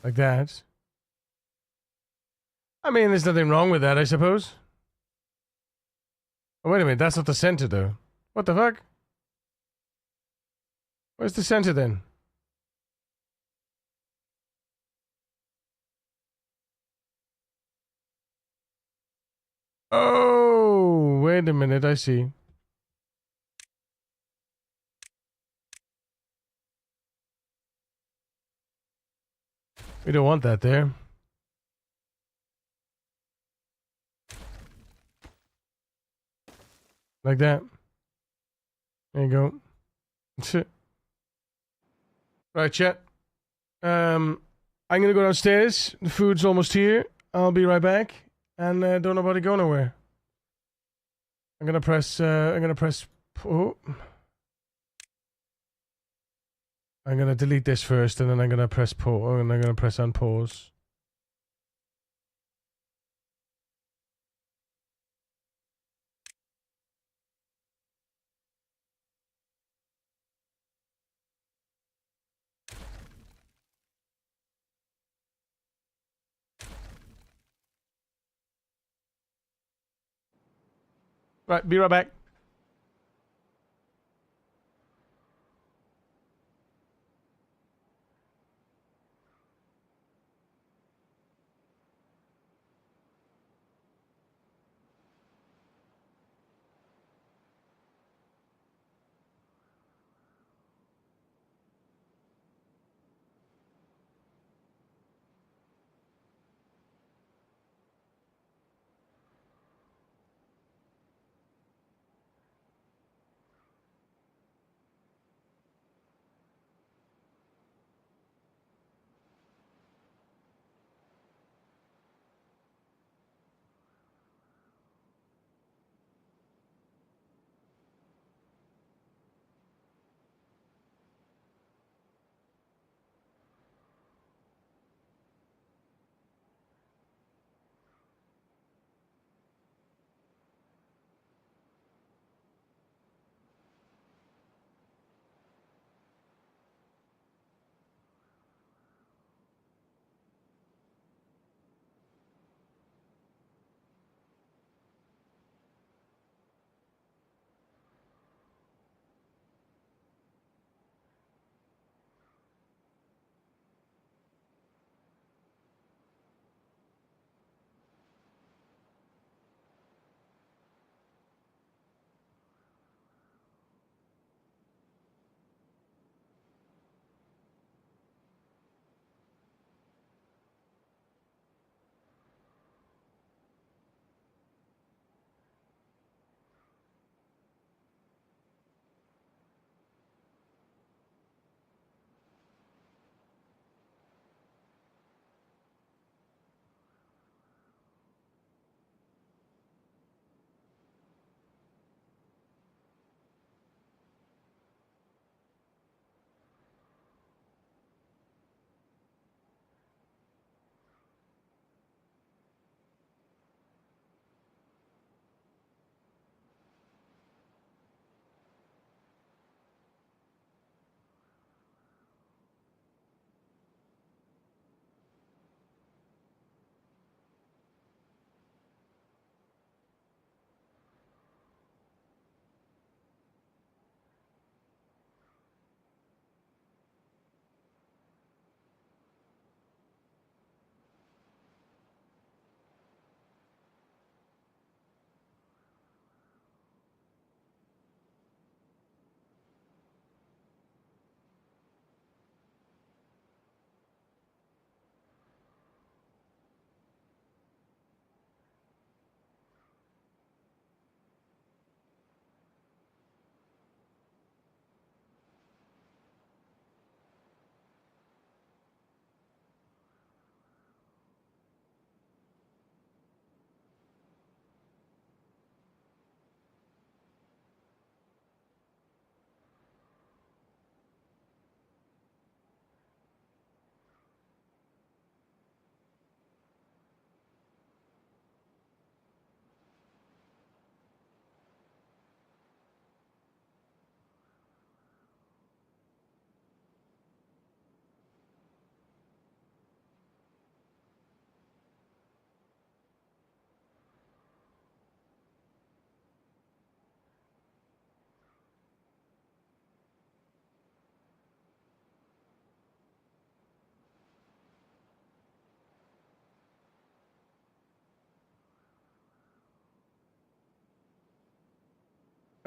Like that. I mean, there's nothing wrong with that, I suppose. Oh, wait a minute, that's not the center, though. What the fuck? Where's the center, then? Oh, wait a minute, I see. We don't want that there. Like that. There you go. That's it. Right, chat. I'm gonna go downstairs. The food's almost here. I'll be right back. And don't nobody go nowhere. I'm gonna press. Oh. I'm gonna delete this first, and then I'm gonna press pause, and I'm gonna press unpause. Right, be right back.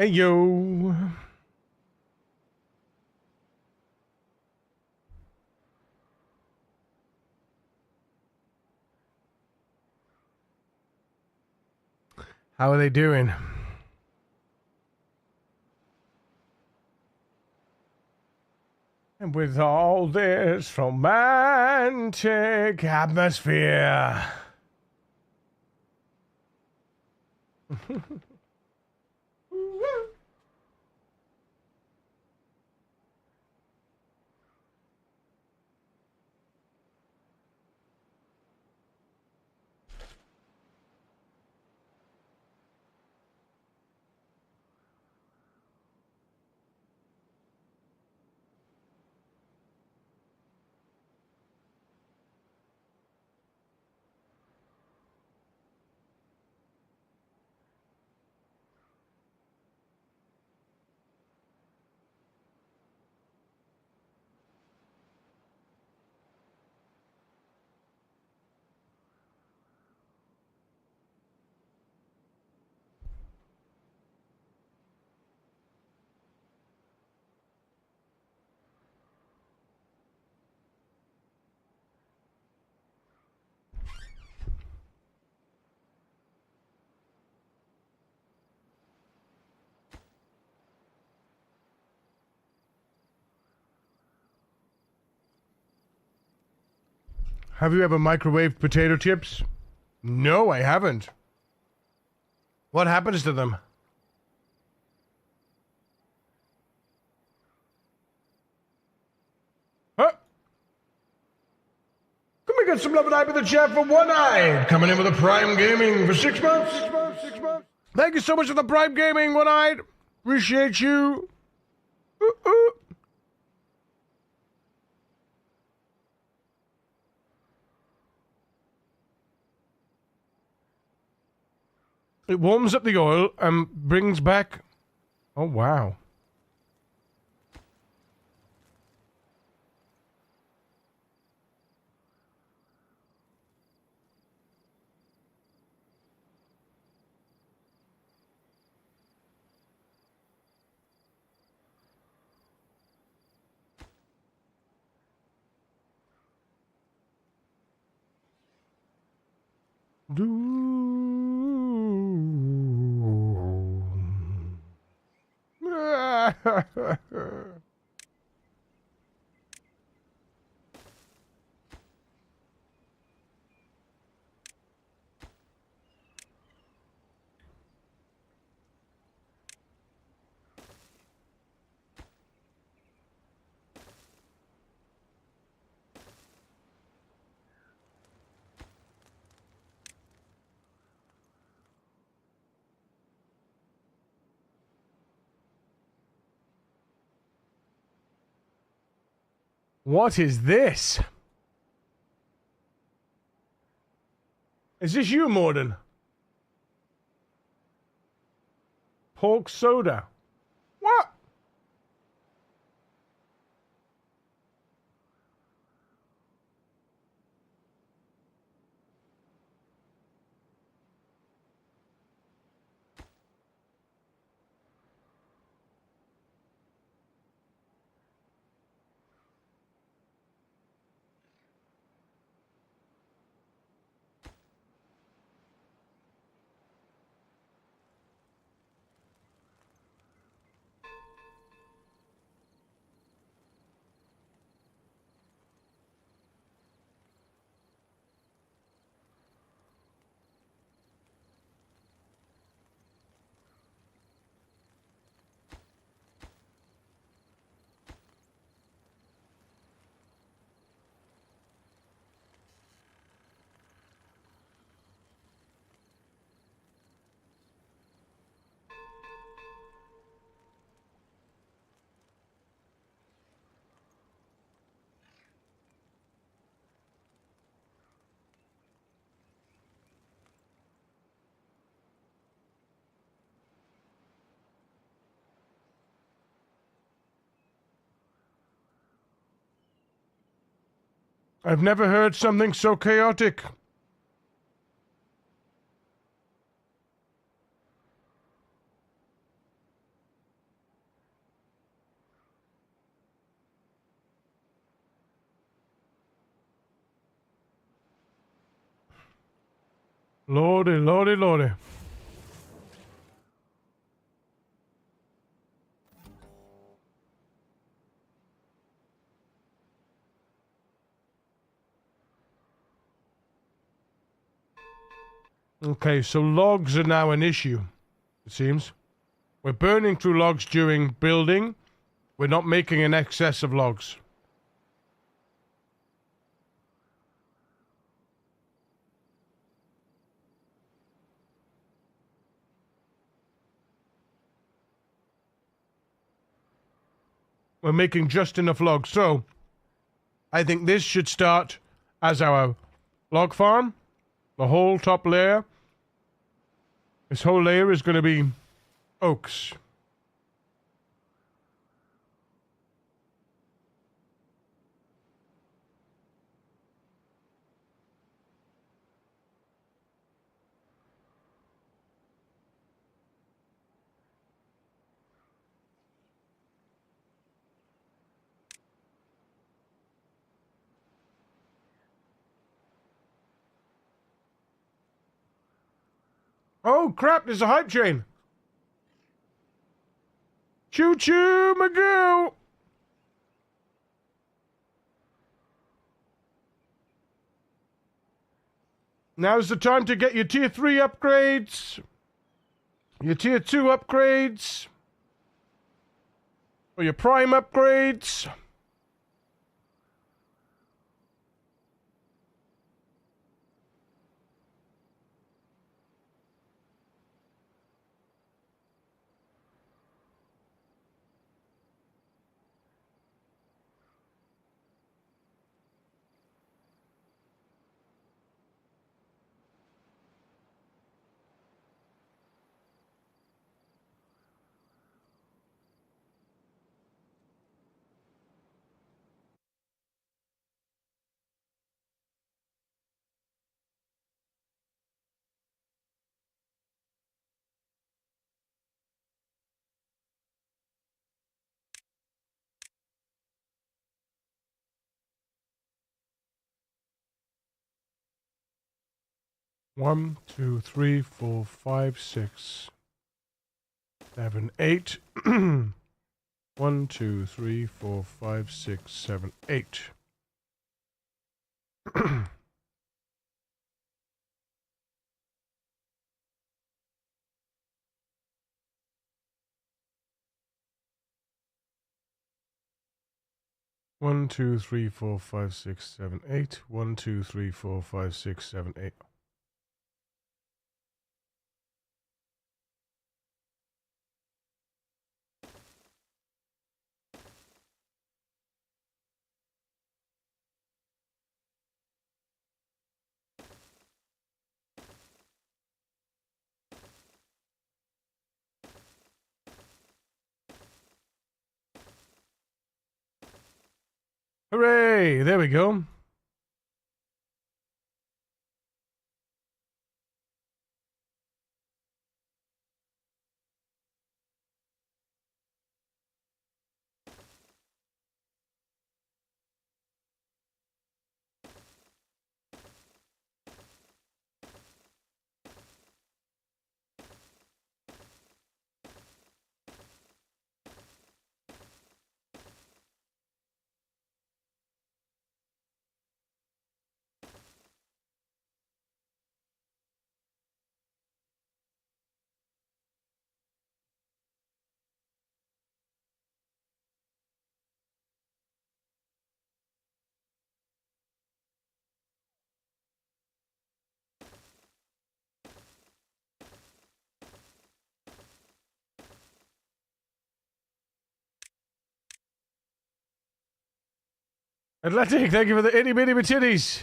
Hey, yo. How are they doing? And with all this romantic atmosphere. Have you ever microwaved potato chips? No, I haven't. What happens to them? Huh? Can we get some love and hype with the chat for One Eye? Coming in with a Prime Gaming for 6 months. 6 months, 6 months. Thank you so much for the Prime Gaming, One Eye. Appreciate you. Ooh. It warms up the oil and brings back... Oh, wow. What is this? Is this you, Morden? Pork soda. What? I've never heard something so chaotic. Lordy, lordy, lordy. Okay, so logs are now an issue, it seems. We're burning through logs during building. We're not making an excess of logs. We're making just enough logs. So, I think this should start as our log farm. The whole top layer. This whole layer is going to be oaks. Oh crap, there's a hype train. Choo choo, Magoo. Now's the time to get your tier 3 upgrades. Your tier 2 upgrades. Or your prime upgrades. One, two, three, four, five, six, 7, 8. 1, 2, 3, 4, 5, 6, 7, 8. 1, 2, 3, 4, 5, 6, 7, 8. 1, 2, 3, 4, 5, 6, 7, 8. Hooray! There we go. Atlantic, thank you for the itty bitty titties.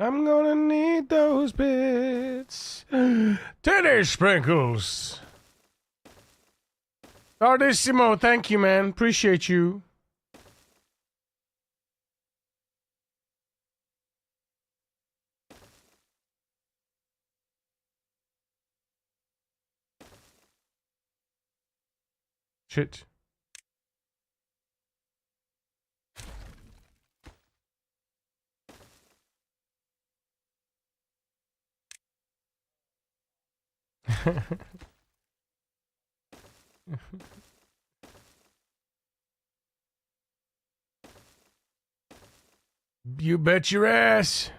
I'm gonna need those bits. Titty sprinkles. Ardissimo, thank you, man. Appreciate you. Shit. You bet your ass.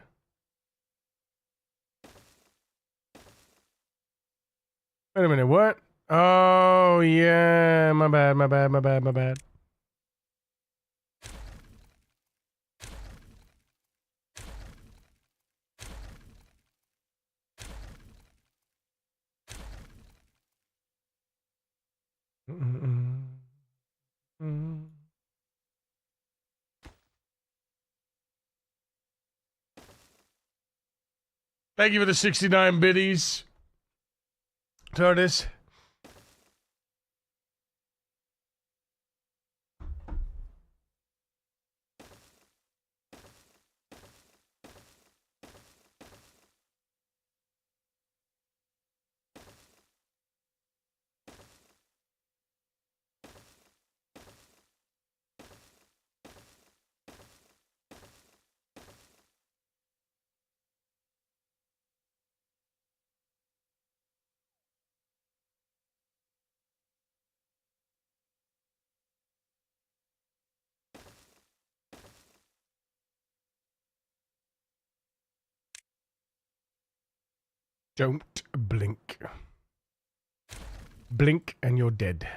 Wait a minute, what? Oh, yeah, my bad. Thank you for the 69 biddies, TARDIS. Don't blink. Blink and you're dead.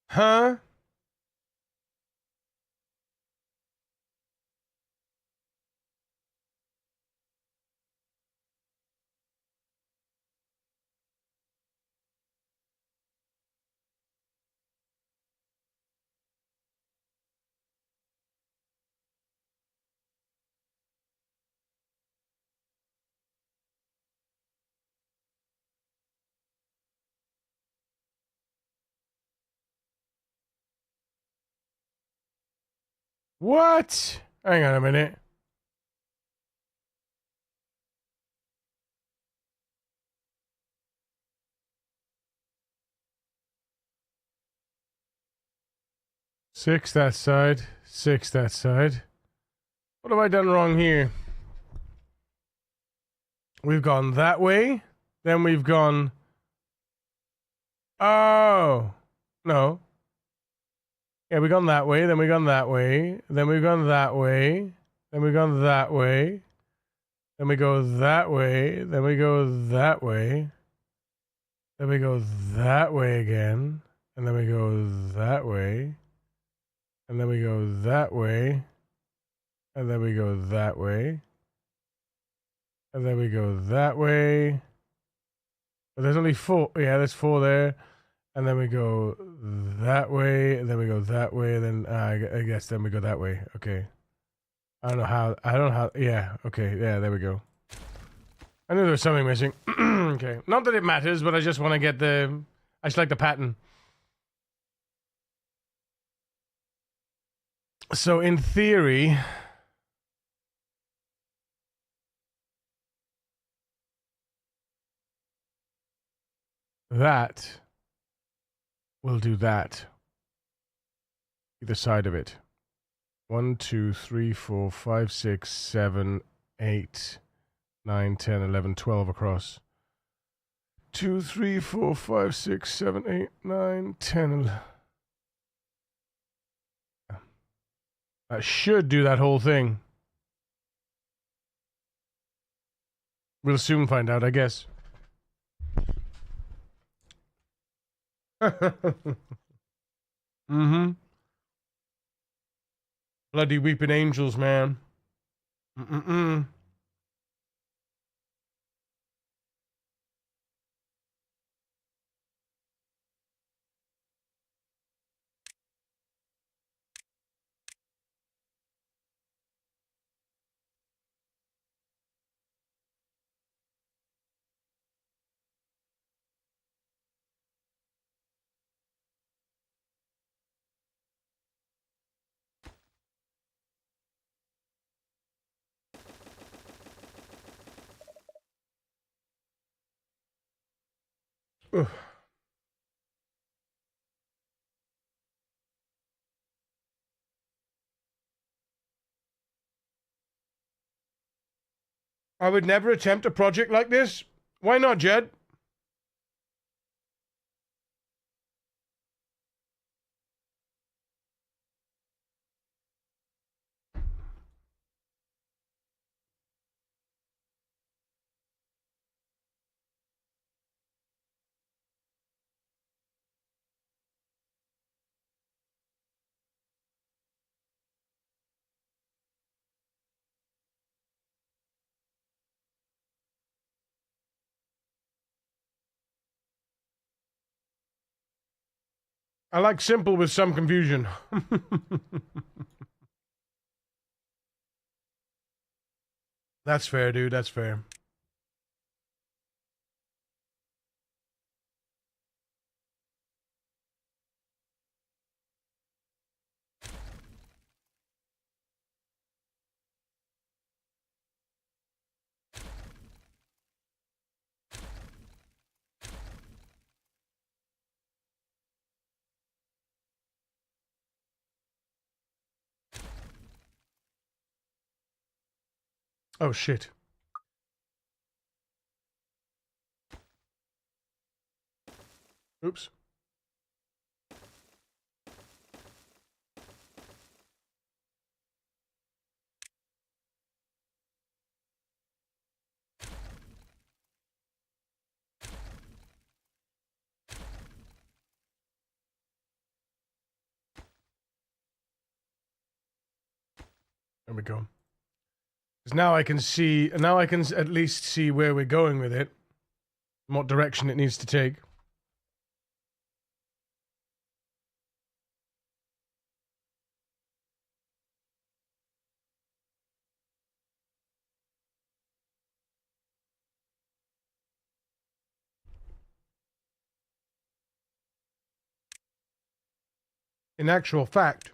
Huh? What? Hang on a minute. Six that side. Six that side. What have I done wrong here? We've gone that way. Then we've gone... Oh. No. Yeah, we've gone that way. Then we've gone that way. Then we've gone that way. Then we've gone that way. Then we go that way. Then we go that way. Then we go that way again. And then we go that way. And then we go that way. And then we go that way. And then we go that way. But there's only four. Yeah, there's four there. And then we go that way. And then we go that way. And then I guess then we go that way. Okay. I don't know how. Yeah. Okay. Yeah, there we go. I knew there was something missing. Okay. Not that it matters, but I just want to get the... I just like the pattern. So in theory... that will do that. Either side of it. 1, 2, 3, 4, 5, 6, 7, 8, 9, 10, 11, 12 across. 2, 3, 4, 5, 6, 7, 8, 9, 10, 11. That should do that whole thing. We'll soon find out, I guess. Mm-hmm. Bloody weeping angels, man. Mm-mm-mm. Ugh. I would never attempt a project like this. Why not, Jed? I like simple with some confusion. That's fair, dude. That's fair. Oh, shit. Oops. There we go. Because now I can see, now I can at least see where we're going with it, what direction it needs to take. In actual fact,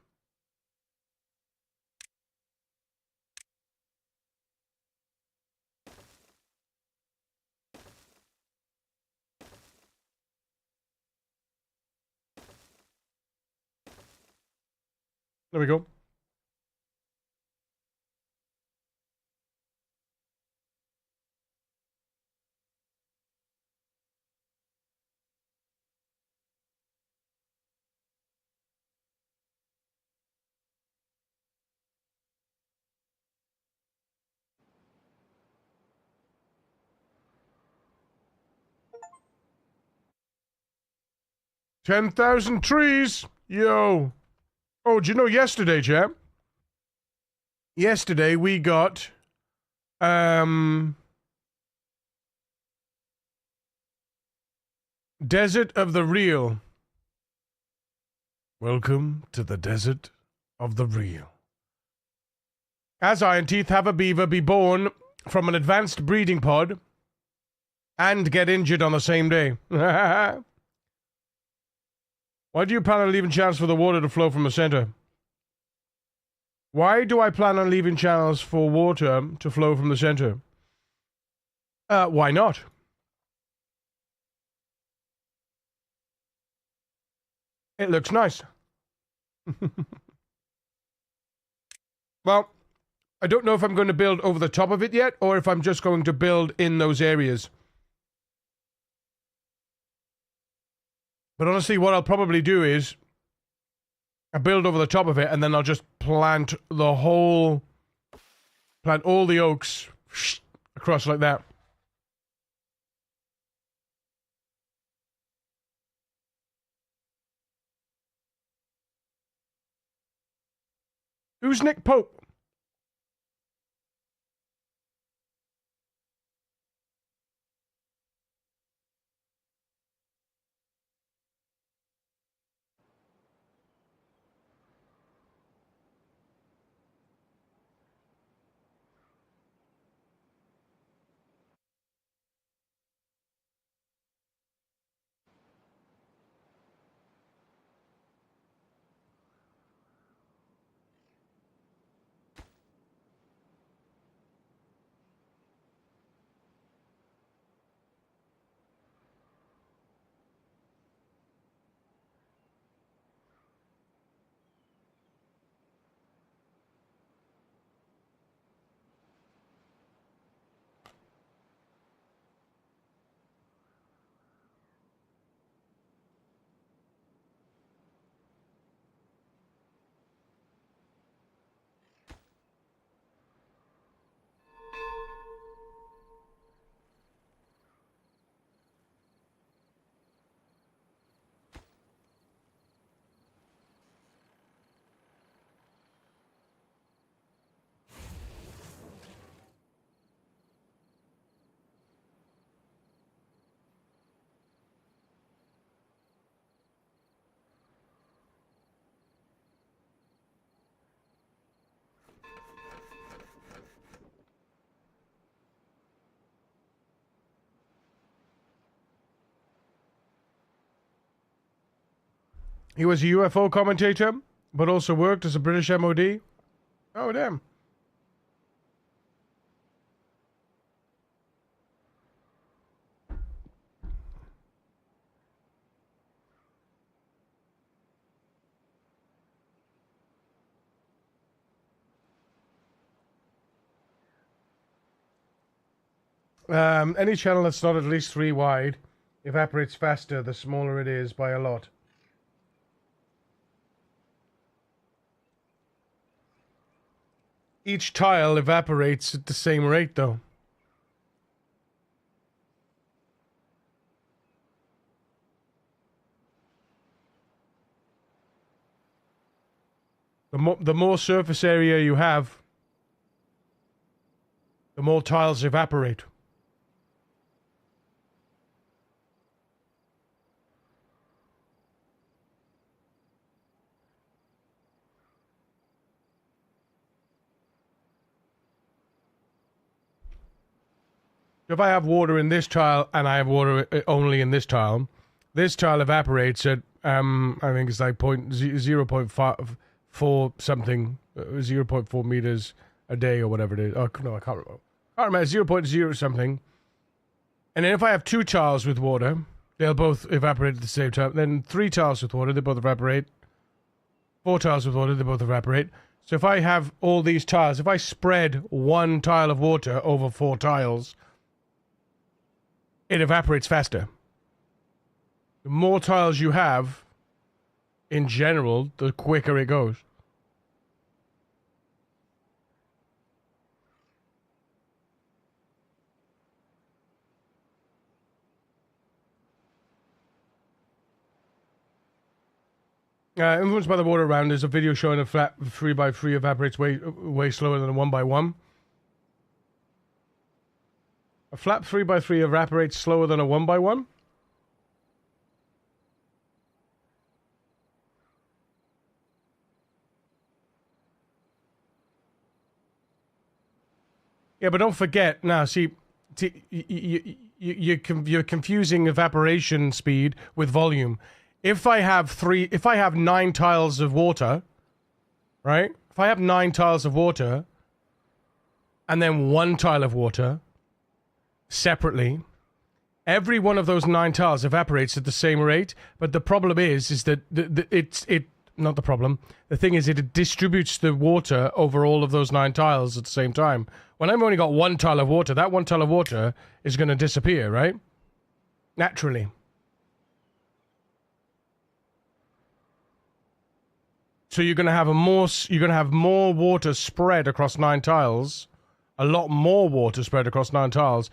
there we go. $10,000 trees! Yo! Oh, do you know yesterday, chap? Yesterday we got, Desert of the Real. Welcome to the Desert of the Real. As Ironteeth, have a beaver be born from an advanced breeding pod and get injured on the same day. Why do you plan on leaving channels for the water to flow from the center? Why do I plan on leaving channels for water to flow from the center? Why not? It looks nice. Well, I don't know if I'm going to build over the top of it yet, or if I'm just going to build in those areas. But honestly, what I'll probably do is I build over the top of it, and then I'll just plant all the oaks across like that. Who's Nick Pope? He was a UFO commentator, but also worked as a British MOD. Oh, damn. Any channel that's not at least 3 wide evaporates faster the smaller it is by a lot. Each tile evaporates at the same rate, though. The more surface area you have, the more tiles evaporate. If I have water in this tile and I have water only in this tile evaporates at I think it's like 0.4 something, 0.4 meters a day or whatever it is. Oh no, I can't remember. 0.0 something. And then if I have 2 tiles with water, they'll both evaporate at the same time. Then 3 tiles with water, they both evaporate. 4 tiles with water, they both evaporate. So if I have all these tiles, if I spread 1 tile of water over 4 tiles, it evaporates faster. The more tiles you have, in general, the quicker it goes. Influenced by the water around, there's a video showing a flat 3x3 evaporates way slower than a 1x1. A flat 3x3 evaporates slower than a 1x1? Yeah, but don't forget, now, see you're confusing evaporation speed with volume. If I have 9 tiles of water, right? If I have 9 tiles of water, and then 1 tile of water, separately, every one of those 9 tiles evaporates at the same rate, but the problem is that not the problem. The thing is, it distributes the water over all of those 9 tiles at the same time. When I've only got 1 tile of water, that 1 tile of water is going to disappear, right? Naturally. So you're going to have more water spread across 9 tiles, a lot more water spread across 9 tiles.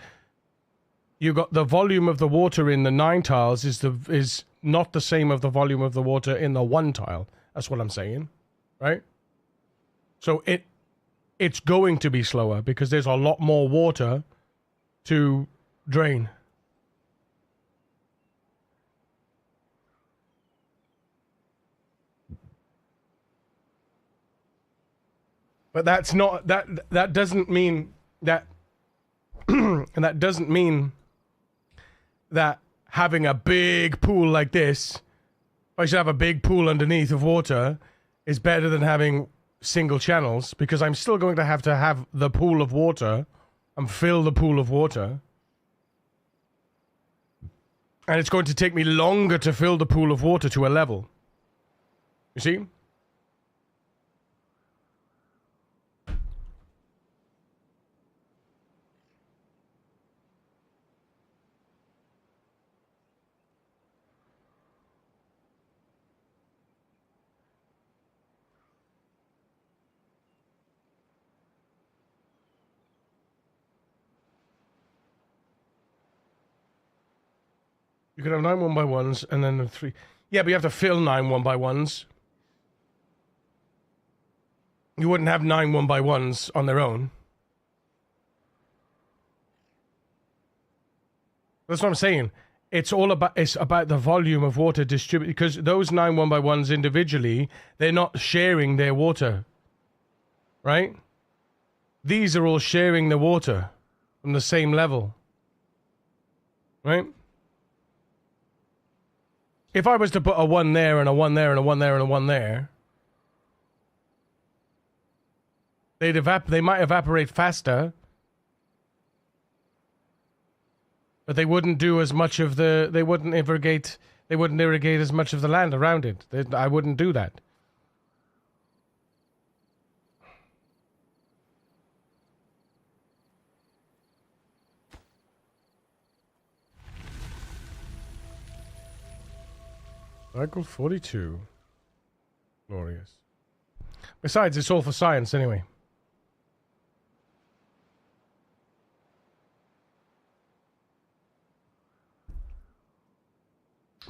You got the volume of the water in the 9 tiles is not the same of the volume of the water in the 1 tile. That's what I'm saying, right? So it's going to be slower because there's a lot more water to drain. But that's not that doesn't mean that and that doesn't mean that having a big pool like this, I should have a big pool underneath of water, is better than having single channels, because I'm still going to have the pool of water and fill the pool of water. And it's going to take me longer to fill the pool of water to a level. You see? You could have 9 1x1s and then 3. Yeah, but you have to fill 9 1x1s. You wouldn't have 9 1x1s on their own. That's what I'm saying. It's about the volume of water distributed, because those 9 1x1s individually, they're not sharing their water. Right? These are all sharing the water from the same level. Right? if I was to put a 1 there and a 1 there and a 1 there and a 1 there, they might evaporate faster, but they wouldn't do as much of the. They wouldn't irrigate as much of the land around it. I wouldn't do that. Cycle 42. Glorious. Besides, it's all for science anyway.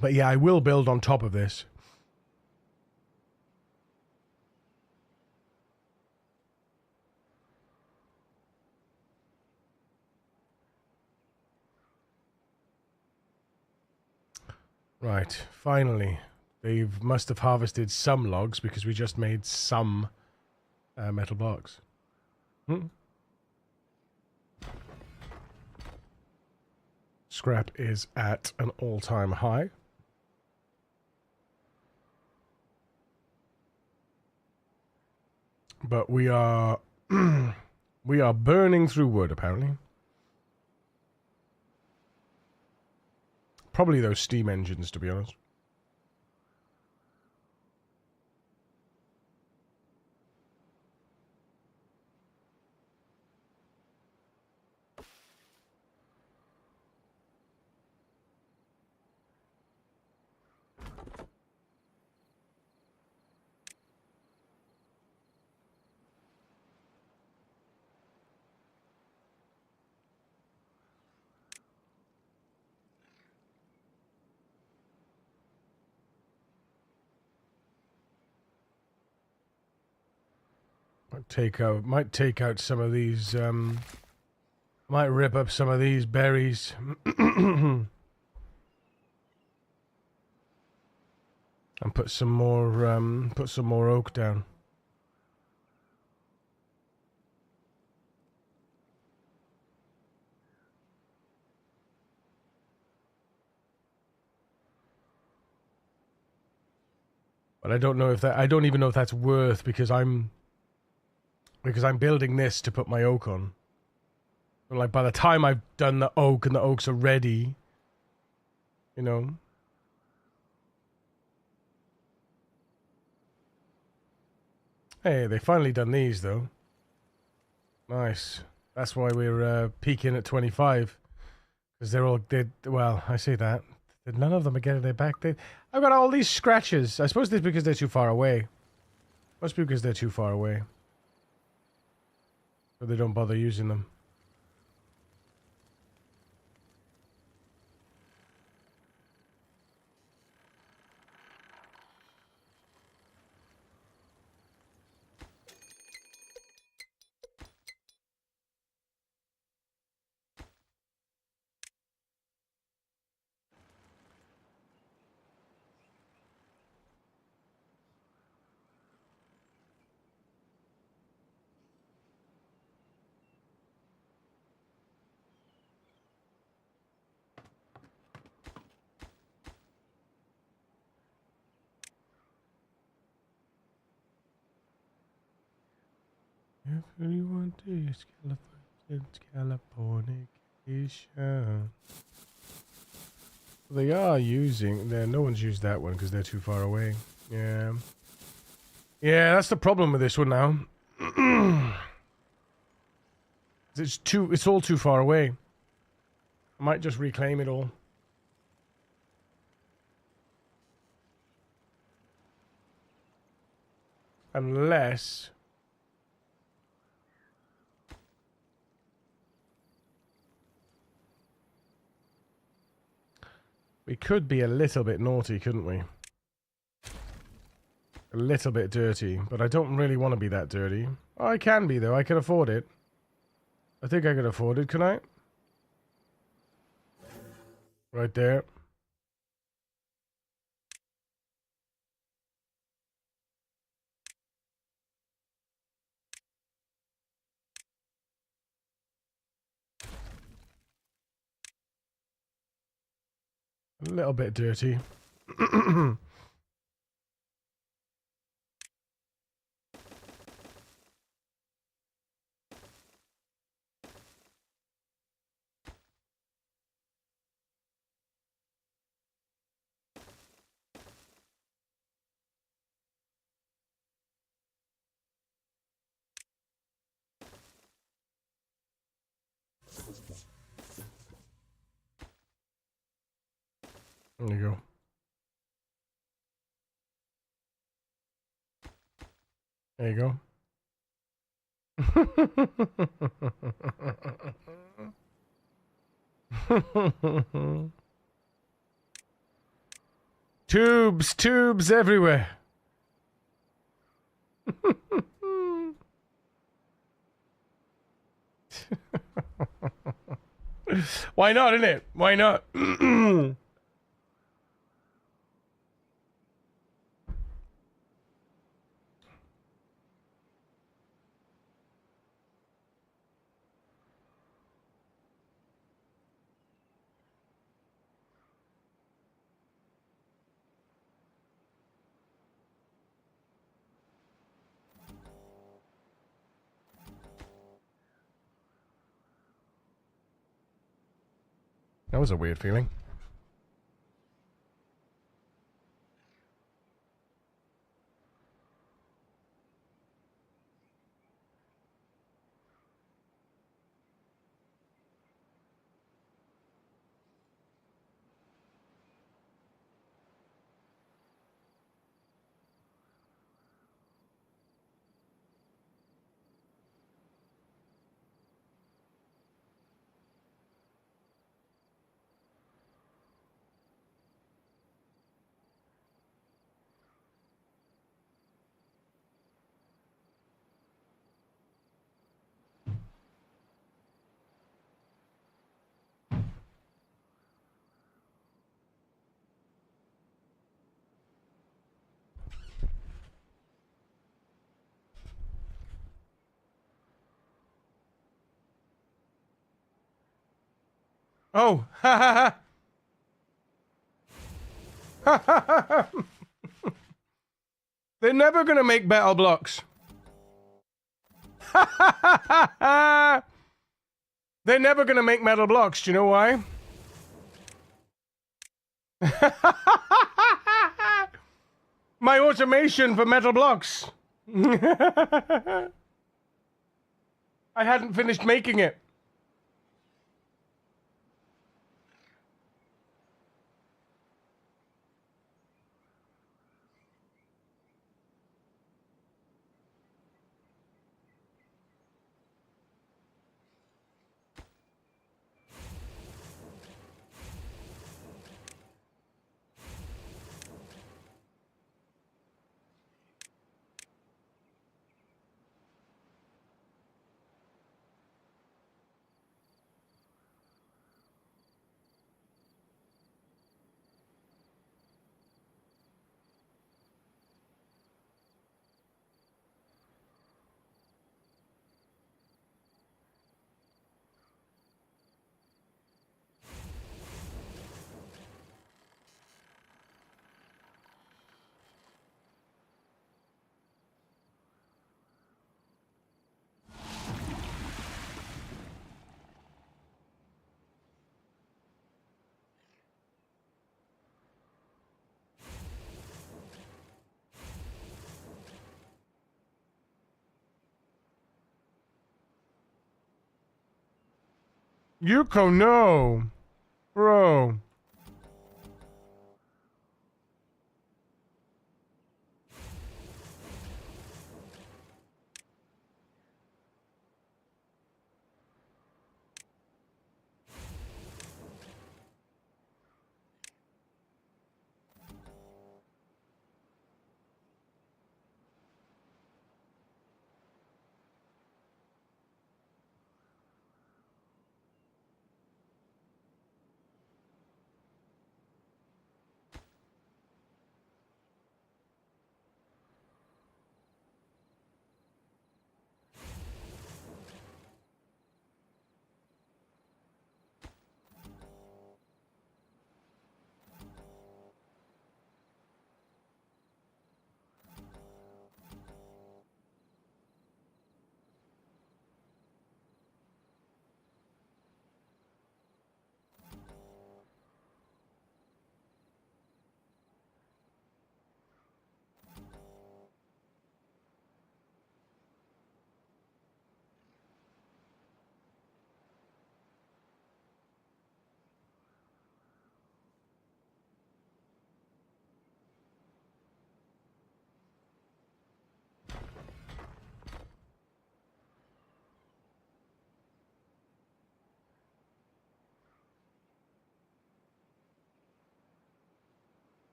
But yeah, I will build on top of this. Right, finally. They must have harvested some logs because we just made some metal blocks. Scrap is at an all-time high. But we are we are burning through wood, apparently. Probably those steam engines, to be honest. Might take out some of these. Might rip up some of these berries. And put some more oak down. But I don't know if that. I don't even know if that's worth because I'm building this to put my oak on. And like by the time I've done the oak and the oaks are ready, you know. Hey, they finally done these though. Nice. That's why we're peaking at 25. Because they're all dead. Well, I say that. None of them are getting their back. I've got all these scratches. I suppose that's because they're too far away. Must be because they're too far away. So they don't bother using them. Everyone is Californication. They are using. No one's used that one because they're too far away. Yeah. Yeah, that's the problem with this one now. It's all too far away. I might just reclaim it all. Unless we could be a little bit naughty, couldn't we? A little bit dirty, but I don't really want to be that dirty. Oh, I can be, though. I can afford it. I think I can afford it, can I? Right there. A little bit dirty. There you go. There you go. Tubes everywhere. Why not, innit? Why not? That was a weird feeling. Oh, ha ha ha. They're never gonna make metal blocks. They're never gonna make metal blocks. Do you know why? My automation for metal blocks. I hadn't finished making it. Yuko, no. Bro.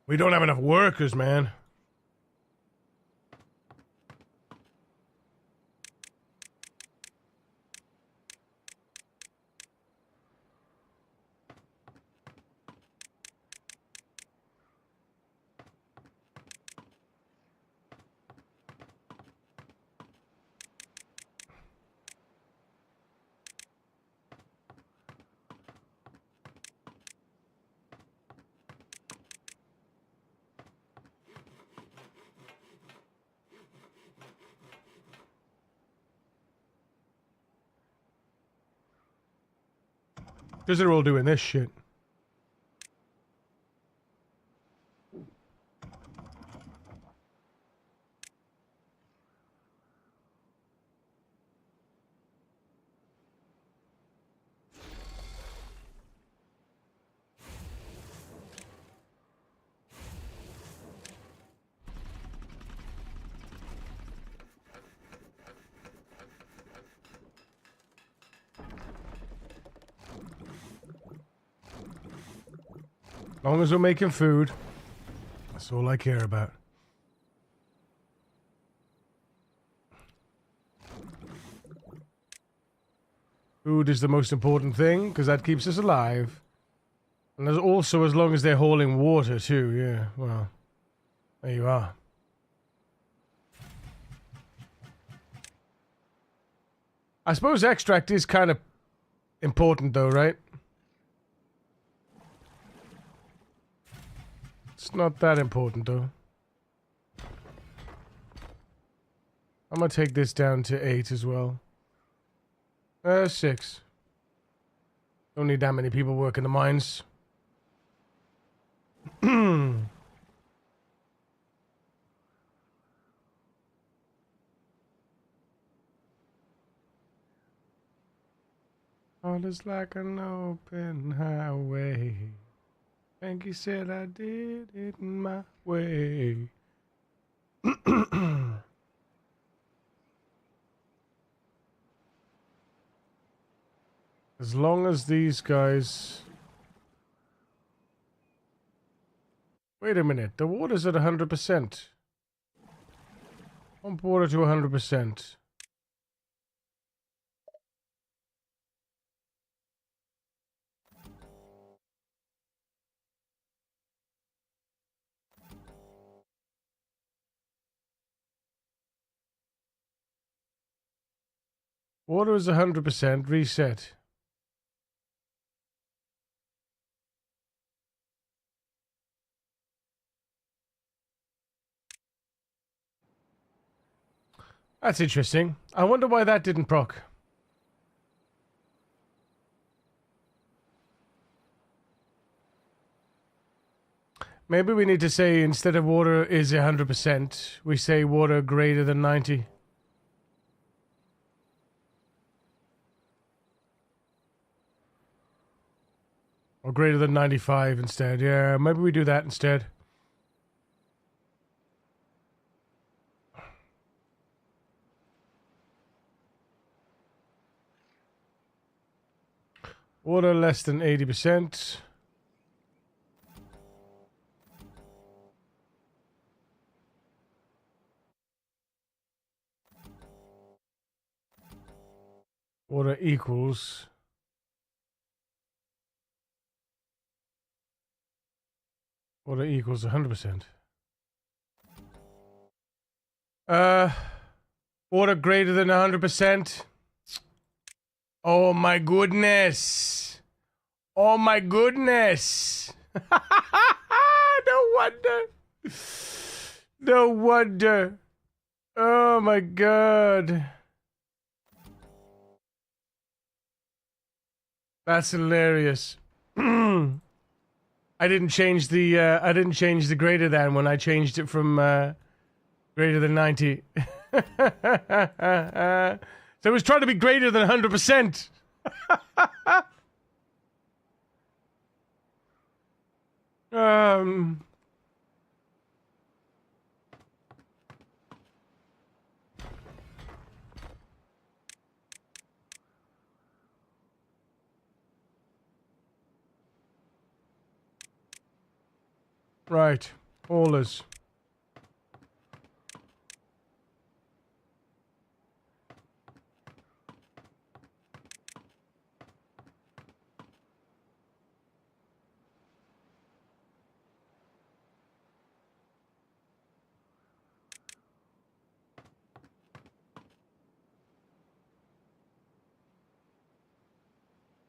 We don't have enough workers, man. Because they're all doing this shit. As long as we're making food, that's all I care about. Food is the most important thing, because that keeps us alive. And there's also as long as they're hauling water, too, yeah. Well, there you are. I suppose extract is kind of important, though, right? It's not that important, though. I'm gonna take this down to 8 as well. 6. Don't need that many people working the mines. All is like an open highway. Frankie said I did it my way. As long as these guys... Wait a minute, the water's at 100%. Pump water to 100%. Water is 100%, reset. That's interesting. I wonder why that didn't proc. Maybe we need to say instead of water is 100%, we say water greater than 90. Or greater than 95 instead. Yeah, maybe we do that instead. Water less than 80%. Water equals... Water equals 100%. Water greater than 100%. Oh my goodness. Oh my goodness. No wonder. No wonder. Oh my god. That's hilarious. I didn't change the greater than when I changed it from greater than 90. So it was trying to be greater than 100%. Right. Allers.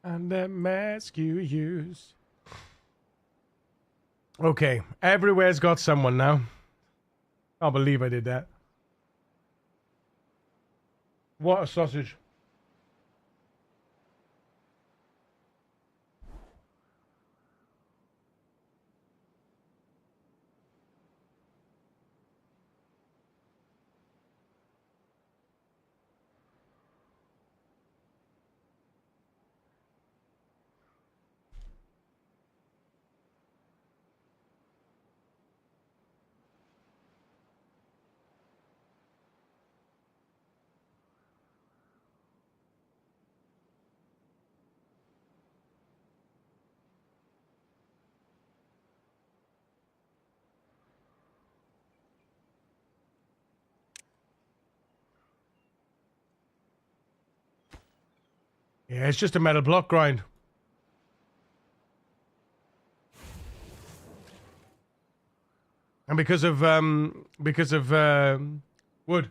And that mask you use. Okay, everywhere's got someone now. Can't believe I did that. What a sausage. Yeah, it's just a metal block grind. And because of wood.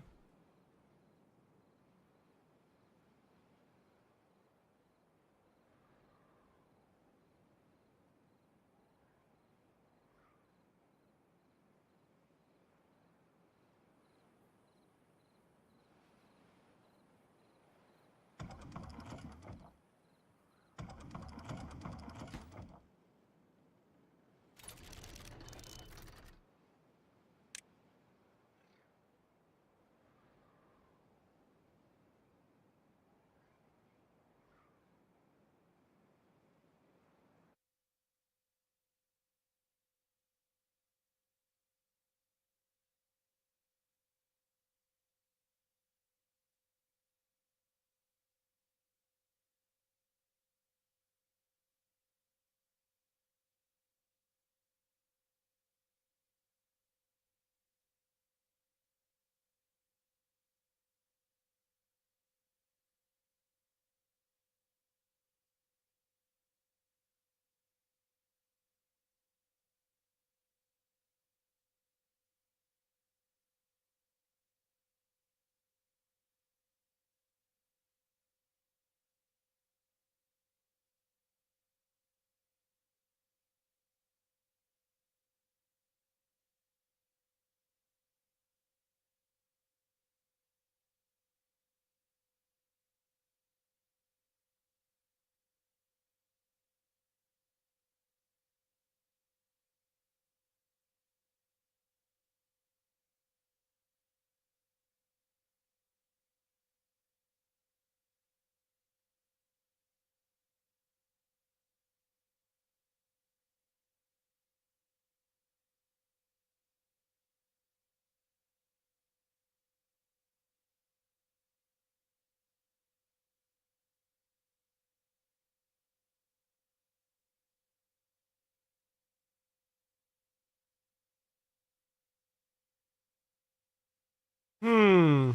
Hmm.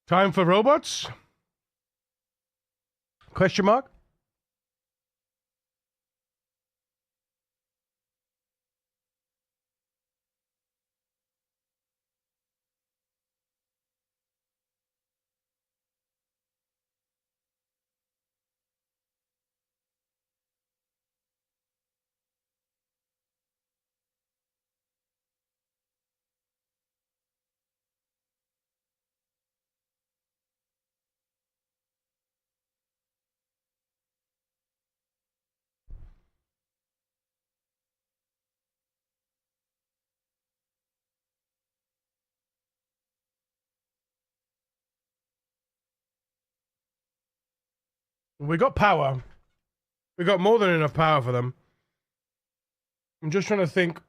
Time for robots? Question mark? We got power. We got more than enough power for them. I'm just trying to think.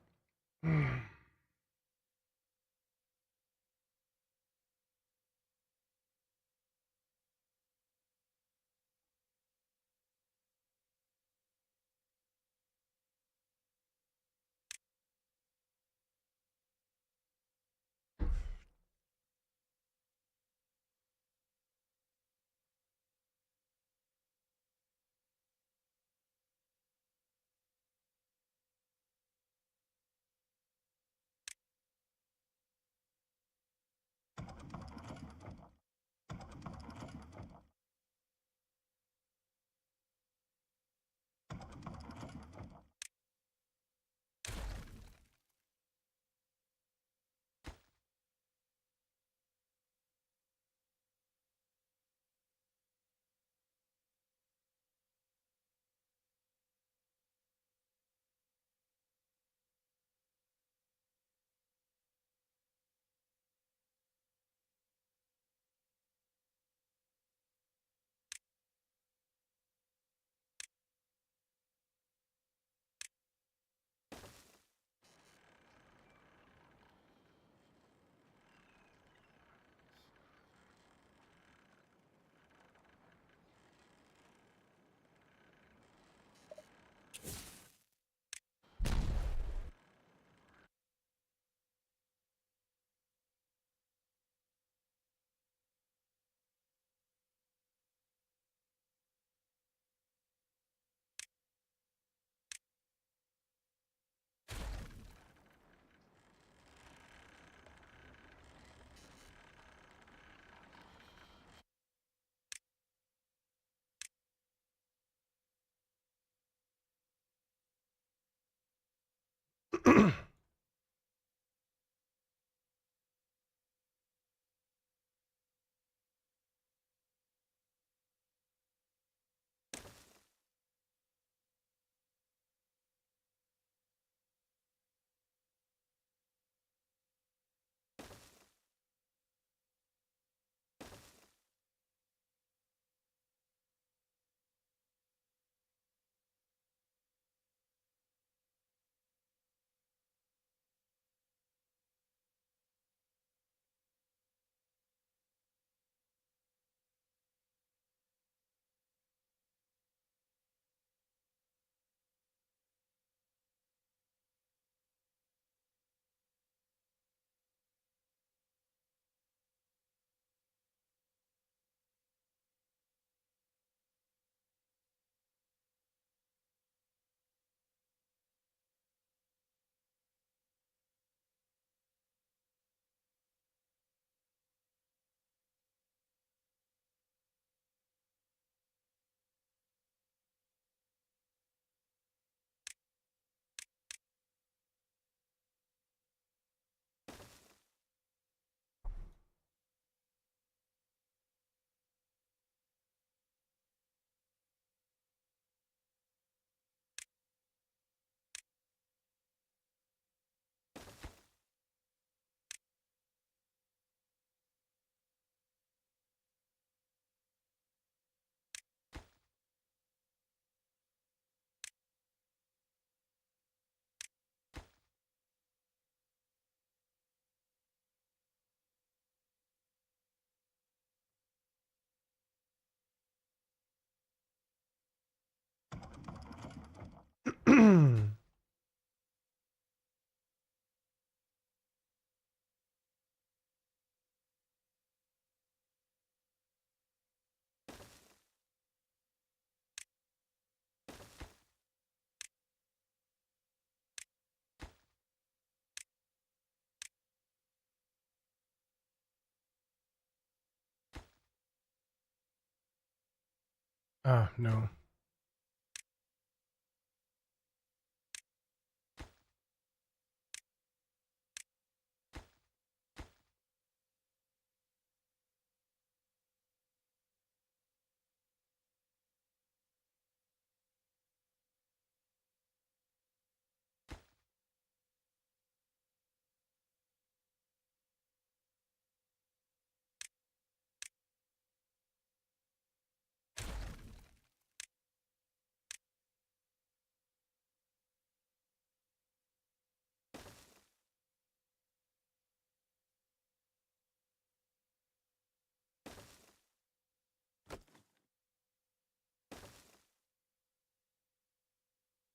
Ah, no.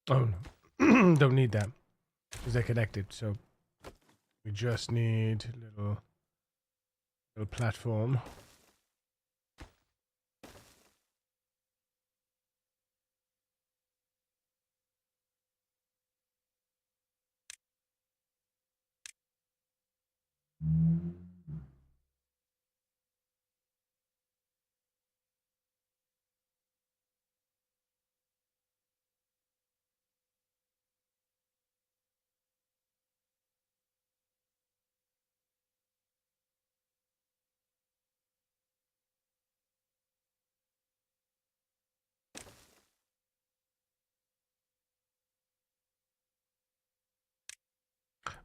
Oh no. Don't need that. Because they're connected, so we just need a little platform.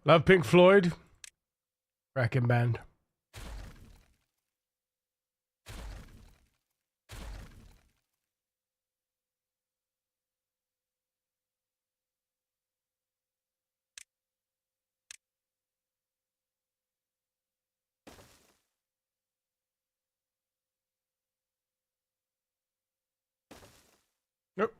Love Pink Floyd. Cracking band. Nope.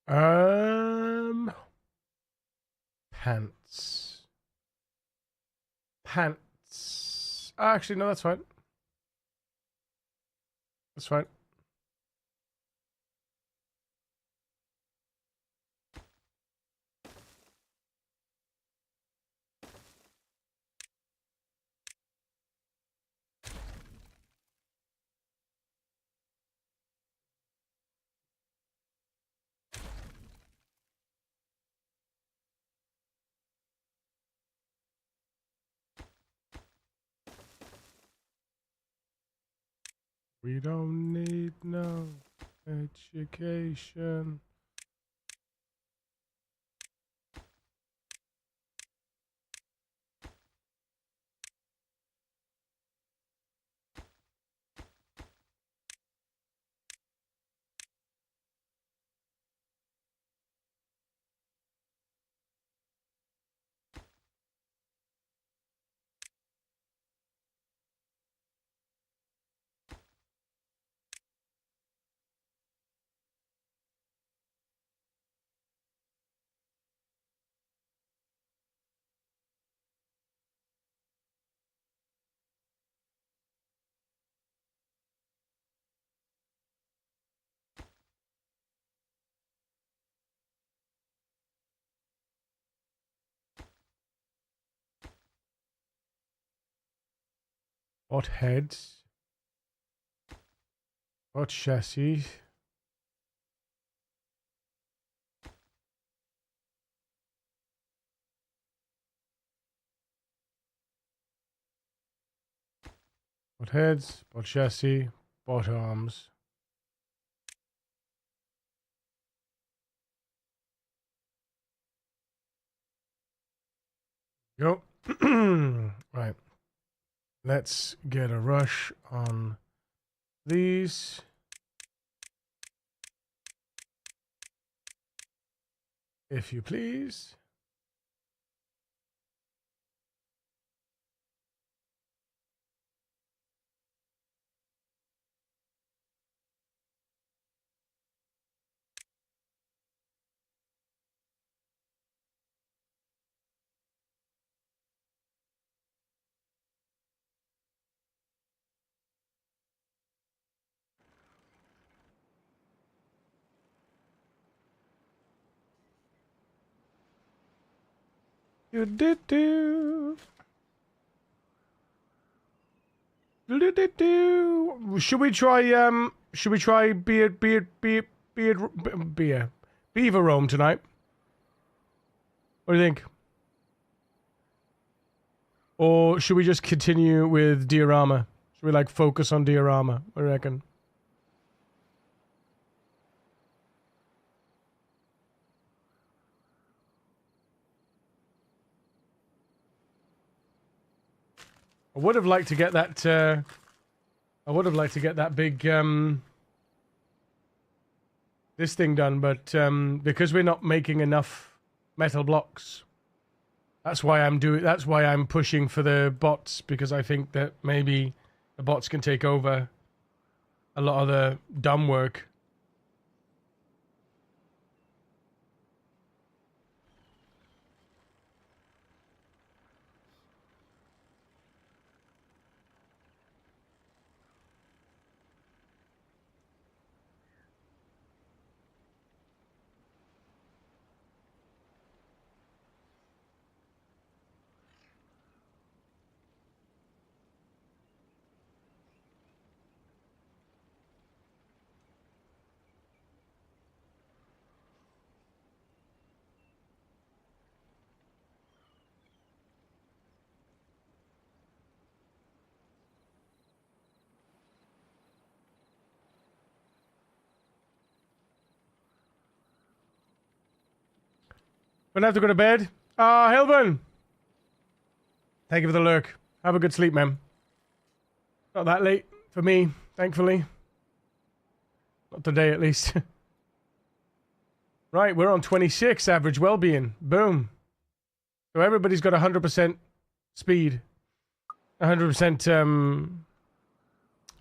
Um, Pants. Pants. Actually, no, that's fine. That's fine. We don't need no education. What heads? What chassis? What heads? What chassis? What arms? Go. Right. Let's get a rush on these. If you please. Do do do. Do do do. Should we try beer beaver roam tonight? What do you think? Or should we just continue with Diorama? Should we like focus on Diorama? What do you reckon? I would have liked to get that. I would have liked to get that big this thing done, but because we're not making enough metal blocks, that's why I'm doing. That's why I'm pushing for the bots, because I think that maybe the bots can take over a lot of the dumb work. Gonna have to go to bed. Ah, Hilburn! Thank you for the lurk. Have a good sleep, man. Not that late for me, thankfully. Not today, at least. Right, we're on 26 average well-being. Boom. So everybody's got 100% speed. 100%,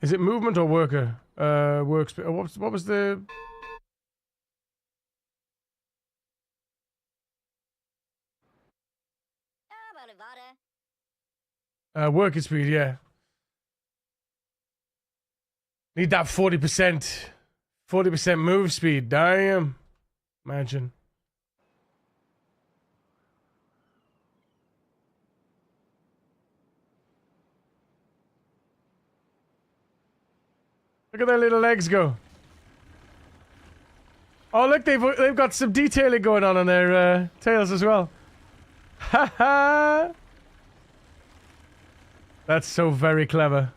is it movement or worker? Work speed. What was the... working speed, yeah. Need that 40%. 40% move speed. Damn. Imagine. Look at their little legs go. Oh, look, they've got some detailing going on their tails as well. Ha ha! That's so very clever.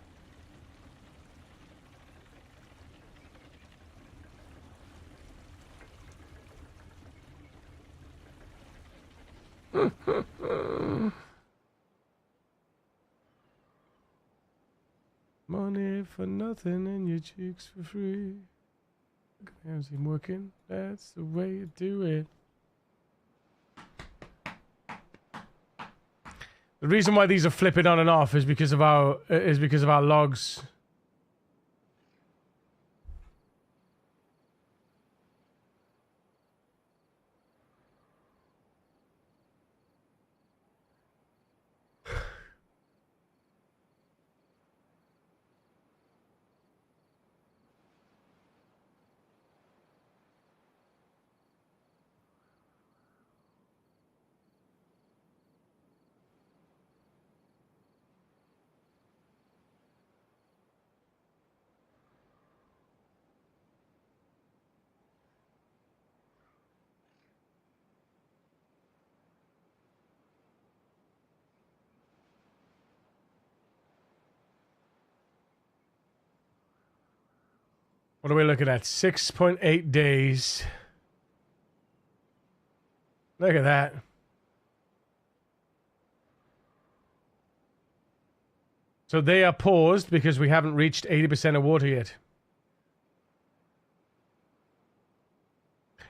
Money for nothing and your cheeks for free. How's him working? That's the way you do it. The reason why these are flipping on and off is because of our logs. What are we looking at? 6.8 days. Look at that. So they are paused because we haven't reached 80% of water yet.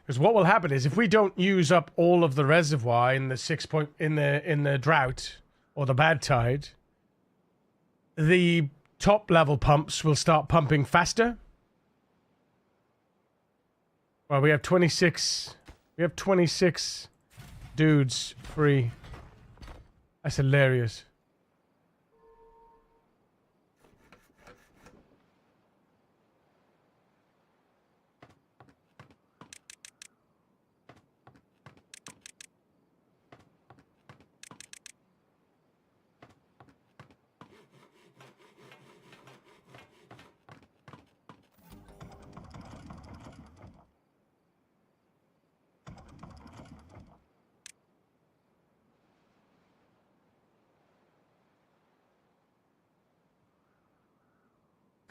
Because what will happen is if we don't use up all of the reservoir in the in the drought or the bad tide, the top level pumps will start pumping faster. Well, we have 26. We have 26 dudes free. That's hilarious.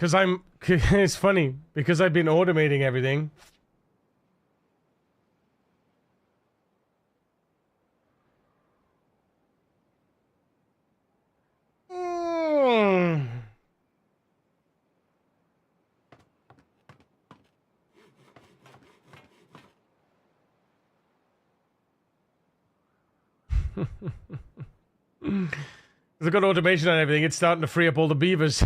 Because it's funny, because I've been automating everything. They've got automation and everything. It's starting to free up all the beavers.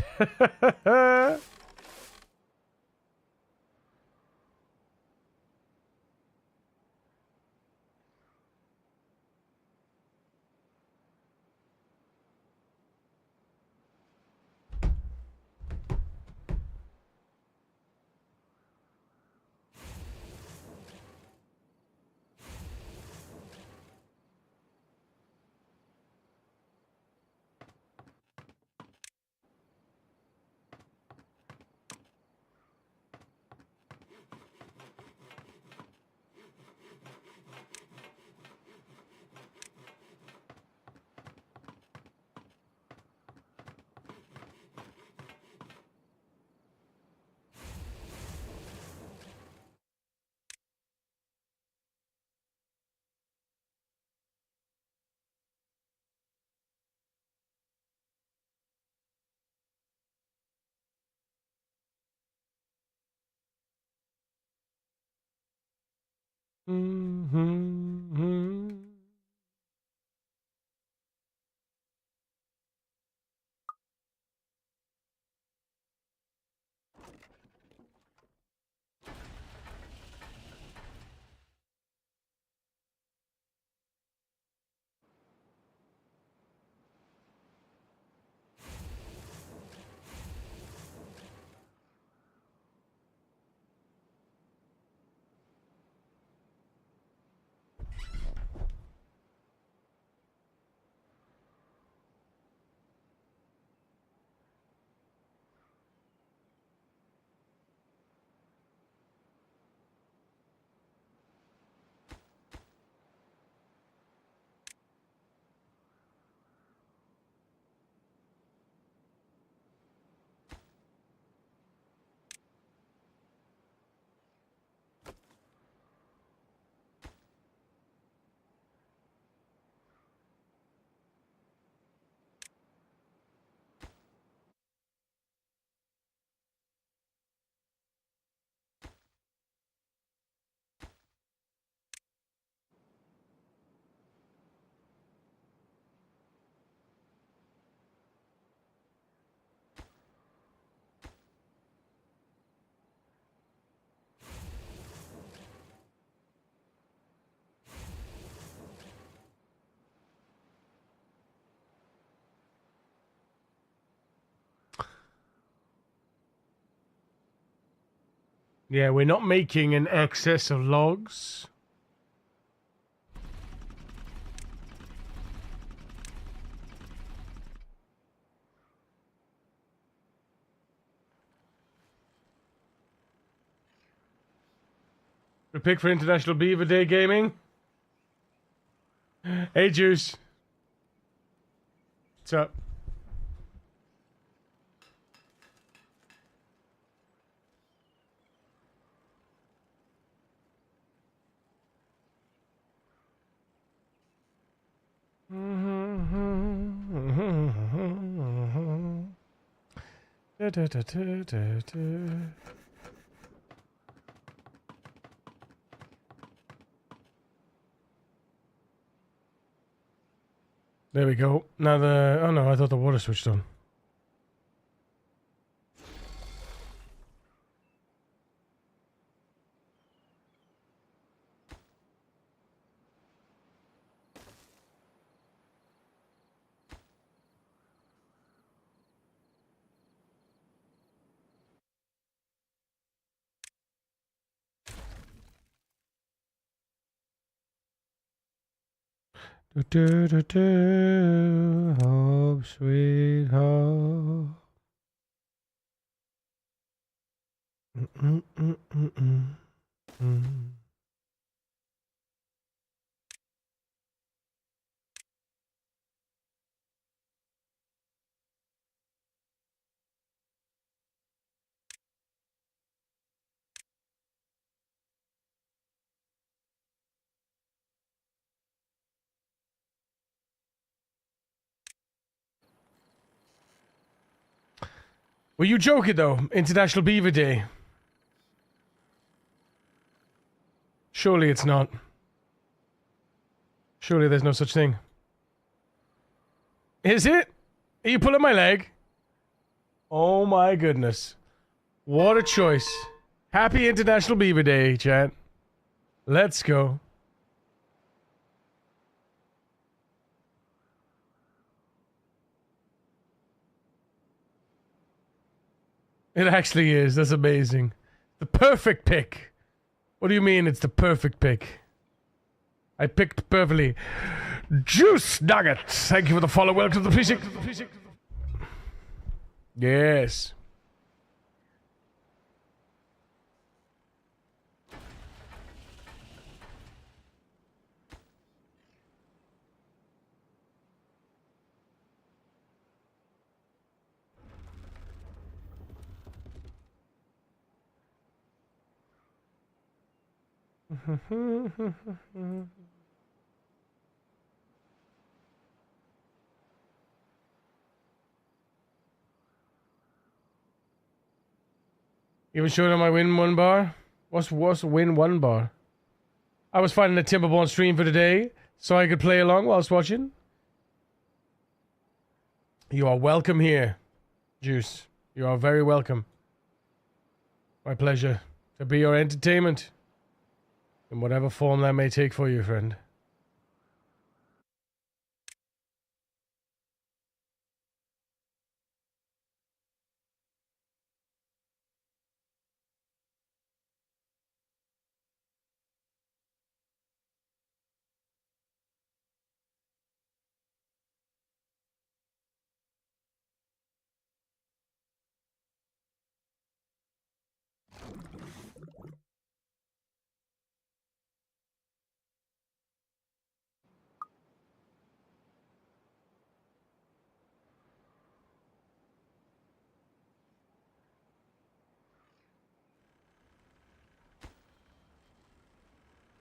Yeah, we're not making an excess of logs. We pick for International Beaver Day Gaming. Hey, Juice. What's up? Da, da, da, da, da, da. There we go. Now the... Oh no, I thought the water switched on. Do, do, do, do. Hope, sweet hope. Mm, mm, mm, mm, mm. Were you joking though? International Beaver Day. Surely it's not. Surely there's no such thing. Is it? Are you pulling my leg? Oh my goodness. What a choice. Happy International Beaver Day, chat. Let's go. It actually is. That's amazing. The perfect pick. What do you mean it's the perfect pick? I picked perfectly. Juice Nuggets. Thank you for the follow. Welcome to the precinct. Yes. You even showed on my win one bar? What's win one bar? I was finding a Timberborn stream for today so I could play along whilst watching. You are welcome here, Juice. You are very welcome. My pleasure to be your entertainment in whatever form that may take for you, friend.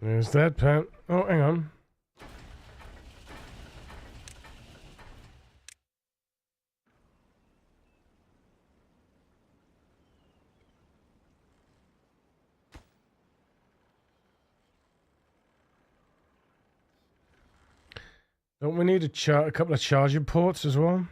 There's that, Pat. Oh, hang on. Don't we need a couple of charging ports as well?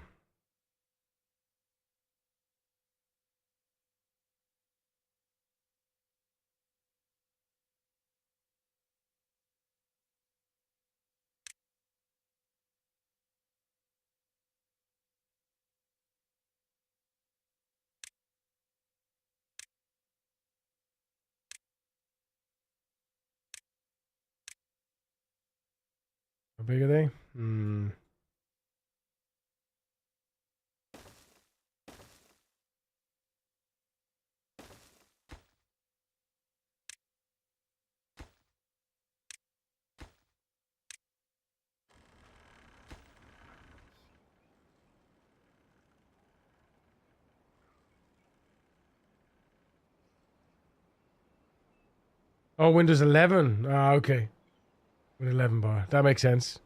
How big are they? Oh, Windows 11. Ah, okay. Windows 11 bar. That makes sense.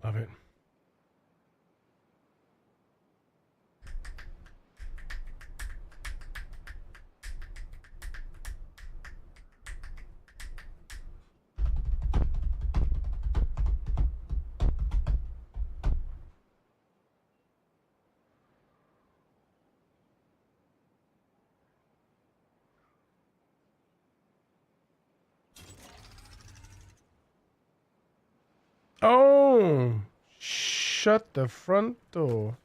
Love it. Oh! Shut the front door.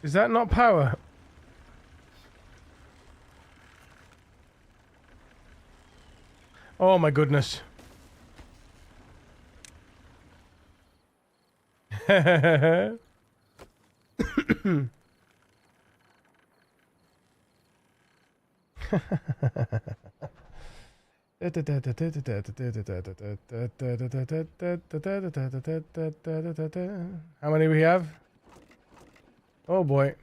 Is that not power? Oh my goodness. How many we have? Oh boy.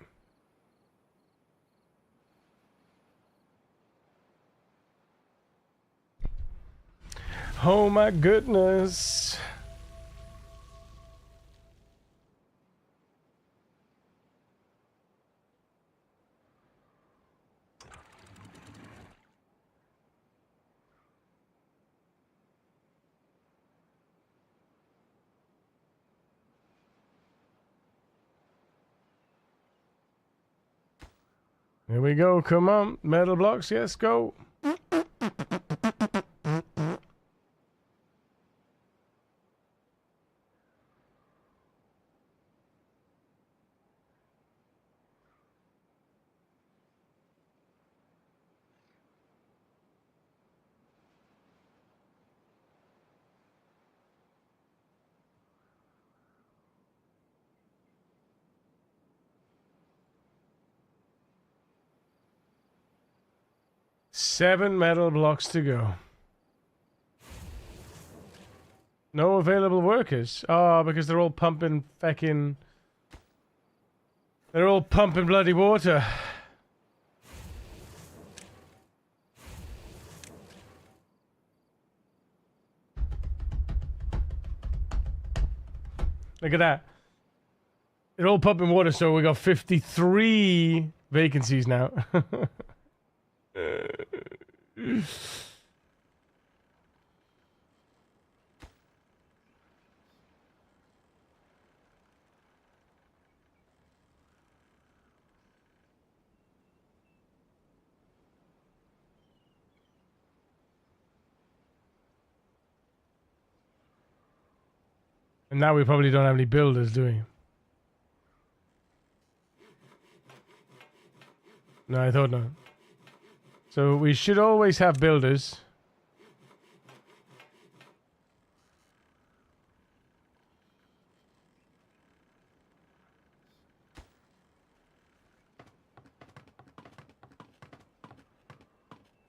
Oh my goodness. Here we go, come on. Metal blocks, yes, go. Seven metal blocks to go. No available workers. Oh, because they're all pumping feckin'... They're all pumping bloody water. Look at that. They're all pumping water, so we got 53 vacancies now. And now we probably don't have any builders, do we? No, I thought not. So we should always have builders.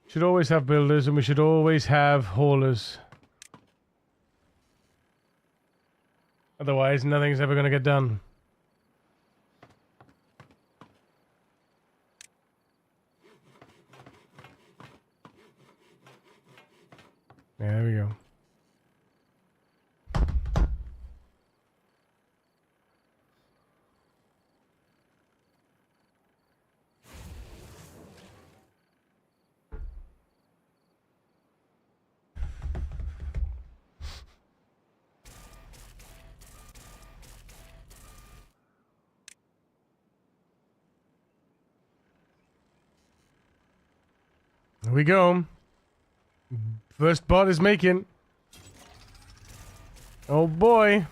Should always have builders, and we should always have haulers. Otherwise, nothing's ever going to get done. There we go. Here we go. First bot is making. Oh boy.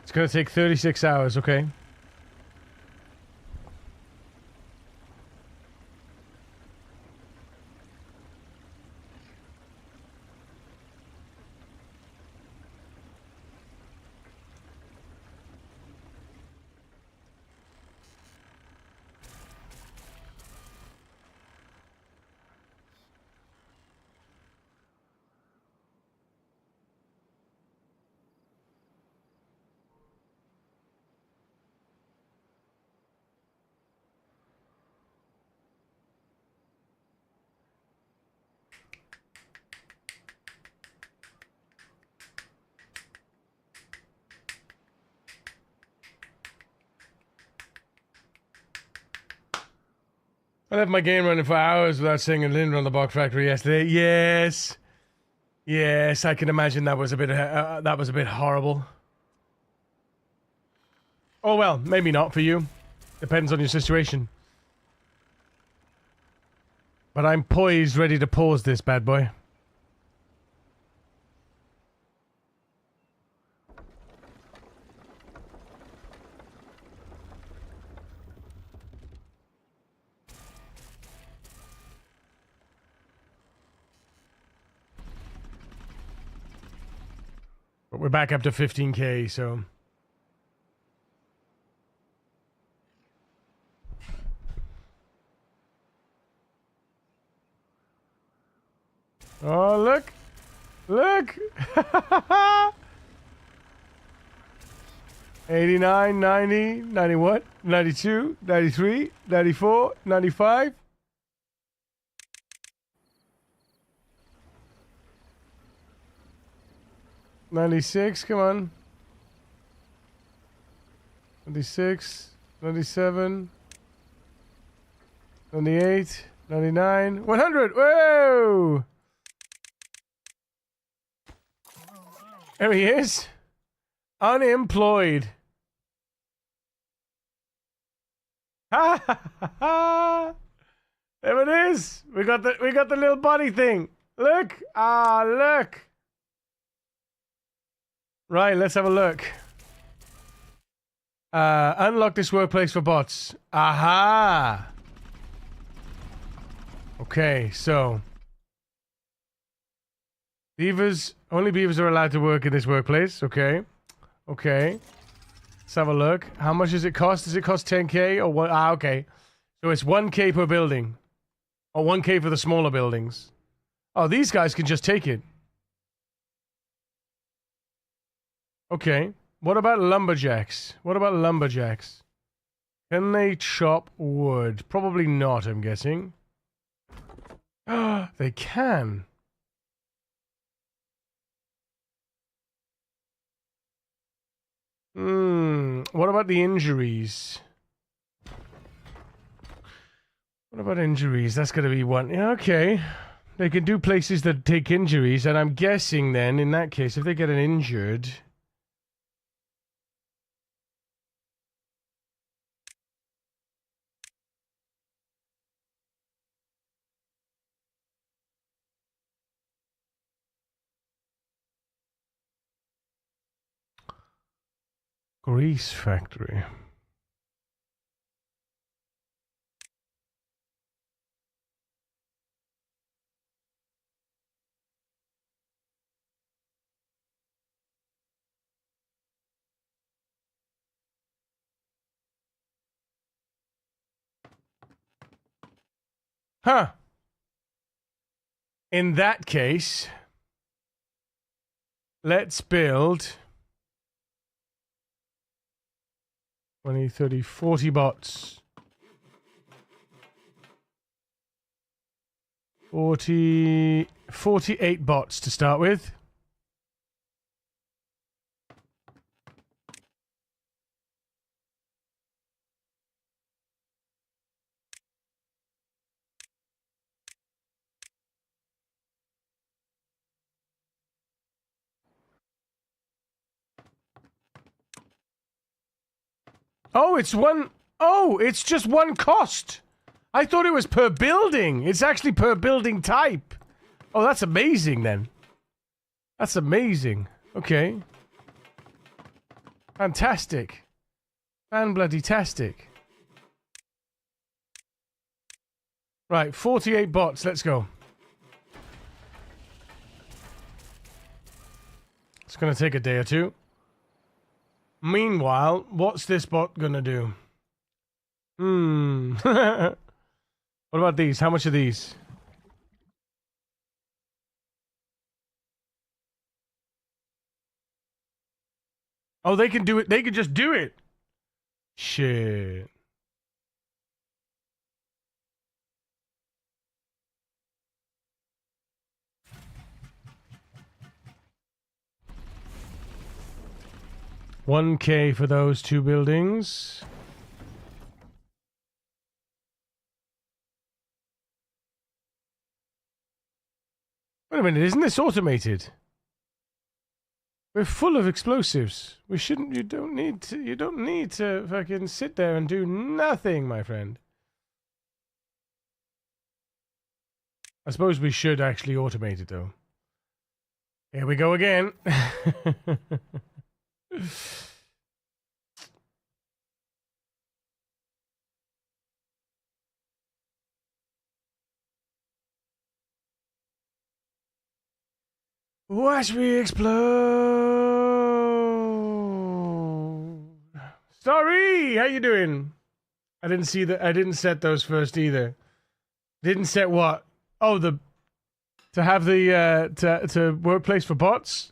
It's gonna take 36 hours, okay? I left my game running for hours without seeing a Lind on the Box Factory yesterday. Yes. Yes, I can imagine that was a bit horrible. Oh well, maybe not for you. Depends on your situation. But I'm poised, ready to pause this bad boy. But we're back up to 15k, so... Oh, look! Look! 89, 90, 91, 92, 93, 94, 95. 96, come on. 96, 97, 98, 99, 100. Whoa! There he is. Unemployed. Ha ha ha ha! There it is. We got the little body thing. Look. Ah, look. Right, let's have a look. Unlock this workplace for bots. Aha! Okay, so... Beavers... Only beavers are allowed to work in this workplace. Okay. Okay. Let's have a look. How much does it cost? Does it cost 10k or what? Ah, okay. So it's 1k per building. Or 1k for the smaller buildings. Oh, these guys can just take it. Okay. What about lumberjacks? What about lumberjacks? Can they chop wood? Probably not, I'm guessing. They can. What about the injuries? What about injuries? That's going to be one. Yeah, okay. They can do places that take injuries, and I'm guessing then, in that case, if they get an injured... Grease factory. Huh. In that case, let's build 20, 30, 40 bots. 48 bots to start with. Oh, it's one... Oh, it's just one cost. I thought it was per building. It's actually per building type. Oh, that's amazing then. That's amazing. Okay. Fantastic. Fan-bloody-tastic. Right, 48 bots. Let's go. It's going to take a day or two. Meanwhile, what's this bot gonna do? What about these? How much are these? Oh, they can do it. They can just do it. Shit. $1K for those two buildings. Wait a minute, isn't this automated? We're full of explosives. We shouldn't, you don't need to fucking sit there and do nothing, my friend. I suppose we should actually automate it, though. Here we go again. Watch me explode. Sorry, how you doing? I didn't see that. I didn't set those first either. Didn't set what? Oh, to have the to workplace for bots.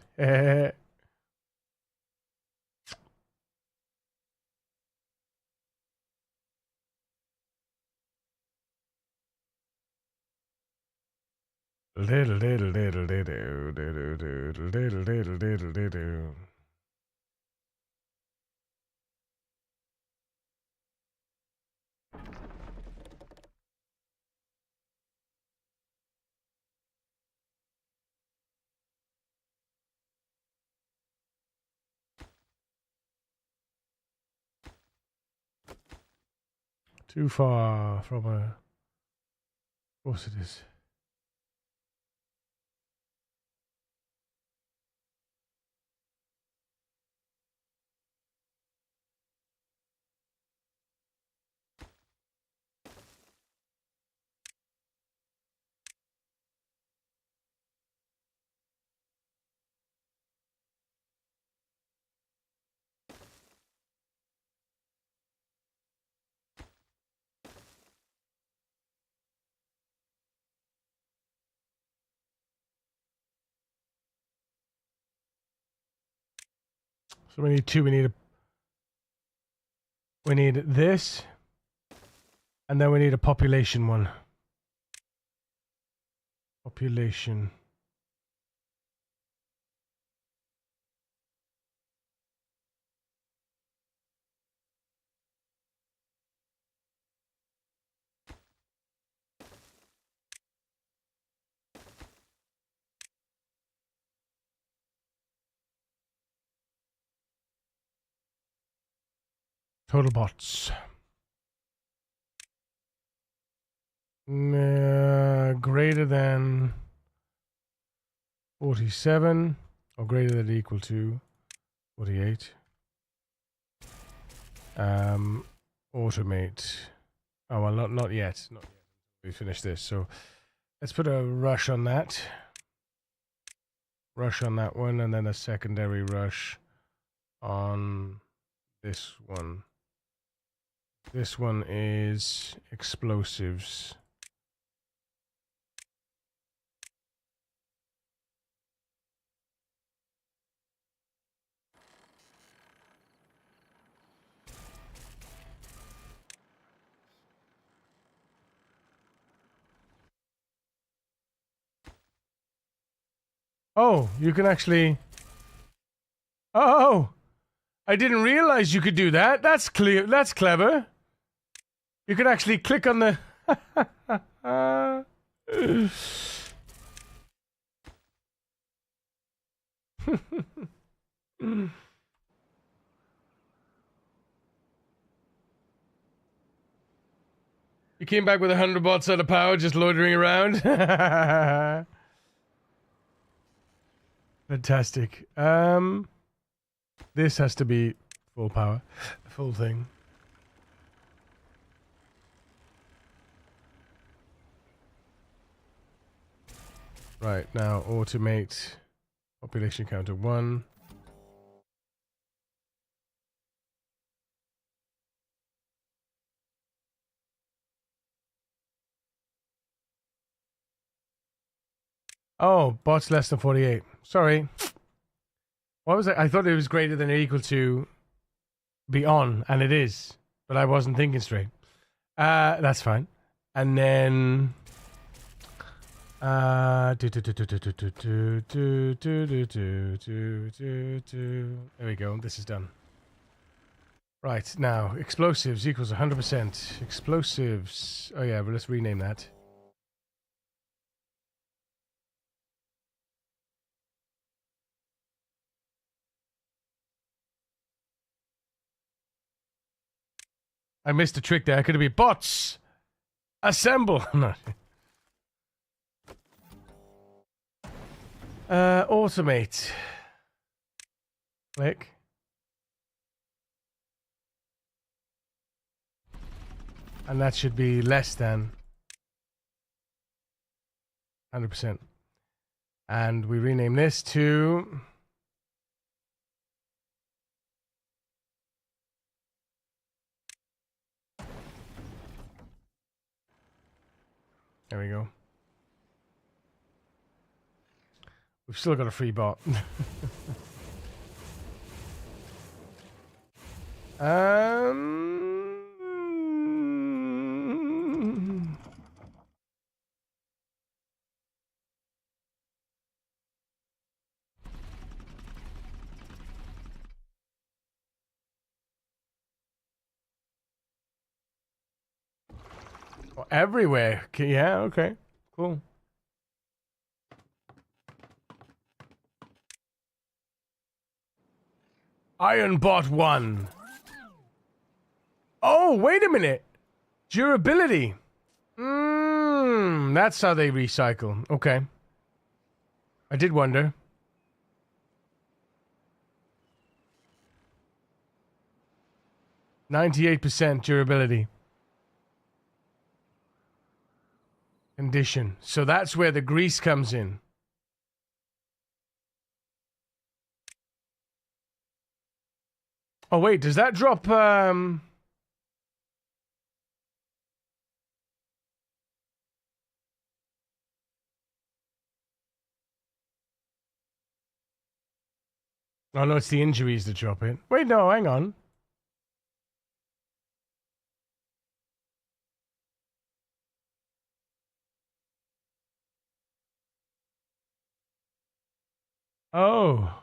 Too far from a. Of course it is. So we need two. We need this, and then we need a population one. Population. Total bots. Greater than 47 or greater than or equal to 48. Automate. Oh well, not yet. Not yet. We finish this. So let's put a rush on that. Rush on that one, and then a secondary rush on this one. This one is explosives. Oh, you can actually... Oh! I didn't realize you could do that. That's clear. That's clever. You can actually click on the... You came back with 100 bots out of power just loitering around. Fantastic. This has to be full power. Full thing. Right, now automate population counter 1. Oh, bots less than 48. Sorry. What was it? I thought it was greater than or equal to be on, and it is. But I wasn't thinking straight. That's fine. And then... There we go. This is done. Right, now, explosives equals 100%. Explosives. Oh yeah, well, let's rename that. I missed a trick there. Could it be bots? Assemble. No. Automate. Click. And that should be less than 100%. And we rename this to... There we go. We've still got a free bot. Oh, everywhere. Okay, yeah, okay. Cool. Iron Bot 1. Oh, wait a minute. Durability. That's how they recycle. Okay. I did wonder. %98 durability. Condition. So that's where the grease comes in. Oh, wait, does that drop, Oh, no, it's the injuries that drop it. Wait, no, hang on. Oh.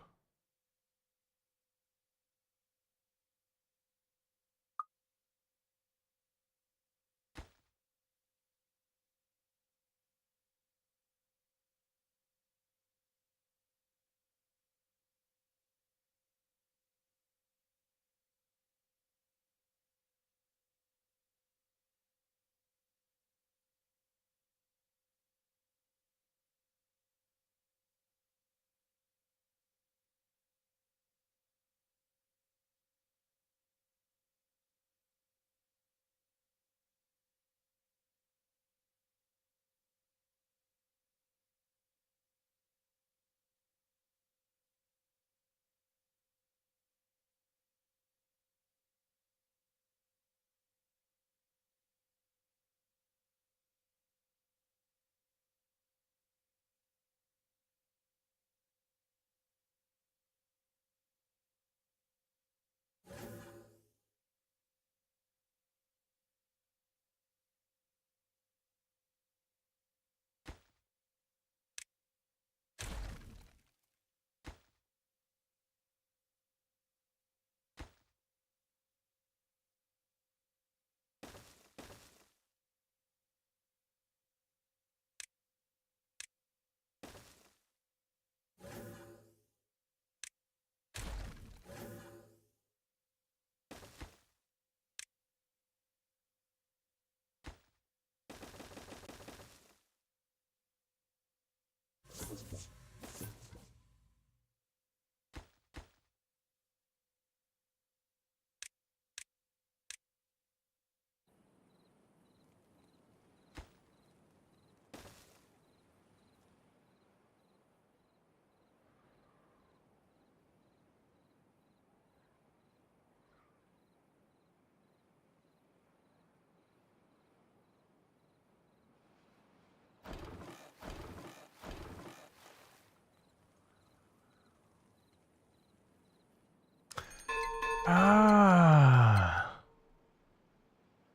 Ah.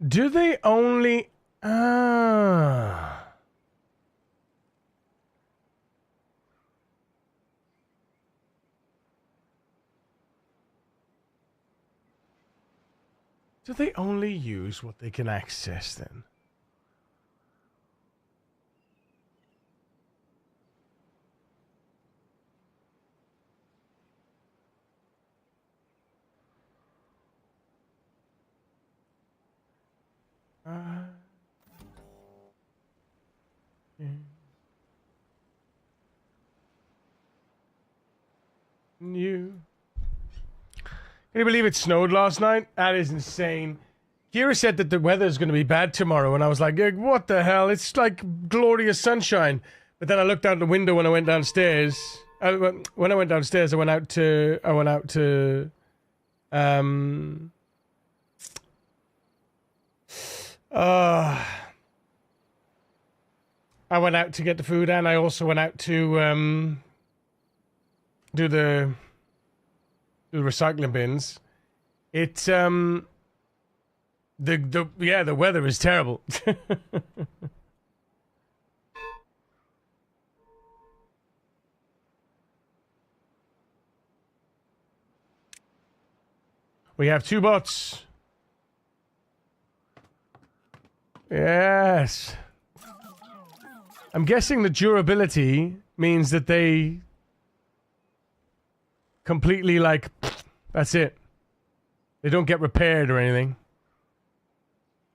Do they only... Ah. Do they only use what they can access then? you. Can you believe it snowed last night? That is insane. Kira said that the weather's going to be bad tomorrow, and I was like, what the hell? It's like glorious sunshine. But then I looked out the window when I went downstairs. When I went downstairs, I went out to I went out to get the food, and I also went out to do the recycling bins. It's the weather is terrible. We have 2 bots. Yes. I'm guessing the durability means that they completely, like, that's it. They don't get repaired or anything.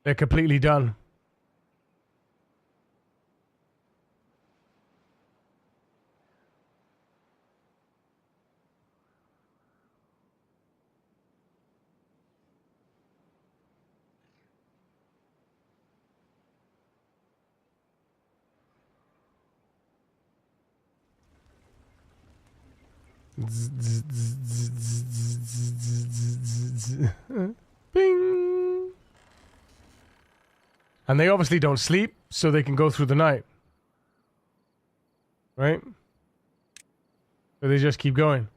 They're completely done. Bing. And they obviously don't sleep, so they can go through the night. Right? So they just keep going.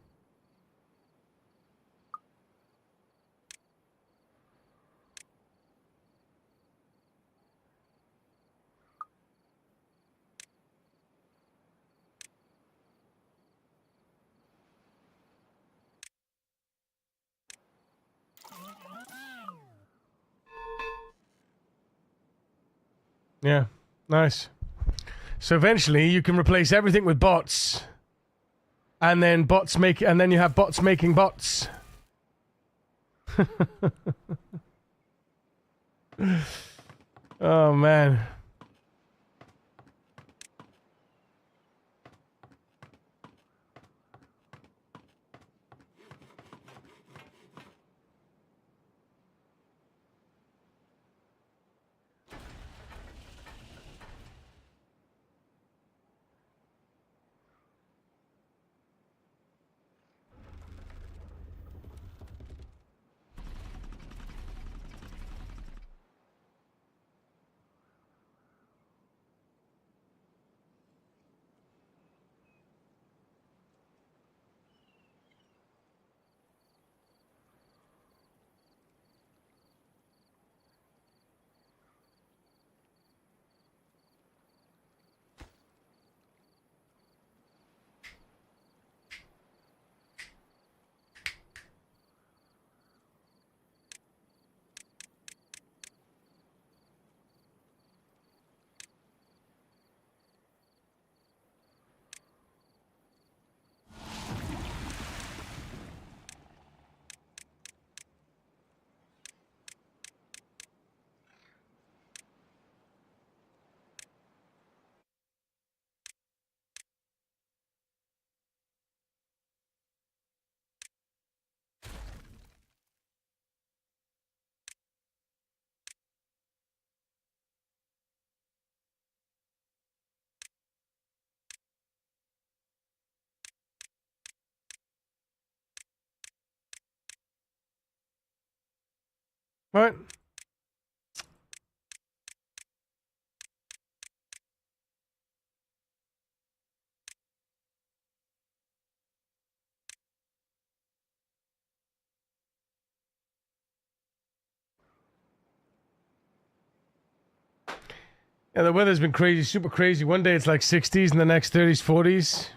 Yeah, nice. So eventually you can replace everything with bots. And then you have bots making bots. Oh man. What? Yeah, the weather's been crazy, super crazy. One day it's like 60s and the next 30s, 40s.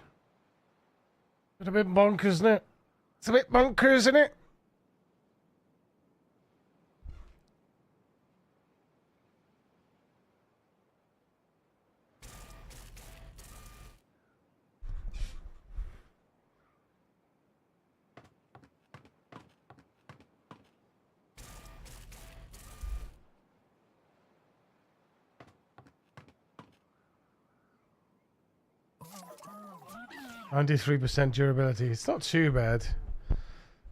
It's a bit bonkers, isn't it? It's a bit bonkers, isn't it? 93% durability. It's not too bad.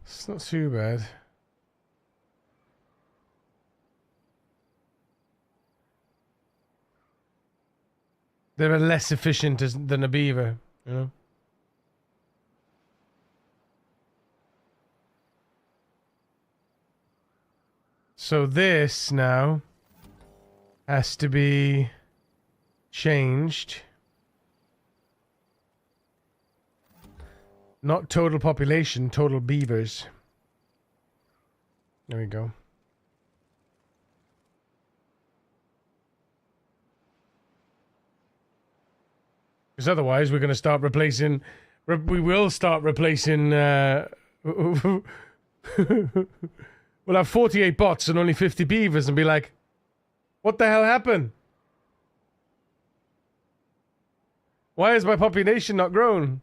It's not too bad. They're less efficient than a beaver, you know? So this now has to be changed. Not total population, total beavers. There we go. Because otherwise we're going to start replacing... we will start replacing... we'll have 48 bots and only 50 beavers and be like, what the hell happened? Why is my population not grown?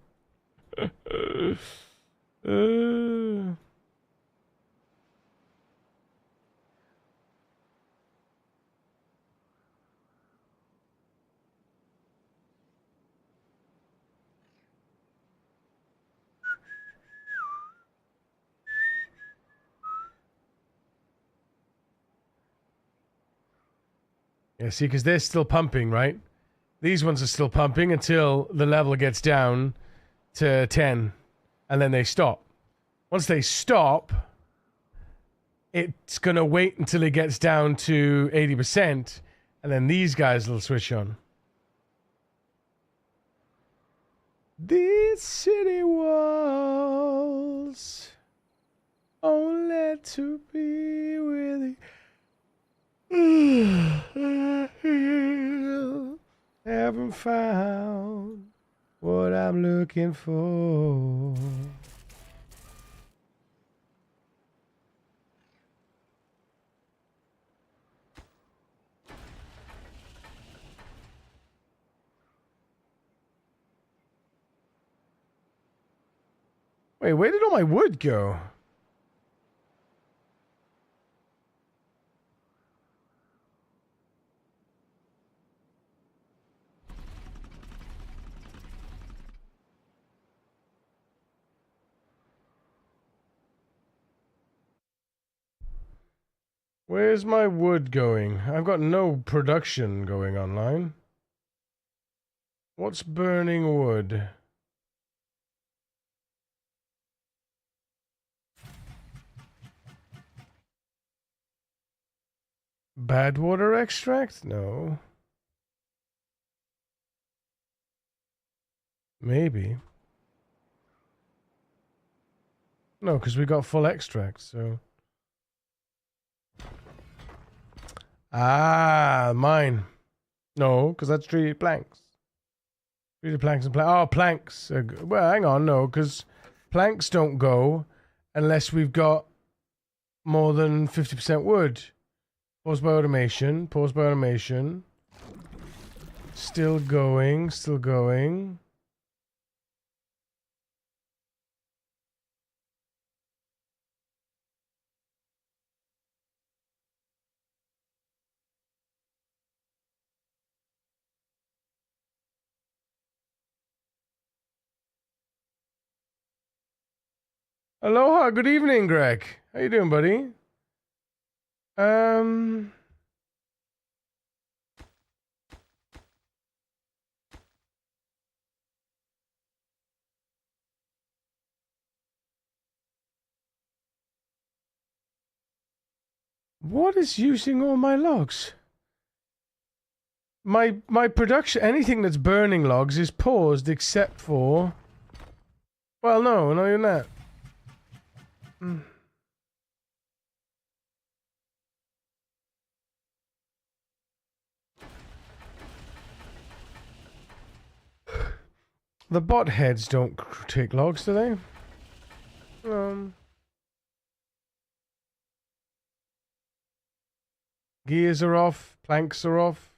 Yeah, see, because they're still pumping, right? These ones are still pumping until the level gets down to 10, and then they stop. Once they stop, it's going to wait until it gets down to 80%, and then these guys will switch on. These city walls only to be with you. Haven't found what I'm looking for. Wait, where did all my wood go? Where's my wood going? I've got no production going online. What's burning wood? Bad water extract? No. Maybe. No, because we got full extract, so... Ah, mine. No, because that's treated planks. Treated planks and planks. Oh, planks. Well, hang on, no, because planks don't go unless we've got more than 50% wood. Pause by automation. Pause by automation. Still going. Still going. Aloha, good evening, Greg. How you doing, buddy? What is using all my logs? My production, anything that's burning logs is paused except for... Well, no, not even that. The bot heads don't take logs, do they? Gears are off, planks are off.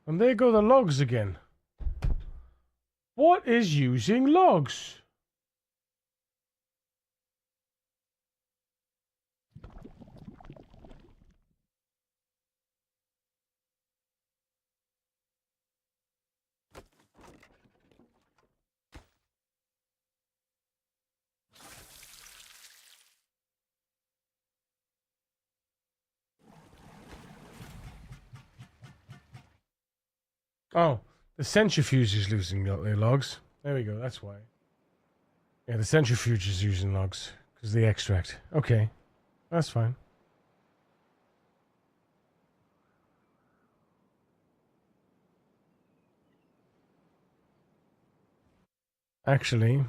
And there go the logs again. What is using logs? Oh, the centrifuge is losing their logs. There we go, that's why. Yeah, the centrifuge is using logs because the extract. Okay, that's fine. Actually,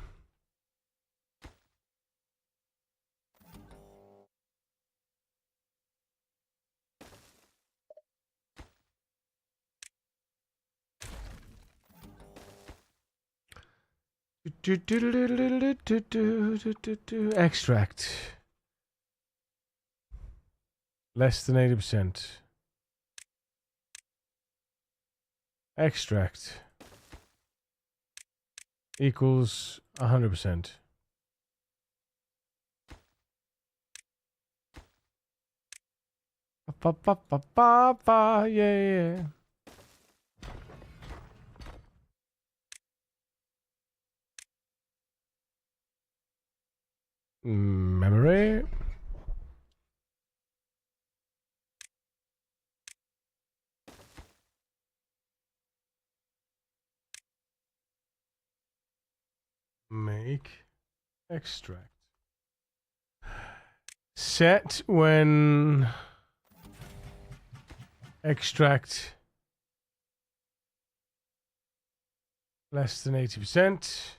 extract less than 80%. Extract equals 100%. Ba ba ba ba ba, yeah. Memory. Make extract. Set when extract less than 80%.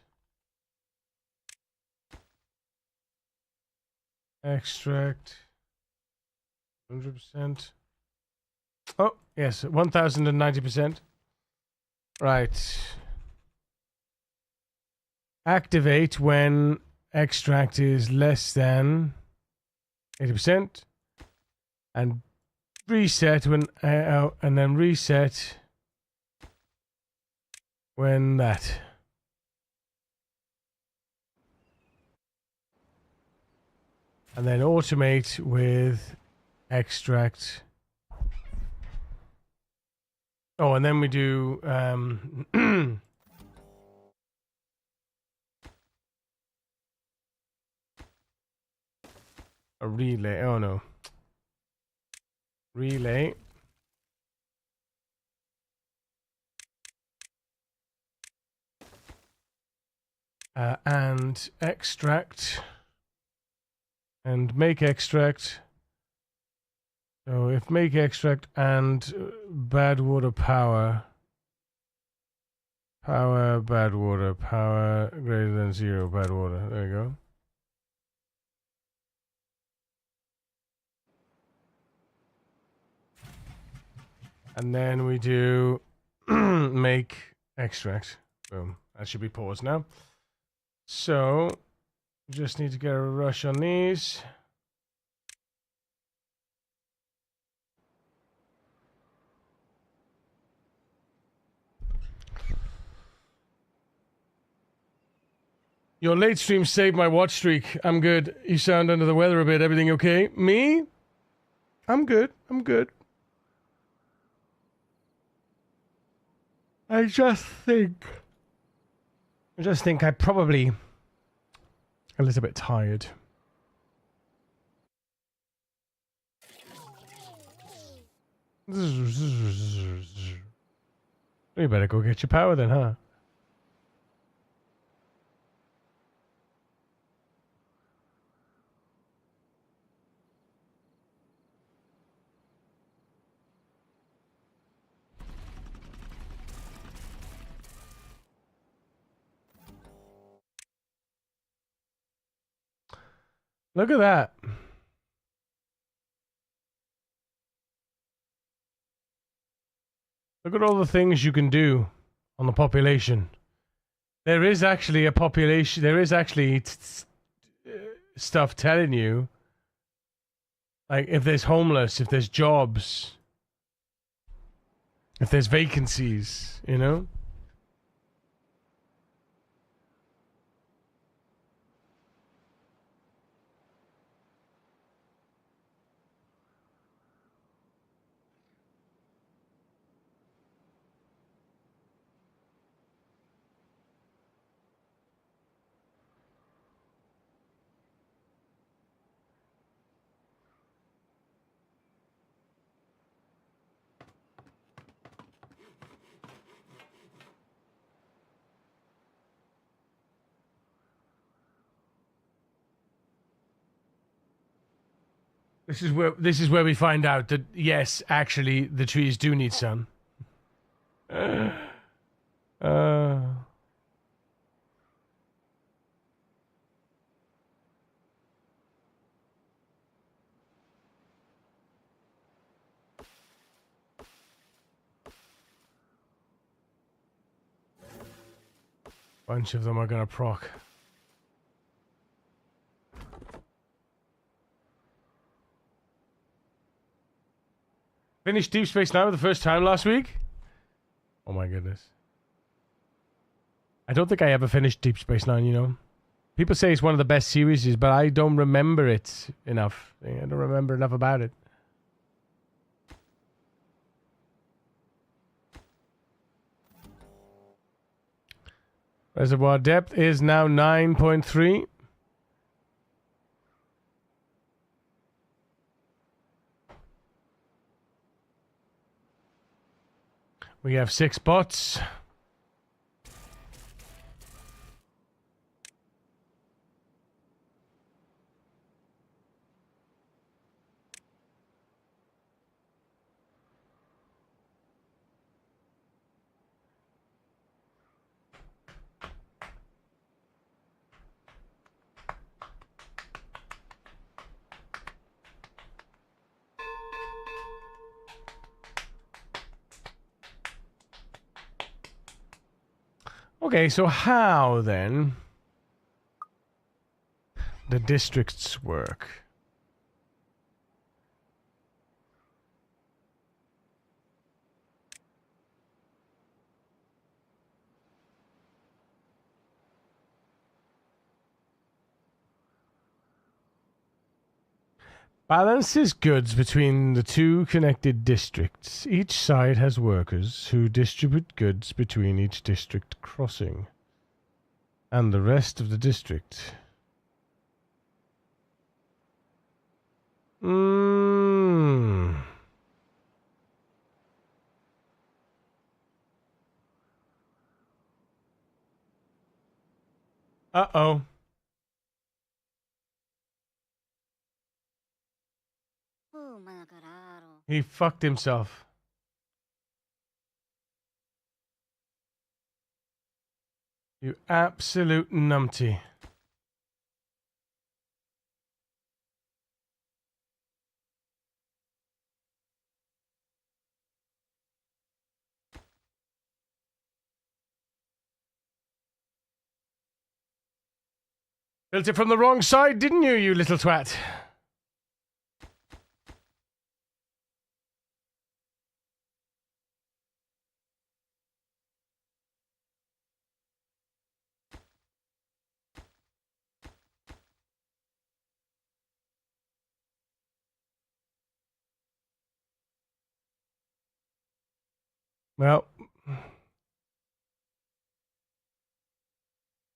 Extract 100%. Oh, yes, 1090%. Right. Activate when extract is less than 80%. And reset when, and then reset when that. And then automate with extract. Oh, and then we do a relay. Oh no. Relay. And extract. And make extract. So if make extract and bad water power. Power, bad water. Power greater than 0, bad water. There you go. And then we do make extract. Boom. That should be paused now. So, just need to get a rush on these. Your late stream saved my watch streak. I'm good. You sound under the weather a bit. Everything okay? Me? I'm good. I'm good. I just think I probably a little bit tired. You better go get your power then, huh? Look at that. Look at all the things you can do on the population. There is actually a population. There is actually stuff telling you, like, if there's homeless, if there's jobs, If there's vacancies, you know? This is where we find out that yes, actually, the trees do need sun. Bunch of them are gonna proc. Finished Deep Space Nine for the first time last week? Oh my goodness. I don't think I ever finished Deep Space Nine, you know? People say it's one of the best series, but I don't remember it enough. I don't remember enough about it. Reservoir depth is now 9.3. We have 6 bots. Okay, so how then the districts work? Balances goods between the two connected districts. Each side has workers who distribute goods between each district crossing and the rest of the district. Uh-oh. He fucked himself. You absolute numpty. Built it from the wrong side, didn't you, you little twat? Well,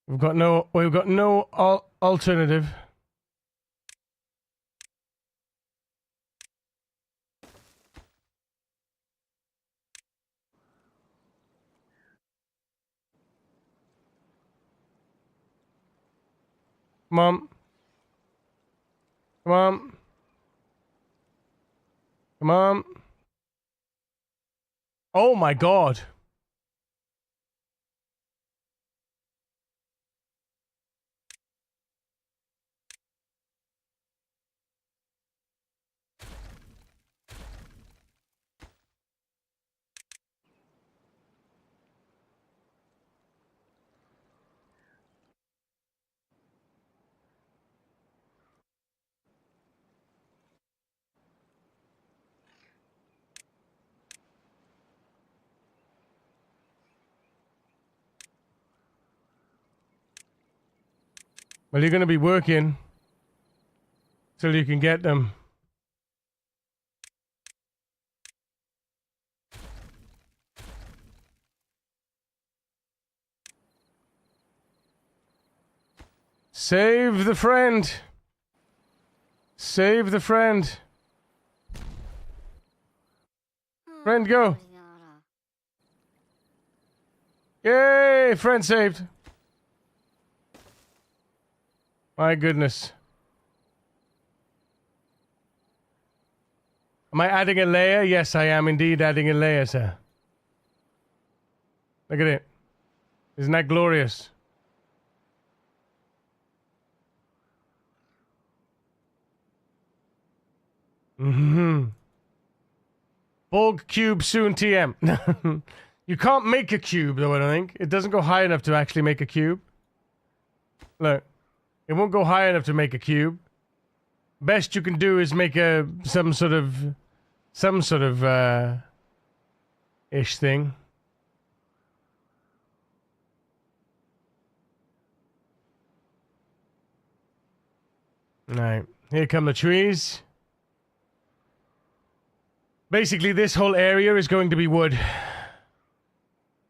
we've got no alternative. Come on. Come on. Come on. Oh my god. Well, you're going to be working till you can get them. Save the friend. Save the friend. Friend, go. Yay! Friend saved. My goodness. Am I adding a layer? Yes, I am indeed adding a layer, sir. Look at it. Isn't that glorious? Mm-hmm. Bulk cube soon TM. You can't make a cube though, I don't think. It doesn't go high enough to actually make a cube. Look. It won't go high enough to make a cube. Best you can do is make some sort of ish thing. Alright, here come the trees. Basically, this whole area is going to be wood.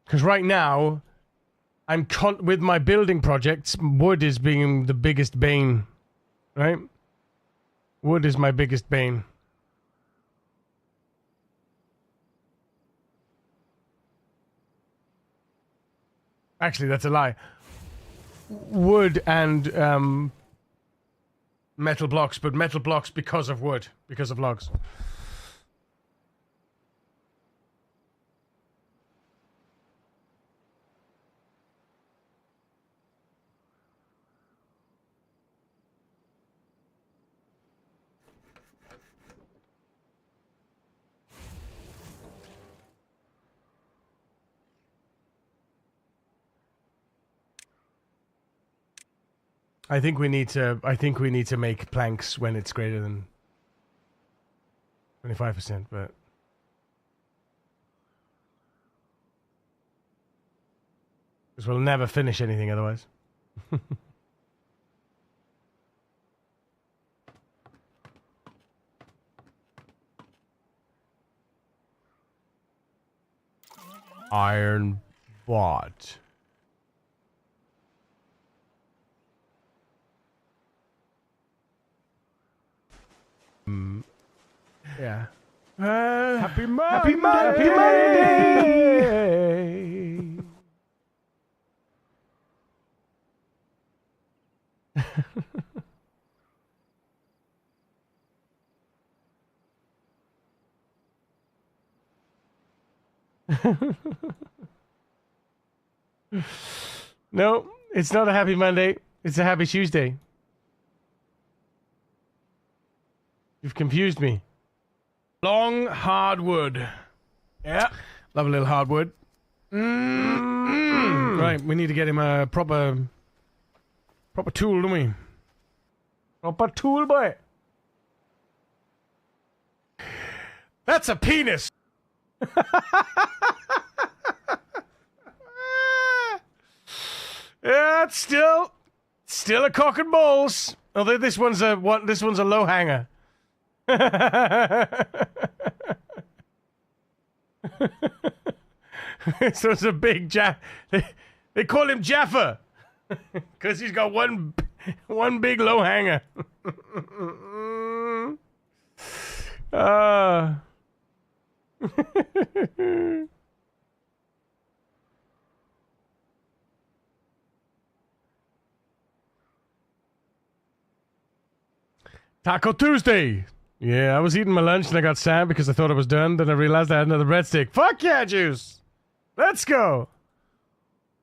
Because right now, with my building projects, wood is being the biggest bane. Right? Wood is my biggest bane. Actually, that's a lie. Wood and metal blocks, but metal blocks because of wood, because of logs. I think we need to make planks when it's greater than 25%, but because we'll never finish anything otherwise. Iron bot. Yeah. Happy Monday! Happy Monday! No, it's not a happy Monday. It's a happy Tuesday. You've confused me. Long hardwood. Yeah. Love a little hardwood. Right, we need to get him a proper tool, don't we? Proper tool, boy. That's a penis. Yeah, it's still a cock and balls. Although this one's a low hanger. So it's a big Jaff. They call him Jaffa because he's got one big low hanger. Taco Tuesday. Yeah, I was eating my lunch and I got sad because I thought it was done. Then I realized I had another breadstick. Fuck yeah, juice. Let's go.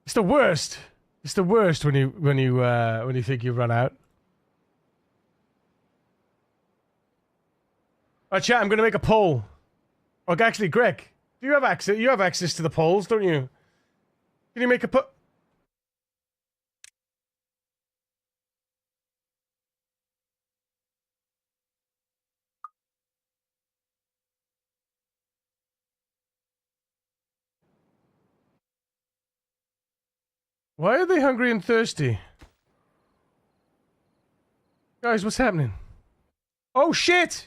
It's the worst. It's the worst when you think you've run out. Oh, chat, I'm gonna make a poll. Oh, actually, Greg, do you have access? You have access to the polls, don't you? Can you make a poll? Why are they hungry and thirsty? Guys, what's happening? Oh, shit!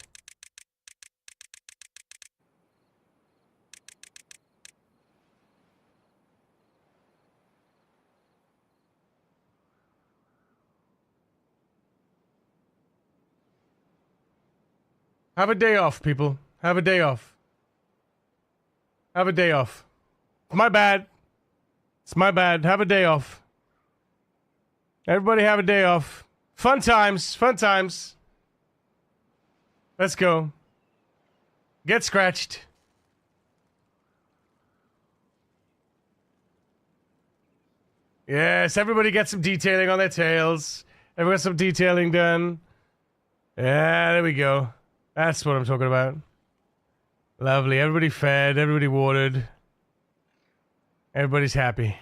Have a day off, people. Have a day off. Have a day off. It's my bad. It's my bad. Have a day off. Everybody have a day off. Fun times. Fun times. Let's go. Get scratched. Yes, everybody get some detailing on their tails. Everyone get some detailing done. Yeah, there we go. That's what I'm talking about. Lovely. Everybody fed. Everybody watered. Everybody's happy.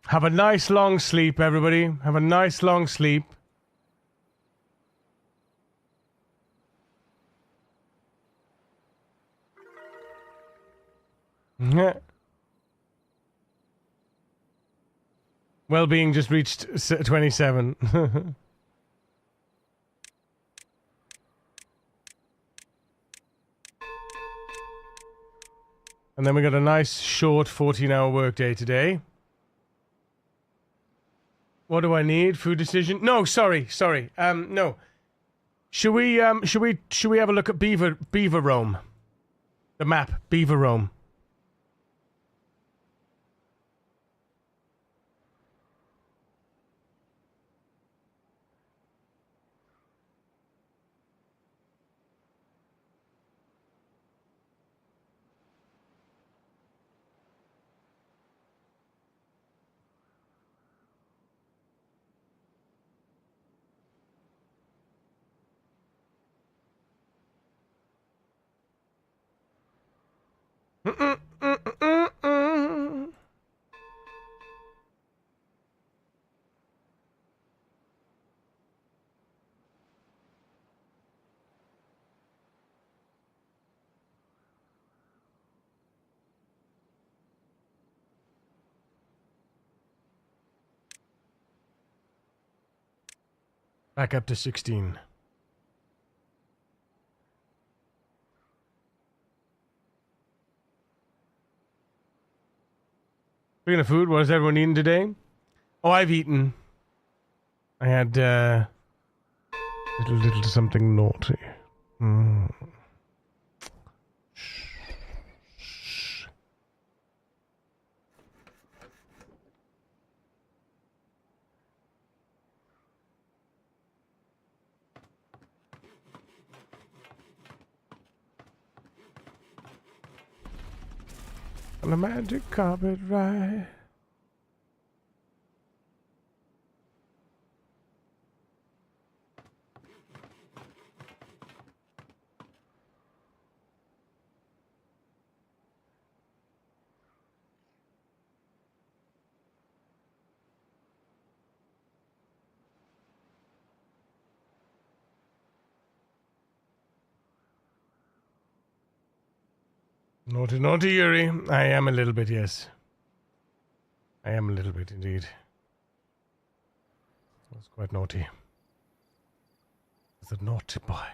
Have a nice long sleep, everybody. Have a nice long sleep. Well-being just reached 27. And then we got a nice short 14-hour workday today. What do I need? Food decision? No, sorry. No. Should we have a look at Beaver Rome? The map, Beaver Rome. Back up to 16. Speaking of food, what is everyone eating today? Oh, I've eaten. I had little something naughty. On a magic carpet ride. Naughty, naughty Yuri. I am a little bit, yes. I am a little bit, indeed. That's quite naughty. It's a naughty boy.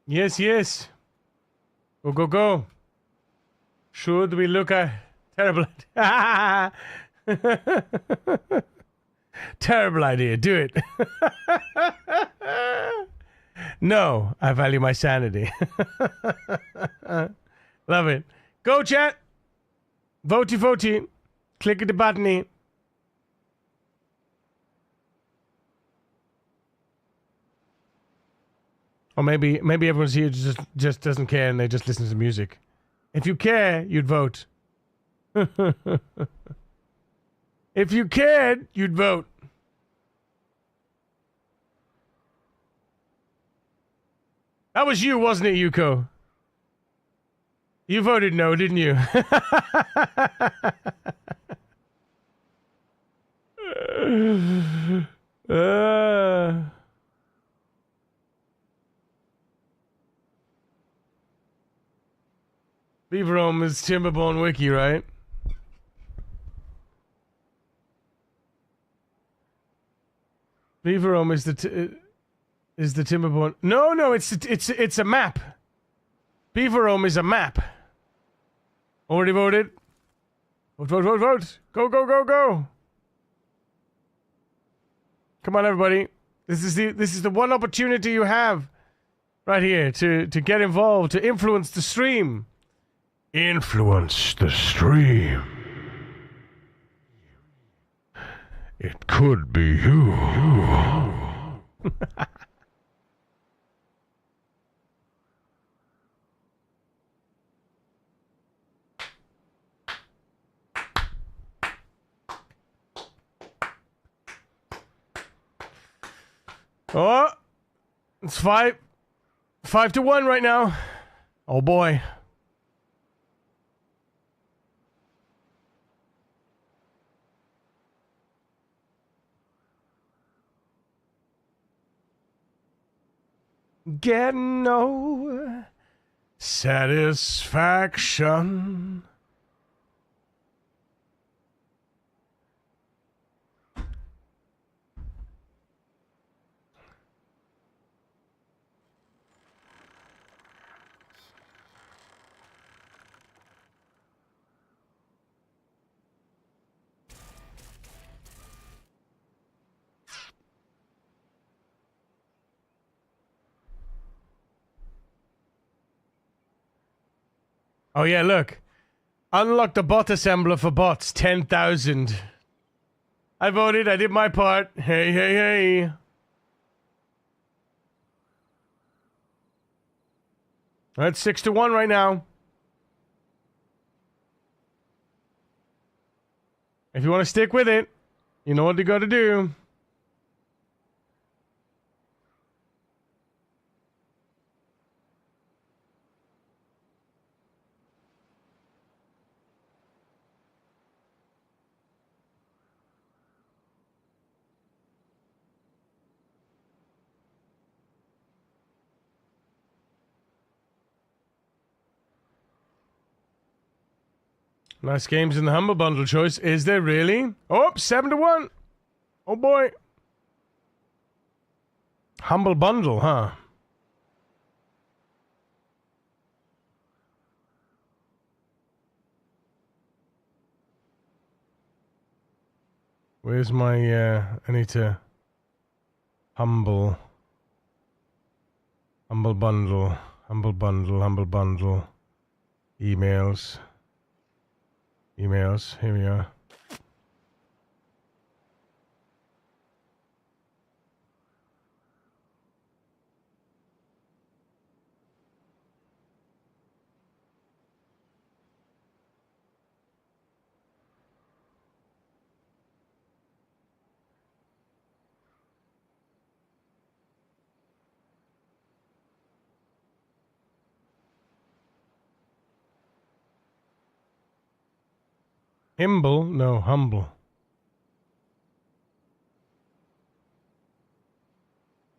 Yes, yes. Go, go, go. Should we look at terrible? Terrible idea. Do it. No, I value my sanity. Love it. Go, chat. Votey, votey. Click the button. Or maybe everyone's here just doesn't care and they just listen to music. If you care, you'd vote. If you cared, you'd vote. That was you, wasn't it, Yuko? You voted no, didn't you? Beaverome is Timberborn Wiki, right? Beaverome is the Timberborn. No, it's a map. Beaverome is a map. Already voted. Vote. Go, go, go, go. Come on, everybody. This is the one opportunity you have right here to get involved, to influence the stream. Influence the stream. It could be you. Oh, it's 5-1 right now. Oh boy. Get no satisfaction. Oh yeah, look. Unlock the bot assembler for bots, 10,000. I voted, I did my part. Hey, hey, hey. That's 6-1 right now. If you want to stick with it, you know what you got to do. Nice games in the Humble Bundle choice. Is there really? Oh, 7-1. Oh boy. Humble Bundle, huh? Where's my, I need to... Humble Bundle. Emails. Here we are. Humble? No, humble.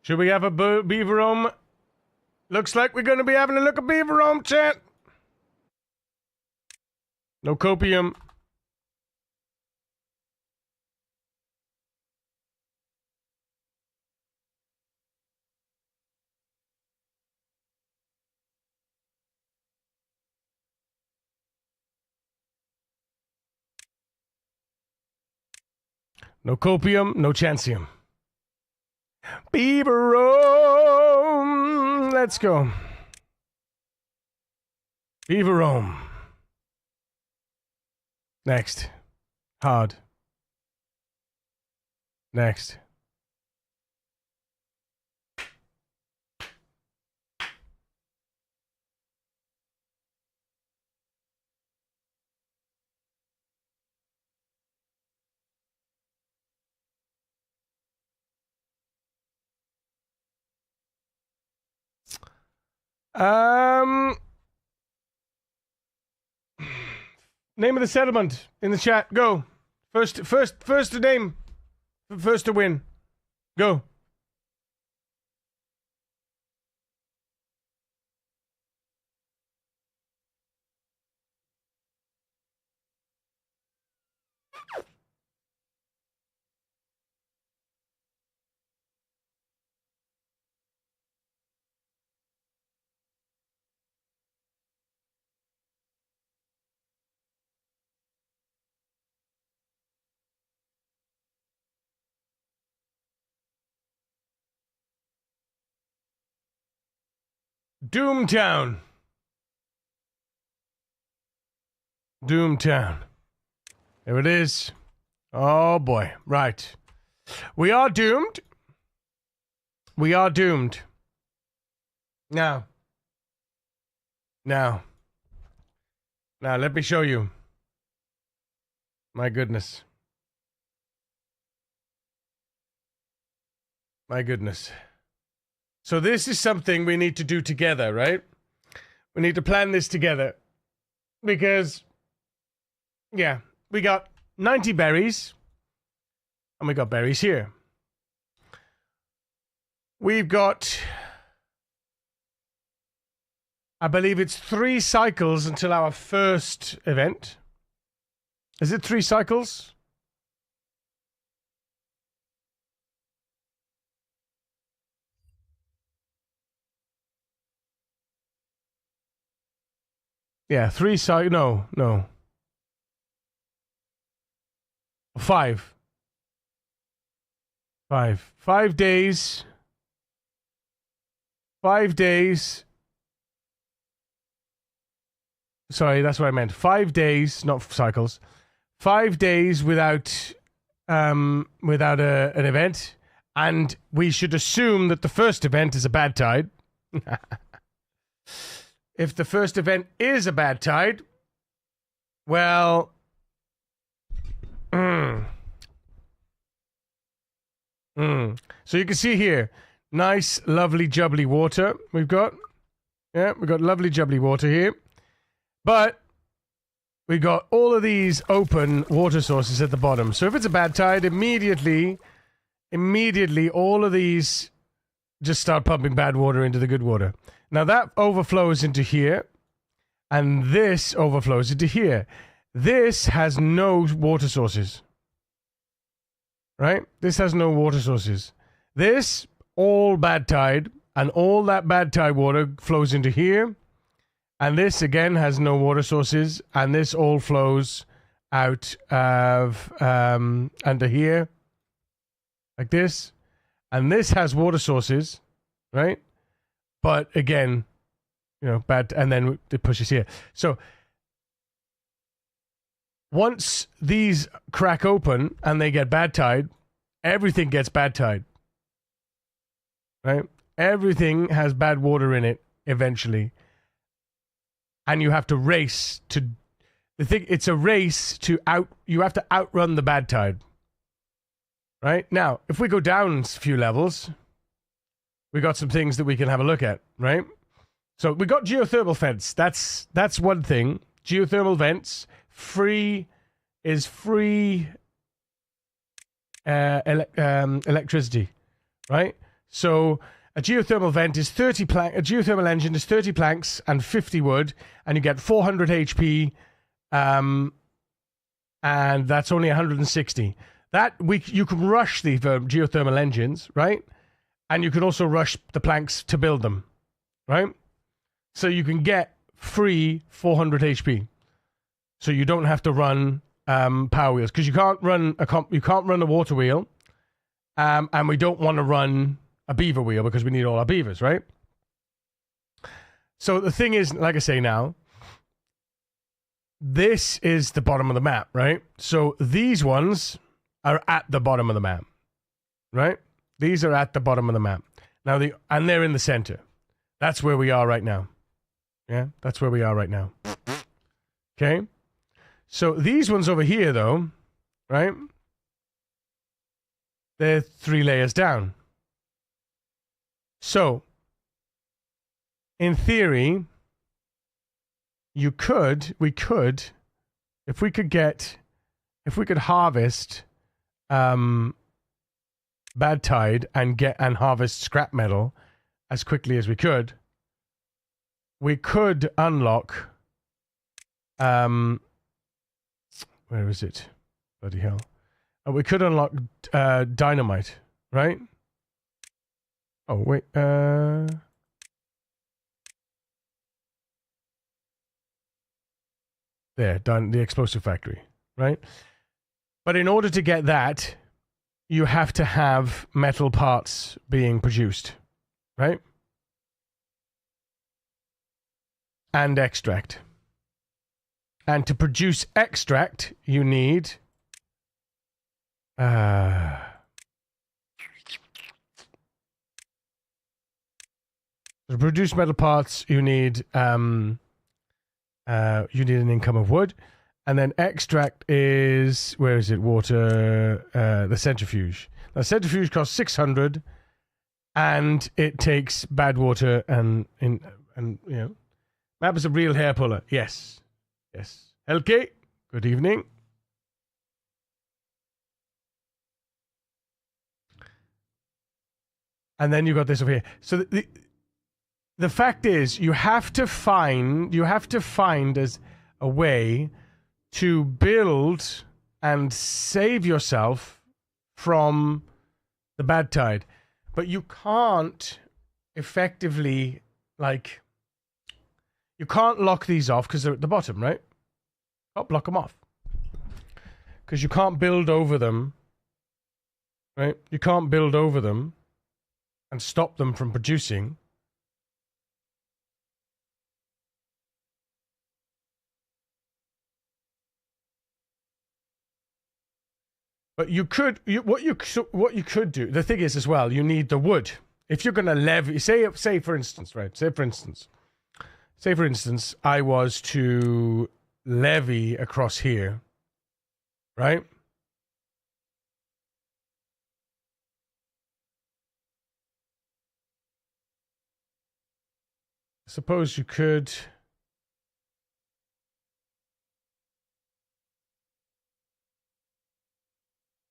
Should we have a Beaverome? Looks like we're going to be having a look at Beaverome, chat. No copium. No copium, no chantium. Beaverome. Let's go. Beaverome. Next. Hard. Next. Name of the settlement in the chat. Go. First to name. First to win. Go. Doomtown. Doomtown. There it is. Oh boy. Right. We are doomed. We are doomed. Now, let me show you. My goodness. My goodness. So this is something we need to do together, right? We need to plan this together. Because, yeah, we got 90 berries. And we got berries here. We've got, I believe it's 3 cycles until our first event. Is it 3 cycles? Yeah, 3 cycles. No. 5. 5 days. 5 days. Sorry, that's what I meant. 5 days, not cycles. 5 days without an event, and we should assume that the first event is a bad tide. If the first event is a bad tide, well, So you can see here, nice, lovely, jubbly water we've got. Yeah, we've got lovely, jubbly water here. But we got all of these open water sources at the bottom. So if it's a bad tide, immediately, all of these just start pumping bad water into the good water. Now that overflows into here, and this overflows into here. This has no water sources. Right? This has no water sources. This, all bad tide, and all that bad tide water flows into here. And this, again, has no water sources, and this all flows out of under here, like this. And this has water sources, right? But again, bad, and then it pushes here. So once these crack open and they get bad tide, everything gets bad tide, right? Everything has bad water in it eventually. And you have to race to it's a race to you have to outrun the bad tide. Right? Now, if we go down a few levels, we got some things that we can have a look at, right? So we got geothermal vents. That's one thing. Geothermal vents, free electricity, right? So a geothermal vent is 30 plank. A geothermal engine is 30 planks and 50 wood, and you get 400 HP, and that's only 160. You can rush the geothermal engines, right? And you can also rush the planks to build them, right? So you can get free 400 HP. So you don't have to run power wheels because you can't run a water wheel, and we don't want to run a beaver wheel because we need all our beavers, right? So the thing is, like I say now, this is the bottom of the map, right? So these ones are at the bottom of the map, right? These are at the bottom of the map. Now, and they're in the center. That's where we are right now. Yeah, that's where we are right now. Okay? So these ones over here, though, right? They're 3 layers down. So, in theory, we could harvest bad tide and harvest scrap metal as quickly as we could unlock where is it? Bloody hell. We could unlock dynamite, right? Oh wait, the explosive factory, right? But in order to get that, you have to have metal parts being produced, right? And extract. And to produce extract, you need to produce metal parts, you need an income of wood. And then extract is, where is it? Water, the centrifuge. The centrifuge costs 600, and it takes bad water and you know, map is a real hair puller. Yes, yes. Helke, good evening. And then you got this over here. So the fact is, you have to find as a way to build and save yourself from the bad tide. But you can't effectively, like, you can't lock these off because they're at the bottom, right? Can't block them off. Because you can't build over them, right? You can't build over them and stop them from producing. But you could, what you could do. The thing is, as well, you need the wood. If you're going to levy, say for instance, right? Say for instance, I was to levy across here, right? Suppose you could.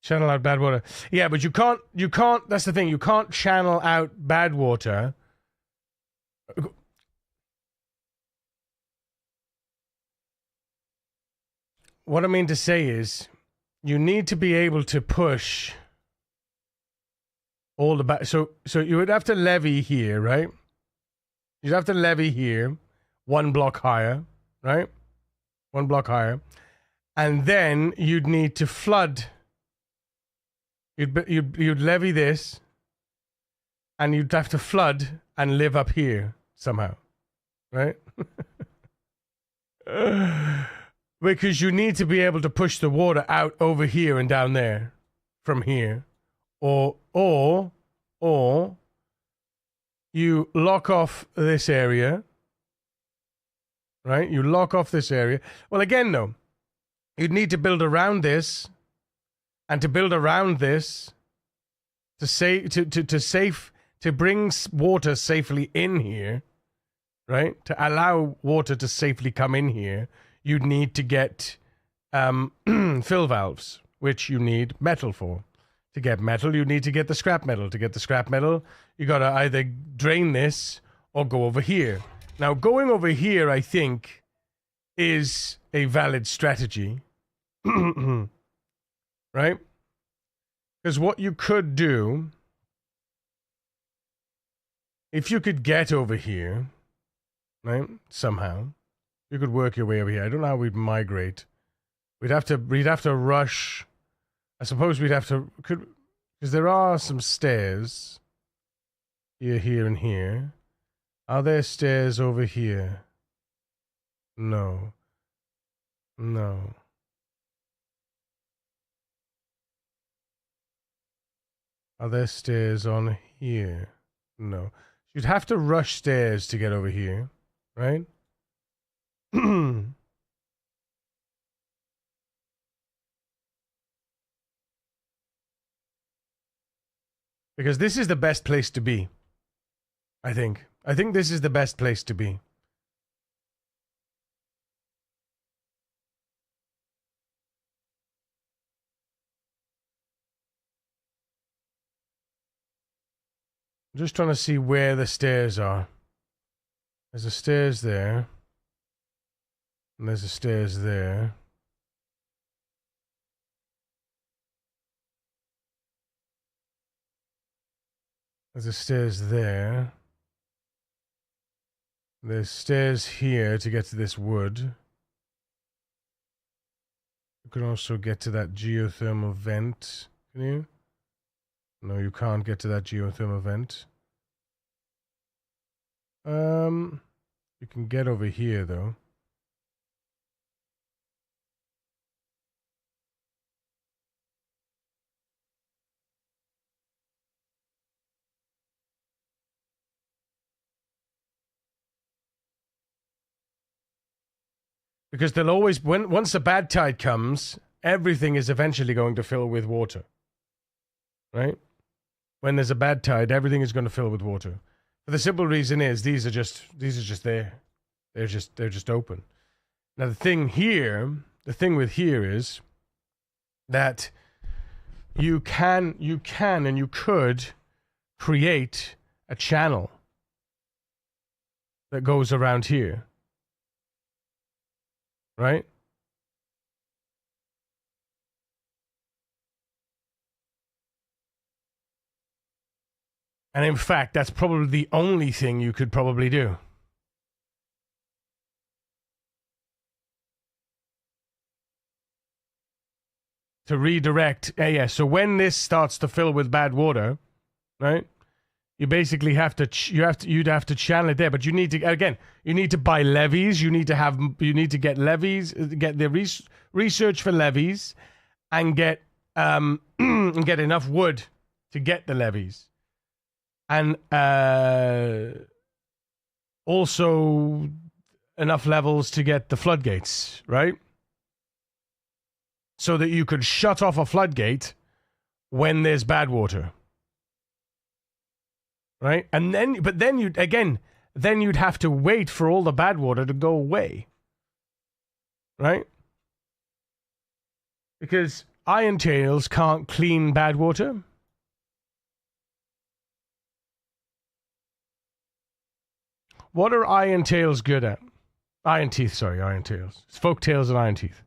Channel out bad water. Yeah, but you can't, that's the thing, you can't channel out bad water. What I mean to say is, you need to be able to push all the bad, so you would have to levy here, right? You'd have to levy here, 1 block higher, right? 1 block higher. And then you'd need to flood. You'd levy this, and you'd have to flood and live up here somehow, right? Because you need to be able to push the water out over here and down there from here, or you lock off this area, right? You lock off this area. Well, again, no, you'd need to build around this. And to build around this, to bring water safely in here, right? To allow water to safely come in here, you'd need to get fill valves, which you need metal for. To get metal, you need to get the scrap metal. To get the scrap metal, you got to either drain this or go over here. Now, going over here, I think, is a valid strategy. Right? Because what you could do, if you could get over here, right, somehow, you could work your way over here. I don't know how we'd migrate we'd have to rush. I suppose we'd have to, because there are some stairs here, here, and here. Are there stairs over here? No. No. Are there stairs on here? No. You'd have to rush stairs to get over here, right? Because this is the best place to be. I think. I think this is the best place to be. I'm just trying to see where the stairs are. There's the stairs there. And there's the stairs there. There's the stairs there. There's stairs here to get to this wood. You can also get to that geothermal vent. Can you? No, you can't get to that geothermal vent. You can get over here, though. Because they'll always, once a bad tide comes, everything is eventually going to fill with water. Right? When there's a bad tide, everything is going to fill with water. But the simple reason is these are just there. They're just open. Now the thing with here is that you can and you could create a channel that goes around here. Right? And in fact, that's probably the only thing you could probably do. To redirect, so when this starts to fill with bad water, right? You basically you'd have to channel it there, but you need to buy levees. You need to get levees, get the research for levees, and get get enough wood to get the levees, and also enough levels to get the floodgates, right? So that you could shut off a floodgate when there's bad water. Right? And then you'd have to wait for all the bad water to go away. Right? Because Irontails can't clean bad water. What are Irontails good at? Ironteeth, sorry, Irontails. It's Folktails and Ironteeth.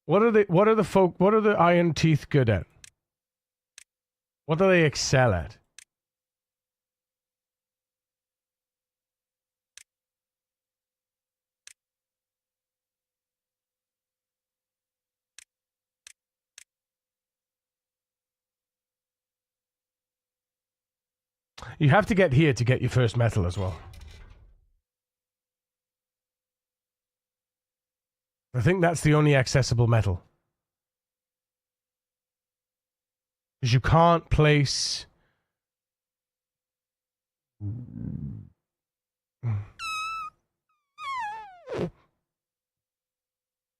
What are the Ironteeth good at? What do they excel at? You have to get here to get your first metal as well. I think that's the only accessible metal. Because you can't place...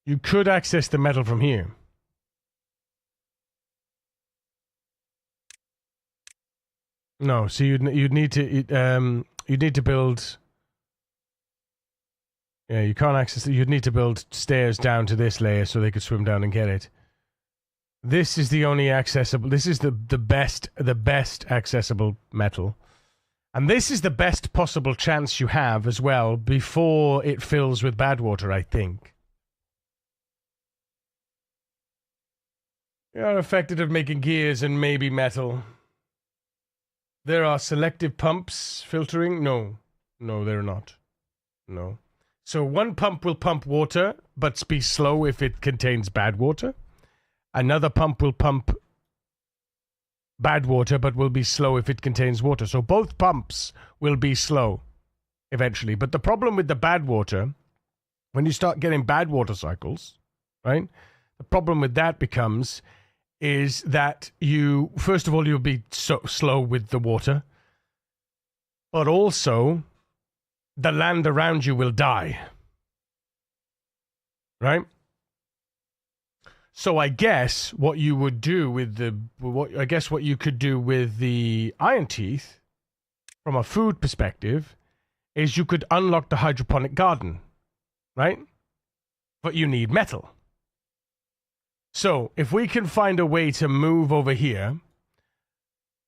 You could access the metal from here. No, so you'd need to build. Yeah, you can't access it. You'd need to build stairs down to this layer so they could swim down and get it. This is the only accessible. This is the best accessible metal, and this is the best possible chance you have as well before it fills with bad water. I think. You are affected of making gears and maybe metal. There are selective pumps filtering. No, they're not. No. So one pump will pump water, but be slow if it contains bad water. Another pump will pump bad water, but will be slow if it contains water. So both pumps will be slow eventually. But the problem with the bad water, when you start getting bad water cycles, right? The problem with that becomes is that you, first of all, you'll be so slow with the water, but also the land around you will die. Right? So I guess what you would do with what you could do with the Ironteeth, from a food perspective, is you could unlock the hydroponic garden, right? But you need metal. So if we can find a way to move over here,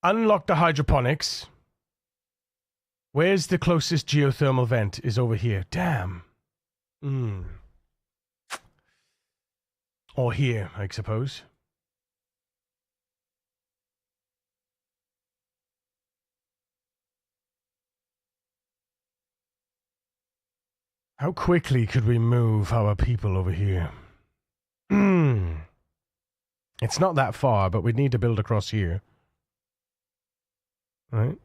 unlock the hydroponics. Where's the closest geothermal vent? Is over here. Damn. Or here, I suppose. How quickly could we move our people over here? It's not that far, but we'd need to build across here. Right?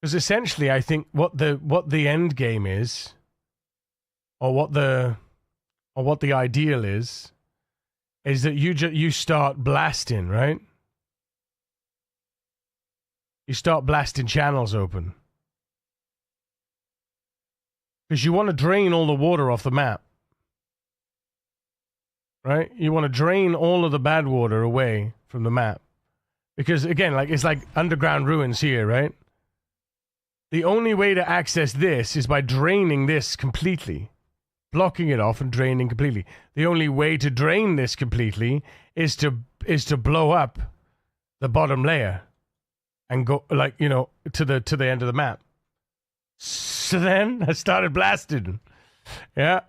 Because essentially, I think what the end game is, or what the ideal is that you start blasting, right? You start blasting channels open, because you want to drain all the water off the map, right? You want to drain all of the bad water away from the map, because again, like it's like underground ruins here, right? The only way to access this is by draining this completely. Blocking it off and draining completely. The only way to drain this completely is to blow up the bottom layer and go, like, you know, to the end of the map. So then I started blasting. Yeah.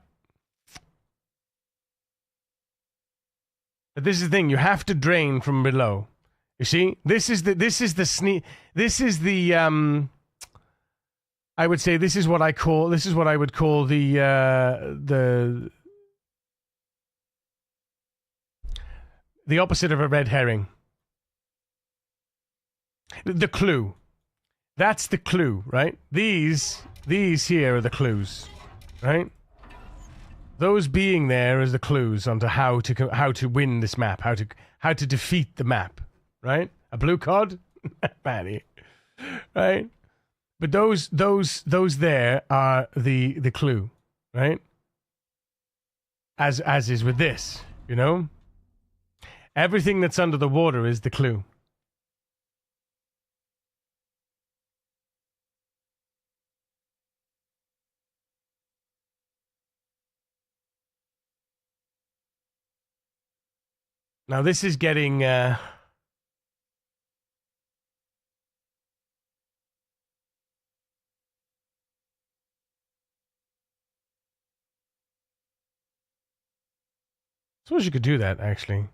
But this is the thing, you have to drain from below. You see? This is the I would say this is what I would call the opposite of a red herring. The clue. That's the clue, right? These here are the clues, right? Those being there is the clues onto how to win this map, how to defeat the map, right? A blue cod, Manny, right? But those there are the clue, right? As is with this, you know? Everything that's under the water is the clue. Now this is getting suppose you could do that, actually.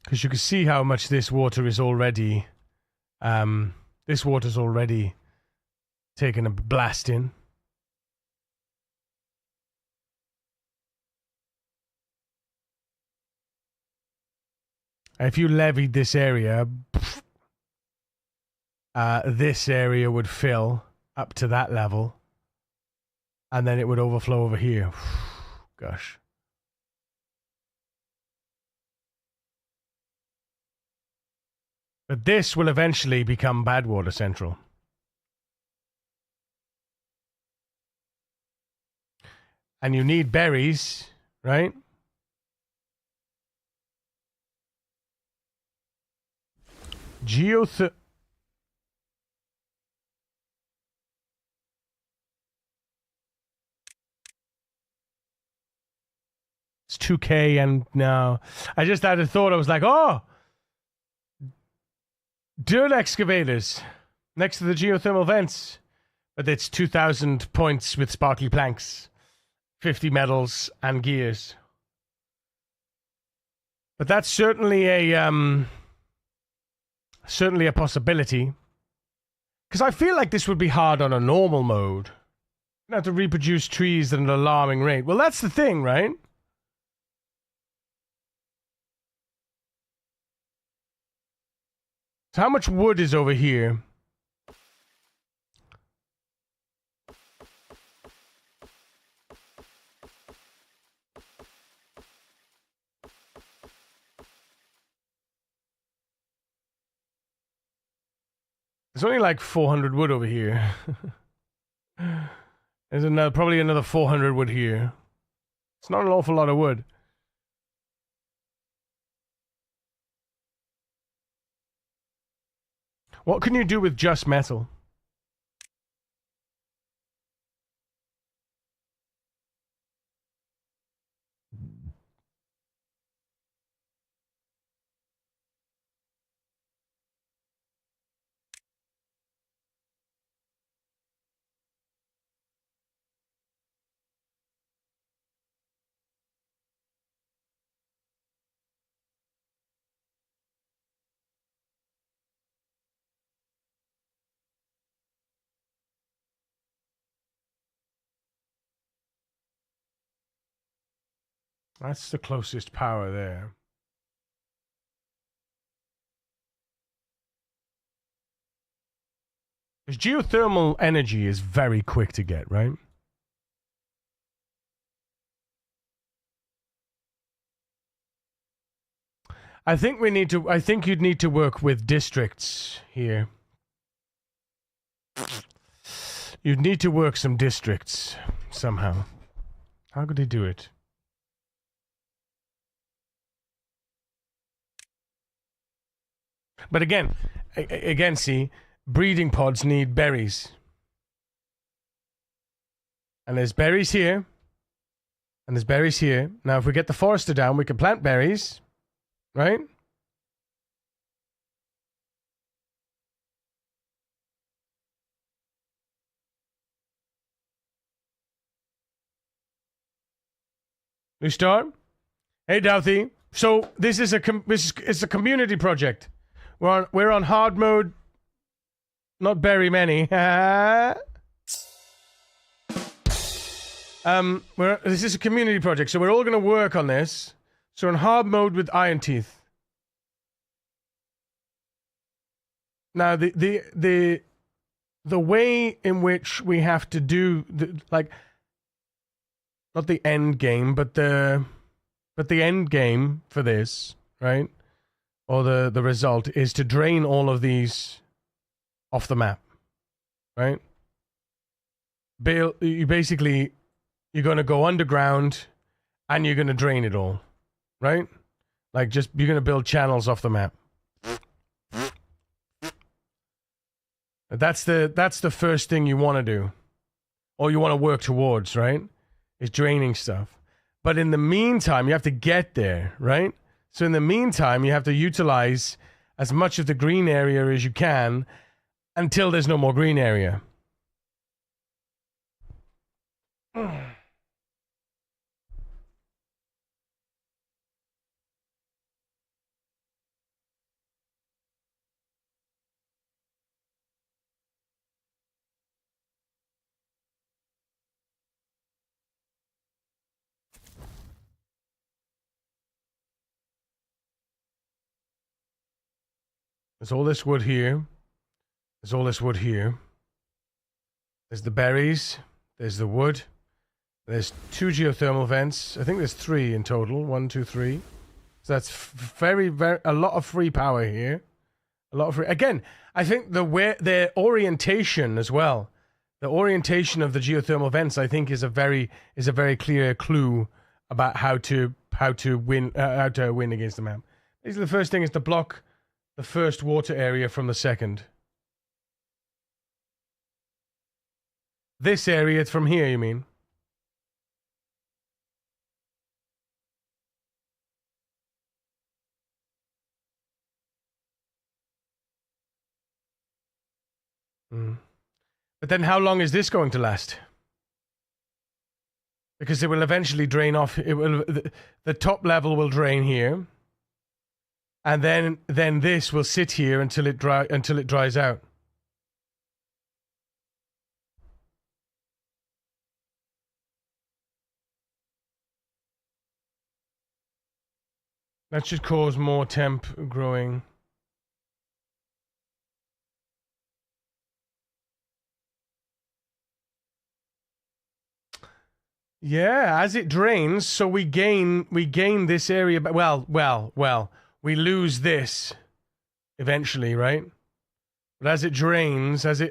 Because you can see how much this water is already... this water's already taken a blast in. If you levied this area, this area would fill up to that level, and then it would overflow over here. Gosh. But this will eventually become Badwater Central. And you need berries, right? It's 2K, and now I just had a thought. I was like, oh, Dirt excavators next to the geothermal vents. But it's 2,000 points with sparkly planks, 50 metals and gears. But that's certainly a possibility. Because I feel like this would be hard on a normal mode. You have to reproduce trees at an alarming rate. Well, that's the thing, right? So how much wood is over here? There's only like 400 wood over here. There's probably another 400 wood here. It's not an awful lot of wood. What can you do with just metal? That's the closest power there. Because geothermal energy is very quick to get, right? I think you'd need to work with districts here. You'd need to work some districts somehow. How could they do it? But again, see, breeding pods need berries. And there's berries here. And there's berries here. Now, if we get the forester down, we can plant berries. Right? We start? Hey, Douthie. So, this is it's a community project. We're on hard mode. Not very many. This is a community project, so we're all going to work on this. So in hard mode with Ironteeth. Now the way in which we have to do not the end game, but the end game for this, right? Or the result is to drain all of these off the map, right? You're going to go underground and you're going to drain it all, right? You're going to build channels off the map. That's the first thing you want to do, or you want to work towards, right? Is draining stuff. But in the meantime, you have to get there, right? So in the meantime, you have to utilize as much of the green area as you can until there's no more green area. There's all this wood here. There's all this wood here. There's the berries. There's the wood. There's 2 geothermal vents. I think there's 3 in total. 1, 2, 3. So that's very, very a lot of free power here. A lot of free. Again, I think the orientation as well. The orientation of the geothermal vents, I think, is a very clear clue about how to win against the map. Basically, the first thing is to block the first water area from the second. This area from here, you mean? But then how long is this going to last? Because it will eventually drain off. It will, the top level will drain here. And then this will sit here until it dries out. That should cause more temp growing. Yeah, as it drains, so we gain this area. Well, we lose this eventually, right? But as it drains, as it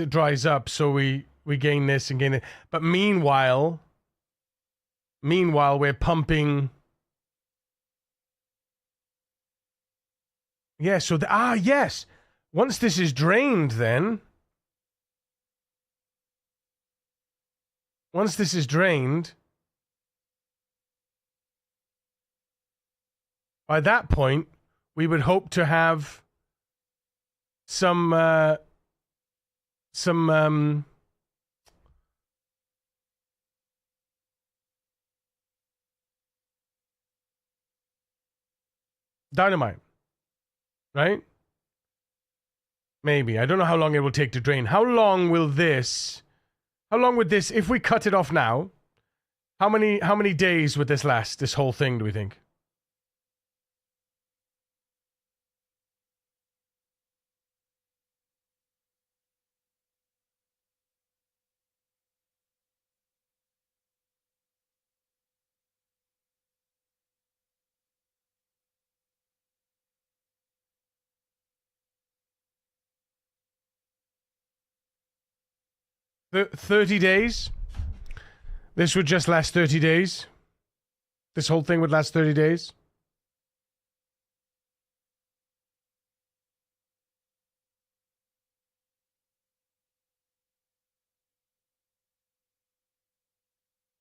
dries up, so we gain this and gain it. But meanwhile, we're pumping. Yeah. So yes. Once this is drained, then. Once this is drained, by that point, we would hope to have some dynamite, right? Maybe. I don't know how long it will take to drain. How long would this, if we cut it off now, how many days would this last, this whole thing, do we think? The 30 days? This would just last 30 days? This whole thing would last 30 days?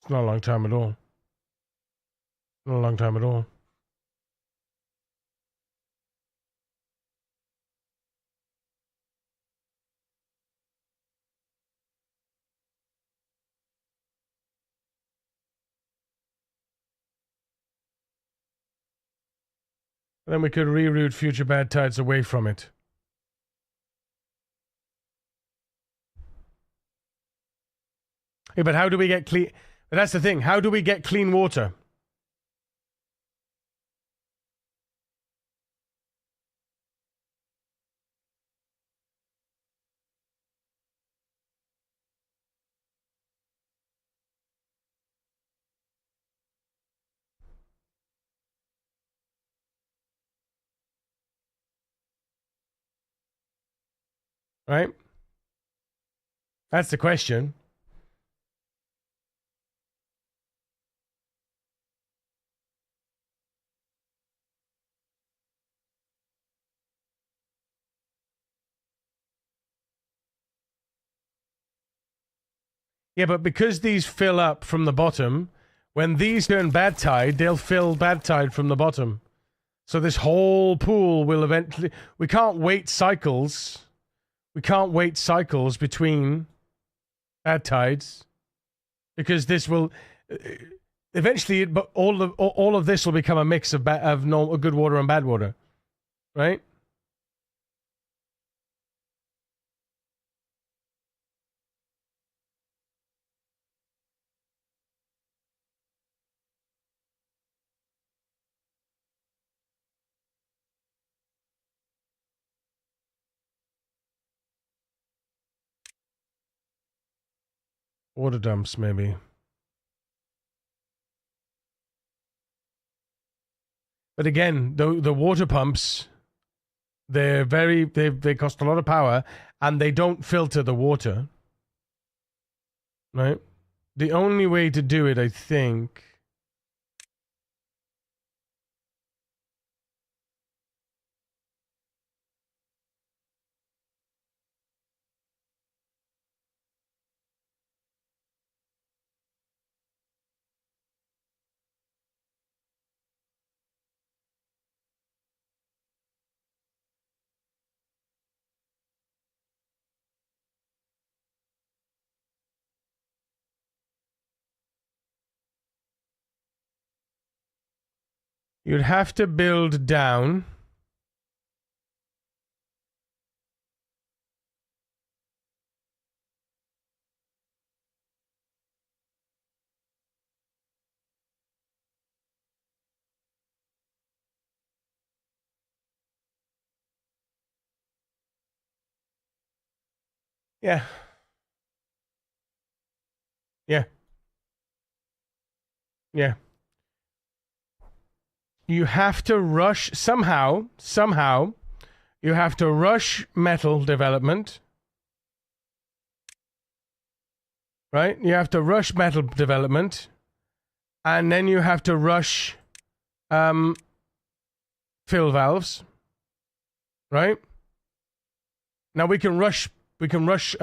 It's not a long time at all. Not a long time at all. Then we could reroute future bad tides away from it. Yeah, but how do we get clean? But that's the thing. How do we get clean water? Right? That's the question. Yeah, but because these fill up from the bottom, when these turn bad tide, they'll fill bad tide from the bottom. So this whole pool will eventually... We can't wait cycles. We can't wait cycles between bad tides. Because this will... Eventually, but all of this will become a mix of good water and bad water. Right? Water dumps, maybe. But again, the water pumps, they cost a lot of power, and they don't filter the water. Right? The only way to do it, I think... You'd have to build down. Yeah. Yeah. Yeah. You have to rush somehow, you have to rush metal development. Right? You have to rush metal development. And then you have to rush fill valves. Right? Now we can rush power. We can rush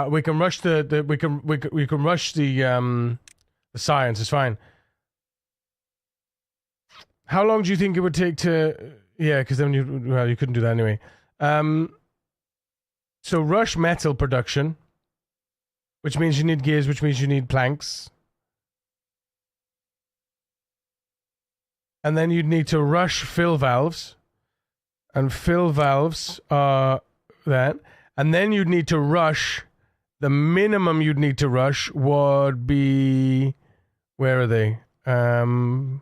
we can rush the science. It's fine. How long do you think it would take to? Yeah, because then you couldn't do that anyway. So rush metal production, which means you need gears, which means you need planks, and then you'd need to rush fill valves, and fill valves are that. And then you'd need to rush, the minimum you'd need to rush would be, where are they? Then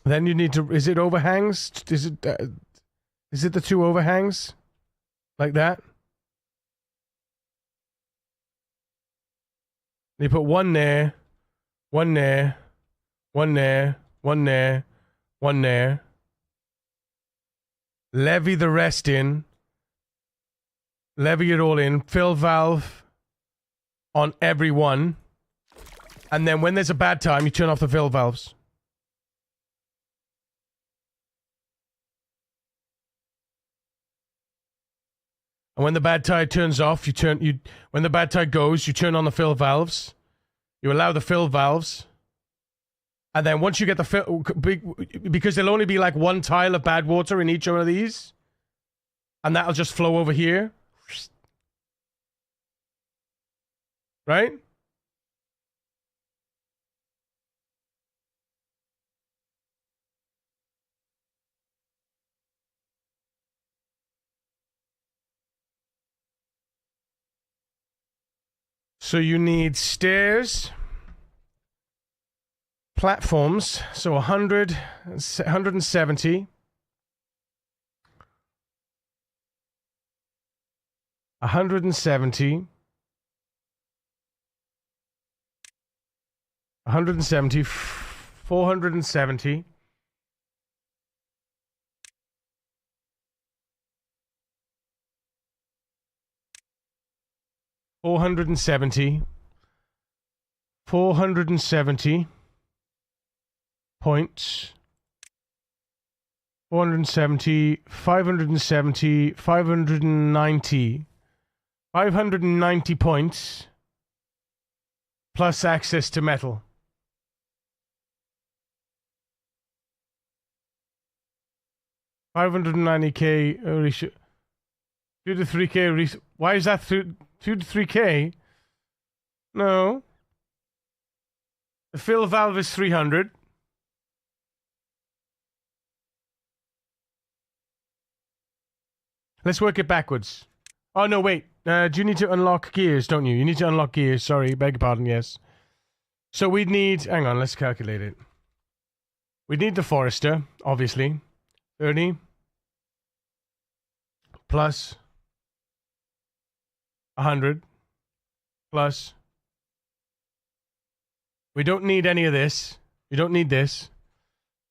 you need to, is it overhangs? Is it the two overhangs? Like that? You put one there, one there, one there, one there, one there. Levy the rest in. Levy it all in. Fill valve on every one. And then when there's a bad time, you turn off the fill valves. And when the bad tide turns off, when the bad tide goes, you turn on the fill valves. You allow the fill valves. And then once you get the fill, because there'll only be like one tile of bad water in each one of these. And that'll just flow over here. Right? So you need stairs, platforms, so 100, 170. 170. 170. 470. 470. 470 points. 470, 570, 590. 590 points. Plus access to metal. $590K. 2 to 3K. Why is that 2 to 3K? No. The fill valve is 300. Let's work it backwards. Oh, no, wait. Do you need to unlock gears, don't you? You need to unlock gears. Sorry, beg your pardon, yes. So we'd need... Hang on, let's calculate it. We'd need the forester, obviously. 30. Plus... 100. Plus... We don't need any of this. You don't need this.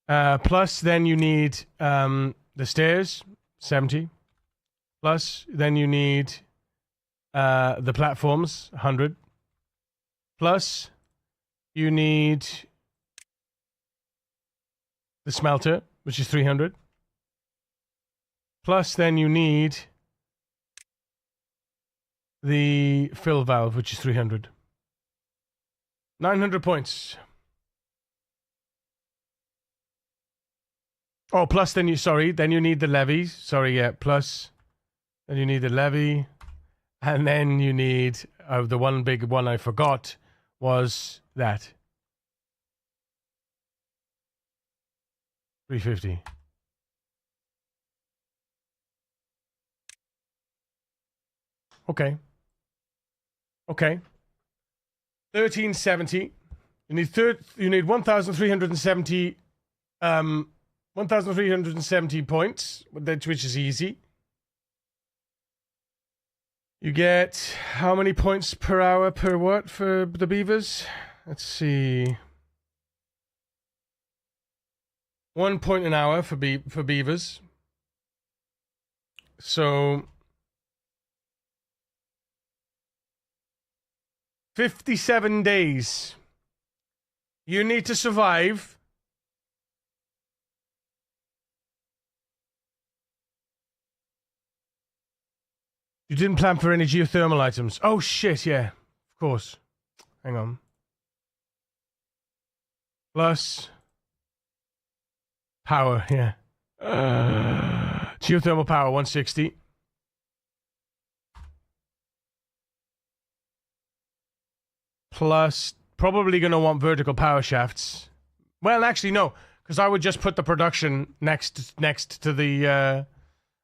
Plus, then you need the stairs, 70. Plus, then you need the platforms, 100. Plus, you need the smelter, which is 300. Plus, then you need the fill valve, which is 300. 900 points. Oh, plus then then you need the levies. Sorry, yeah, plus... Then you need the levy, and then you need the one big one I forgot, was that. 350. Okay. Okay. 1370. You need 1,370 1,370 points, which is easy. You get how many points per hour per what for the beavers? Let's see. 1 point an hour for beavers. So 57 days. You need to survive. You didn't plan for any geothermal items. Oh shit, yeah. Of course. Hang on. Plus power, yeah. Geothermal power 160. Plus probably going to want vertical power shafts. Well, actually no, because I would just put the production next to the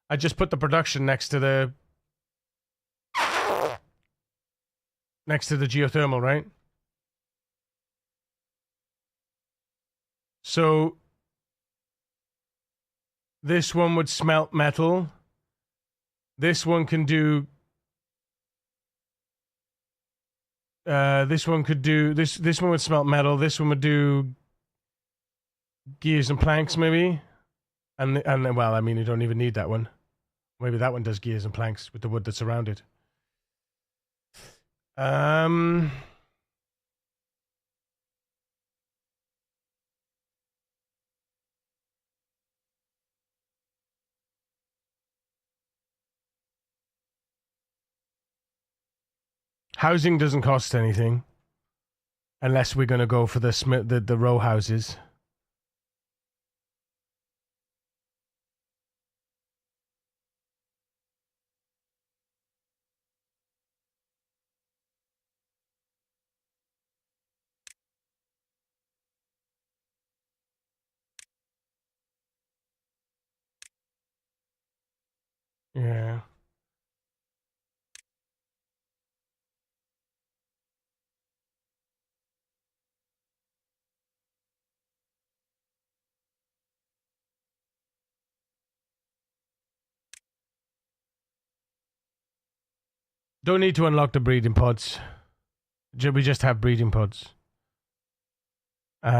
I just put the production next to the geothermal, right? So this one would smelt metal. This one can do this one could do this one would smelt metal. This one would do gears and planks maybe. And well, I mean, you don't even need that one. Maybe that one does gears and planks with the wood that's around it. Housing doesn't cost anything, unless we're going to go for the row houses. Yeah. Don't need to unlock the breeding pods. We just have breeding pods. We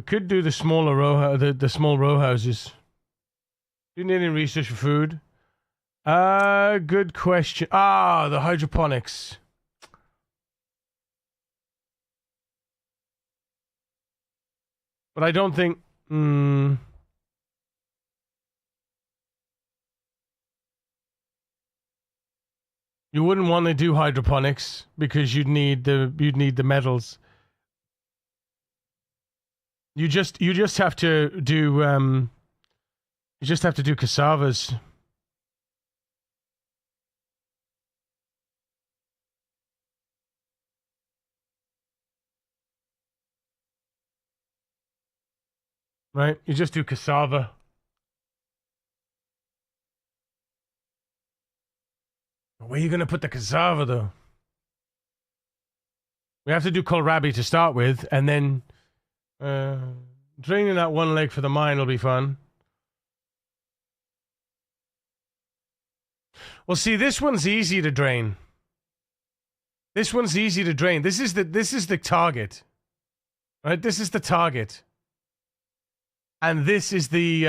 could do the smaller the small row houses. Do you need any research for food? Good question. The hydroponics. But I don't think. You wouldn't want to do hydroponics because you'd need the metals. You just have to do cassavas. Right? You just do cassava. Where are you going to put the cassava, though? We have to do kohlrabi to start with, and then draining that one leg for the mine will be fun. Well, see, this one's easy to drain. This one's easy to drain. This is the target. Right? This is the target. And this is the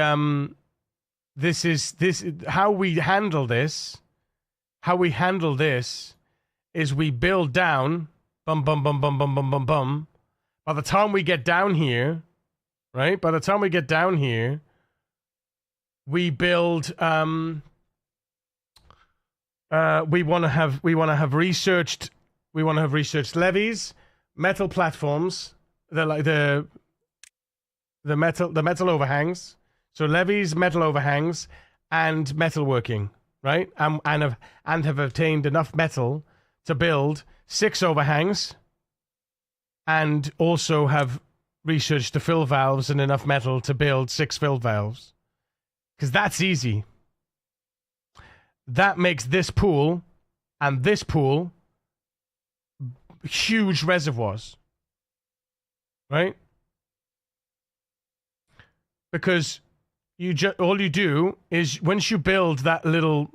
how we handle this. How we handle this is we build down, bum, bum, bum, bum, bum, bum, bum, bum. By the time we get down here, right? By the time we get down here, we build, we want to have researched levees, metal platforms, the metal overhangs. So levees, metal overhangs, and metalworking. Right, and have obtained enough metal to build 6 overhangs and also have researched the fill valves and enough metal to build 6 fill valves. Because that's easy. That makes this pool and this pool huge reservoirs. Right? Because all you do is once you build that little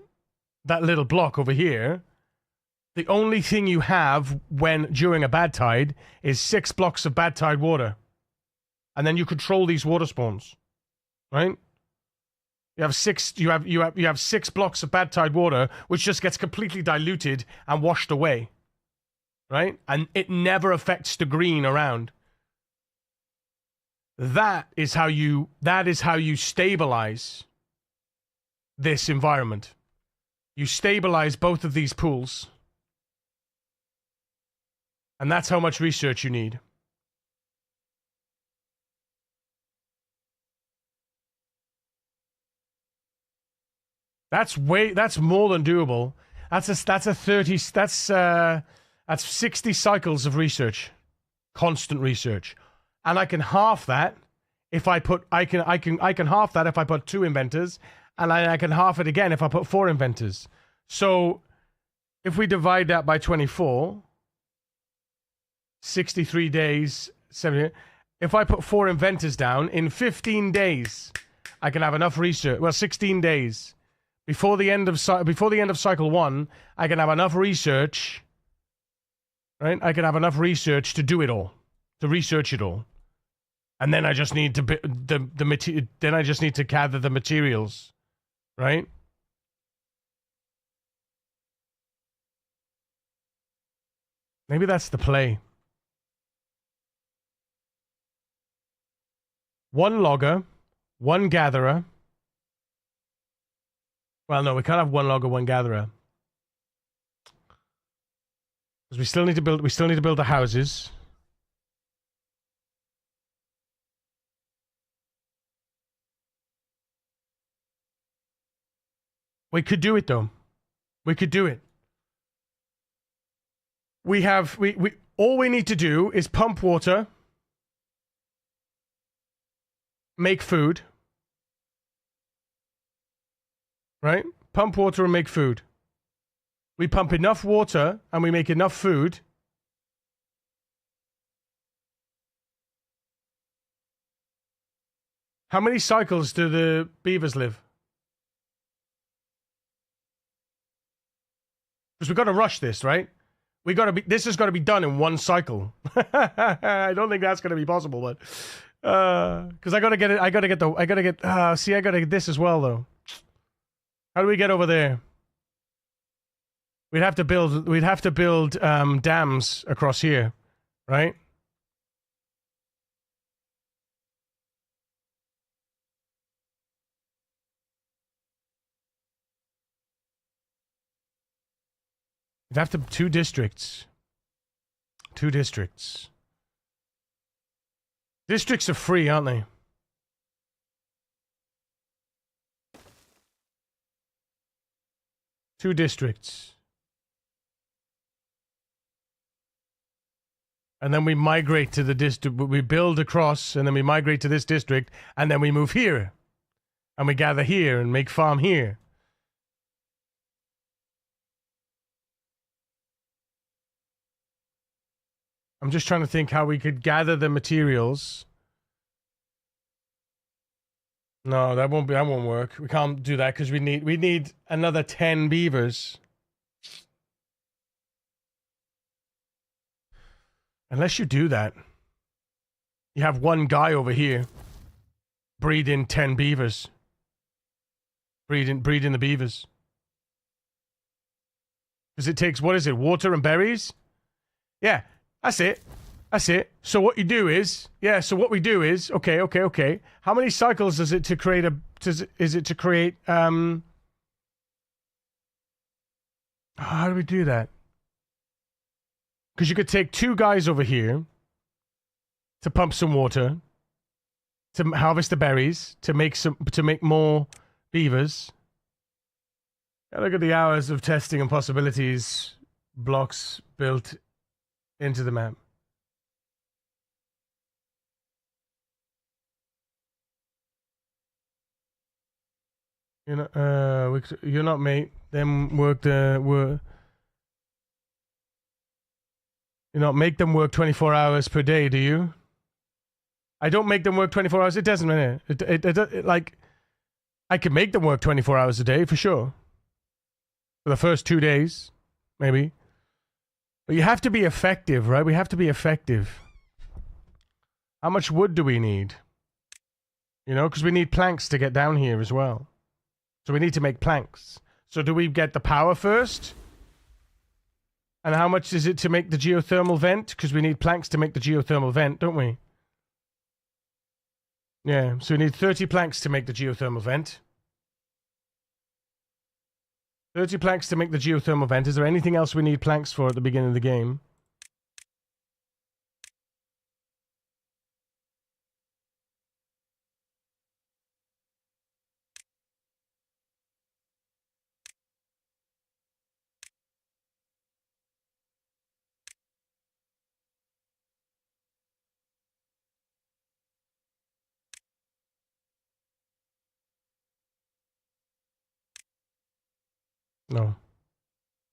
block over here, the only thing you have during a bad tide is 6 blocks of bad tide water. And then you control these water spawns. Right? You have 6 blocks of bad tide water, which just gets completely diluted and washed away. Right? And it never affects the green around. That is how you stabilize this environment. You stabilize both of these pools. And that's how much research you need. That's more than doable. That's 60 cycles of research. Constant research. And I can half that if I can half that if I put 2 inventors, and I can half it again if I put 4 inventors. So if we divide that by 24, 63 days, 70. If I put 4 inventors down in 15 days, I can have enough research. Well, 16 days before the end of cycle 1, I can have enough research. Right? I can have enough research to do it all, to research it all. And then I just need to then I just need to gather the materials, right? Maybe that's the play. 1 logger, 1 gatherer. Well, no, we can't have 1 logger, 1 gatherer. Because we still need to build the houses. We could do it though. We could do it. We all we need to do is pump water, make food. Right? Pump water and make food. We pump enough water and we make enough food. How many cycles do the beavers live? Because we've got to rush this, right? This has got to be done in 1 cycle. I don't think that's going to be possible, but because I got to get this as well though. How do we get over there? We'd have to build dams across here, right? We'd have to 2 districts. 2 districts. Districts are free, aren't they? Two districts. And then we migrate to the district. We build across, and then we migrate to this district, and then we move here. And we gather here and make farm here. I'm just trying to think how we could gather the materials. No, that won't work. We can't do that because we need another 10 beavers. Unless you do that. You have 1 guy over here. Breed in 10 beavers. Breed in the beavers. Because it takes, what is it, water and berries? Yeah, that's it. That's it. So what you do is, okay. How many cycles is it to create how do we do that? Because you could take 2 guys over here to pump some water, to harvest the berries, to make more beavers. Look at the hours of testing and possibilities blocks built into the map. You're not mate. Them work the work. You not make them work 24 hours per day, do you? I don't make them work 24 hours. It doesn't matter. It like I can make them work 24 hours a day for sure. For the first 2 days, maybe. But you have to be effective, right? We have to be effective. How much wood do we need? You know, because we need planks to get down here as well. So we need to make planks. So do we get the power first? And how much is it to make the geothermal vent? Because we need planks to make the geothermal vent, don't we? Yeah, so we need 30 planks to make the geothermal vent. 30 planks to make the geothermal vent. Is there anything else we need planks for at the beginning of the game? No.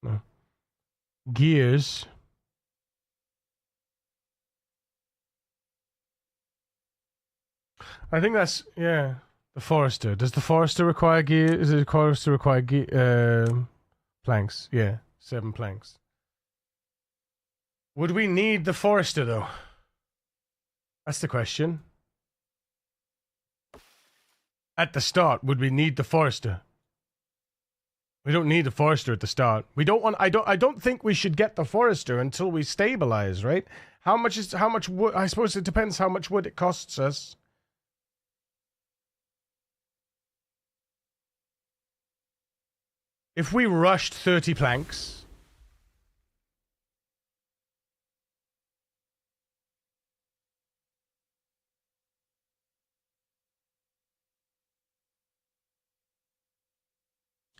No. Gears. I think that's, yeah. The Forester. Does the Forester require gear? Is it the Forester require planks? Yeah. 7 planks. Would we need the Forester, though? That's the question. At the start, would we need the Forester? We don't need the Forester at the start. We don't want. I don't think we should get the Forester until we stabilize, right? How much wood? I suppose it depends how much wood it costs us. If we rushed 30 planks.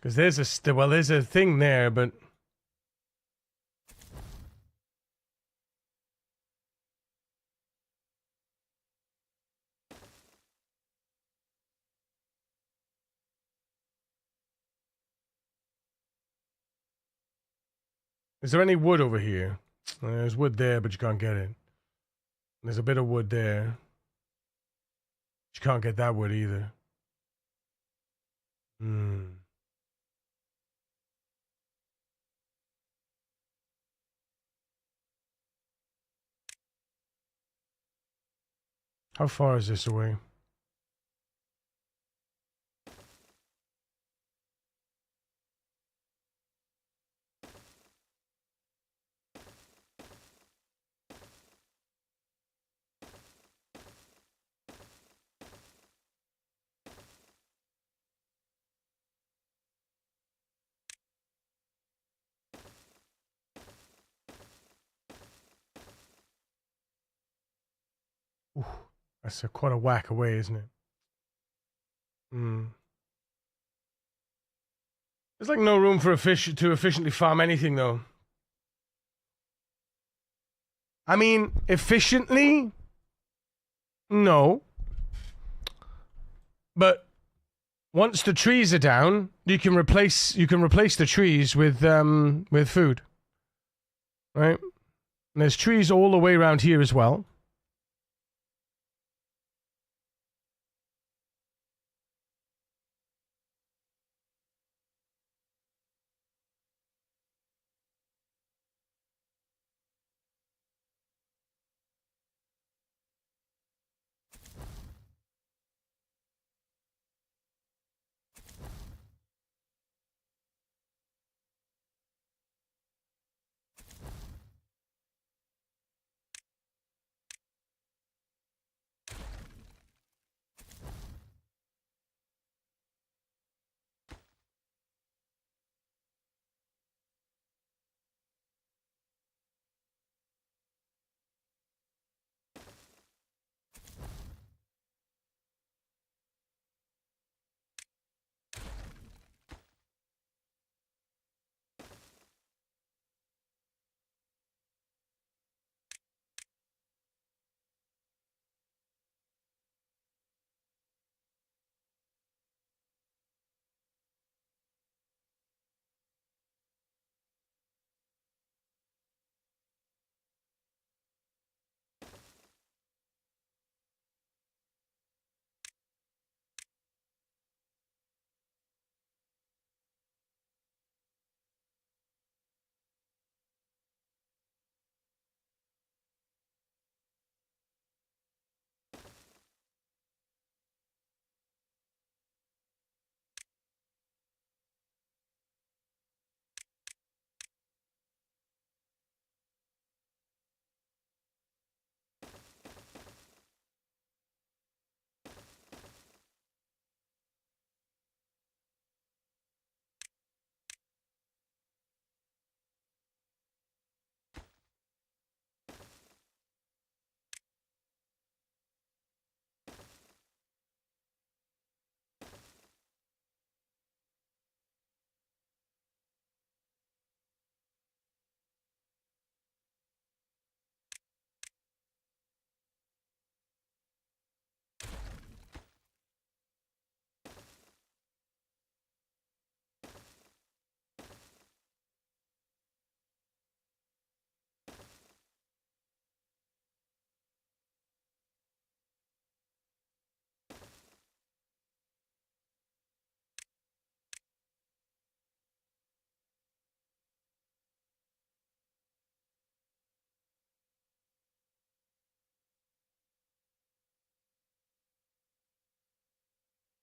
Because there's a thing there, but is there any wood over here? There's wood there, but you can't get it. There's a bit of wood there. You can't get that wood either. Hmm. How far is this away? Ooh, that's quite a whack away, isn't it? Hmm. There's like no room for a fish to efficiently farm anything, though. I mean, efficiently? No. But once the trees are down, you can replace the trees with food. Right? And there's trees all the way around here as well.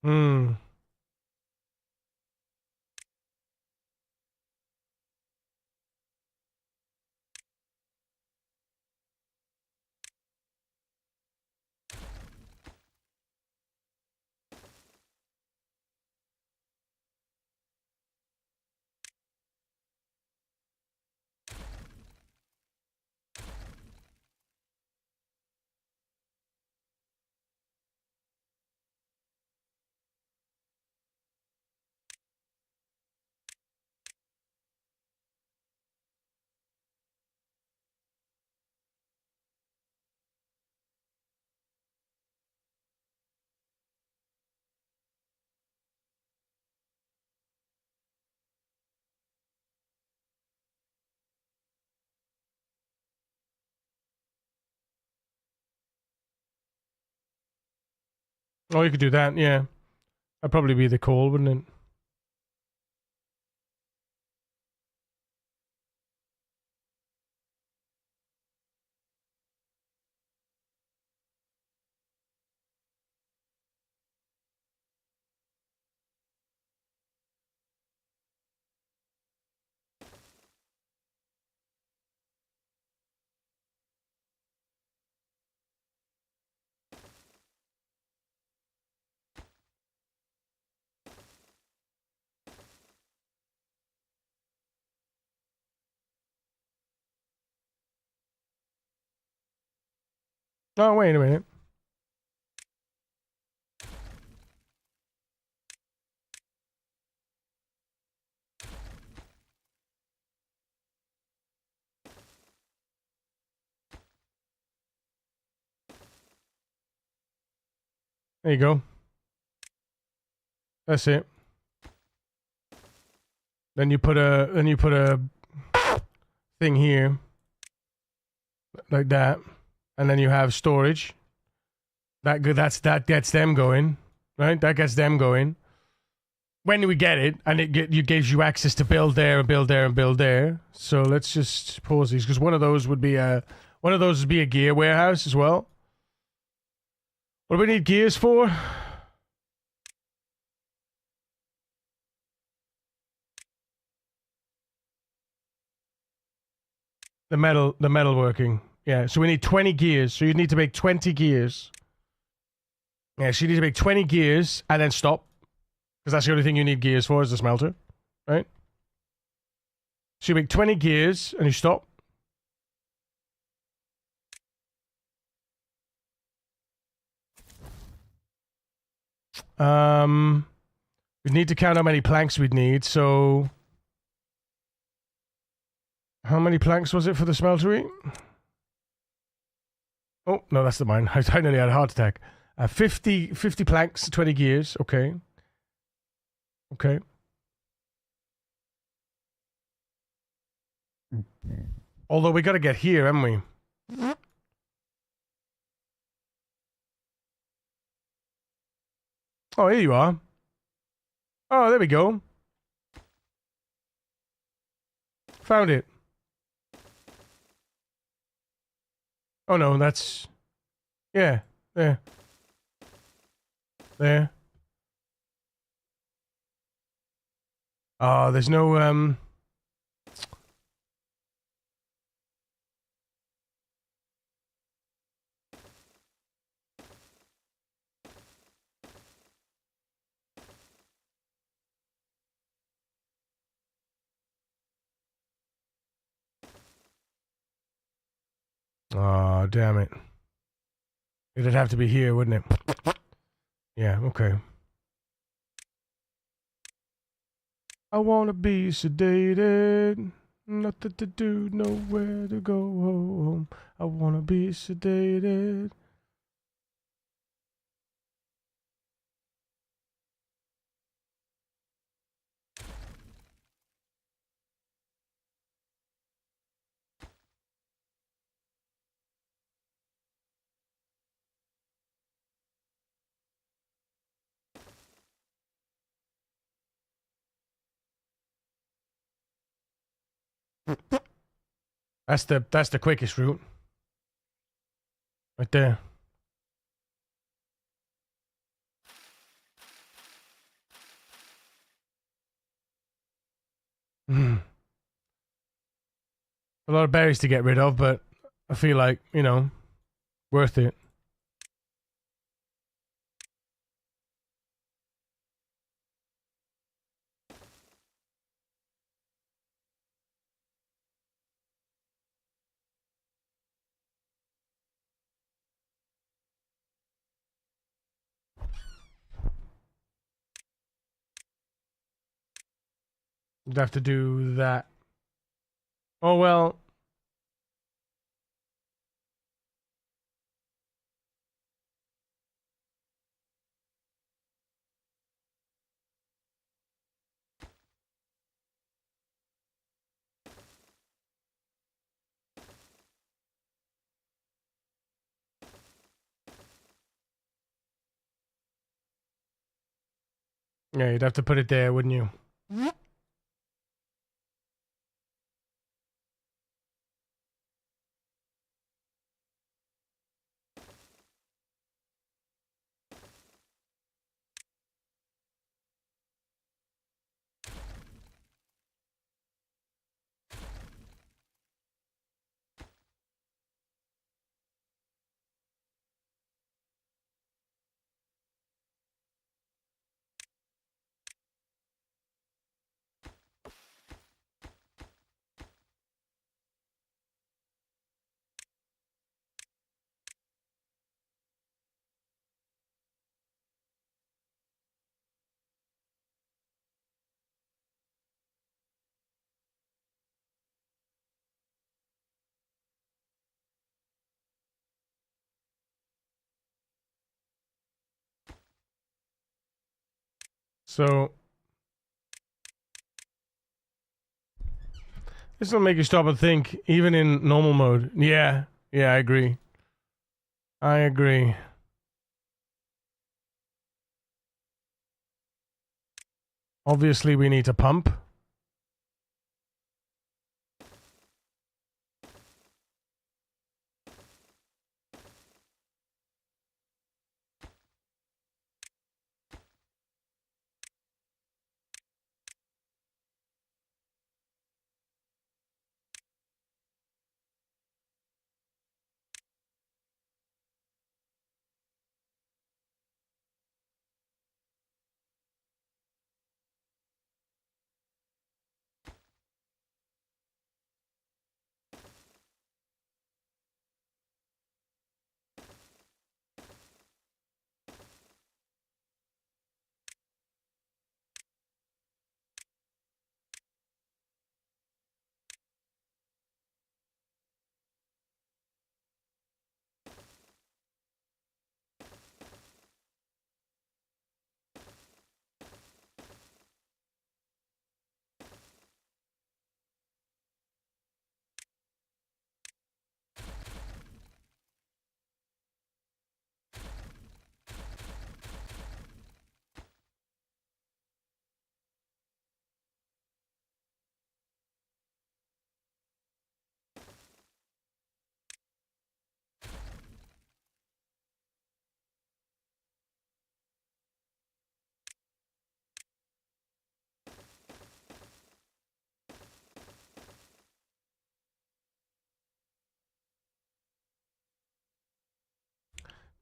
Hmm. Oh, you could do that, yeah. That'd probably be the call, wouldn't it? Oh, wait a minute. There you go. That's it. Then you put a thing here like that, and then you have storage. That gets them going, right? That gets them going. When we get it, and it gives you access to build there and build there and build there. So let's just pause these because one of those would be a gear warehouse as well. What do we need gears for? The metal working. Yeah, so we need 20 gears. So you need to make 20 gears. Yeah, so you need to make 20 gears and then stop. Because that's the only thing you need gears for is the smelter. Right? So you make 20 gears and you stop. We need to count how many planks we'd need, so... How many planks was it for the smeltery? Oh, no, that's the mine. I nearly had a heart attack. 50 planks, 20 gears. Okay. Okay. Although we gotta get here, haven't we? Oh, here you are. Oh, there we go. Found it. Oh no, that's... Yeah, there. There. Oh, there's no, Oh, damn it. It'd have to be here, wouldn't it? Yeah, okay. I wanna be sedated. Nothing to do, nowhere to go home. I wanna be sedated. That's the quickest route. Right there. A lot of berries to get rid of, but I feel like, you know, worth it. You'd have to do that. Oh, well. Yeah, you'd have to put it there, wouldn't you? So this will make you stop and think, even in normal mode. Yeah, I agree. I agree. Obviously, we need to pump.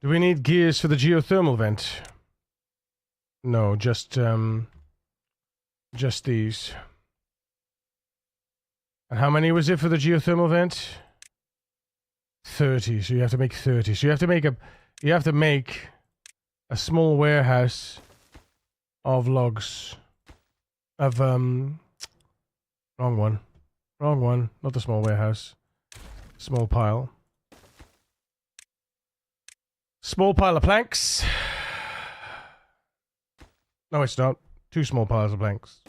Do we need gears for the geothermal vent? No, just these. And how many was it for the geothermal vent? 30. So you have to make 30. So you have to make a small warehouse of logs. Of wrong one. Wrong one. Not the small warehouse. Small pile. Small pile of planks. No, it's not. 2 small piles of planks.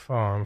Farm.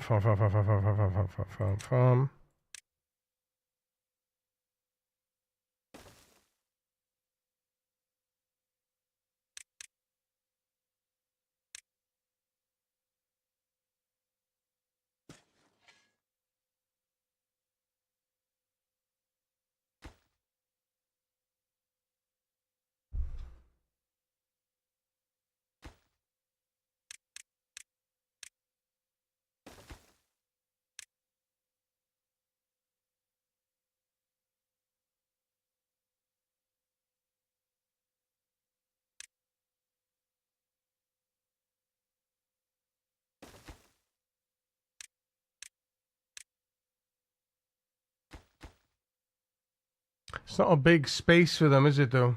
It's not a big space for them, is it, though?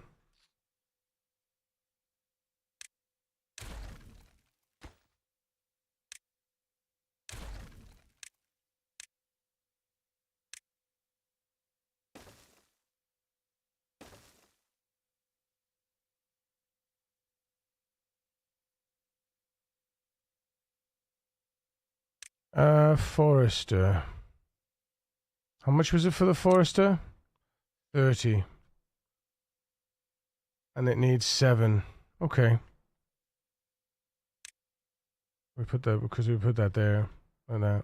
Forester. How much was it for the Forester? 30. And it needs 7. Okay. We put that because we put that there and that.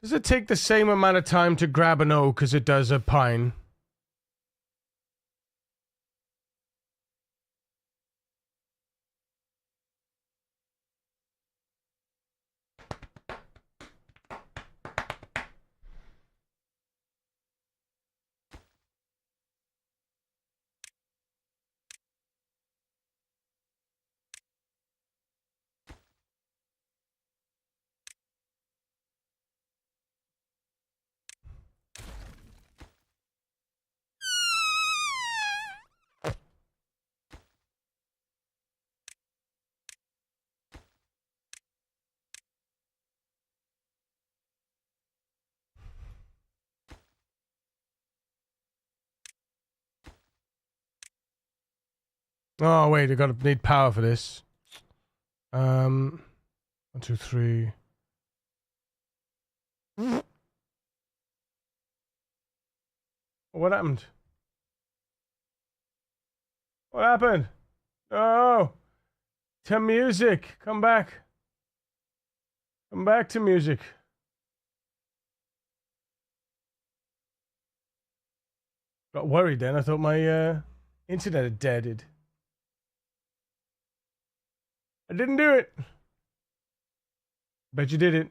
Does it take the same amount of time to grab an oak as it does a pine? Oh wait, I gotta need power for this. 1, 2, 3. What happened? What happened? No! To music! Come back! Come back to music. Got worried then. I thought my internet had deaded. I didn't do it. Bet you did it.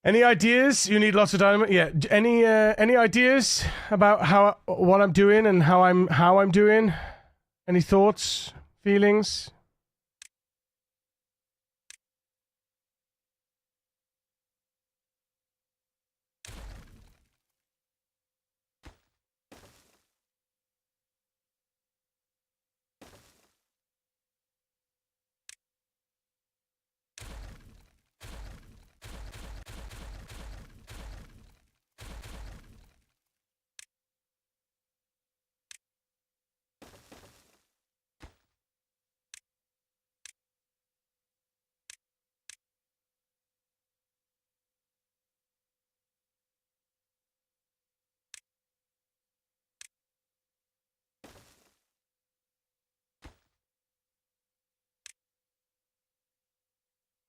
Any ideas? You need lots of dynamite. Yeah. Any ideas about what I'm doing and how I'm doing? Any thoughts, feelings?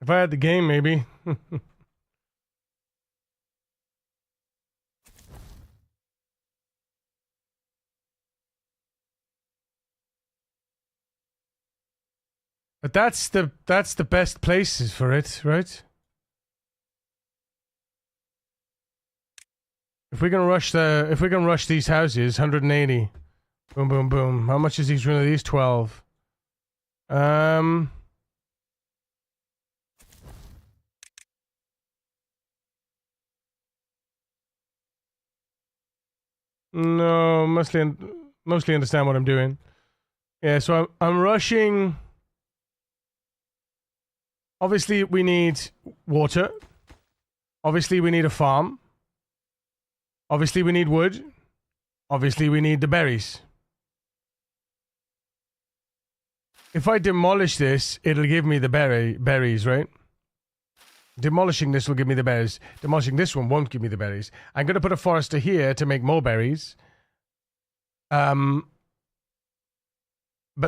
If I had the game, maybe. But that's the best places for it, right? If we can rush these houses, 180. Boom, boom, boom. How much is each one of these? 12. No, mostly understand what I'm doing. Yeah, so I'm rushing. Obviously, we need water. Obviously, we need a farm. Obviously, we need wood. Obviously, we need the berries. If I demolish this, it'll give me the berries, right? Demolishing this will give me the berries. Demolishing this one won't give me the berries. I'm going to put a forester here to make more berries. But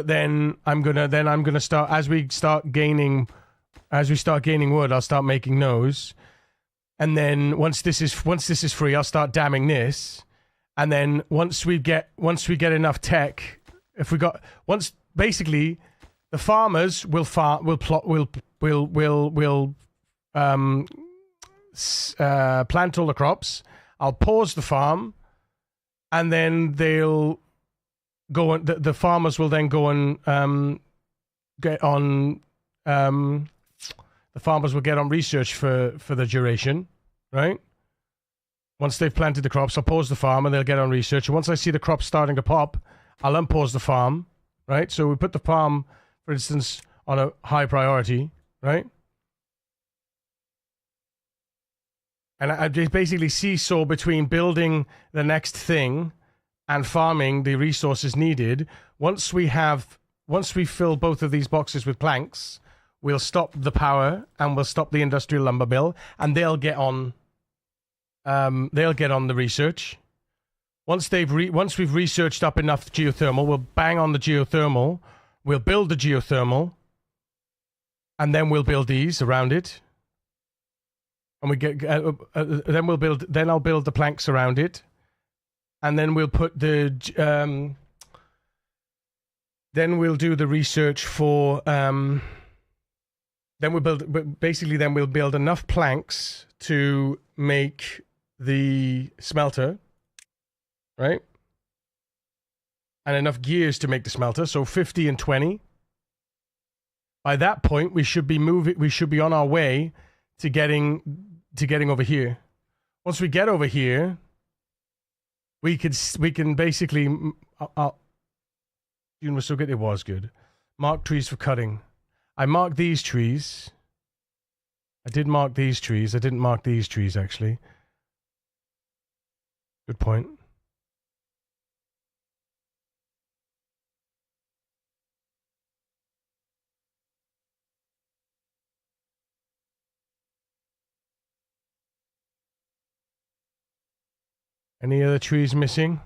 then I'm gonna start as we start gaining wood. I'll start making those, and then once this is free, I'll start damming this, and then once we get enough tech, basically the farmers will plant all the crops. I'll pause the farm, and then they'll go on. The farmers will then go and get on. The farmers will get on research for the duration, right? Once they've planted the crops, I'll pause the farm and they'll get on research. And once I see the crops starting to pop, I'll unpause the farm, right? So we put the farm, for instance, on a high priority, right? And I just basically seesaw between building the next thing and farming the resources needed. Once we fill both of these boxes with planks, we'll stop the power and we'll stop the industrial lumber mill, and they'll get on the research. Once we've researched up enough geothermal, we'll bang on the geothermal. We'll build the geothermal, and then we'll build these around it. And we get then I'll build the planks around it, and then we'll put the then we'll do the research for then we'll build enough planks to make the smelter, right? And enough gears to make the smelter, so 50 and 20. By that point, we should be on our way to getting over here. Once we get over here, we can basically June was so good. It was good. Mark trees for cutting. I marked these trees. I did mark these trees. I didn't mark these trees, actually. Good point. Any other trees missing?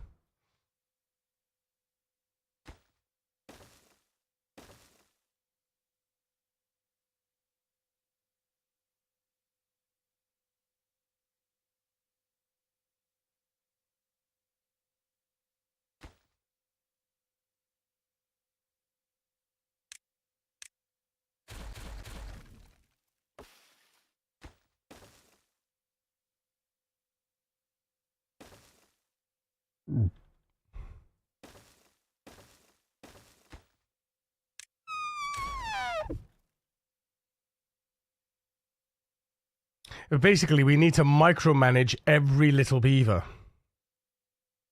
Basically, we need to micromanage every little beaver.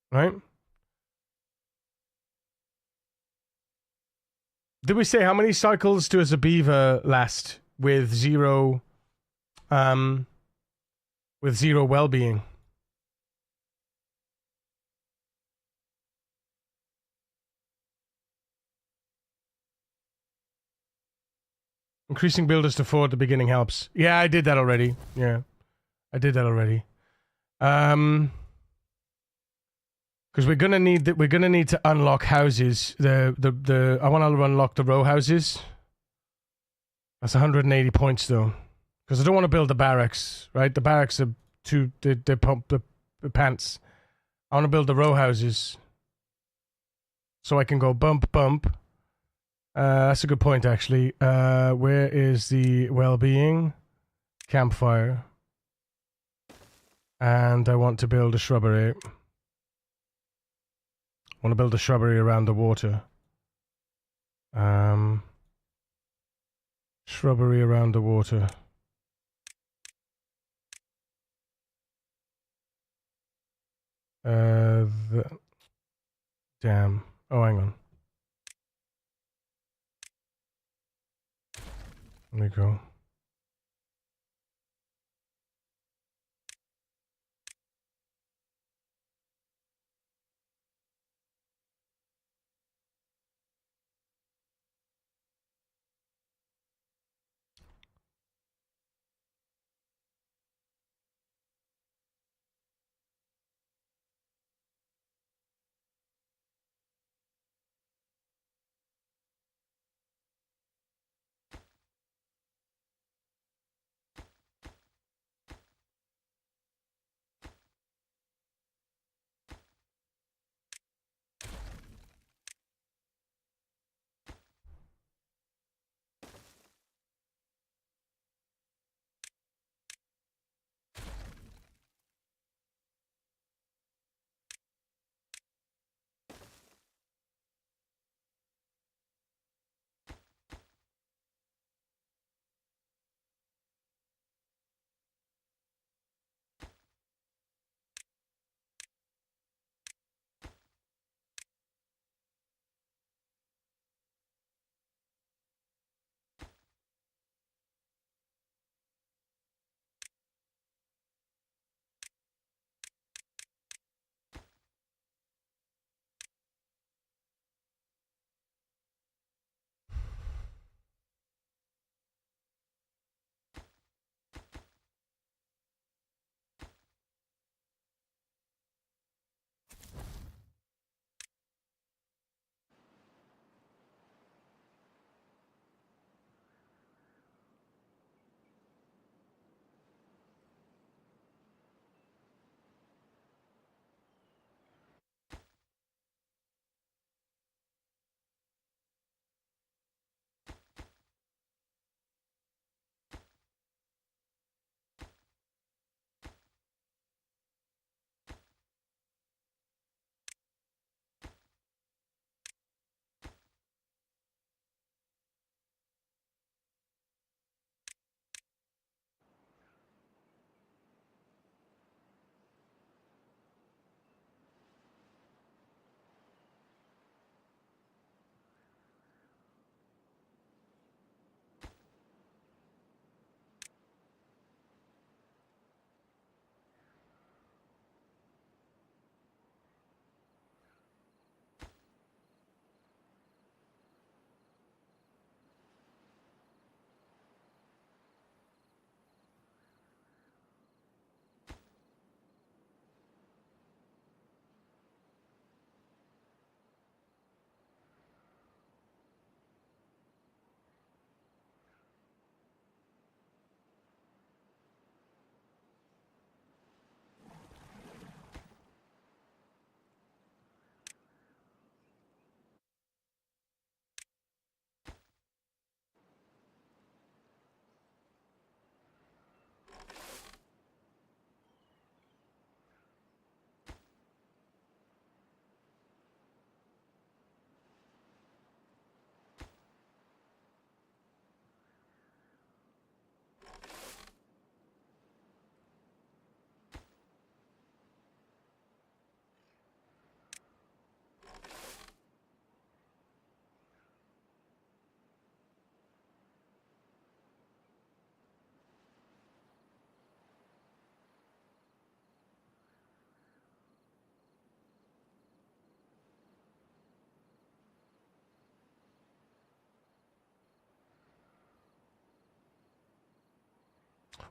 Right? Did we say how many cycles does a beaver last with zero well-being? Increasing builders to 4 at the beginning helps. Yeah, I did that already. Yeah, I did that already. Because we're gonna need to unlock houses. I want to unlock the row houses. That's 180 points though, because I don't want to build the barracks. Right, the barracks are they pump the pants. I want to build the row houses, so I can go bump bump, That's a good point, actually. Where is the well-being? Campfire. And I want to build a shrubbery. I want to build a shrubbery around the water. Shrubbery around the water. Damn. Oh, hang on. There we go.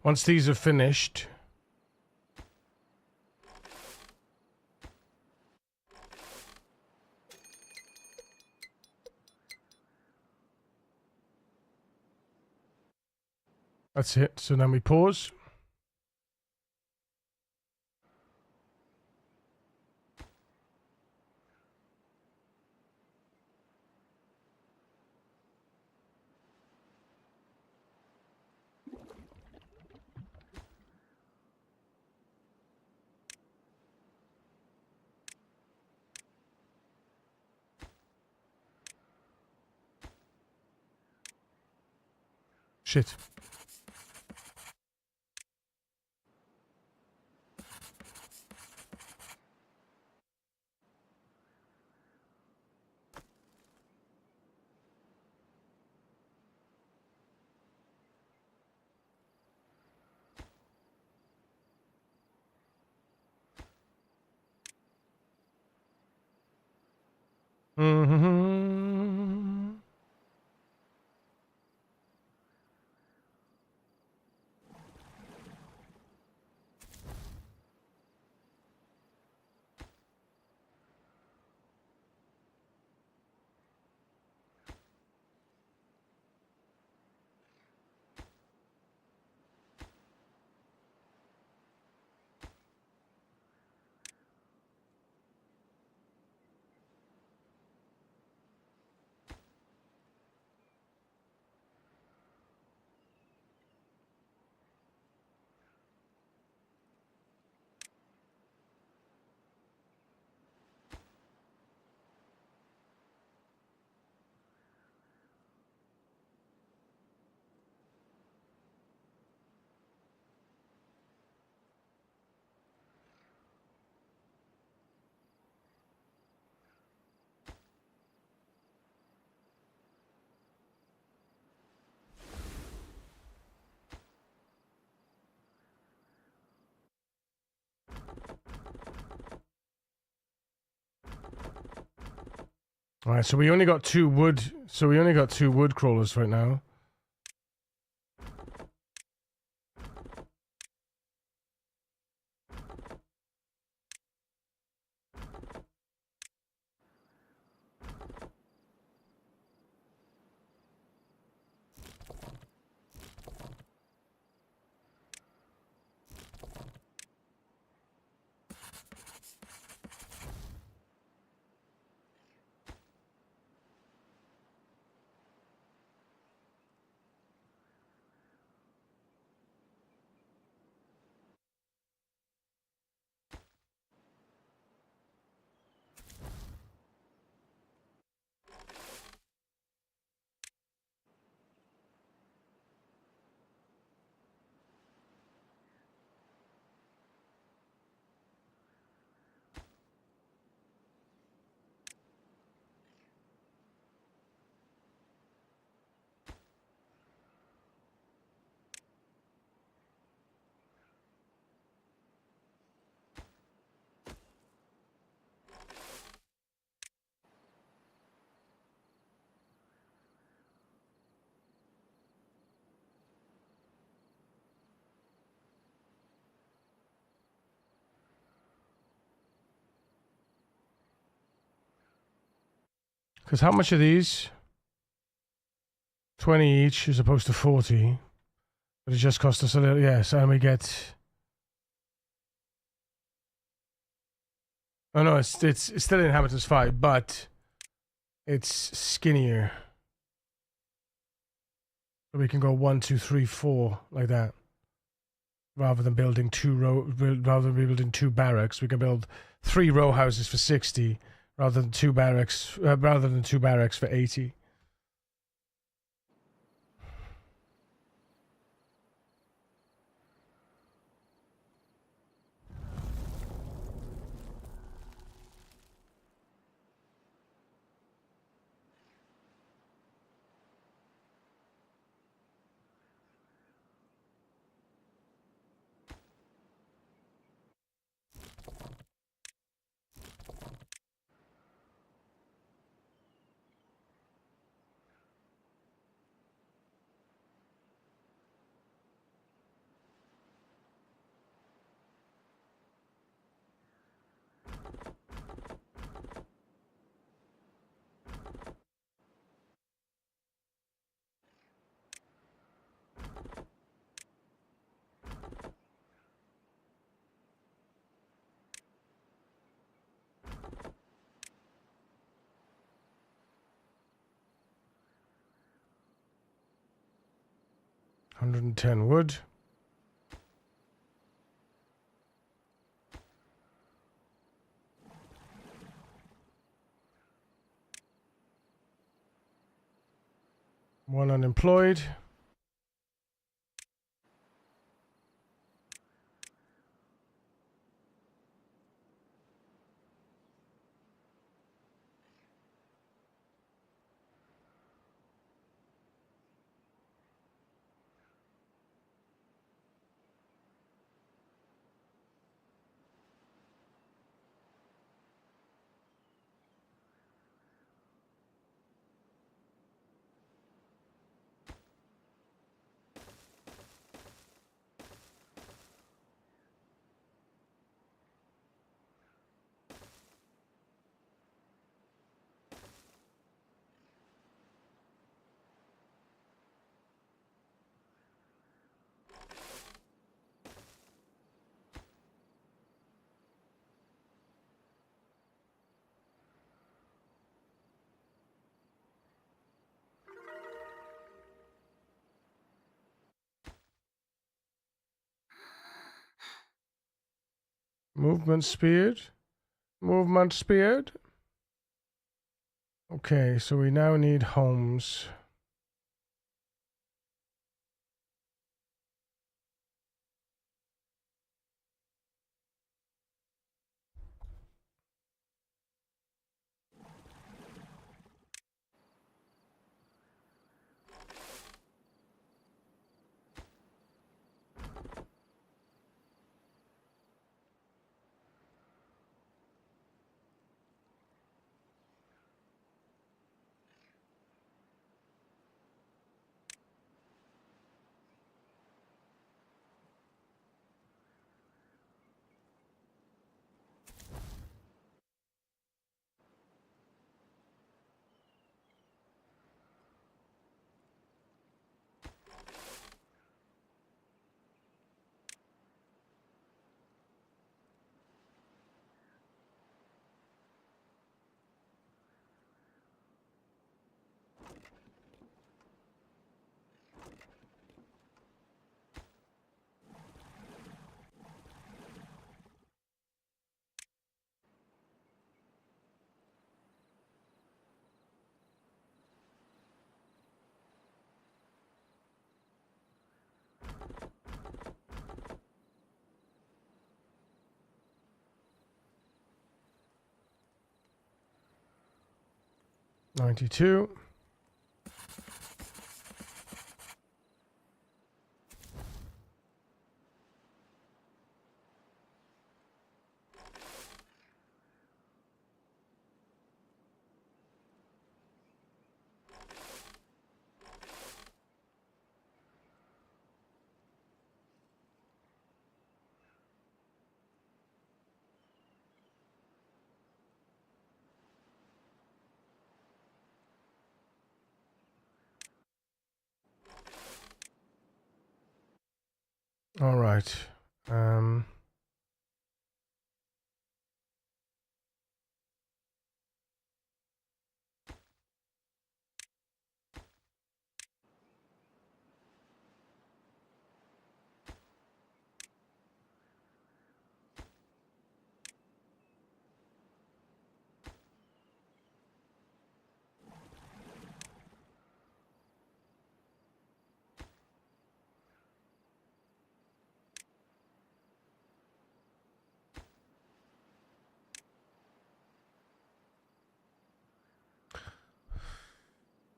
Once these are finished, that's it. So then we pause. Shit. Mm-hmm. All right, so we only got two wood. So we only got two wood crawlers right now. Because how much are these? 20 each as opposed to 40. But it just cost us a little, yes, and we get... Oh no, it's still Inhabitants 5, but it's skinnier. So we can go 1, 2, 3, 4, like that. Rather than building building two barracks, we can build 3 row houses for 60, rather than two barracks for 80. $110 wood. One unemployed. Movement speed. Movement speed. Okay, so we now need homes. $92. All right.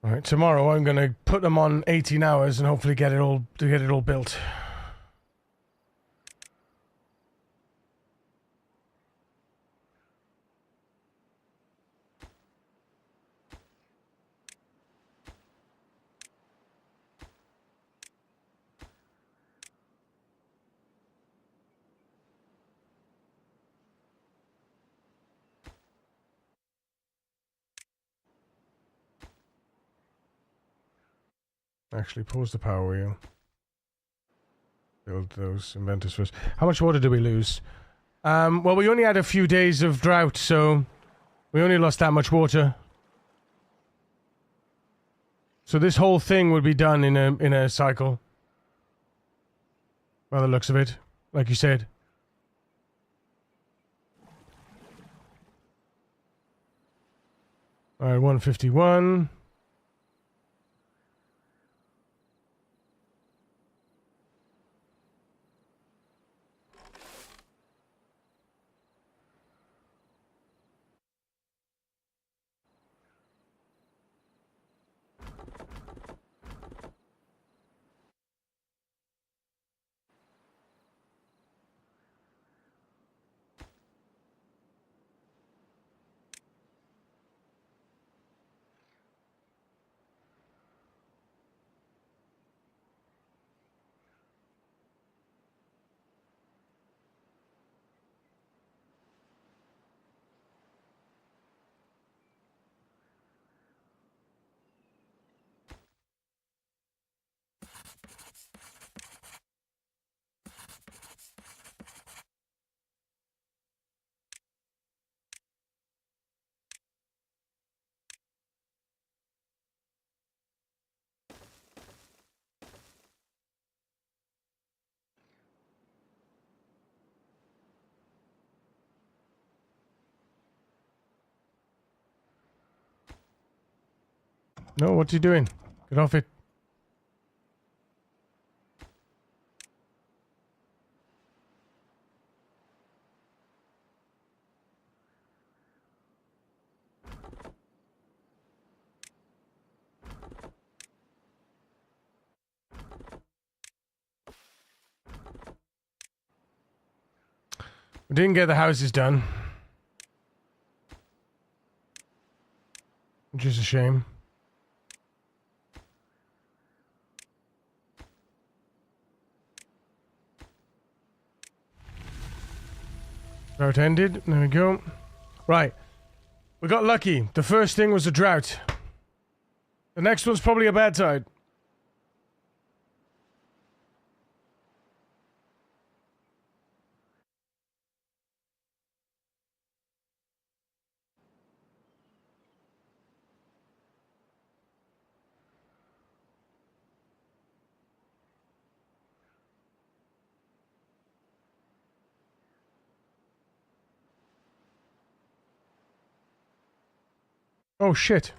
All right. Tomorrow I'm gonna put them on 18 hours and hopefully get it all built. Actually, pause the power wheel. Build those inventors first. How much water did we lose? Well, we only had a few days of drought, so we only lost that much water. So this whole thing would be done in a cycle. By the looks of it, like you said. All right, 151. No, what's he doing? Get off it. We didn't get the houses done. Which is a shame. Drought ended. There we go. Right. We got lucky. The first thing was a drought. The next one's probably a bad tide. Oh shit.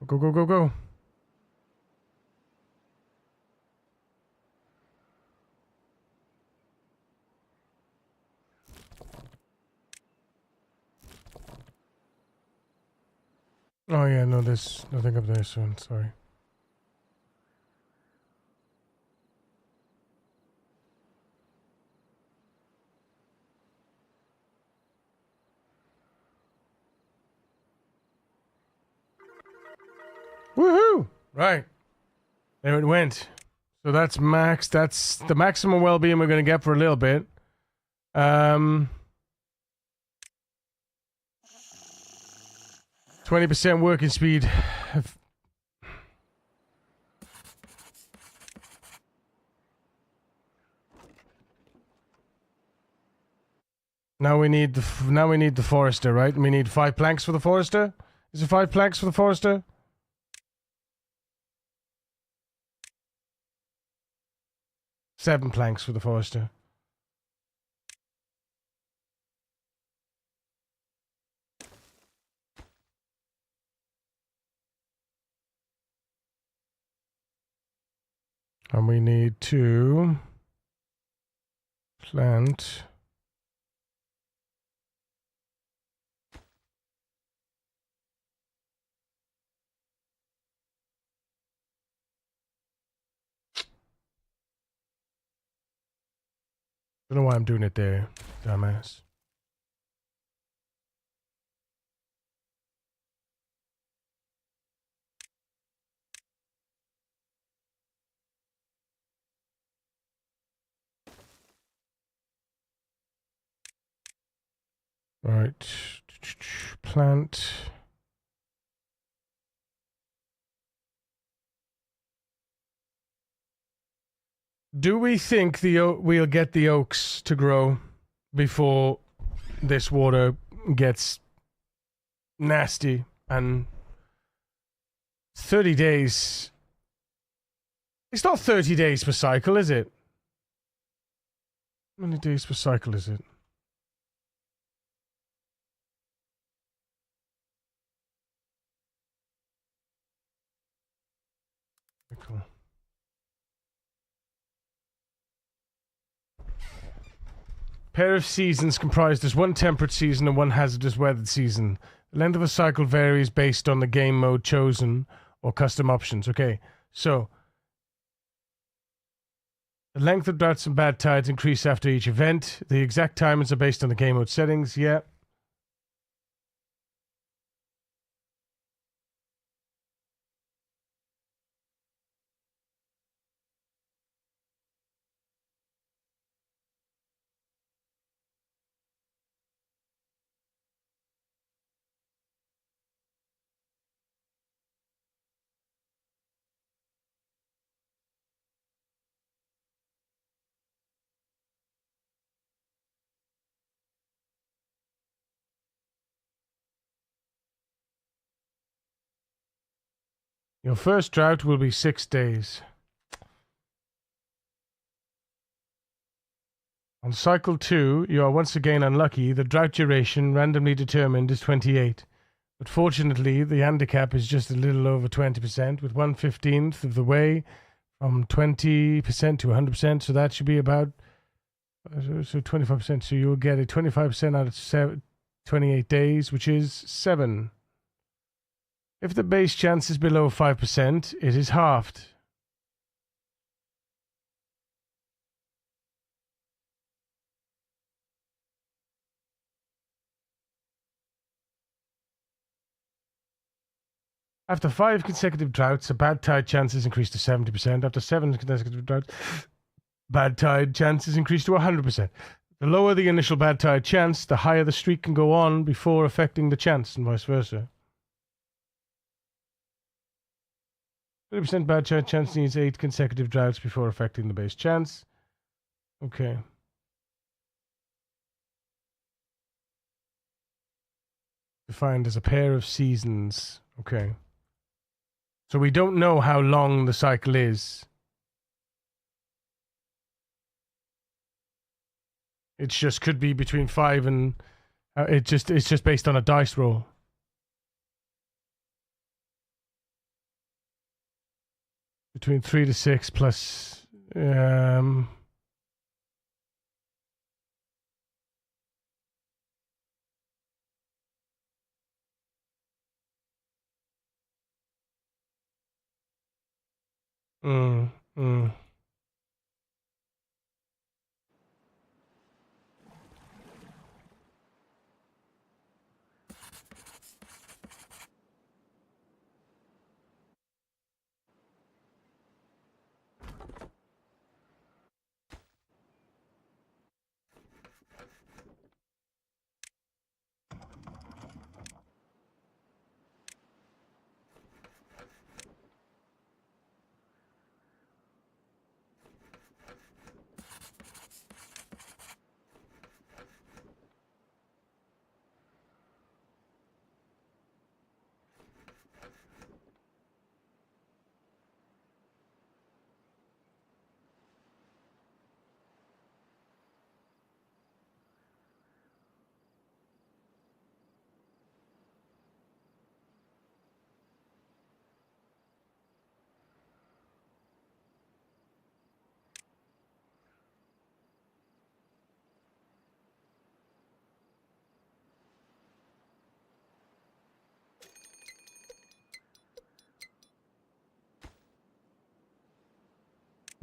Go, go, go, go. Oh yeah, no, there's nothing up there soon, sorry. Woohoo! Right. There it went. So that's max. That's the maximum well-being we're going to get for a little bit. 20% working speed. Now we need the forester, right? We need 5 planks for the forester. Is it 5 planks for the forester? Seven planks for the forester. And we need to plant I don't know why I'm doing it there, dumbass. Right. Plant. Do we think we'll get the oaks to grow before this water gets nasty? And 30 days... It's not 30 days per cycle, is it? How many days per cycle is it? Cool. Pair of seasons comprised as one temperate season and one hazardous weathered season. The length of a cycle varies based on the game mode chosen or custom options. Okay, so the length of droughts and bad tides increase after each event. The exact timings are based on the game mode settings. Yeah. Your first drought will be 6 days. On cycle 2, you are once again unlucky. The drought duration randomly determined is 28. But fortunately, the handicap is just a little over 20%, with 1/15 of the way from 20% to 100%. So that should be about 25%. So you'll get a 25% out of 28 days, which is 7. If the base chance is below 5%, it is halved. After 5 consecutive droughts, the bad tide chances increase to 70%. After 7 consecutive droughts, bad tide chances increase to 100%. The lower the initial bad tide chance, the higher the streak can go on before affecting the chance, and vice versa. 30% bad tide chance needs 8 consecutive droughts before affecting the base chance. Okay. Defined as a pair of seasons. Okay. So we don't know how long the cycle is. It just could be between 5 and it's just based on a dice roll. Between 3 to 6 plus mm.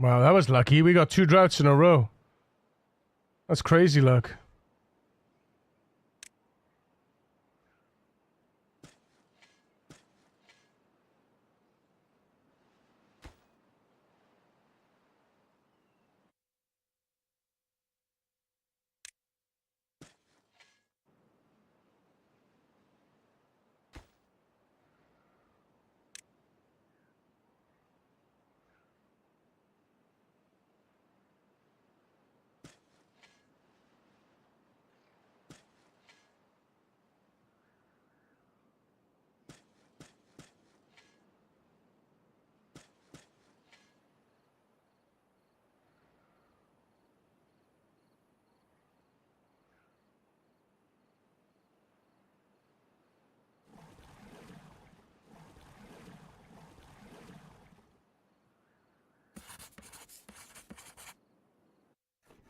'Wow, that was lucky. We got 2 droughts in a row. That's crazy luck.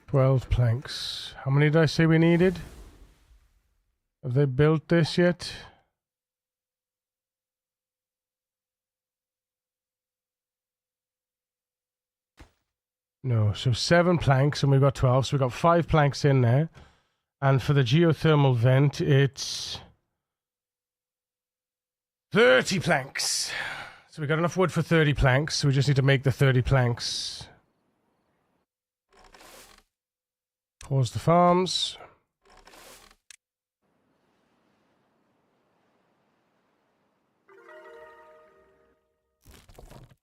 Twelve planks. How many did I say we needed? Have they built this yet? No, so 7 planks and we've got 12, so we've got 5 planks in there. And for the geothermal vent, it's 30 planks. So we've got enough wood for 30 planks, so we just need to make the 30 planks. Pause the farms.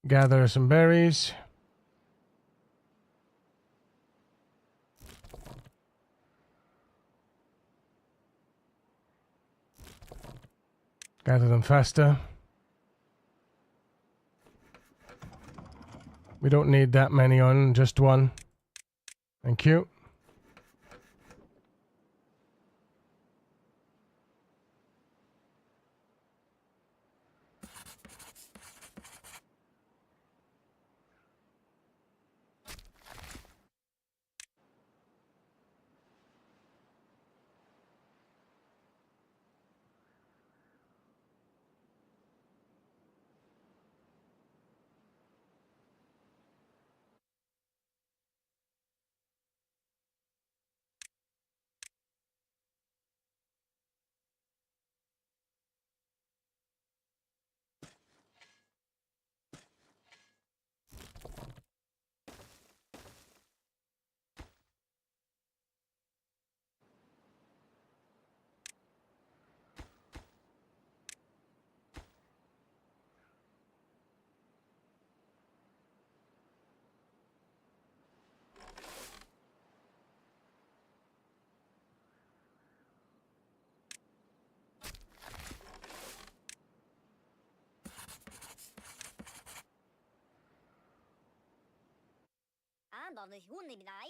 Gather some berries. Gather them faster. We don't need that many on, just 1. Thank you.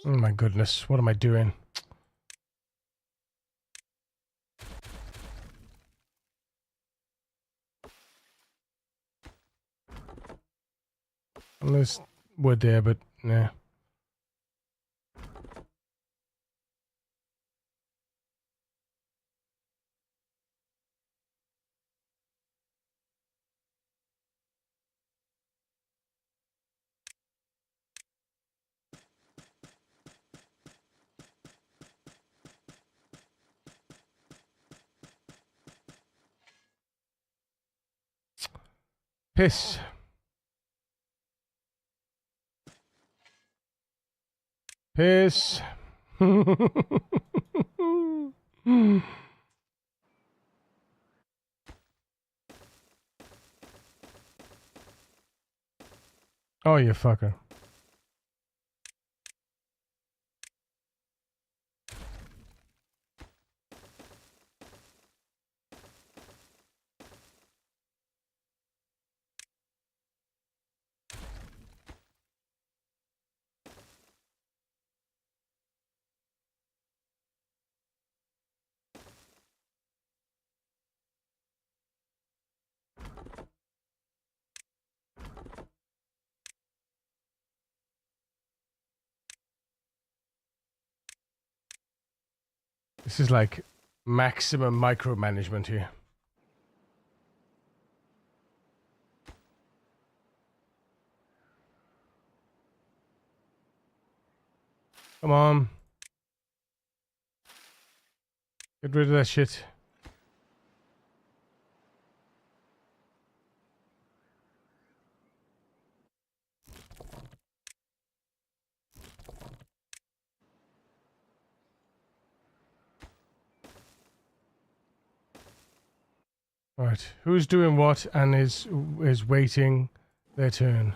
Oh my goodness, what am I doing? There's wood there, but nah. Piss. Piss. Oh, you fucker. This is like maximum micromanagement here. Come on. Get rid of that shit. Right, who's doing what and is waiting their turn?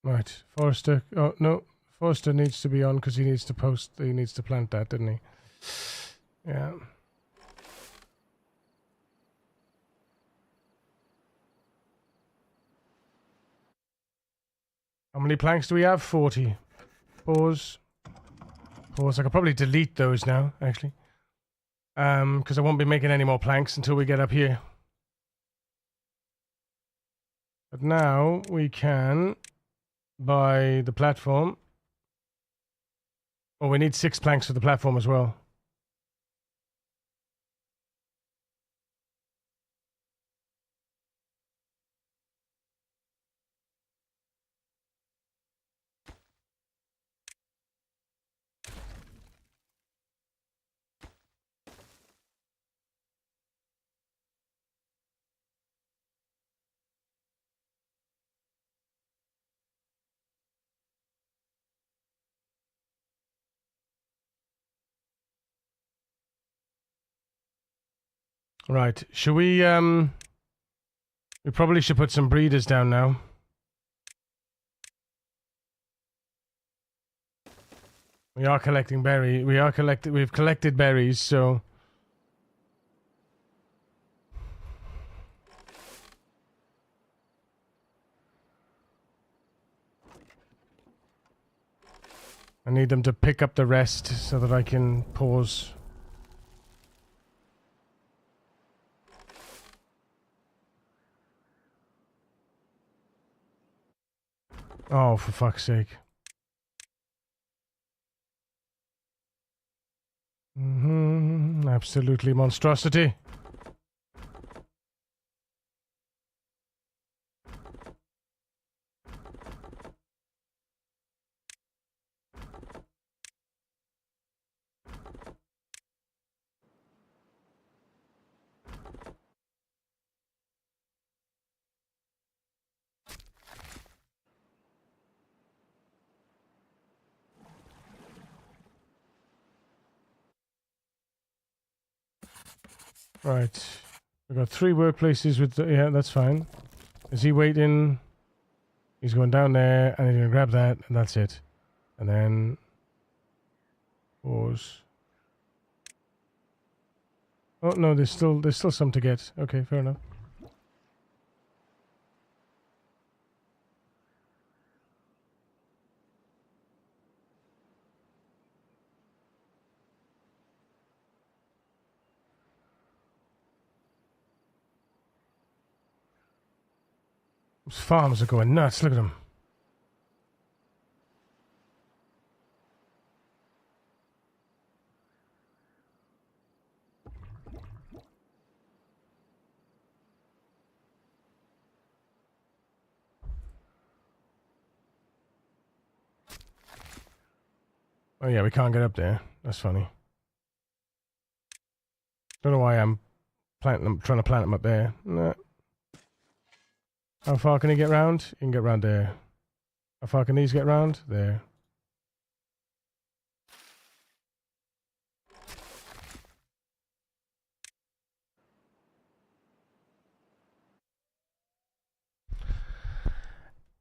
Right, Forrester. Oh no, Forrester needs to be on because he needs to post. He needs to plant that, didn't he? Yeah. How many planks do we have? 40. Pause. Pause. I could probably delete those now, actually. Because I won't be making any more planks until we get up here. But now we can buy the platform. Oh, we need 6 planks for the platform as well. Right. Should we, we probably should put some breeders down now. We are collecting berries. We've collected berries, so... I need them to pick up the rest so that I can pause. Oh, for fuck's sake. Absolutely monstrosity. Right. We've got 3 workplaces with... yeah, that's fine. Is he waiting? He's going down there, and he's going to grab that, and that's it. And then... pause. Oh, no, there's still some to get. Okay, fair enough. Those farms are going nuts, look at them. Oh yeah, we can't get up there. That's funny. Don't know why I'm trying to plant them up there. Nah. How far can he get round? He can get round there. How far can these get round? There.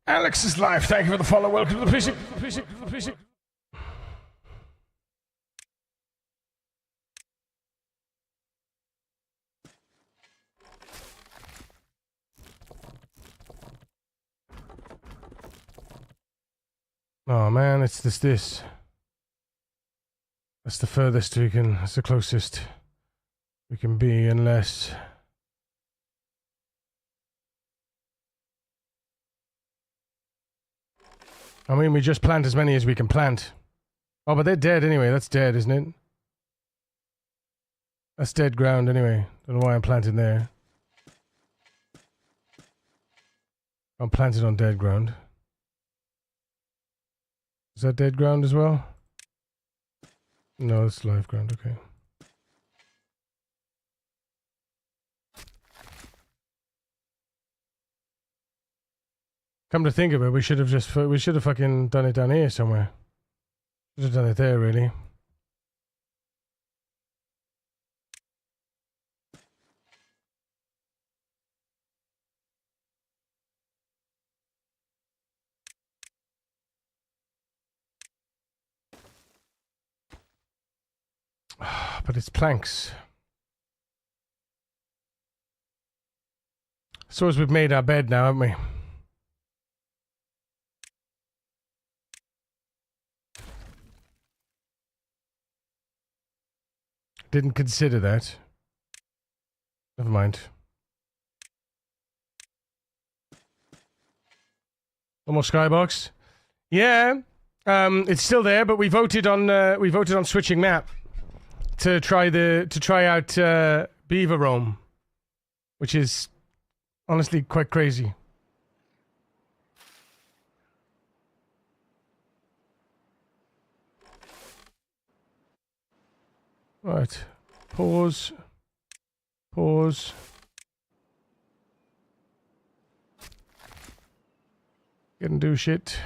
Alex's life. Thank you for the follow. Welcome to the PC. Oh man, it's this. That's the furthest we can, that's the closest we can be, unless... I mean, we just plant as many as we can plant. Oh, but they're dead anyway, that's dead, isn't it? That's dead ground anyway. Don't know why I'm planting there. I'm planted on dead ground. Is that dead ground as well? No, it's live ground, okay. Come to think of it, we should have fucking done it down here somewhere. Should have done it there, really. But it's planks. I suppose we've made our bed now, haven't we? Didn't consider that. Never mind. Almost skybox. Yeah, it's still there, but we voted on switching map to try out Beaver Roam, which is honestly quite crazy. Right, pause. Get and do shit.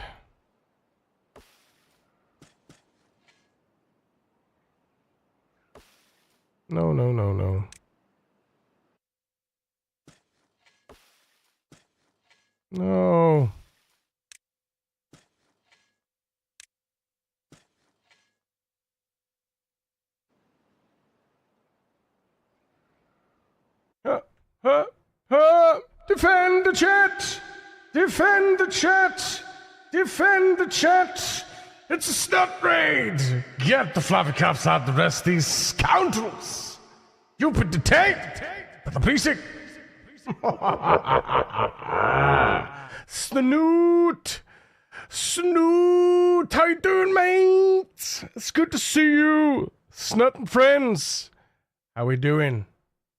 No. No. Defend the chat! Defend the chat! Defend the chat! It's a snot raid! Get the fluffy cups out the rest of these scoundrels! You put the tape! The precinct! Snoot! Snoot! How you doing, mate? It's good to see you! Snot and friends! How we doing?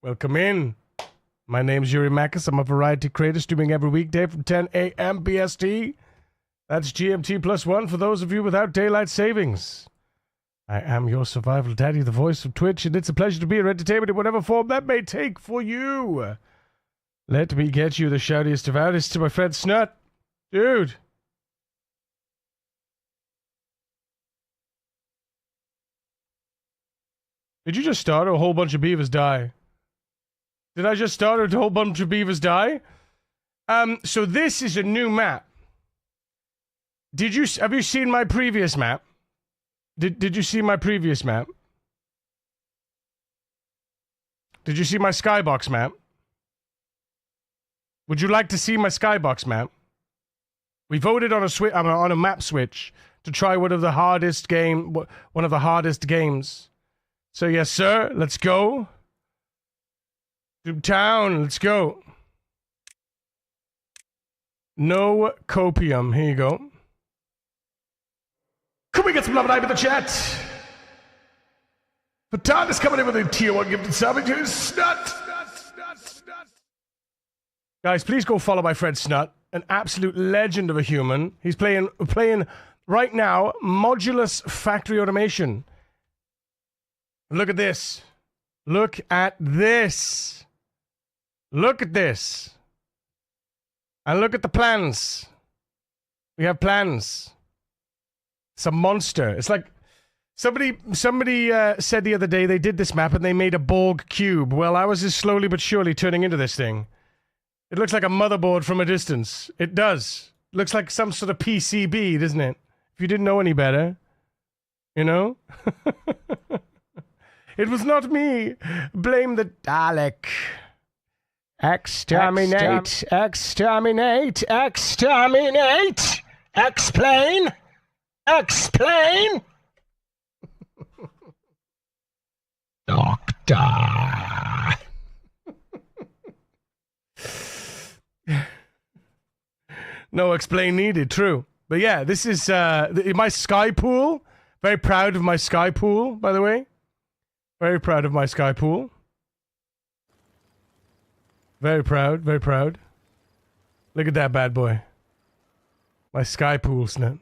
Welcome in. My name's Yuri Makis. I'm a variety creator streaming every weekday from 10 a.m. BST. That's GMT +1 for those of you without daylight savings. I am your survival daddy, the voice of Twitch, and it's a pleasure to be your entertainment in whatever form that may take for you. Let me get you the shoutiest of outest to my friend Snut. Dude. Did you just start or a whole bunch of beavers die? Did I just start or did a whole bunch of beavers die? So this is a new map. Have you seen my previous map? Did you see my previous map? Did you see my skybox map? Would you like to see my skybox map? We voted on a map switch to try one of the hardest games. So yes, sir. Let's go. To town. Let's go. No copium. Here you go. Can we get some love and hype in the chat? For Todd is coming in with a tier 1 gifted sub to Snut. Guys, please go follow my friend Snut, an absolute legend of a human. He's playing right now Modulus Factory Automation. Look at this. Look at this. Look at this. And look at the plans. We have plans. It's a monster. It's like somebody said the other day they did this map and they made a Borg cube. Well, I was just slowly but surely turning into this thing. It looks like a motherboard from a distance. It does. Looks like some sort of PCB, doesn't it? If you didn't know any better. You know? It was not me. Blame the Dalek. Exterminate. Exterminate. Exterminate. Explain. Explain. Doctor. No explain needed, true. But yeah, this is my sky pool. Very proud of my sky pool, by the way. Very proud of my sky pool. Very proud, very proud. Look at that bad boy. My sky pool, Snap.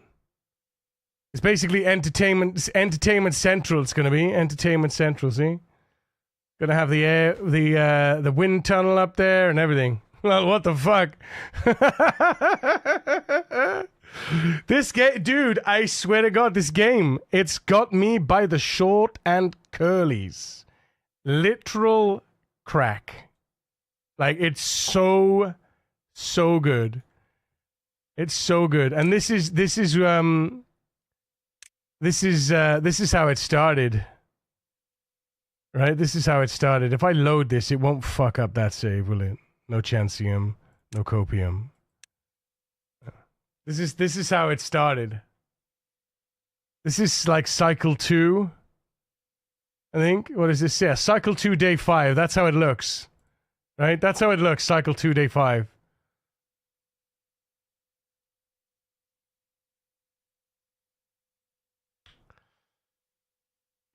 It's basically entertainment central. It's gonna be entertainment central. See, gonna have the wind tunnel up there and everything. Well, what the fuck? This game, dude, I swear to God, this game, it's got me by the short and curlies. Literal crack. Like, it's so good. It's so good. And this is how it started. Right? This is how it started. If I load this, it won't fuck up that save, will it? No chancium, no copium. This is how it started. This is like cycle 2. I think. What is this? Yeah, cycle 2, day 5. That's how it looks. Right? That's how it looks, cycle 2, day 5.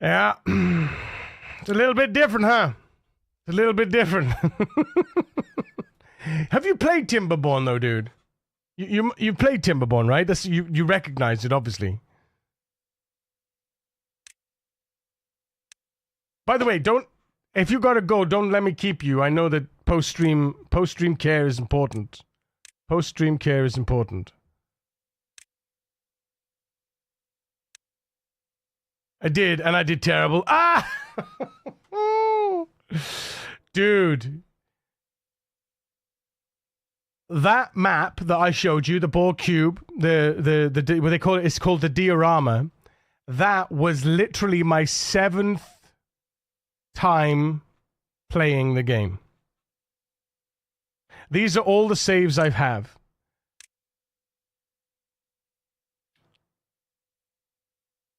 Yeah. It's a little bit different, huh? It's a little bit different. Have you played Timberborn, though, dude? You played Timberborn, right? That's you recognize it, obviously. By the way, if you gotta go, don't let me keep you. I know that post-stream care is important. Post-stream care is important. I did, and I did terrible. Ah! Dude. That map that I showed you, the Borg cube, the what they call it, it's called the Diorama. That was literally my 7th time playing the game. These are all the saves I have.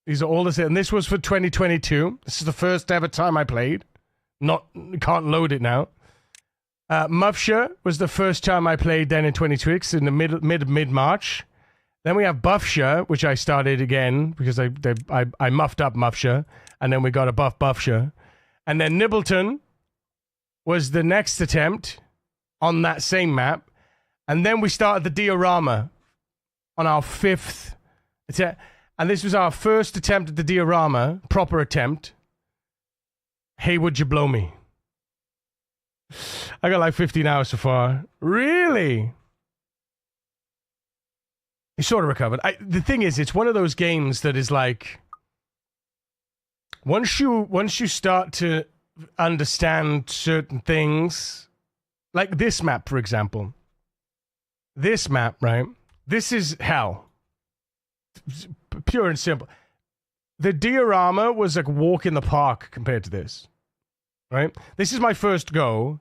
These are all the saves, and this was for 2022. This is the first ever time I played. Can't load it now. Mufsha was the first time I played then in 2026 in the mid-March. Then we have Buffsha, which I started again because I muffed up Mufsha, and then we got a Buffsha. And then Nibbleton was the next attempt on that same map. And then we started the Diorama on our 5th attempt. And this was our first attempt at the Diorama, proper attempt. Hey, would you blow me? I got like 15 hours so far. Really? You sort of recovered. The thing is, it's one of those games that is like, once you start to understand certain things. Like this map, for example. This map, right? This is hell. Pure and simple. The Diorama was like a walk in the park compared to this. Right? This is my first go.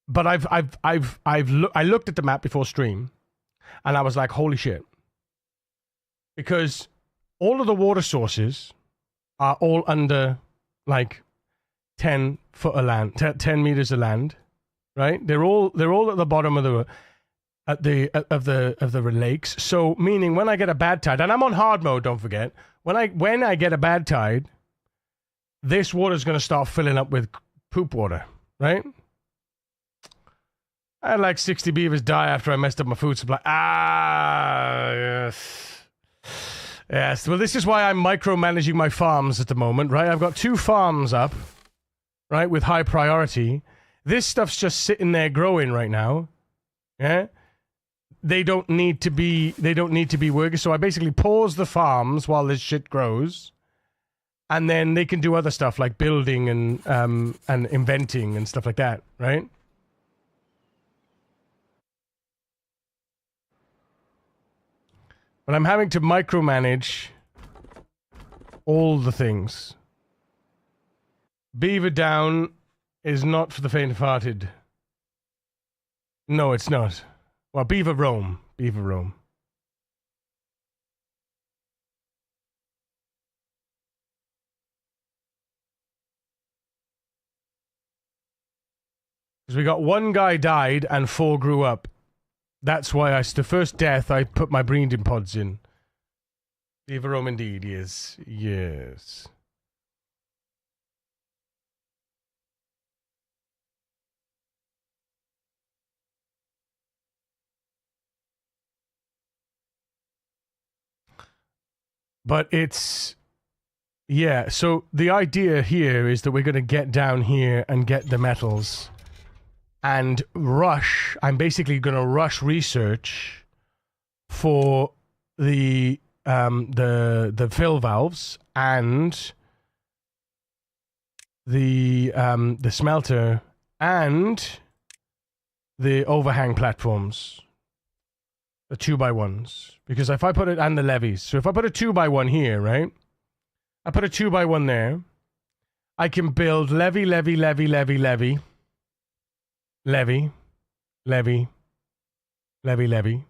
But I looked at the map before stream, and I was like, holy shit. Because all of the water sources are all under like 10 foot of land, 10 meters of land, right? They're all at the bottom of the lakes. So meaning when I get a bad tide, and I'm on hard mode, don't forget. When I get a bad tide, this water's going to start filling up with poop water, right? I had like 60 beavers die after I messed up my food supply. Yes. Yes. Well, this is why I'm micromanaging my farms at the moment, right? I've got 2 farms up, right, with high priority. This stuff's just sitting there growing right now. Yeah? They don't need to be working. So I basically pause the farms while this shit grows. And then they can do other stuff like building and inventing and stuff like that, right? But I'm having to micromanage all the things. Beaver down is not for the faint-hearted. No, it's not. Well, beaver roam. Beaver roam. Because we got 1 guy died and 4 grew up. That's why the first death I put my breeding pods in. Beaver roam indeed, yes. Yes. But it's... Yeah, so the idea here is that we're going to get down here and get the metals. And rush. I'm basically going to rush research for the fill valves and the smelter and the overhang platforms, the 2x1s. Because if I put it and the levees, so if I put a 2x1 here, right? I put a 2x1 there. I can build levee, levee, levee, levee, levee. Levee, levee, levee, levee,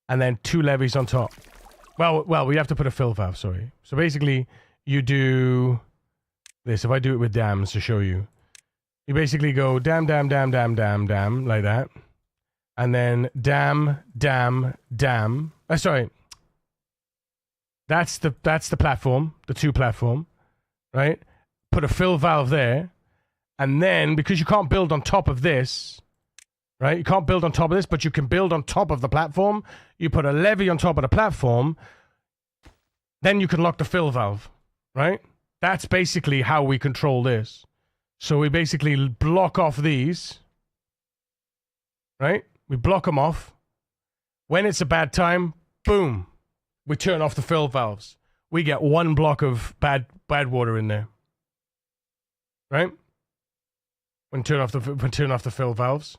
and then 2 levees on top. Well, we have to put a fill valve, sorry. So basically, you do this. If I do it with dams to show you, you basically go dam, dam, dam, dam, dam, dam, like that. And then dam, dam, dam. Sorry. That's the platform, the 2 platform, right? Put a fill valve there. And then, because you can't build on top of this, right? You can't build on top of this, but you can build on top of the platform. You put a levee on top of the platform. Then you can lock the fill valve, right? That's basically how we control this. So we basically block off these, right? We block them off. When it's a bad time, boom, we turn off the fill valves. We get 1 block of bad water in there, right? When turn off the fill valves.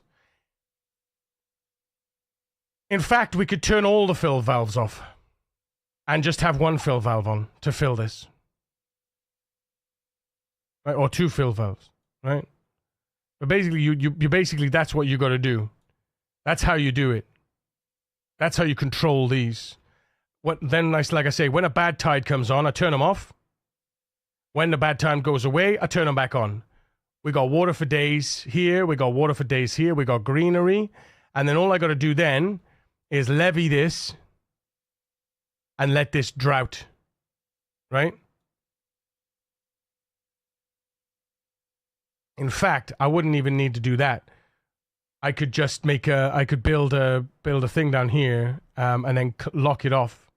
In fact, we could turn all the fill valves off and just have 1 fill valve on to fill this, right? Or 2 fill valves, right? But basically, you basically that's what you got to do. That's how you do it. That's how you control these. Like I say, when a bad tide comes on, I turn them off. When the bad time goes away, I turn them back on. We got water for days here. We got water for days here. We got greenery. And then all I got to do then is levee this and let this drought. Right? In fact, I wouldn't even need to do that. I could just I could build a thing down here and then lock it off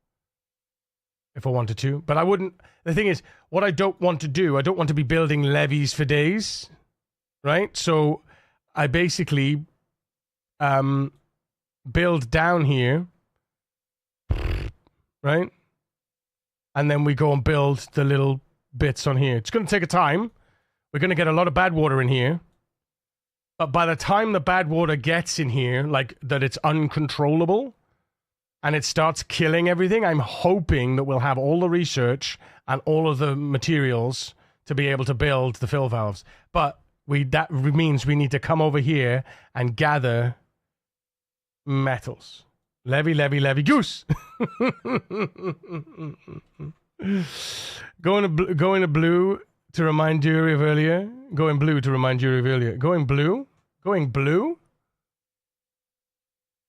if I wanted to. But I wouldn't. The thing is, what I don't want to do, I don't want to be building levees for days. Right? So I basically build down here, right? And then we go and build the little bits on here. It's going to take a time. we're going to get a lot of bad water in here. But by the time the bad water gets in here, like that it's uncontrollable and it starts killing everything, I'm hoping that we'll have all the research and all of the materials to be able to build the fill valves. But that means we need to come over here and gather metals. Levy, goose. Going to blue to remind Jury of earlier. Going blue to remind Jury of earlier. Going blue? Going blue?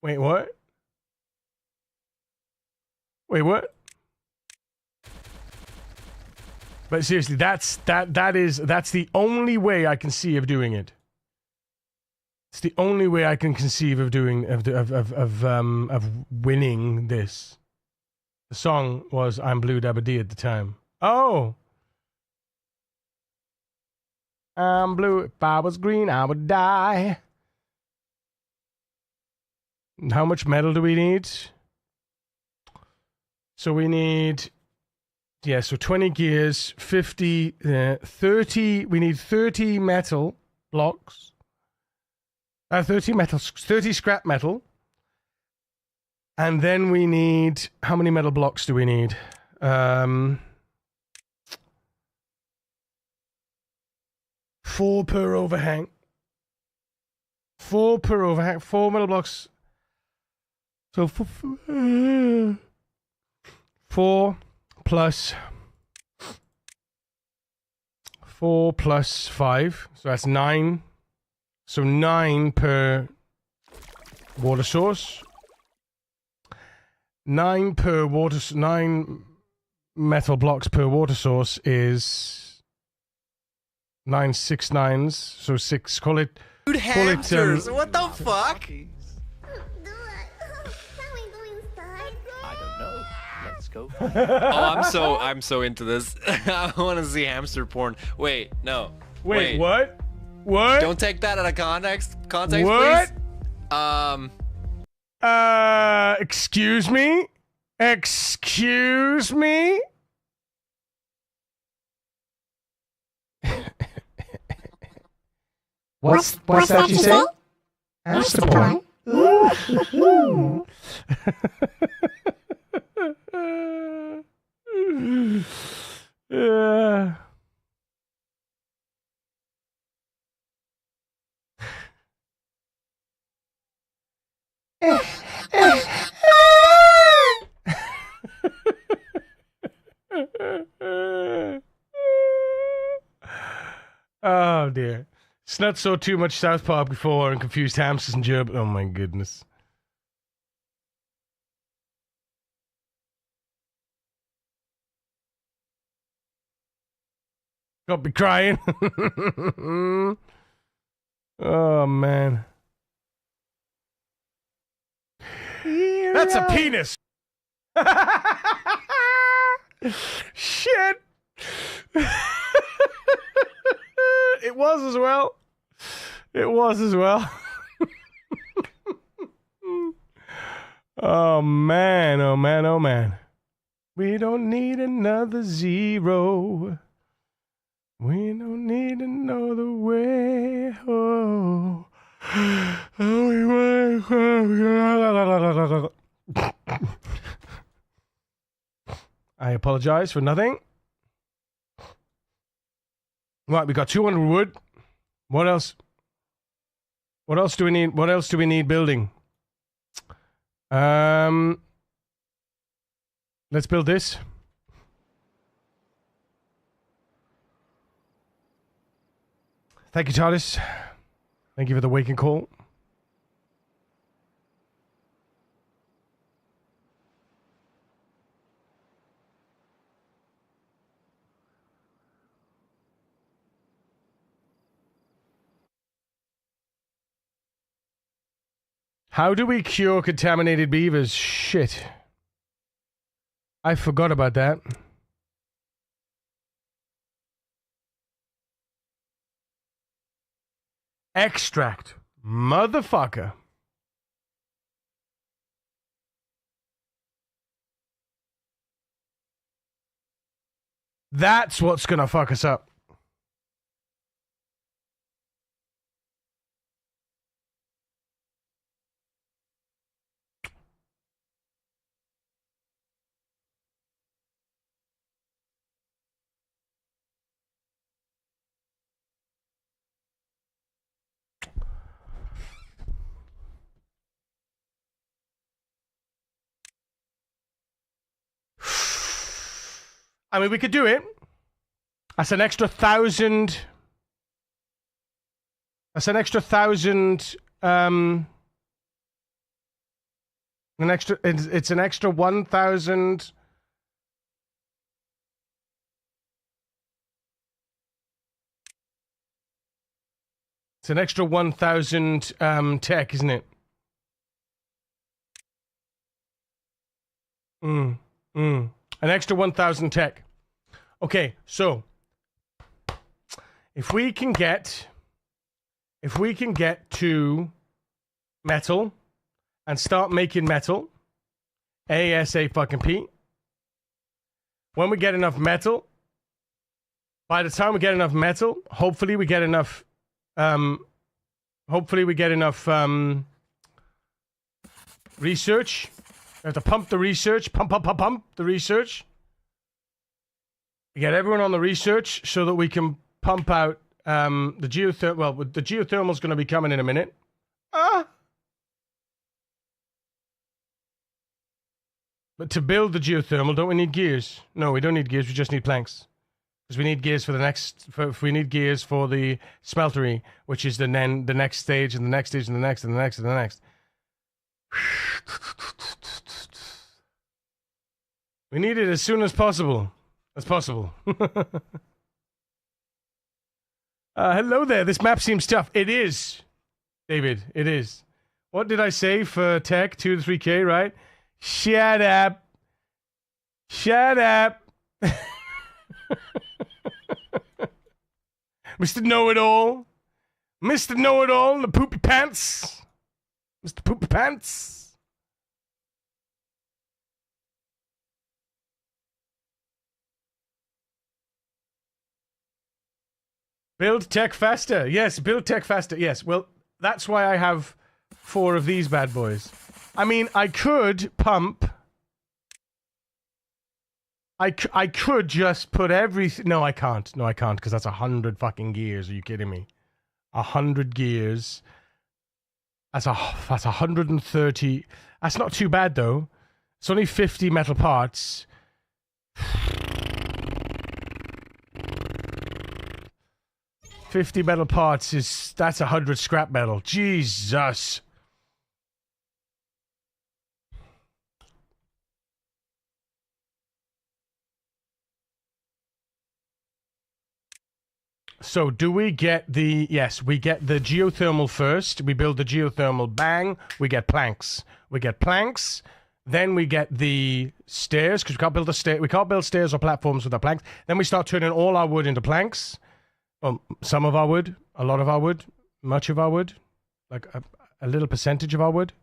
Wait, what? Wait, what? But seriously, that's the only way I can see of doing it. It's the only way I can conceive of doing of winning this. The song was "I'm Blue Dabba Dee" at the time. Oh, I'm blue. If I was green, I would die. How much metal do we need? So we need, so 20 gears, 50, 30. We need 30 metal blocks. 30 scrap metal. And then we need, how many metal blocks do we need? 4 per overhang. 4 per overhang. 4 metal blocks. So 4 plus 5. So that's 9. So 9 per water source. 9 metal blocks per water source is 9 6 9s. So 6. Call it. Dude, hamsters! What the fuck? Oh, I'm so into this. I want to see hamster porn. Wait, no. Wait, what? What? Don't take that out of context. What? Please. Excuse me? Excuse me? What's that you say? Hamster porn. Oh dear. It's not so too much South Park before and confused hamsters and gerbil. Oh my goodness. Got me crying. Oh man. That's a penis. Shit. It was as well. It was as well. Oh man, oh man, oh man. We don't need another zero. We don't need another way. Oh. I apologize for nothing. Right, we got 200 wood. What else? What else do we need? What else do we need building? Let's build this. Thank you, TARDIS. Thank you for the waking call. How do we cure contaminated beavers? Shit. I forgot about that. Extract. Motherfucker. That's what's gonna fuck us up. I mean, we could do it. That's an extra 1,000. That's an extra 1,000. It's an extra 1,000. It's an extra 1,000 tech, isn't it? An extra 1,000 tech. Okay, so if we can get to metal and start making metal ASAP. When we get enough metal, by the time we get enough metal, hopefully we get enough research. We have to pump the research, pump the research. We get everyone on the research so that we can pump out the geothermal. Well, the geothermal's going to be coming in a minute. But to build the geothermal, don't we need gears? No, we don't need gears. We just need planks. Because we need gears for the next. We need gears for the smeltery, which is the next stage, and the next stage, and the next, and the next, and the next. We need it as soon as possible. Hello there. This map seems tough. It is, David. It is. What did I say for tech? 2 to 3K, right? Shut up. Mr. Know-It-All. Mr. Know-It-All in the poopy pants. Mr. Poopy Pants. Build tech faster. Yes, build tech faster. Yes, well, that's why I have 4 of these bad boys. I mean, I could pump. I could just put everything. No, I can't. No, I can't, because that's 100 fucking gears. Are you kidding me? 100 gears. That's 130. That's not too bad, though. It's only 50 metal parts. $50 metal parts that's 100 scrap metal. Jesus. So do we get the... Yes, we get the geothermal first. We build the geothermal. Bang. We get planks. Then we get the stairs, because we can't build we can't build stairs or platforms with our planks. Then we start turning all our wood into planks. Some of our wood, a lot of our wood, much of our wood, like a little percentage of our wood.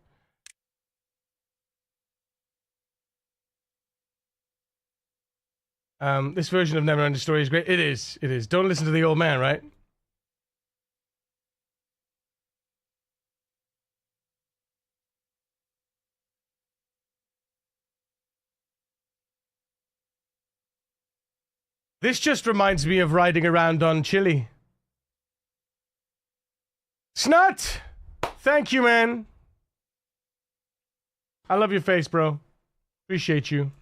This version of Neverending Story is great. It is. Don't listen to the old man, right? This just reminds me of riding around on Chile. Snot! Thank you, man. I love your face, bro. Appreciate you.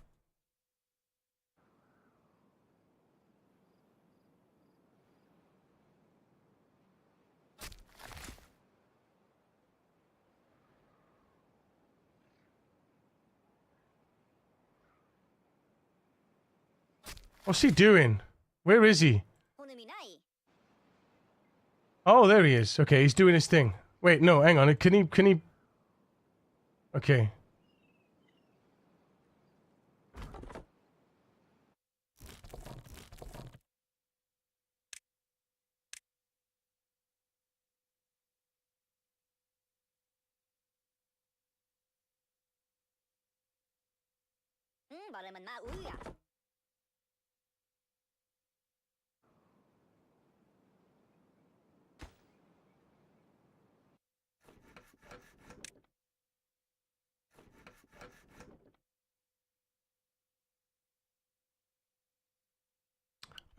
What's he doing? Where is he? Oh, there he is. Okay, he's doing his thing. Wait, no, hang on. Can he... Okay.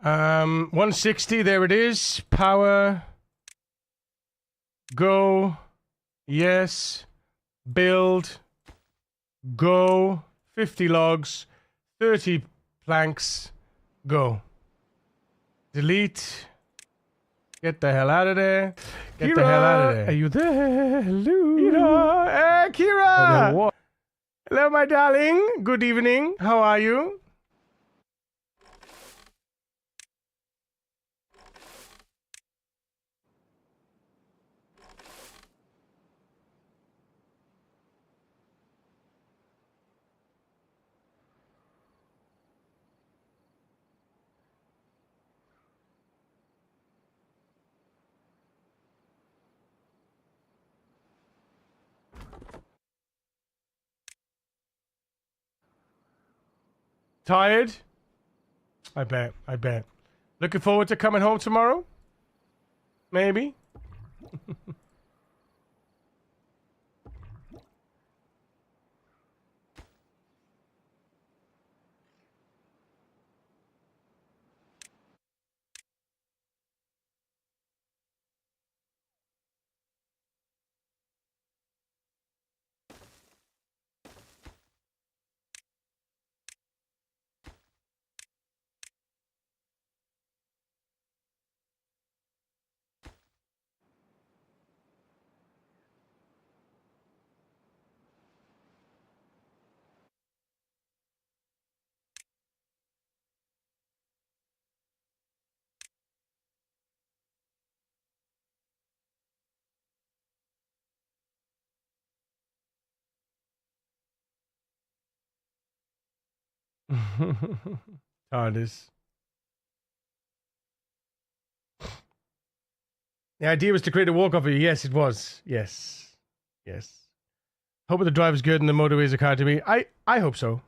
Um, 160, there it is. Power. Go. Yes. Build. Go. 50 logs. 30 planks. Go. Delete. Get the hell out of there. Get Kira, the hell out of there. are you there? Hello. Kira. Hey, Kira. Hello, what? Hello, my darling. Good evening. How are you? Tired? I bet. I bet. Looking forward to coming home tomorrow? Maybe. TARDIS. The idea was to create a walk off of you. Yes, it was. Yes. Yes. Hope the drive is good and the motorways are kind to me. I hope so.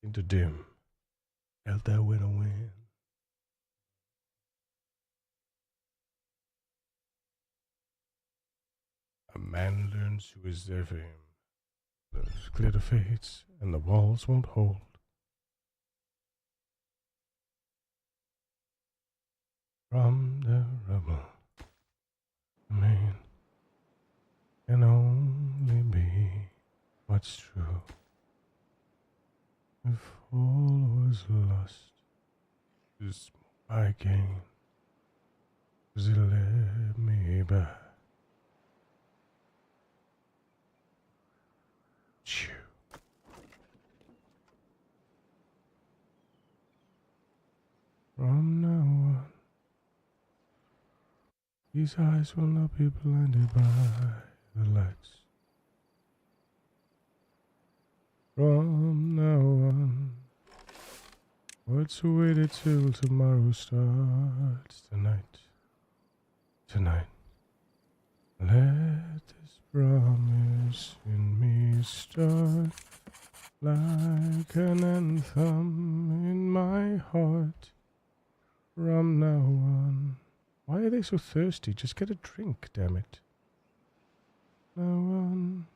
Into dim. Felt that winter wind. A man learns who is there for him. The glitter fades and the walls won't hold. From the rubble, man can only be what's true. If all was lost, is my gain. 'Cause it led me back. Chew. From now on, these eyes will not be blinded by the lights. From now on, what's waited till tomorrow starts tonight? Tonight, let this promise in me start like an anthem in my heart. From now on. Why are they so thirsty? Just get a drink, damn it. Now on.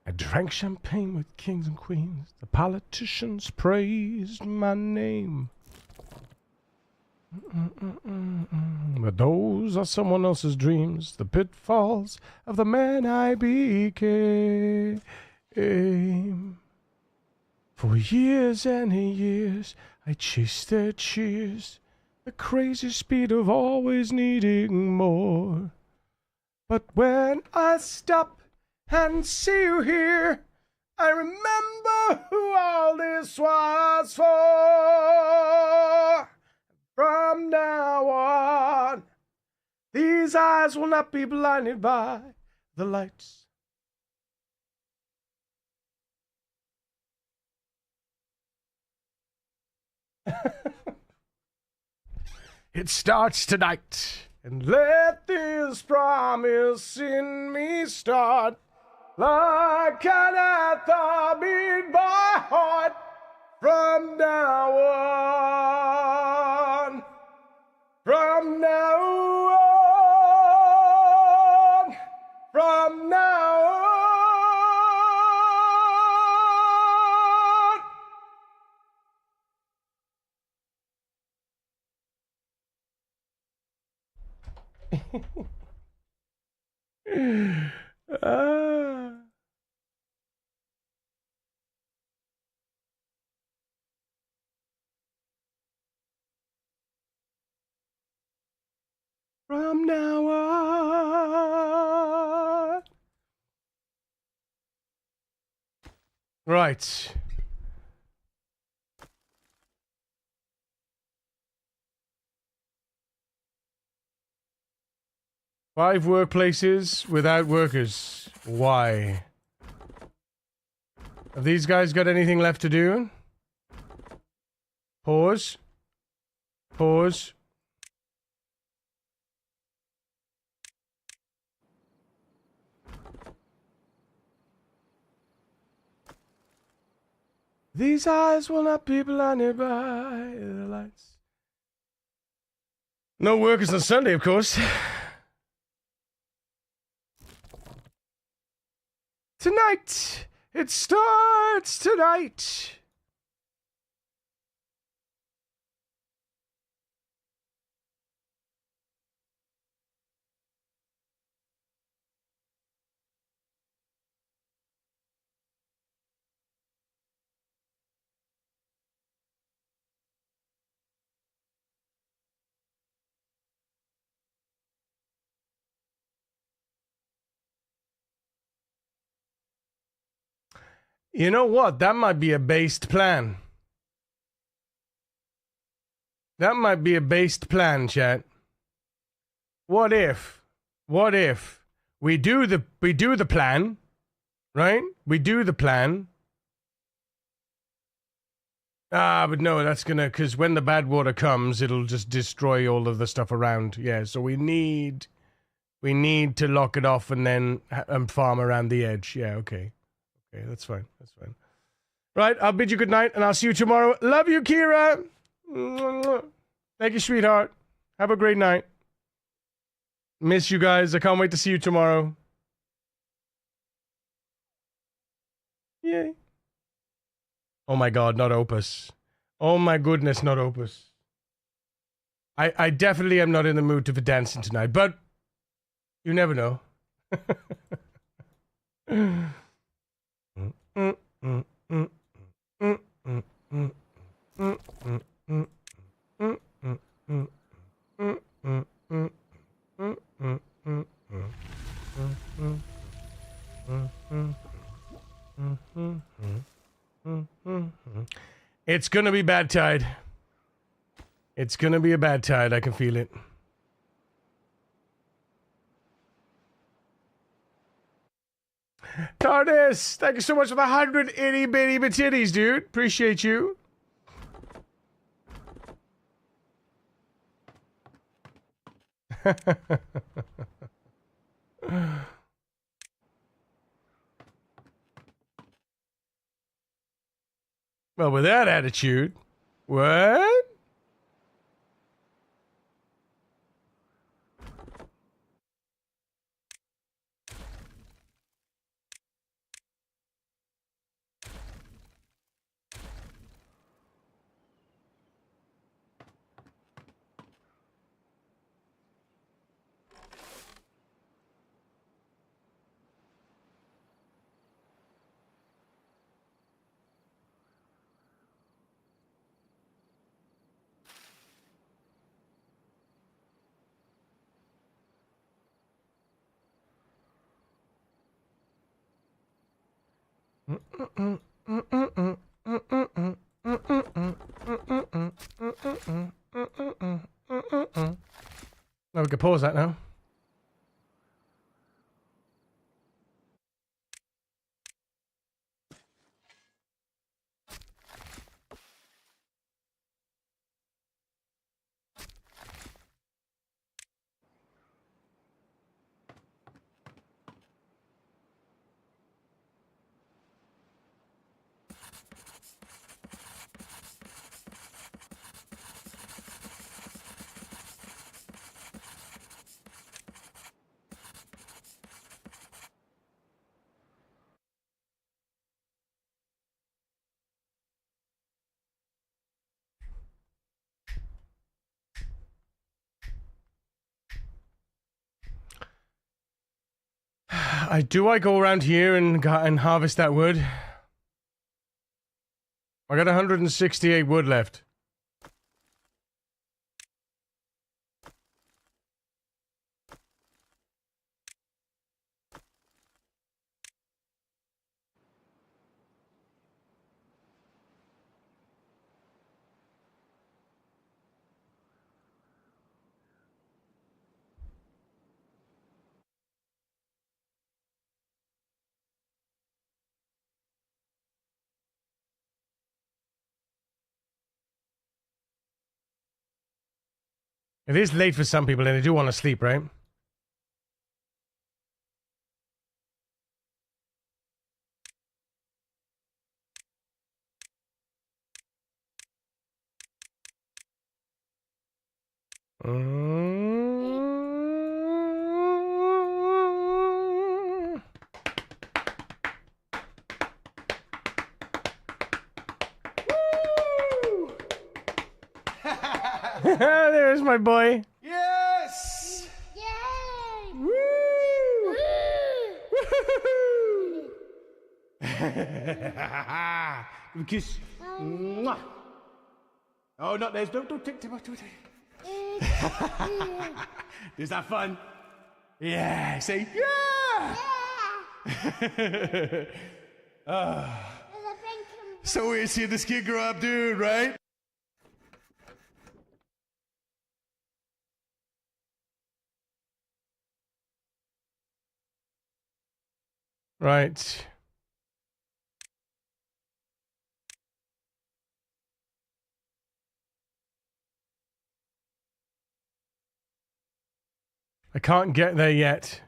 I drank champagne with kings and queens. The politicians praised my name. But those are someone else's dreams, the pitfalls of the man I became. For years and years, I chased their cheers, the crazy speed of always needing more. But when I stop and see you here, I remember who all this was for. From now on, these eyes will not be blinded by the lights. It starts tonight, and let this promise in me start like an anthem in my heart. From now on, from now on, from now on. Ah. From now on. Right. Five workplaces without workers. Why? Have these guys got anything left to do? Pause. Pause. These eyes will not be blinded by the lights. No workers on Sunday, of course. Tonight! It starts tonight! You know what? That might be a based plan. That might be a based plan, chat. What if we do the plan, right? We do the plan. But no, that's gonna, because when the bad water comes, it'll just destroy all of the stuff around. Yeah, so we need to lock it off and then farm around the edge. Yeah, okay. Okay, that's fine. That's fine. Right, I'll bid you good night, and I'll see you tomorrow. Love you, Kira. Thank you, sweetheart. Have a great night. Miss you guys. I can't wait to see you tomorrow. Yay. Oh my god, not Opus. Oh my goodness, not Opus. I definitely am not in the mood for dancing tonight, but you never know. It's gonna be bad tide. It's gonna be a bad tide, I can feel it. TARDIS, thank you so much for the 180 bitty bitties, dude. Appreciate you. Well, with that attitude, what? Now we can pause that now. Do I go around here and harvest that wood? I got 168 wood left. It is late for some people and they do want to sleep, right? There's my boy. Yes! Yay! Woo! Give a kiss. Mwah. Oh, not theirs. Don't take too much. Is that fun? Yeah. Say yeah. So weird seeing this kid grow up, dude. Right? Right. I can't get there yet.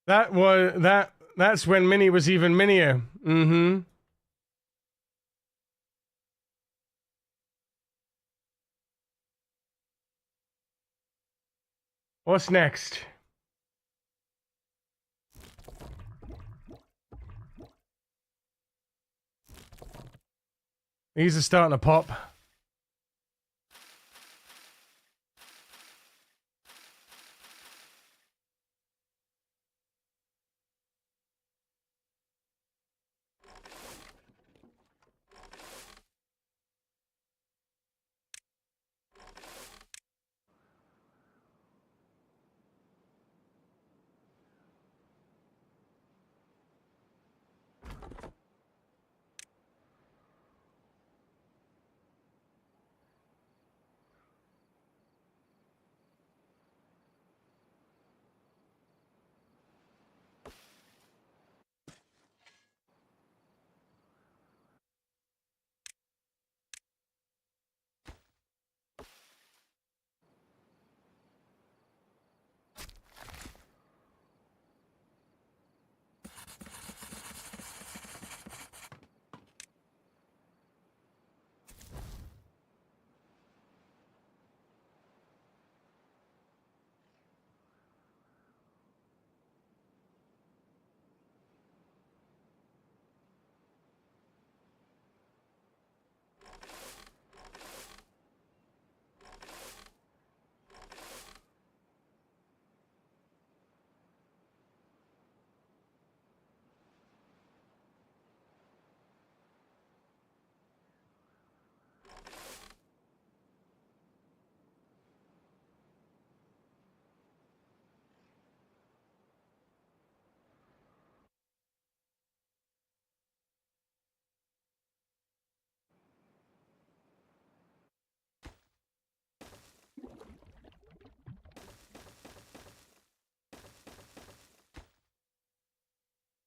That's when Mini was even minier. Mm-hmm. What's next? These are starting to pop.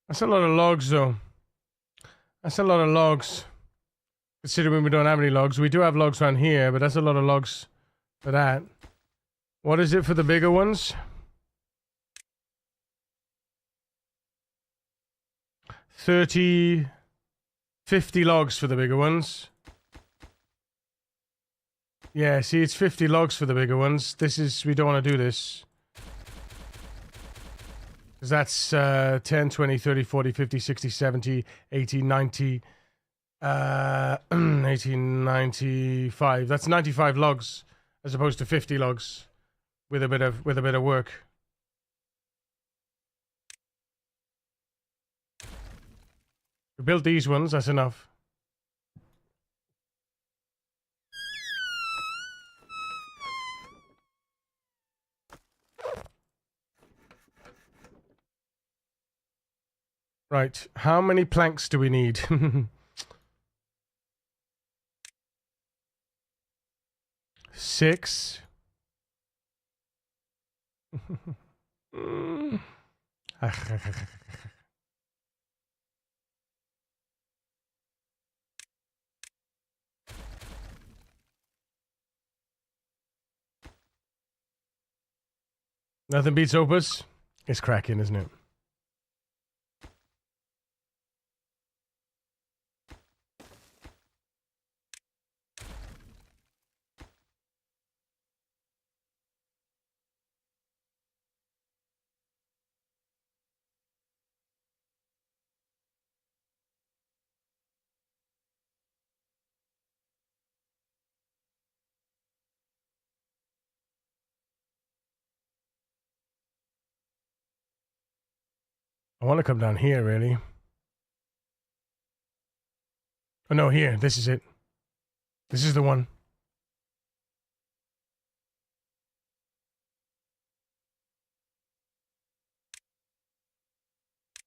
That's a lot of logs, though. That's a lot of logs. Considering we don't have any logs. We do have logs around here, but that's a lot of logs for that. What is it for the bigger ones? 30... 50 logs for the bigger ones. Yeah, see, it's 50 logs for the bigger ones. This is... we don't want to do this. Because that's 10, 20, 30, 40, 50, 60, 70, 80, 90, 80, 95. That's 95 logs. as opposed to 50 logs with a bit of work. We built these ones, that's enough. Right, how many planks do we need? 6. Nothing beats Opus. It's cracking, isn't it? I want to come down here, really. Oh, no, here. This is it. This is the one.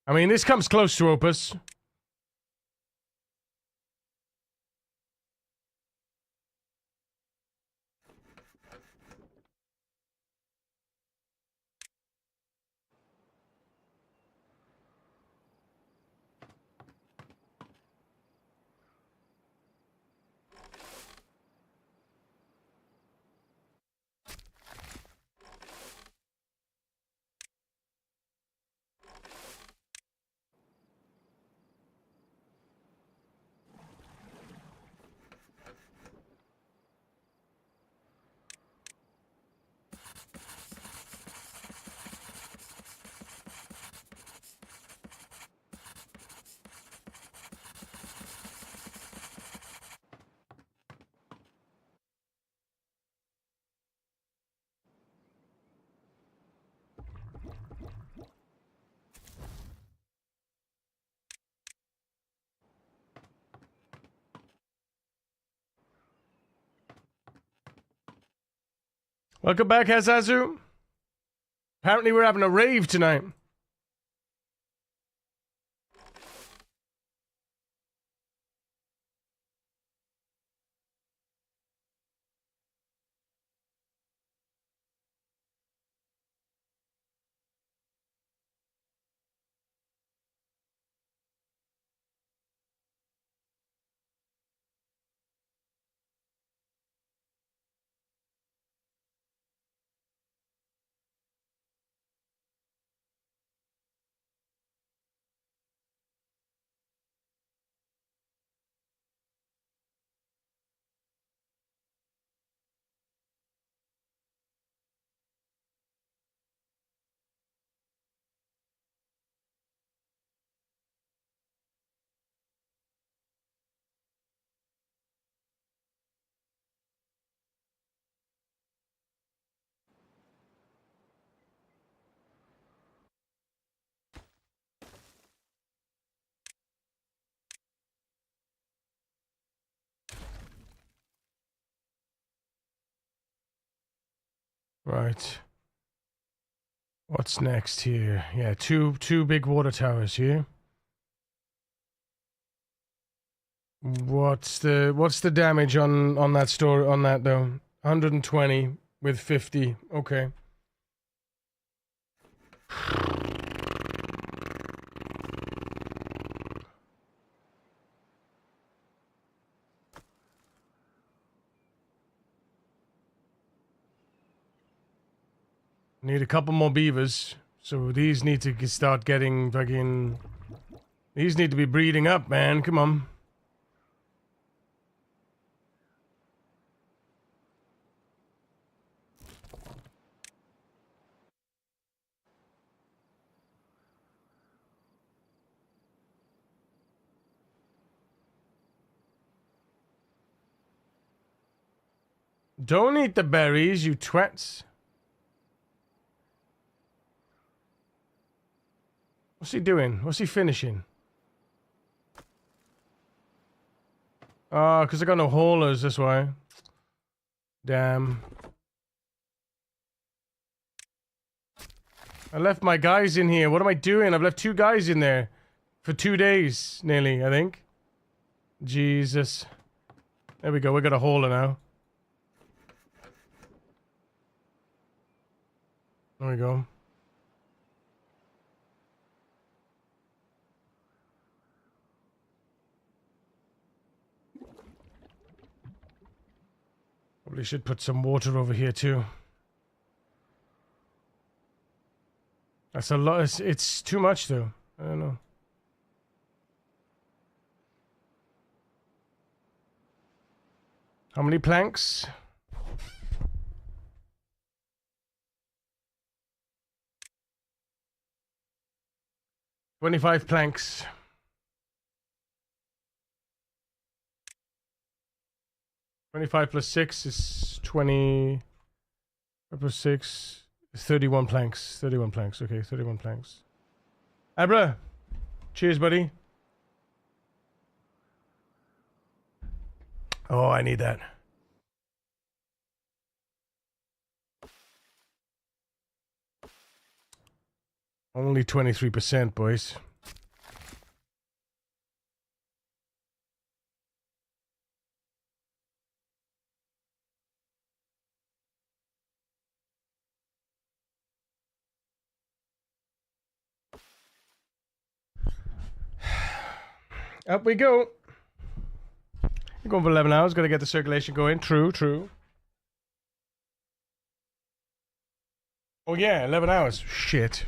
I mean, this comes close to Opus. Welcome back, Hazazu. Apparently we're having a rave tonight. Right. What's next here? Yeah, two big water towers here. What's the damage on that store on that though? 120 with 50. Okay. Need a couple more beavers. So these need to start getting fucking... These need to be breeding up, man. Come on. Don't eat the berries, you twats. What's he doing? What's he finishing? Oh, because I got no haulers, that's why. Damn. I left my guys in here. What am I doing? I've left 2 guys in there. For 2 days, nearly, I think. Jesus. There we go, we got a hauler now. There we go. Probably should put some water over here too. That's a lot. It's too much though. I don't know. How many planks? $25 planks. 25 plus 6 is 20. Plus 6 is 31 planks. 31 planks. Okay, 31 planks. Abra, cheers, buddy. Oh, I need that. Only 23%, boys. Up we go. We're going for 11 hours. Got to get the circulation going. True, true. Oh, yeah, 11 hours. Shit.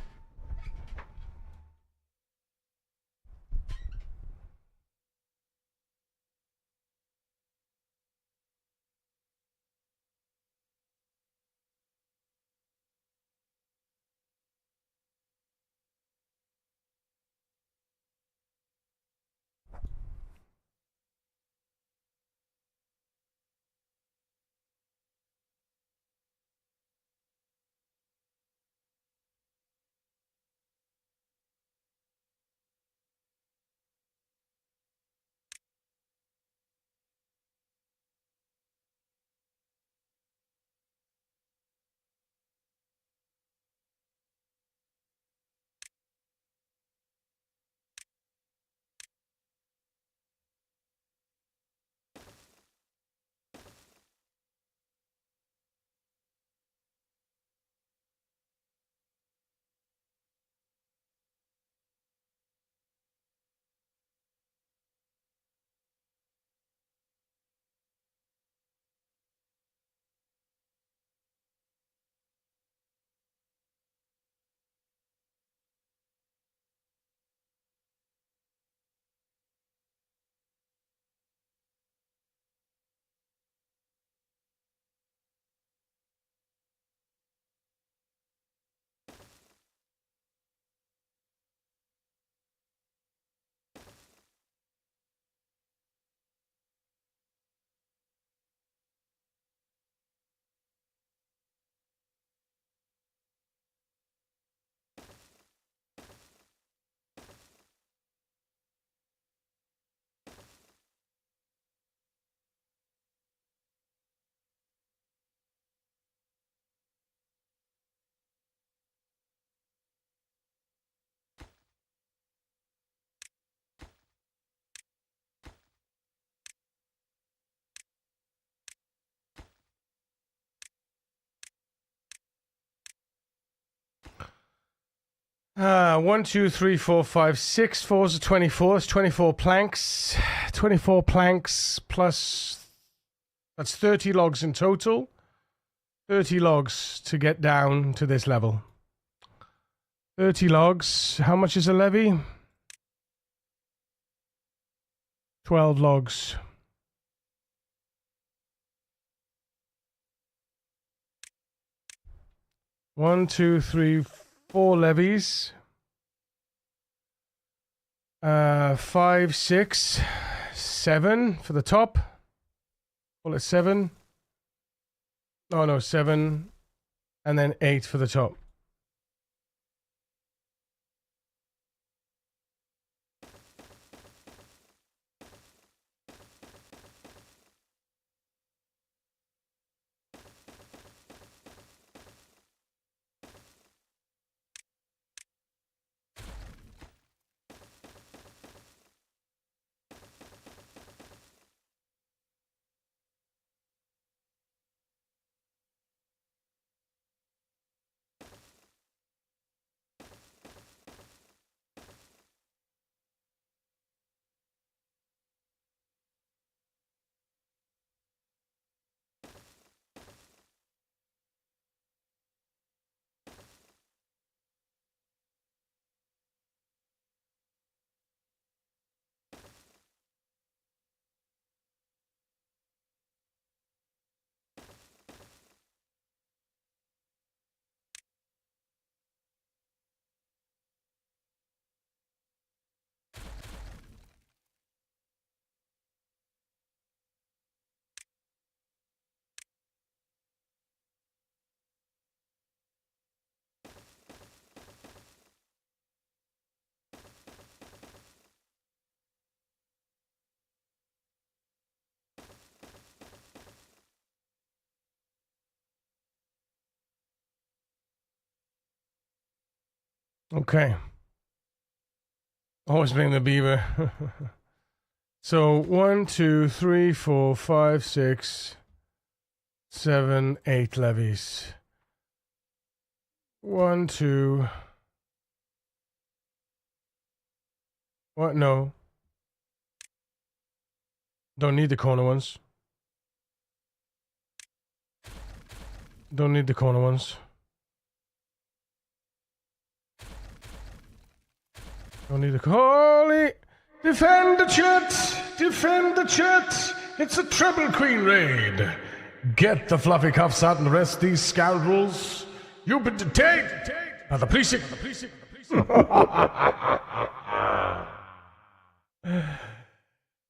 One, two, three, four, five, six. 4's are 24. It's 24 planks. 24 planks plus... That's 30 logs in total. 30 logs to get down to this level. 30 logs. How much is a levy? 12 logs. One, two, three, 4 levies. 5, 6, 7 for the top. Call it 7. Oh no, 7 and then 8 for the top. Okay. Always being the beaver. So 1, 2, 3, 4, 5, 6, 7, 8 levies. 1, 2. What? No. Don't need the corner ones. Don't need the corner ones. Don't need the holy. Defend the chat! Defend the chat! It's a treble queen raid! Get the fluffy cuffs out and arrest these scoundrels! You've been detained by the precinct!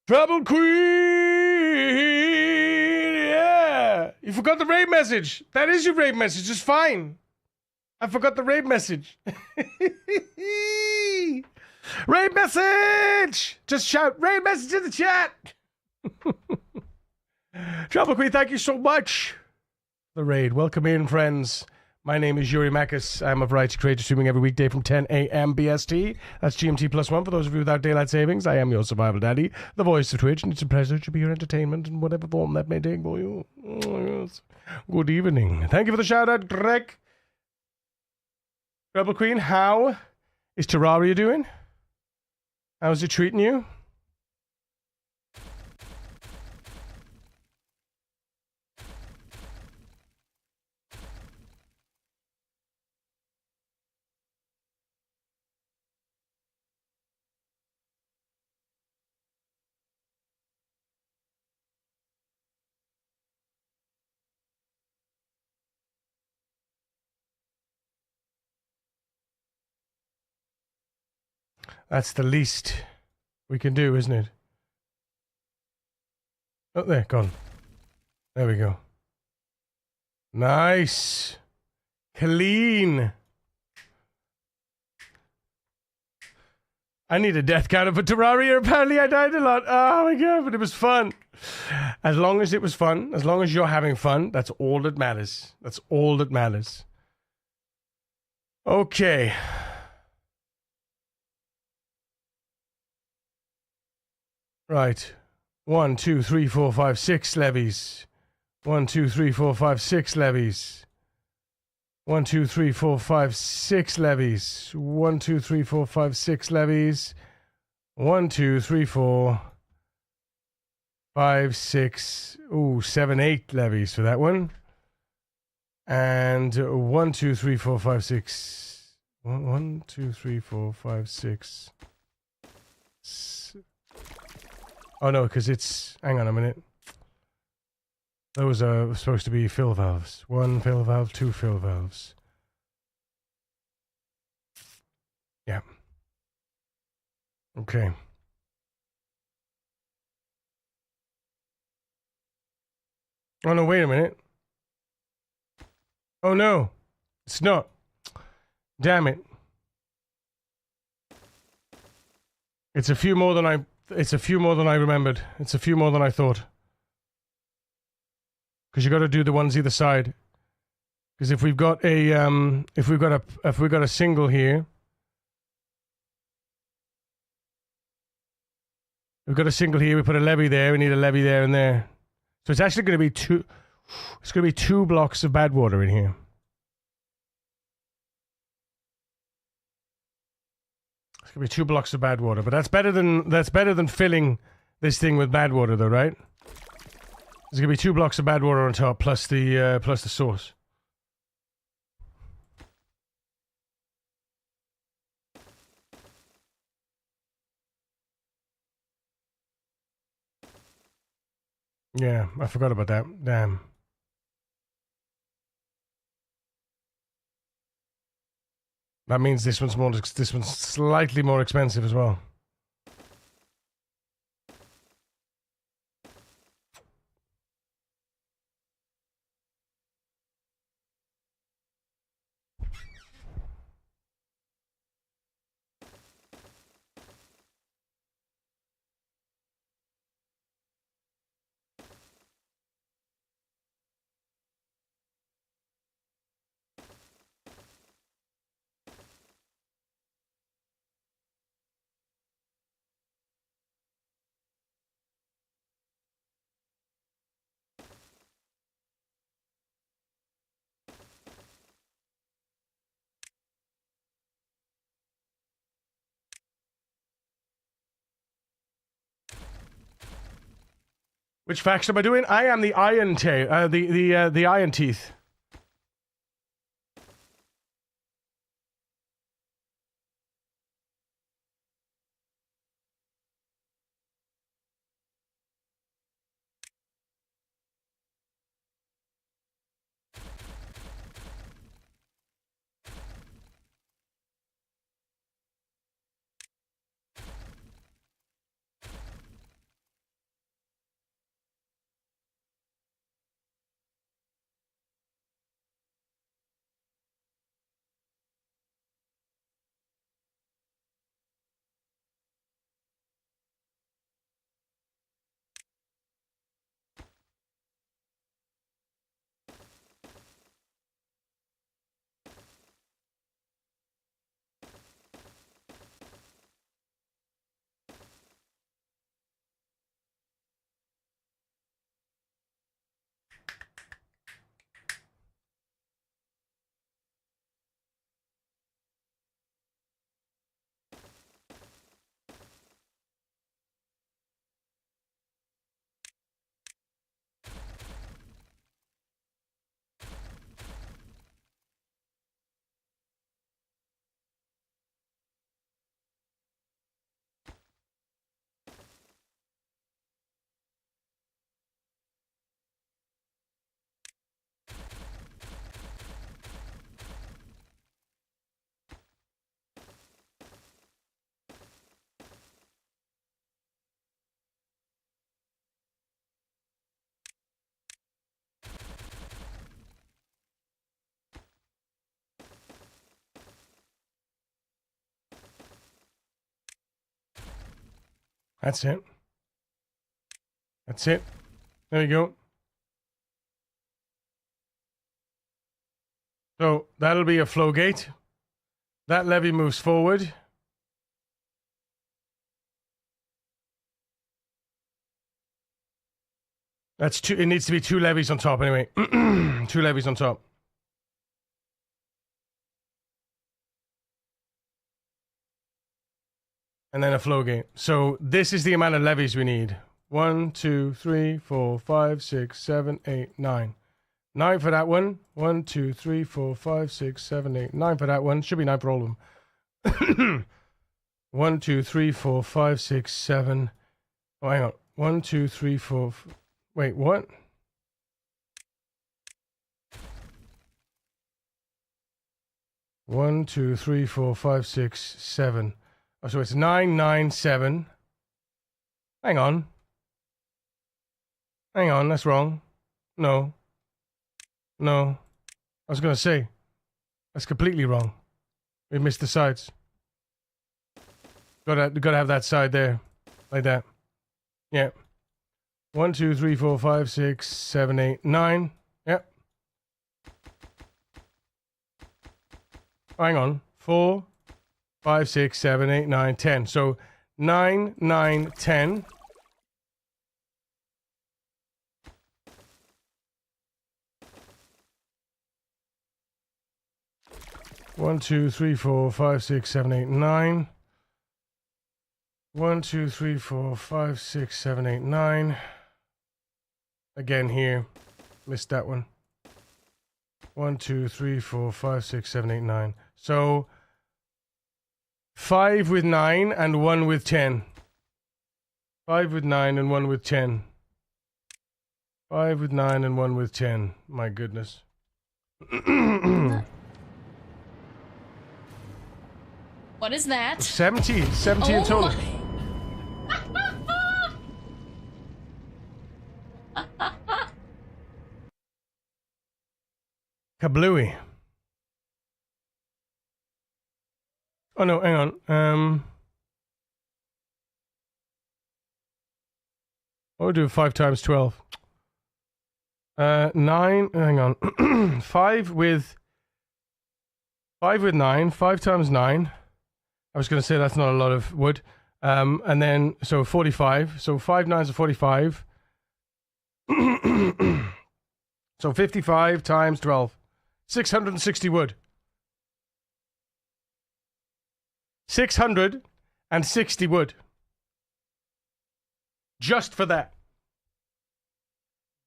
Treble queen! Yeah! You forgot the raid message! That is your raid message, it's fine! I forgot the raid message! Raid message! Just shout raid message in the chat! Trouble Queen, thank you so much. The raid. Welcome in, friends. My name is Yuri Makis. I'm a variety creator streaming every weekday from 10 a.m. BST. That's GMT +1 for those of you without daylight savings. I am your survival daddy, the voice of Twitch, and it's a pleasure to be your entertainment in whatever form that may take for you. Oh, yes. Good evening. Thank you for the shout out, Greg. Trouble Queen, how is Terraria doing? How's it treating you? That's the least we can do, isn't it? Oh, there, gone. There we go. Nice. Clean. I need a death counter for Terraria. Apparently I died a lot. Oh my god, but it was fun. As long as it was fun, as long as you're having fun, that's all that matters. That's all that matters. Okay. Right. 1, 2, 3, 4, 5, 6 levies. 1, 2, 3, 4, 5, 6 levies. 1, 2, 3, 4, 5, 6 levies. 1, 2, 3, 4, 5, 6 levies. 1, 2, 3, 4, 5, 6. Ooh, 7, 8 levies for that one. And 1, 2, 3, 4, 5, 6. 1, 2, 3, 4, 5, 6. Oh no, because it's. Hang on a minute. Those are supposed to be fill valves. 1 fill valve, 2 fill valves. Yeah. Okay. Oh no, wait a minute. Oh no, it's not. Damn it. It's a few more than I remembered. It's a few more than I thought. Because you got to do the ones either side. Because if we've got a single here, we've got a single here. We put a levy there. We need a levy there and there. So it's actually going to be two. It's going to be 2 blocks of bad water in here. It's going to be 2 blocks of bad water, but that's better than filling this thing with bad water, though, right? There's going to be 2 blocks of bad water on top plus the sauce. Yeah, I forgot about that. Damn. That means this one's slightly more expensive as well. Which faction am I doing? I am the Ironteeth. The Ironteeth. That's it. That's it. There you go. So that'll be a flow gate. That levy moves forward. That's 2. It needs to be 2 levies on top anyway. 2 levies on top. And then a flow gate. So this is the amount of levies we need. 1, 2, 3, 4, 5, 6, 7, 8, 9. 9 for that one. 1, 2, 3, 4, 5, 6, 7, 8, 9 for that one. Should be 9 for all of them. 1, 2, 3, 4, 5, 6, 7. Oh, hang on. 1, 2, 3, 4. Wait, what? One, 2, 3, 4, 5, 6, 7. Oh, so it's 9, 9, 7. Hang on. Hang on, that's wrong. No. No. I was going to say. That's completely wrong. We missed the sides. Gotta have that side there. Like that. Yeah. 1, 2, 3, 4, 5, 6, 7, 8, 9. Yep. Hang on. 4, 5, 6, 7, 8, 9, 10. So 9, 9, 10. One, 2, 3, 4, 5, 6, 7, 8, 9. 1, 2, 3, 4, 5, 6, 7, 8, 9. Again here. Missed that one. 1, 2, 3, 4, 5, 6, 7, 8, 9. So 5 with 9 and 1 with 10. 5 with 9 and 1 with 10. 5 with 9 and 1 with 10. My goodness. What is that? 70 Oh in total. Kablooey. Oh no, hang on. I'll do 5 times 12. 9, hang on. 5 with 9, 5 times 9. I was going to say that's not a lot of wood. And then, so 45. So 5 9s are 45. So 55 times 12. 660 wood. 660 wood. Just for that.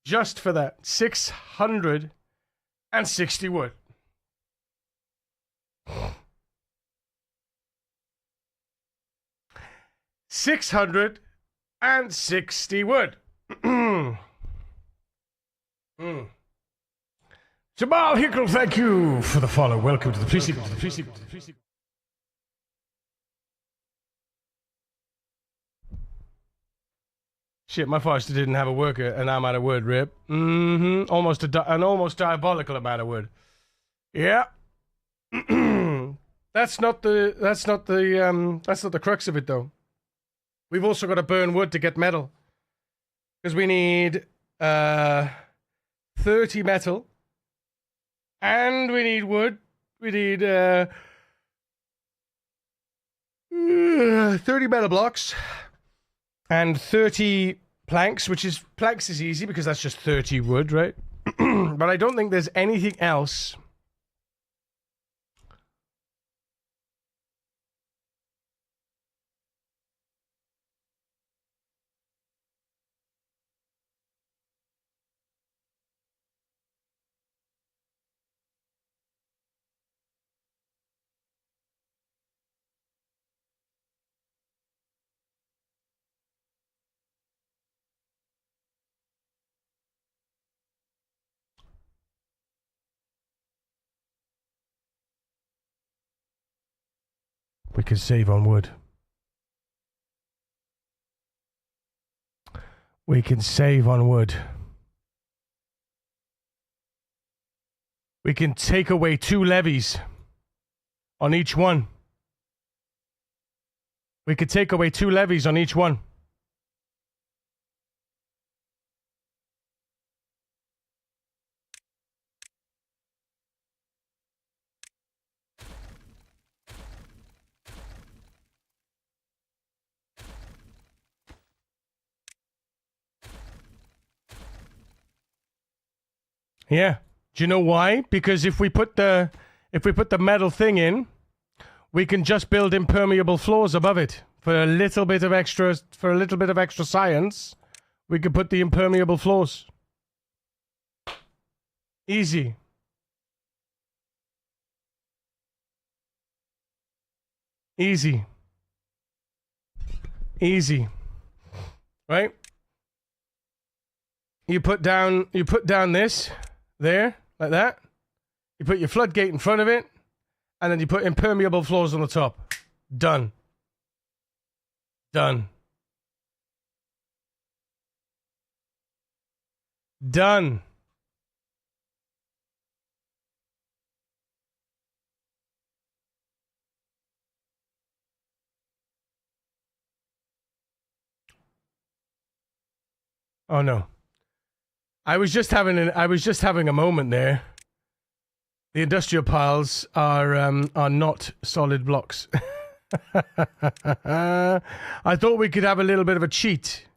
Just for that. 660 wood. $660 wood. Jamal Hickle, thank you for the follow. Welcome to the pre-sequel. Shit, my Foster didn't have a worker, and I'm out of wood, Rip. An almost diabolical amount of wood. Yeah. That's not the crux of it, though. We've also got to burn wood to get metal. Because we need 30 metal. And we need wood. We need 30 metal blocks. And 30 planks, planks is easy because that's just 30 wood, right? But I don't think there's anything else. We can save on wood. We can save on wood. We can take away 2 levies on each one. We could take away 2 levies on each one. Yeah. Do you know why? Because if we put the metal thing in, we can just build impermeable floors above it. For a little bit of extra science, we could put the impermeable floors. Easy. Easy. Easy. Right? You put down this there, like that. You put your floodgate in front of it, and then you put impermeable floors on the top. Done. Done. Done. Oh no. I was just having a moment there. The industrial piles are not solid blocks. I thought we could have a little bit of a cheat.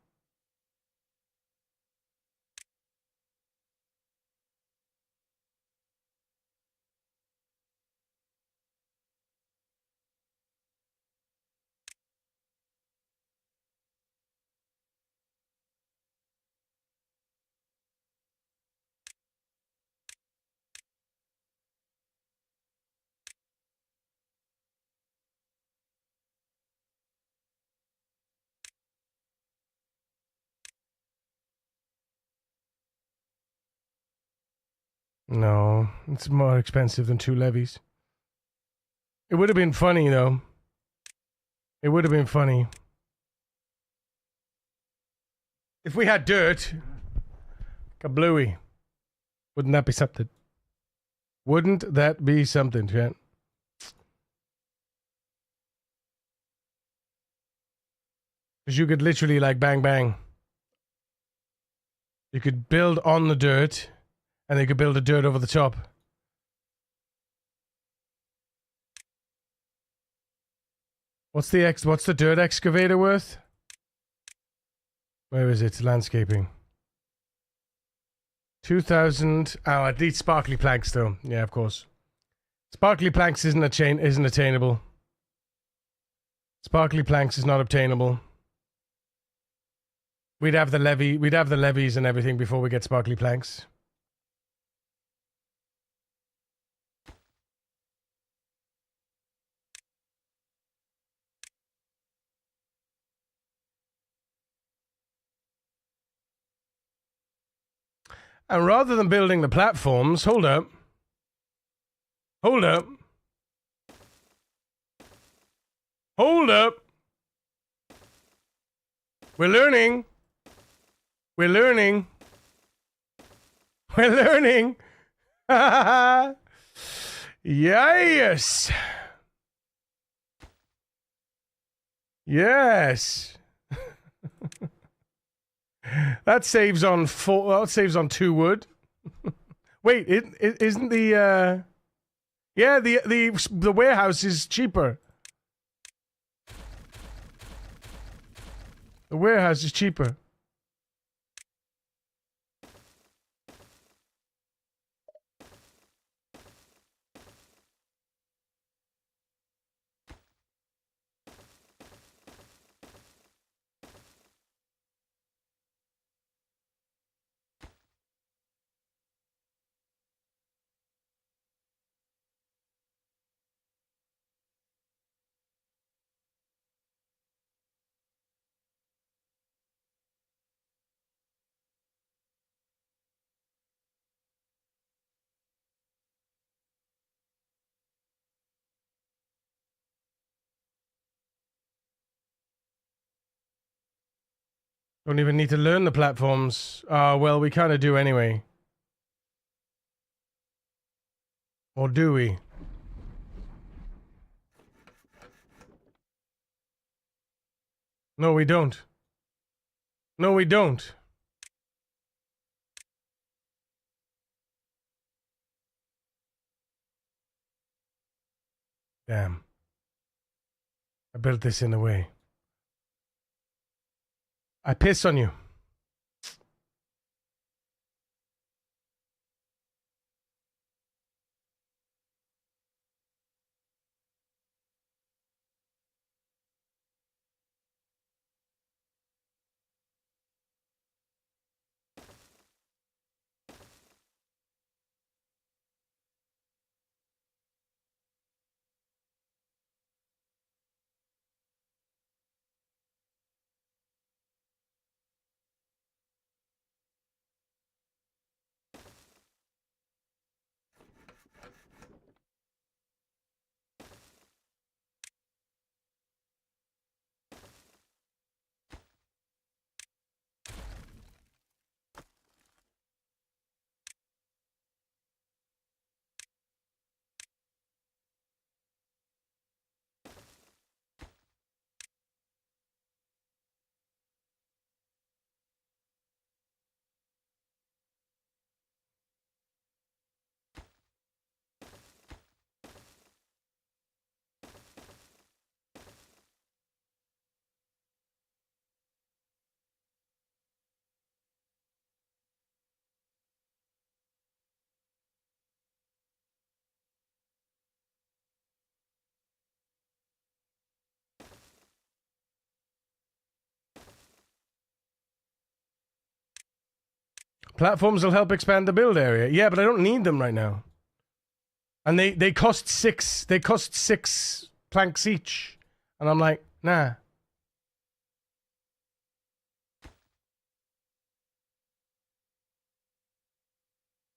No, it's more expensive than 2 levies. It would have been funny, though. It would have been funny. If we had dirt, kablooey. Wouldn't that be something? Wouldn't that be something, chat? Because you could literally, like, bang, bang. You could build on the dirt, and they could build a dirt over the top. What's the dirt excavator worth? Where is it? Landscaping. 2,000. Oh, it needs sparkly planks though. Yeah, of course. Sparkly planks isn't attainable. Sparkly planks is not obtainable. We'd have the levies and everything before we get sparkly planks. And rather than building the platforms, hold up. Hold up. Hold up. We're learning. We're learning. We're learning. Yes. Yes. That saves on 4. Well, it saves on 2 wood. Wait, it isn't the yeah, the warehouse is cheaper. The warehouse is cheaper. Don't even need to learn the platforms. Well, we kind of do anyway. Or do we? No, we don't. No, we don't. Damn. I built this in a way. I piss on you. Platforms will help expand the build area. Yeah, but I don't need them right now. And they cost 6. They cost 6 planks each. And I'm like, nah.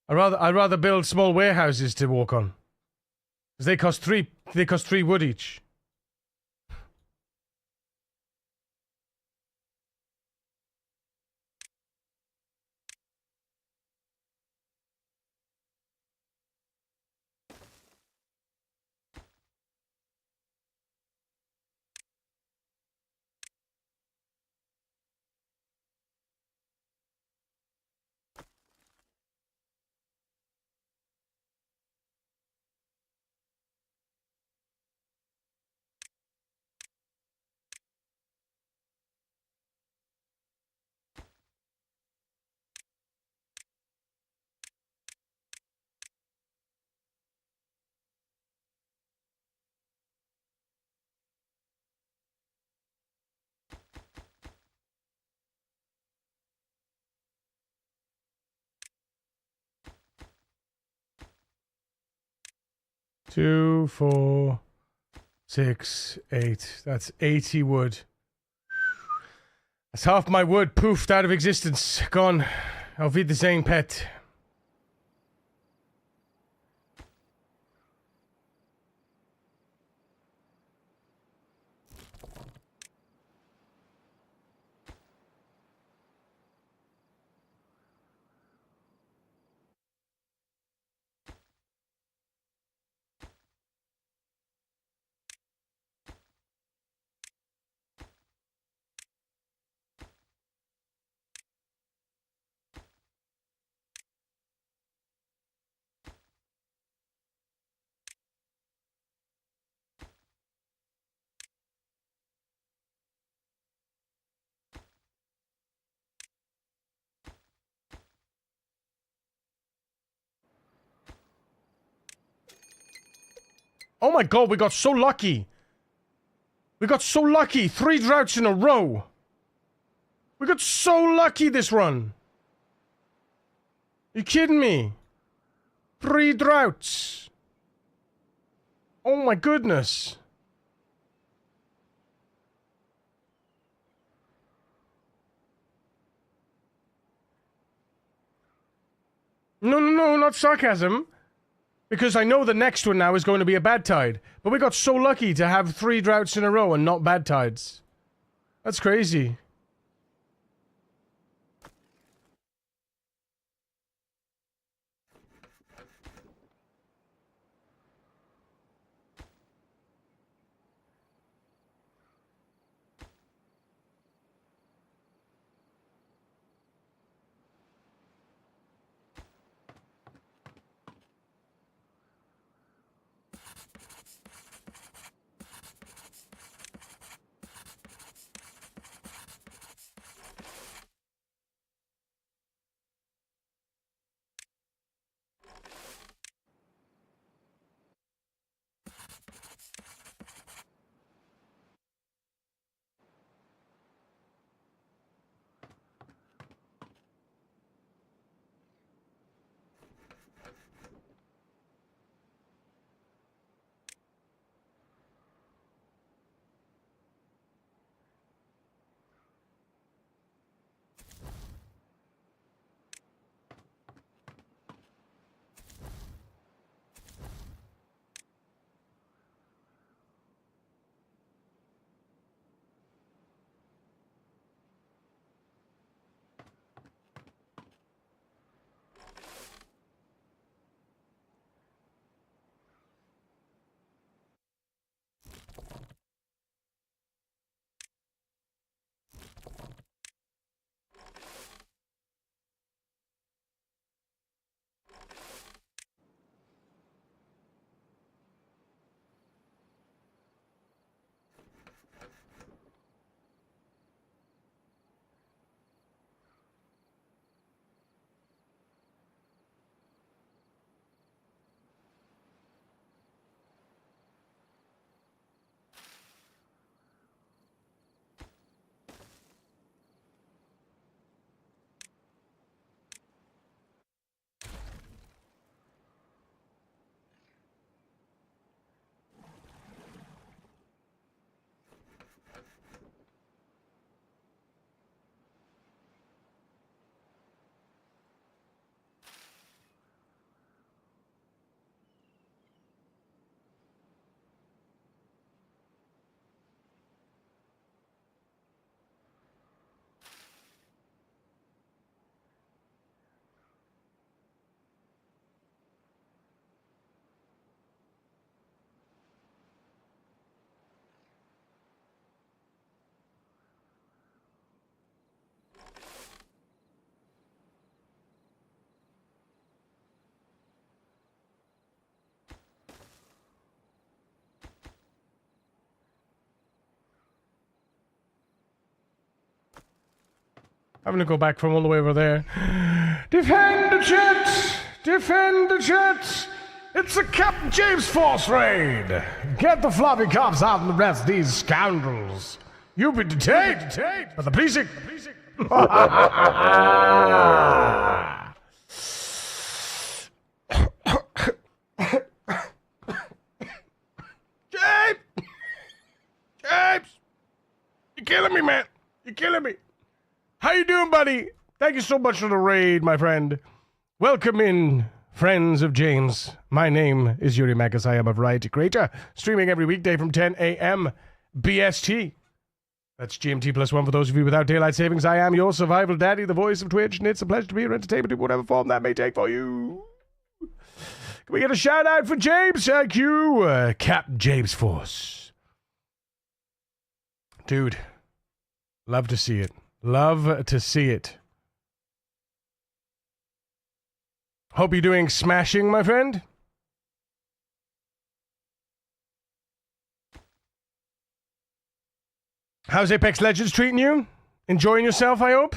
I'd rather build small warehouses to walk on. Because they cost 3 wood each. Two, 4, 6, 8. That's 80 wood. That's half my wood poofed out of existence. Gone. Auf Wiedersehen, pet. Oh my god, we got so lucky. We got so lucky. 3 droughts in a row. We got so lucky this run. You kidding me? 3 droughts. Oh my goodness. No, not sarcasm. Because I know the next one now is going to be a bad tide. But we got so lucky to have 3 droughts in a row and not bad tides. That's crazy. Having to go back from all the way over there. Defend the jet! Defend the jet! It's a Captain James Force raid! Get the floppy cops out and arrest these scoundrels. You've been detained by the policing. James! James! You're killing me, man. You're killing me. How you doing, buddy? Thank you so much for the raid, my friend. Welcome in, friends of James. My name is Yuri Mackes. I am a variety creator, streaming every weekday from 10 a.m. BST. That's GMT +1 for those of you without daylight savings. I am your survival daddy, the voice of Twitch, and it's a pleasure to be your entertainment in whatever form that may take for you. Can we get a shout out for James? Thank you, Captain James Force. Dude, love to see it. Love to see it. Hope you're doing smashing, my friend. How's Apex Legends treating you? Enjoying yourself, I hope?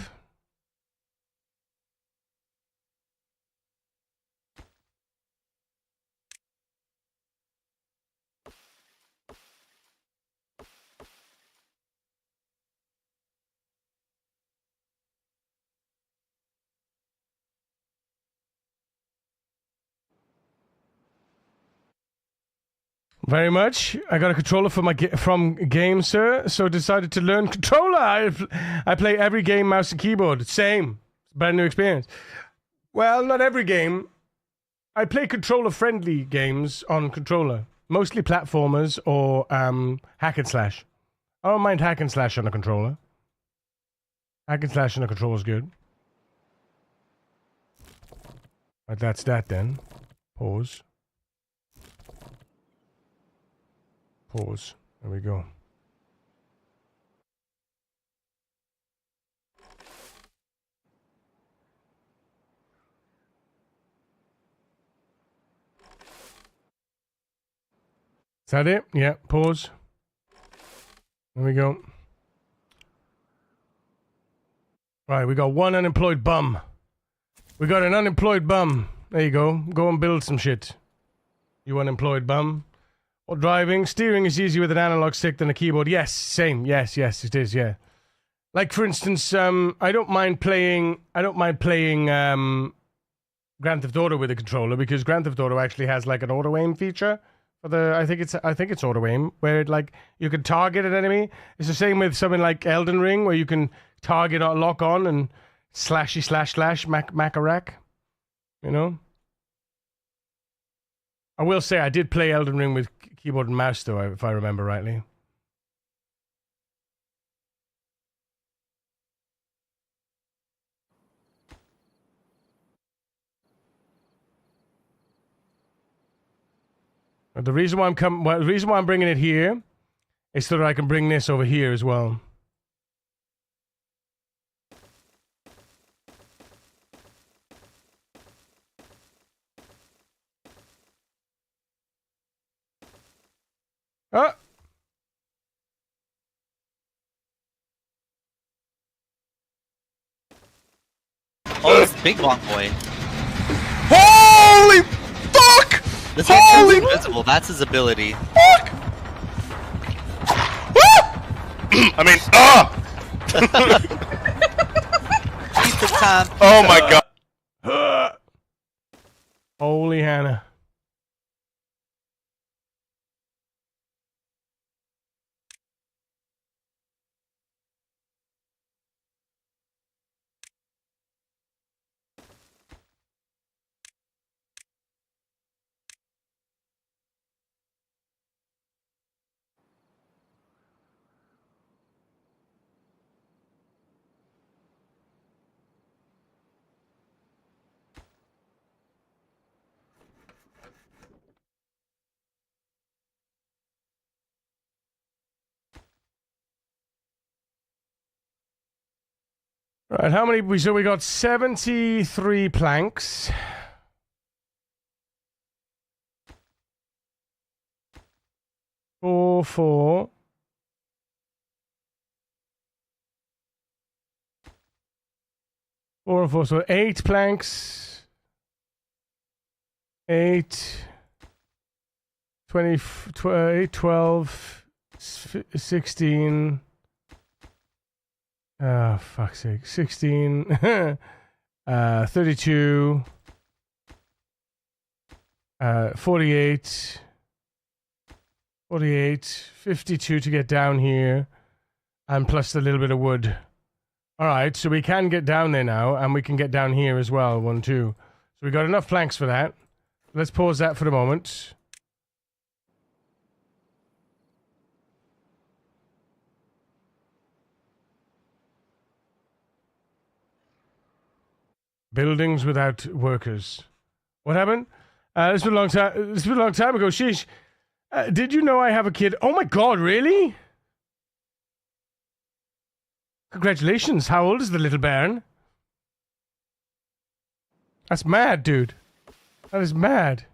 Very much. I got a controller for from game, sir, so decided to learn controller. I play every game mouse and keyboard. Same. Brand new experience. Well, not every game. I play controller-friendly games on controller. Mostly platformers or hack and slash. I don't mind hack and slash on a controller. Hack and slash on a controller is good. But that's that then. Pause. Pause. There we go. Is that it? Yeah, pause. There we go. Right, we got one unemployed bum. We got an unemployed bum. There you go. Go and build some shit. You unemployed bum. Or driving. Steering is easier with an analog stick than a keyboard. Yes, same. Yes, it is, yeah. Like, for instance, I don't mind playing Grand Theft Auto with a controller, because Grand Theft Auto actually has like an auto aim feature for the I think it's auto aim, where it, like, you can target an enemy. It's the same with something like Elden Ring, where you can target or lock on and slashy slash mac-a-rack. You know? I will say I did play Elden Ring with keyboard and mouse, though, if I remember rightly. The reason why I'm bringing it here is so that I can bring this over here as well. Ah! Oh, this big long boy. Holy fuck! This is invisible. That's his ability. Fuck! I mean, Keep the time. oh my god. Holy Hannah. Right, how many? So we got 73 planks. Four. 4. 4 and 4, so 8 planks. 8, 20, 8, 12, 16. Oh, fuck's sake. 16, 32, 48, 52 to get down here, and plus the little bit of wood. Alright, so we can get down there now, and we can get down here as well, 1, 2. So we got enough planks for that. Let's pause that for the moment. Buildings without workers. What happened? This was a long time. This was a long time ago. Sheesh. Did you know I have a kid? Oh my god! Really? Congratulations. How old is the little baron? That's mad, dude. That is mad.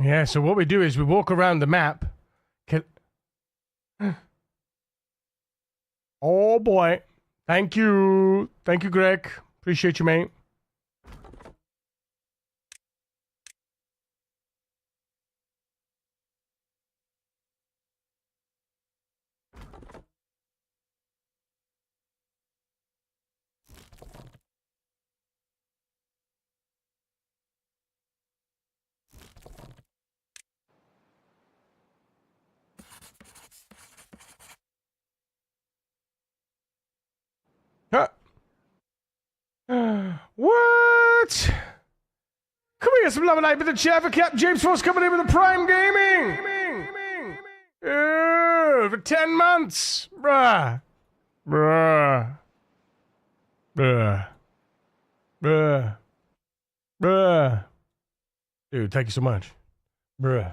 Yeah, so what we do is we walk around the map. Oh boy. Thank you. Thank you, Greg. Appreciate you, mate. Huh. What? Can we get some love and light with the chair for Cap James Force coming in with the Prime Gaming? For 10 months. Bruh. Bruh. Bruh. Bruh. Bruh. Dude, thank you so much. Bruh.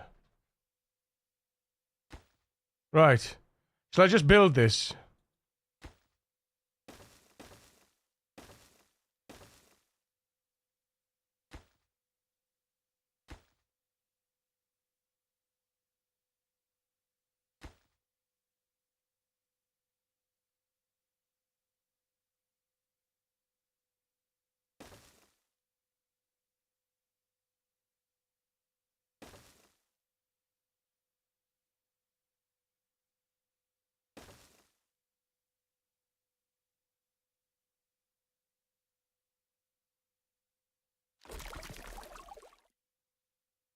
Right. Shall I just build this?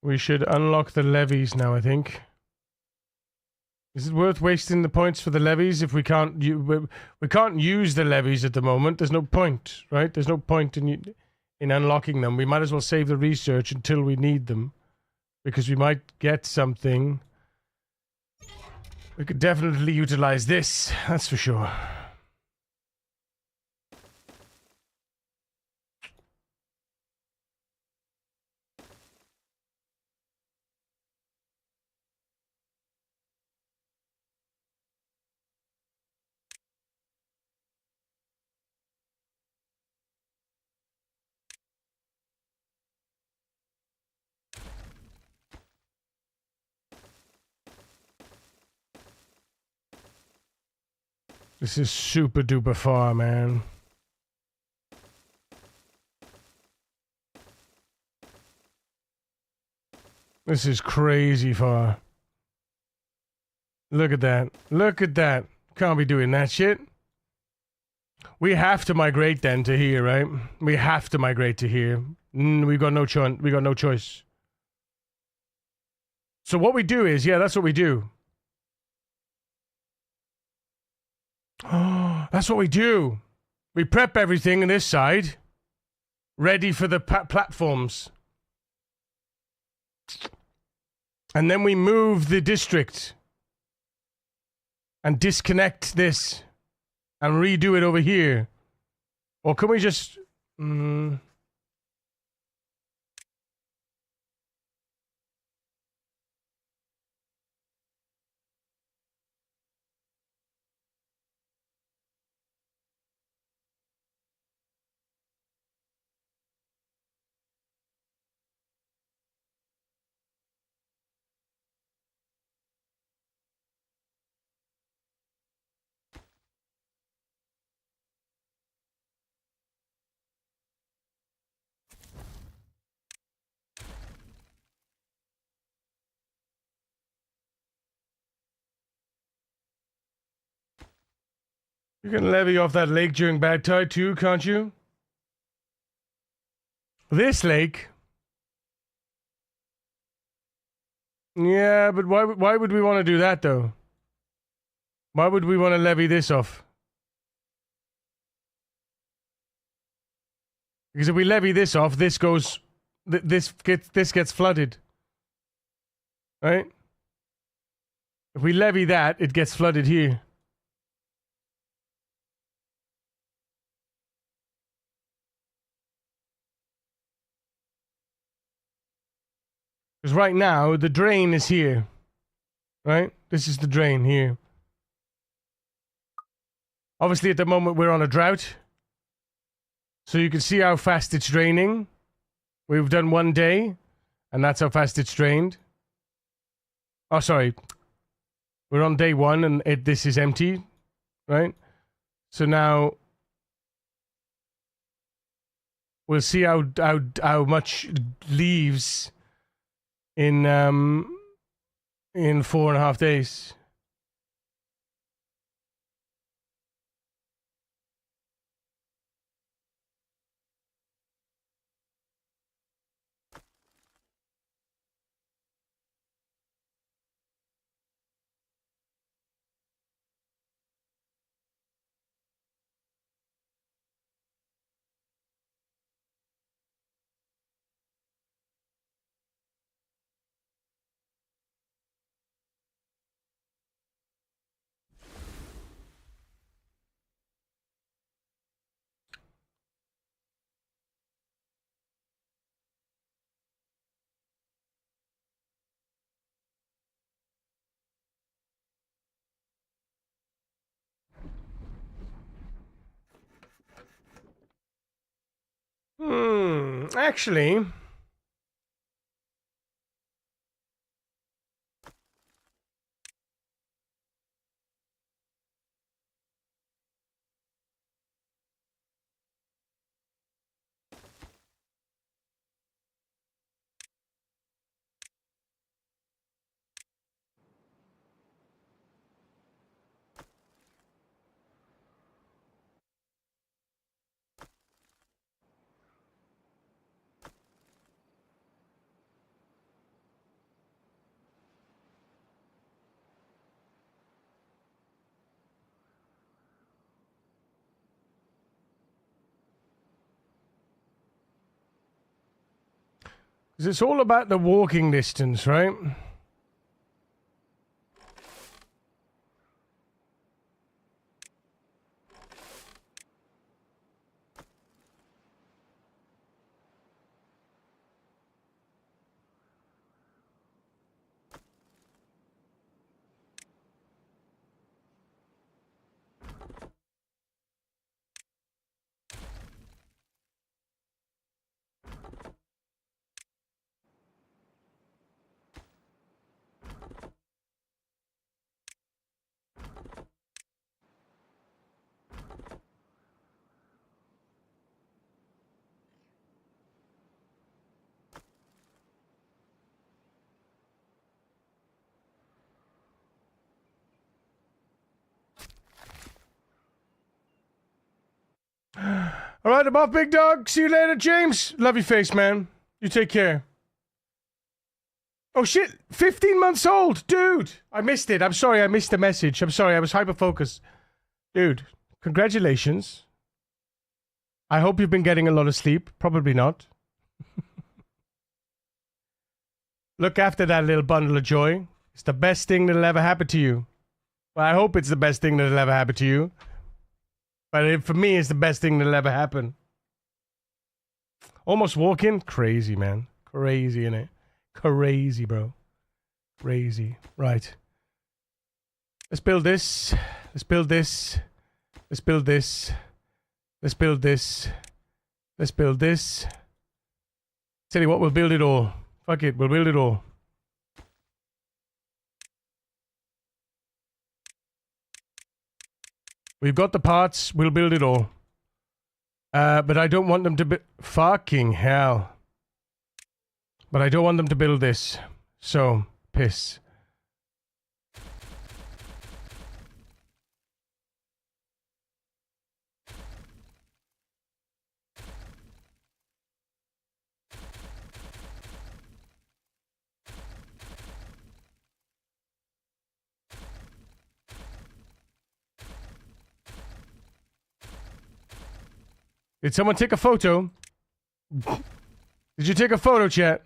We should unlock the levies now, I think. Is it worth wasting the points for the levies if we can't we can't use the levies at the moment? There's no point, right? There's no point in unlocking them. We might as well save the research until we need them, because we might get something. We could definitely utilize this, that's for sure. This is super duper far, man. This is crazy far. Look at that. Look at that. Can't be doing that shit. We have to migrate then to here, right? We have to migrate to here. We've got no choice. We got no choice. So what we do is, yeah, that's what we do. Oh, that's what we do. We prep everything on this side, ready for the platforms. And then we move the district and disconnect this and redo it over here. Or can we just... You can levy off that lake during bad tide too, can't you? This lake? Yeah, but why would we want to do that, though? Why would we want to levy this off? Because if we levy this off, this goes... This gets flooded. Right? If we levy that, it gets flooded here. Because right now, the drain is here. Right? This is the drain here. Obviously, at the moment, we're on a drought. So you can see how fast it's draining. We've done 1 day, and that's how fast it's drained. Oh, sorry. We're on day 1, and this is empty. Right? So now... we'll see how much leaves... in 4.5 days. Actually... 'Cause it's all about the walking distance, right? All right, I'm off, big dog. See you later, James. Love your face, man. You take care. Oh, shit. 15 months old. Dude, I missed it. I'm sorry. I missed the message. I'm sorry. I was hyper-focused. Dude, congratulations. I hope you've been getting a lot of sleep. Probably not. Look after that little bundle of joy. It's the best thing that'll ever happen to you. Well, I hope it's the best thing that'll ever happen to you. But for me, it's the best thing that'll ever happen. Almost walking? Crazy, man. Crazy, innit? Crazy, bro. Crazy. Right. Let's build this. Let's build this. Let's build this. Let's build this. Let's build this. Tell you what, we'll build it all. Fuck it, we'll build it all. We've got the parts, we'll build it all. But I don't want them to be... Fucking hell. But I don't want them to build this. So, piss. Did someone take a photo? Did you take a photo, chat?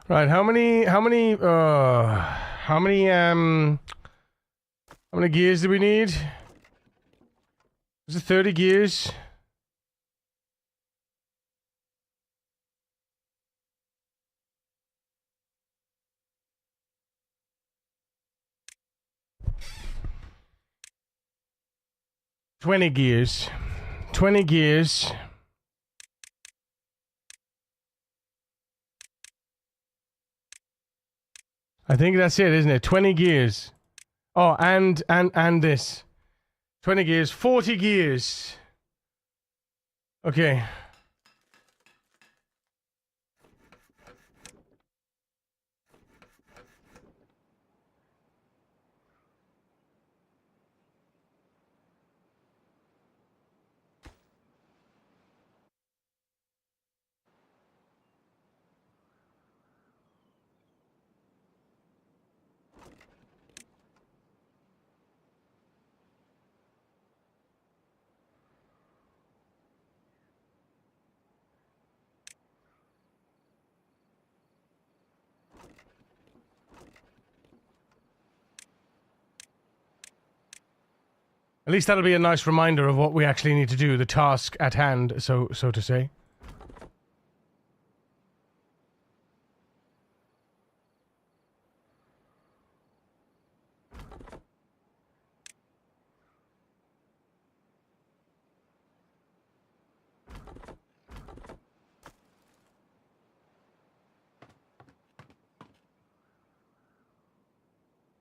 Right, how many gears do we need? Is it 30 gears? $20 gears. 20 gears. I think that's it, isn't it? 20 gears. Oh, and this. 20 gears, 40 gears. Okay. At least that'll be a nice reminder of what we actually need to do, the task at hand, so to say.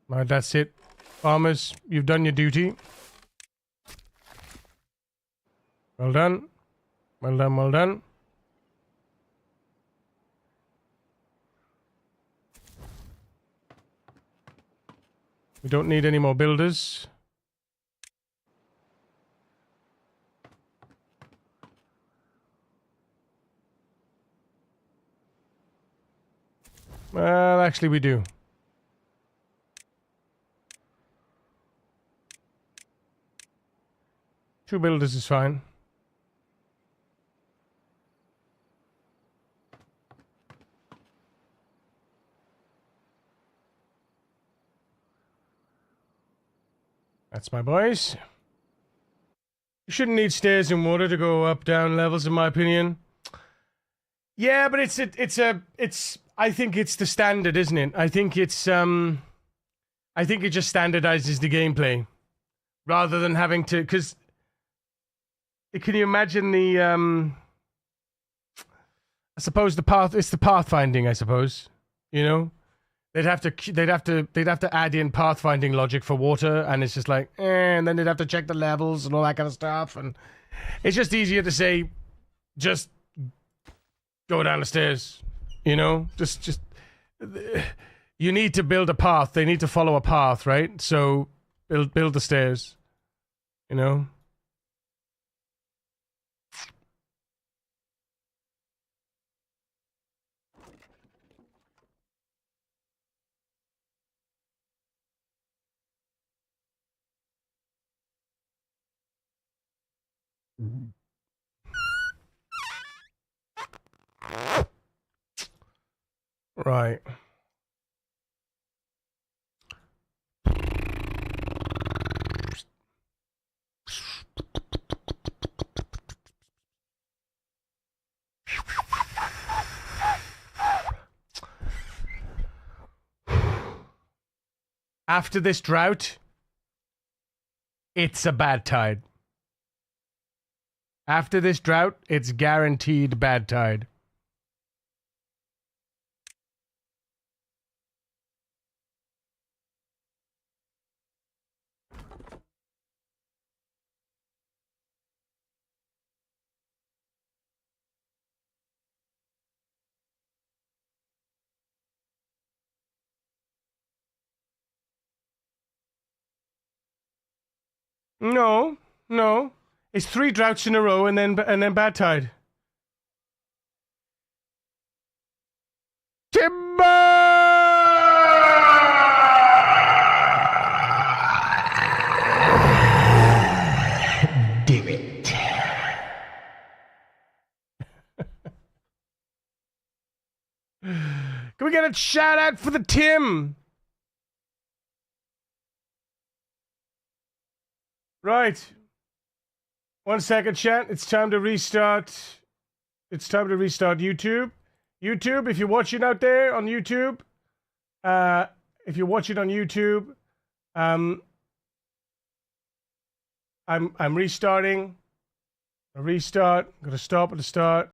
Right, that's it. Farmers, you've done your duty. Well done. Well done, well done. We don't need any more builders. Well, actually we do. Two builders is fine. That's my boys. You shouldn't need stairs and water to go up, down levels, in my opinion. Yeah, but it's I think it's the standard, isn't it? I think it's I think it just standardizes the gameplay rather than having to, because can you imagine the I suppose the path, it's the pathfinding, I suppose. You know? They'd have to add in pathfinding logic for water, and it's just like, and then they'd have to check the levels and all that kind of stuff, and it's just easier to say, just go down the stairs, you know, just you need to build a path. They need to follow a path, right? So build the stairs, you know. Right. After this drought, it's a bad tide. After this drought, it's guaranteed bad tide. No, no. It's 3 droughts in a row and then bad tide. Timber! Damn it. Can we get a shout out for the Tim? Right. 1 second, chat. It's time to restart. It's time to restart YouTube. YouTube, if you're watching out there on YouTube, if you're watching on YouTube, I'm restarting. A restart. I'm gonna stop at the start.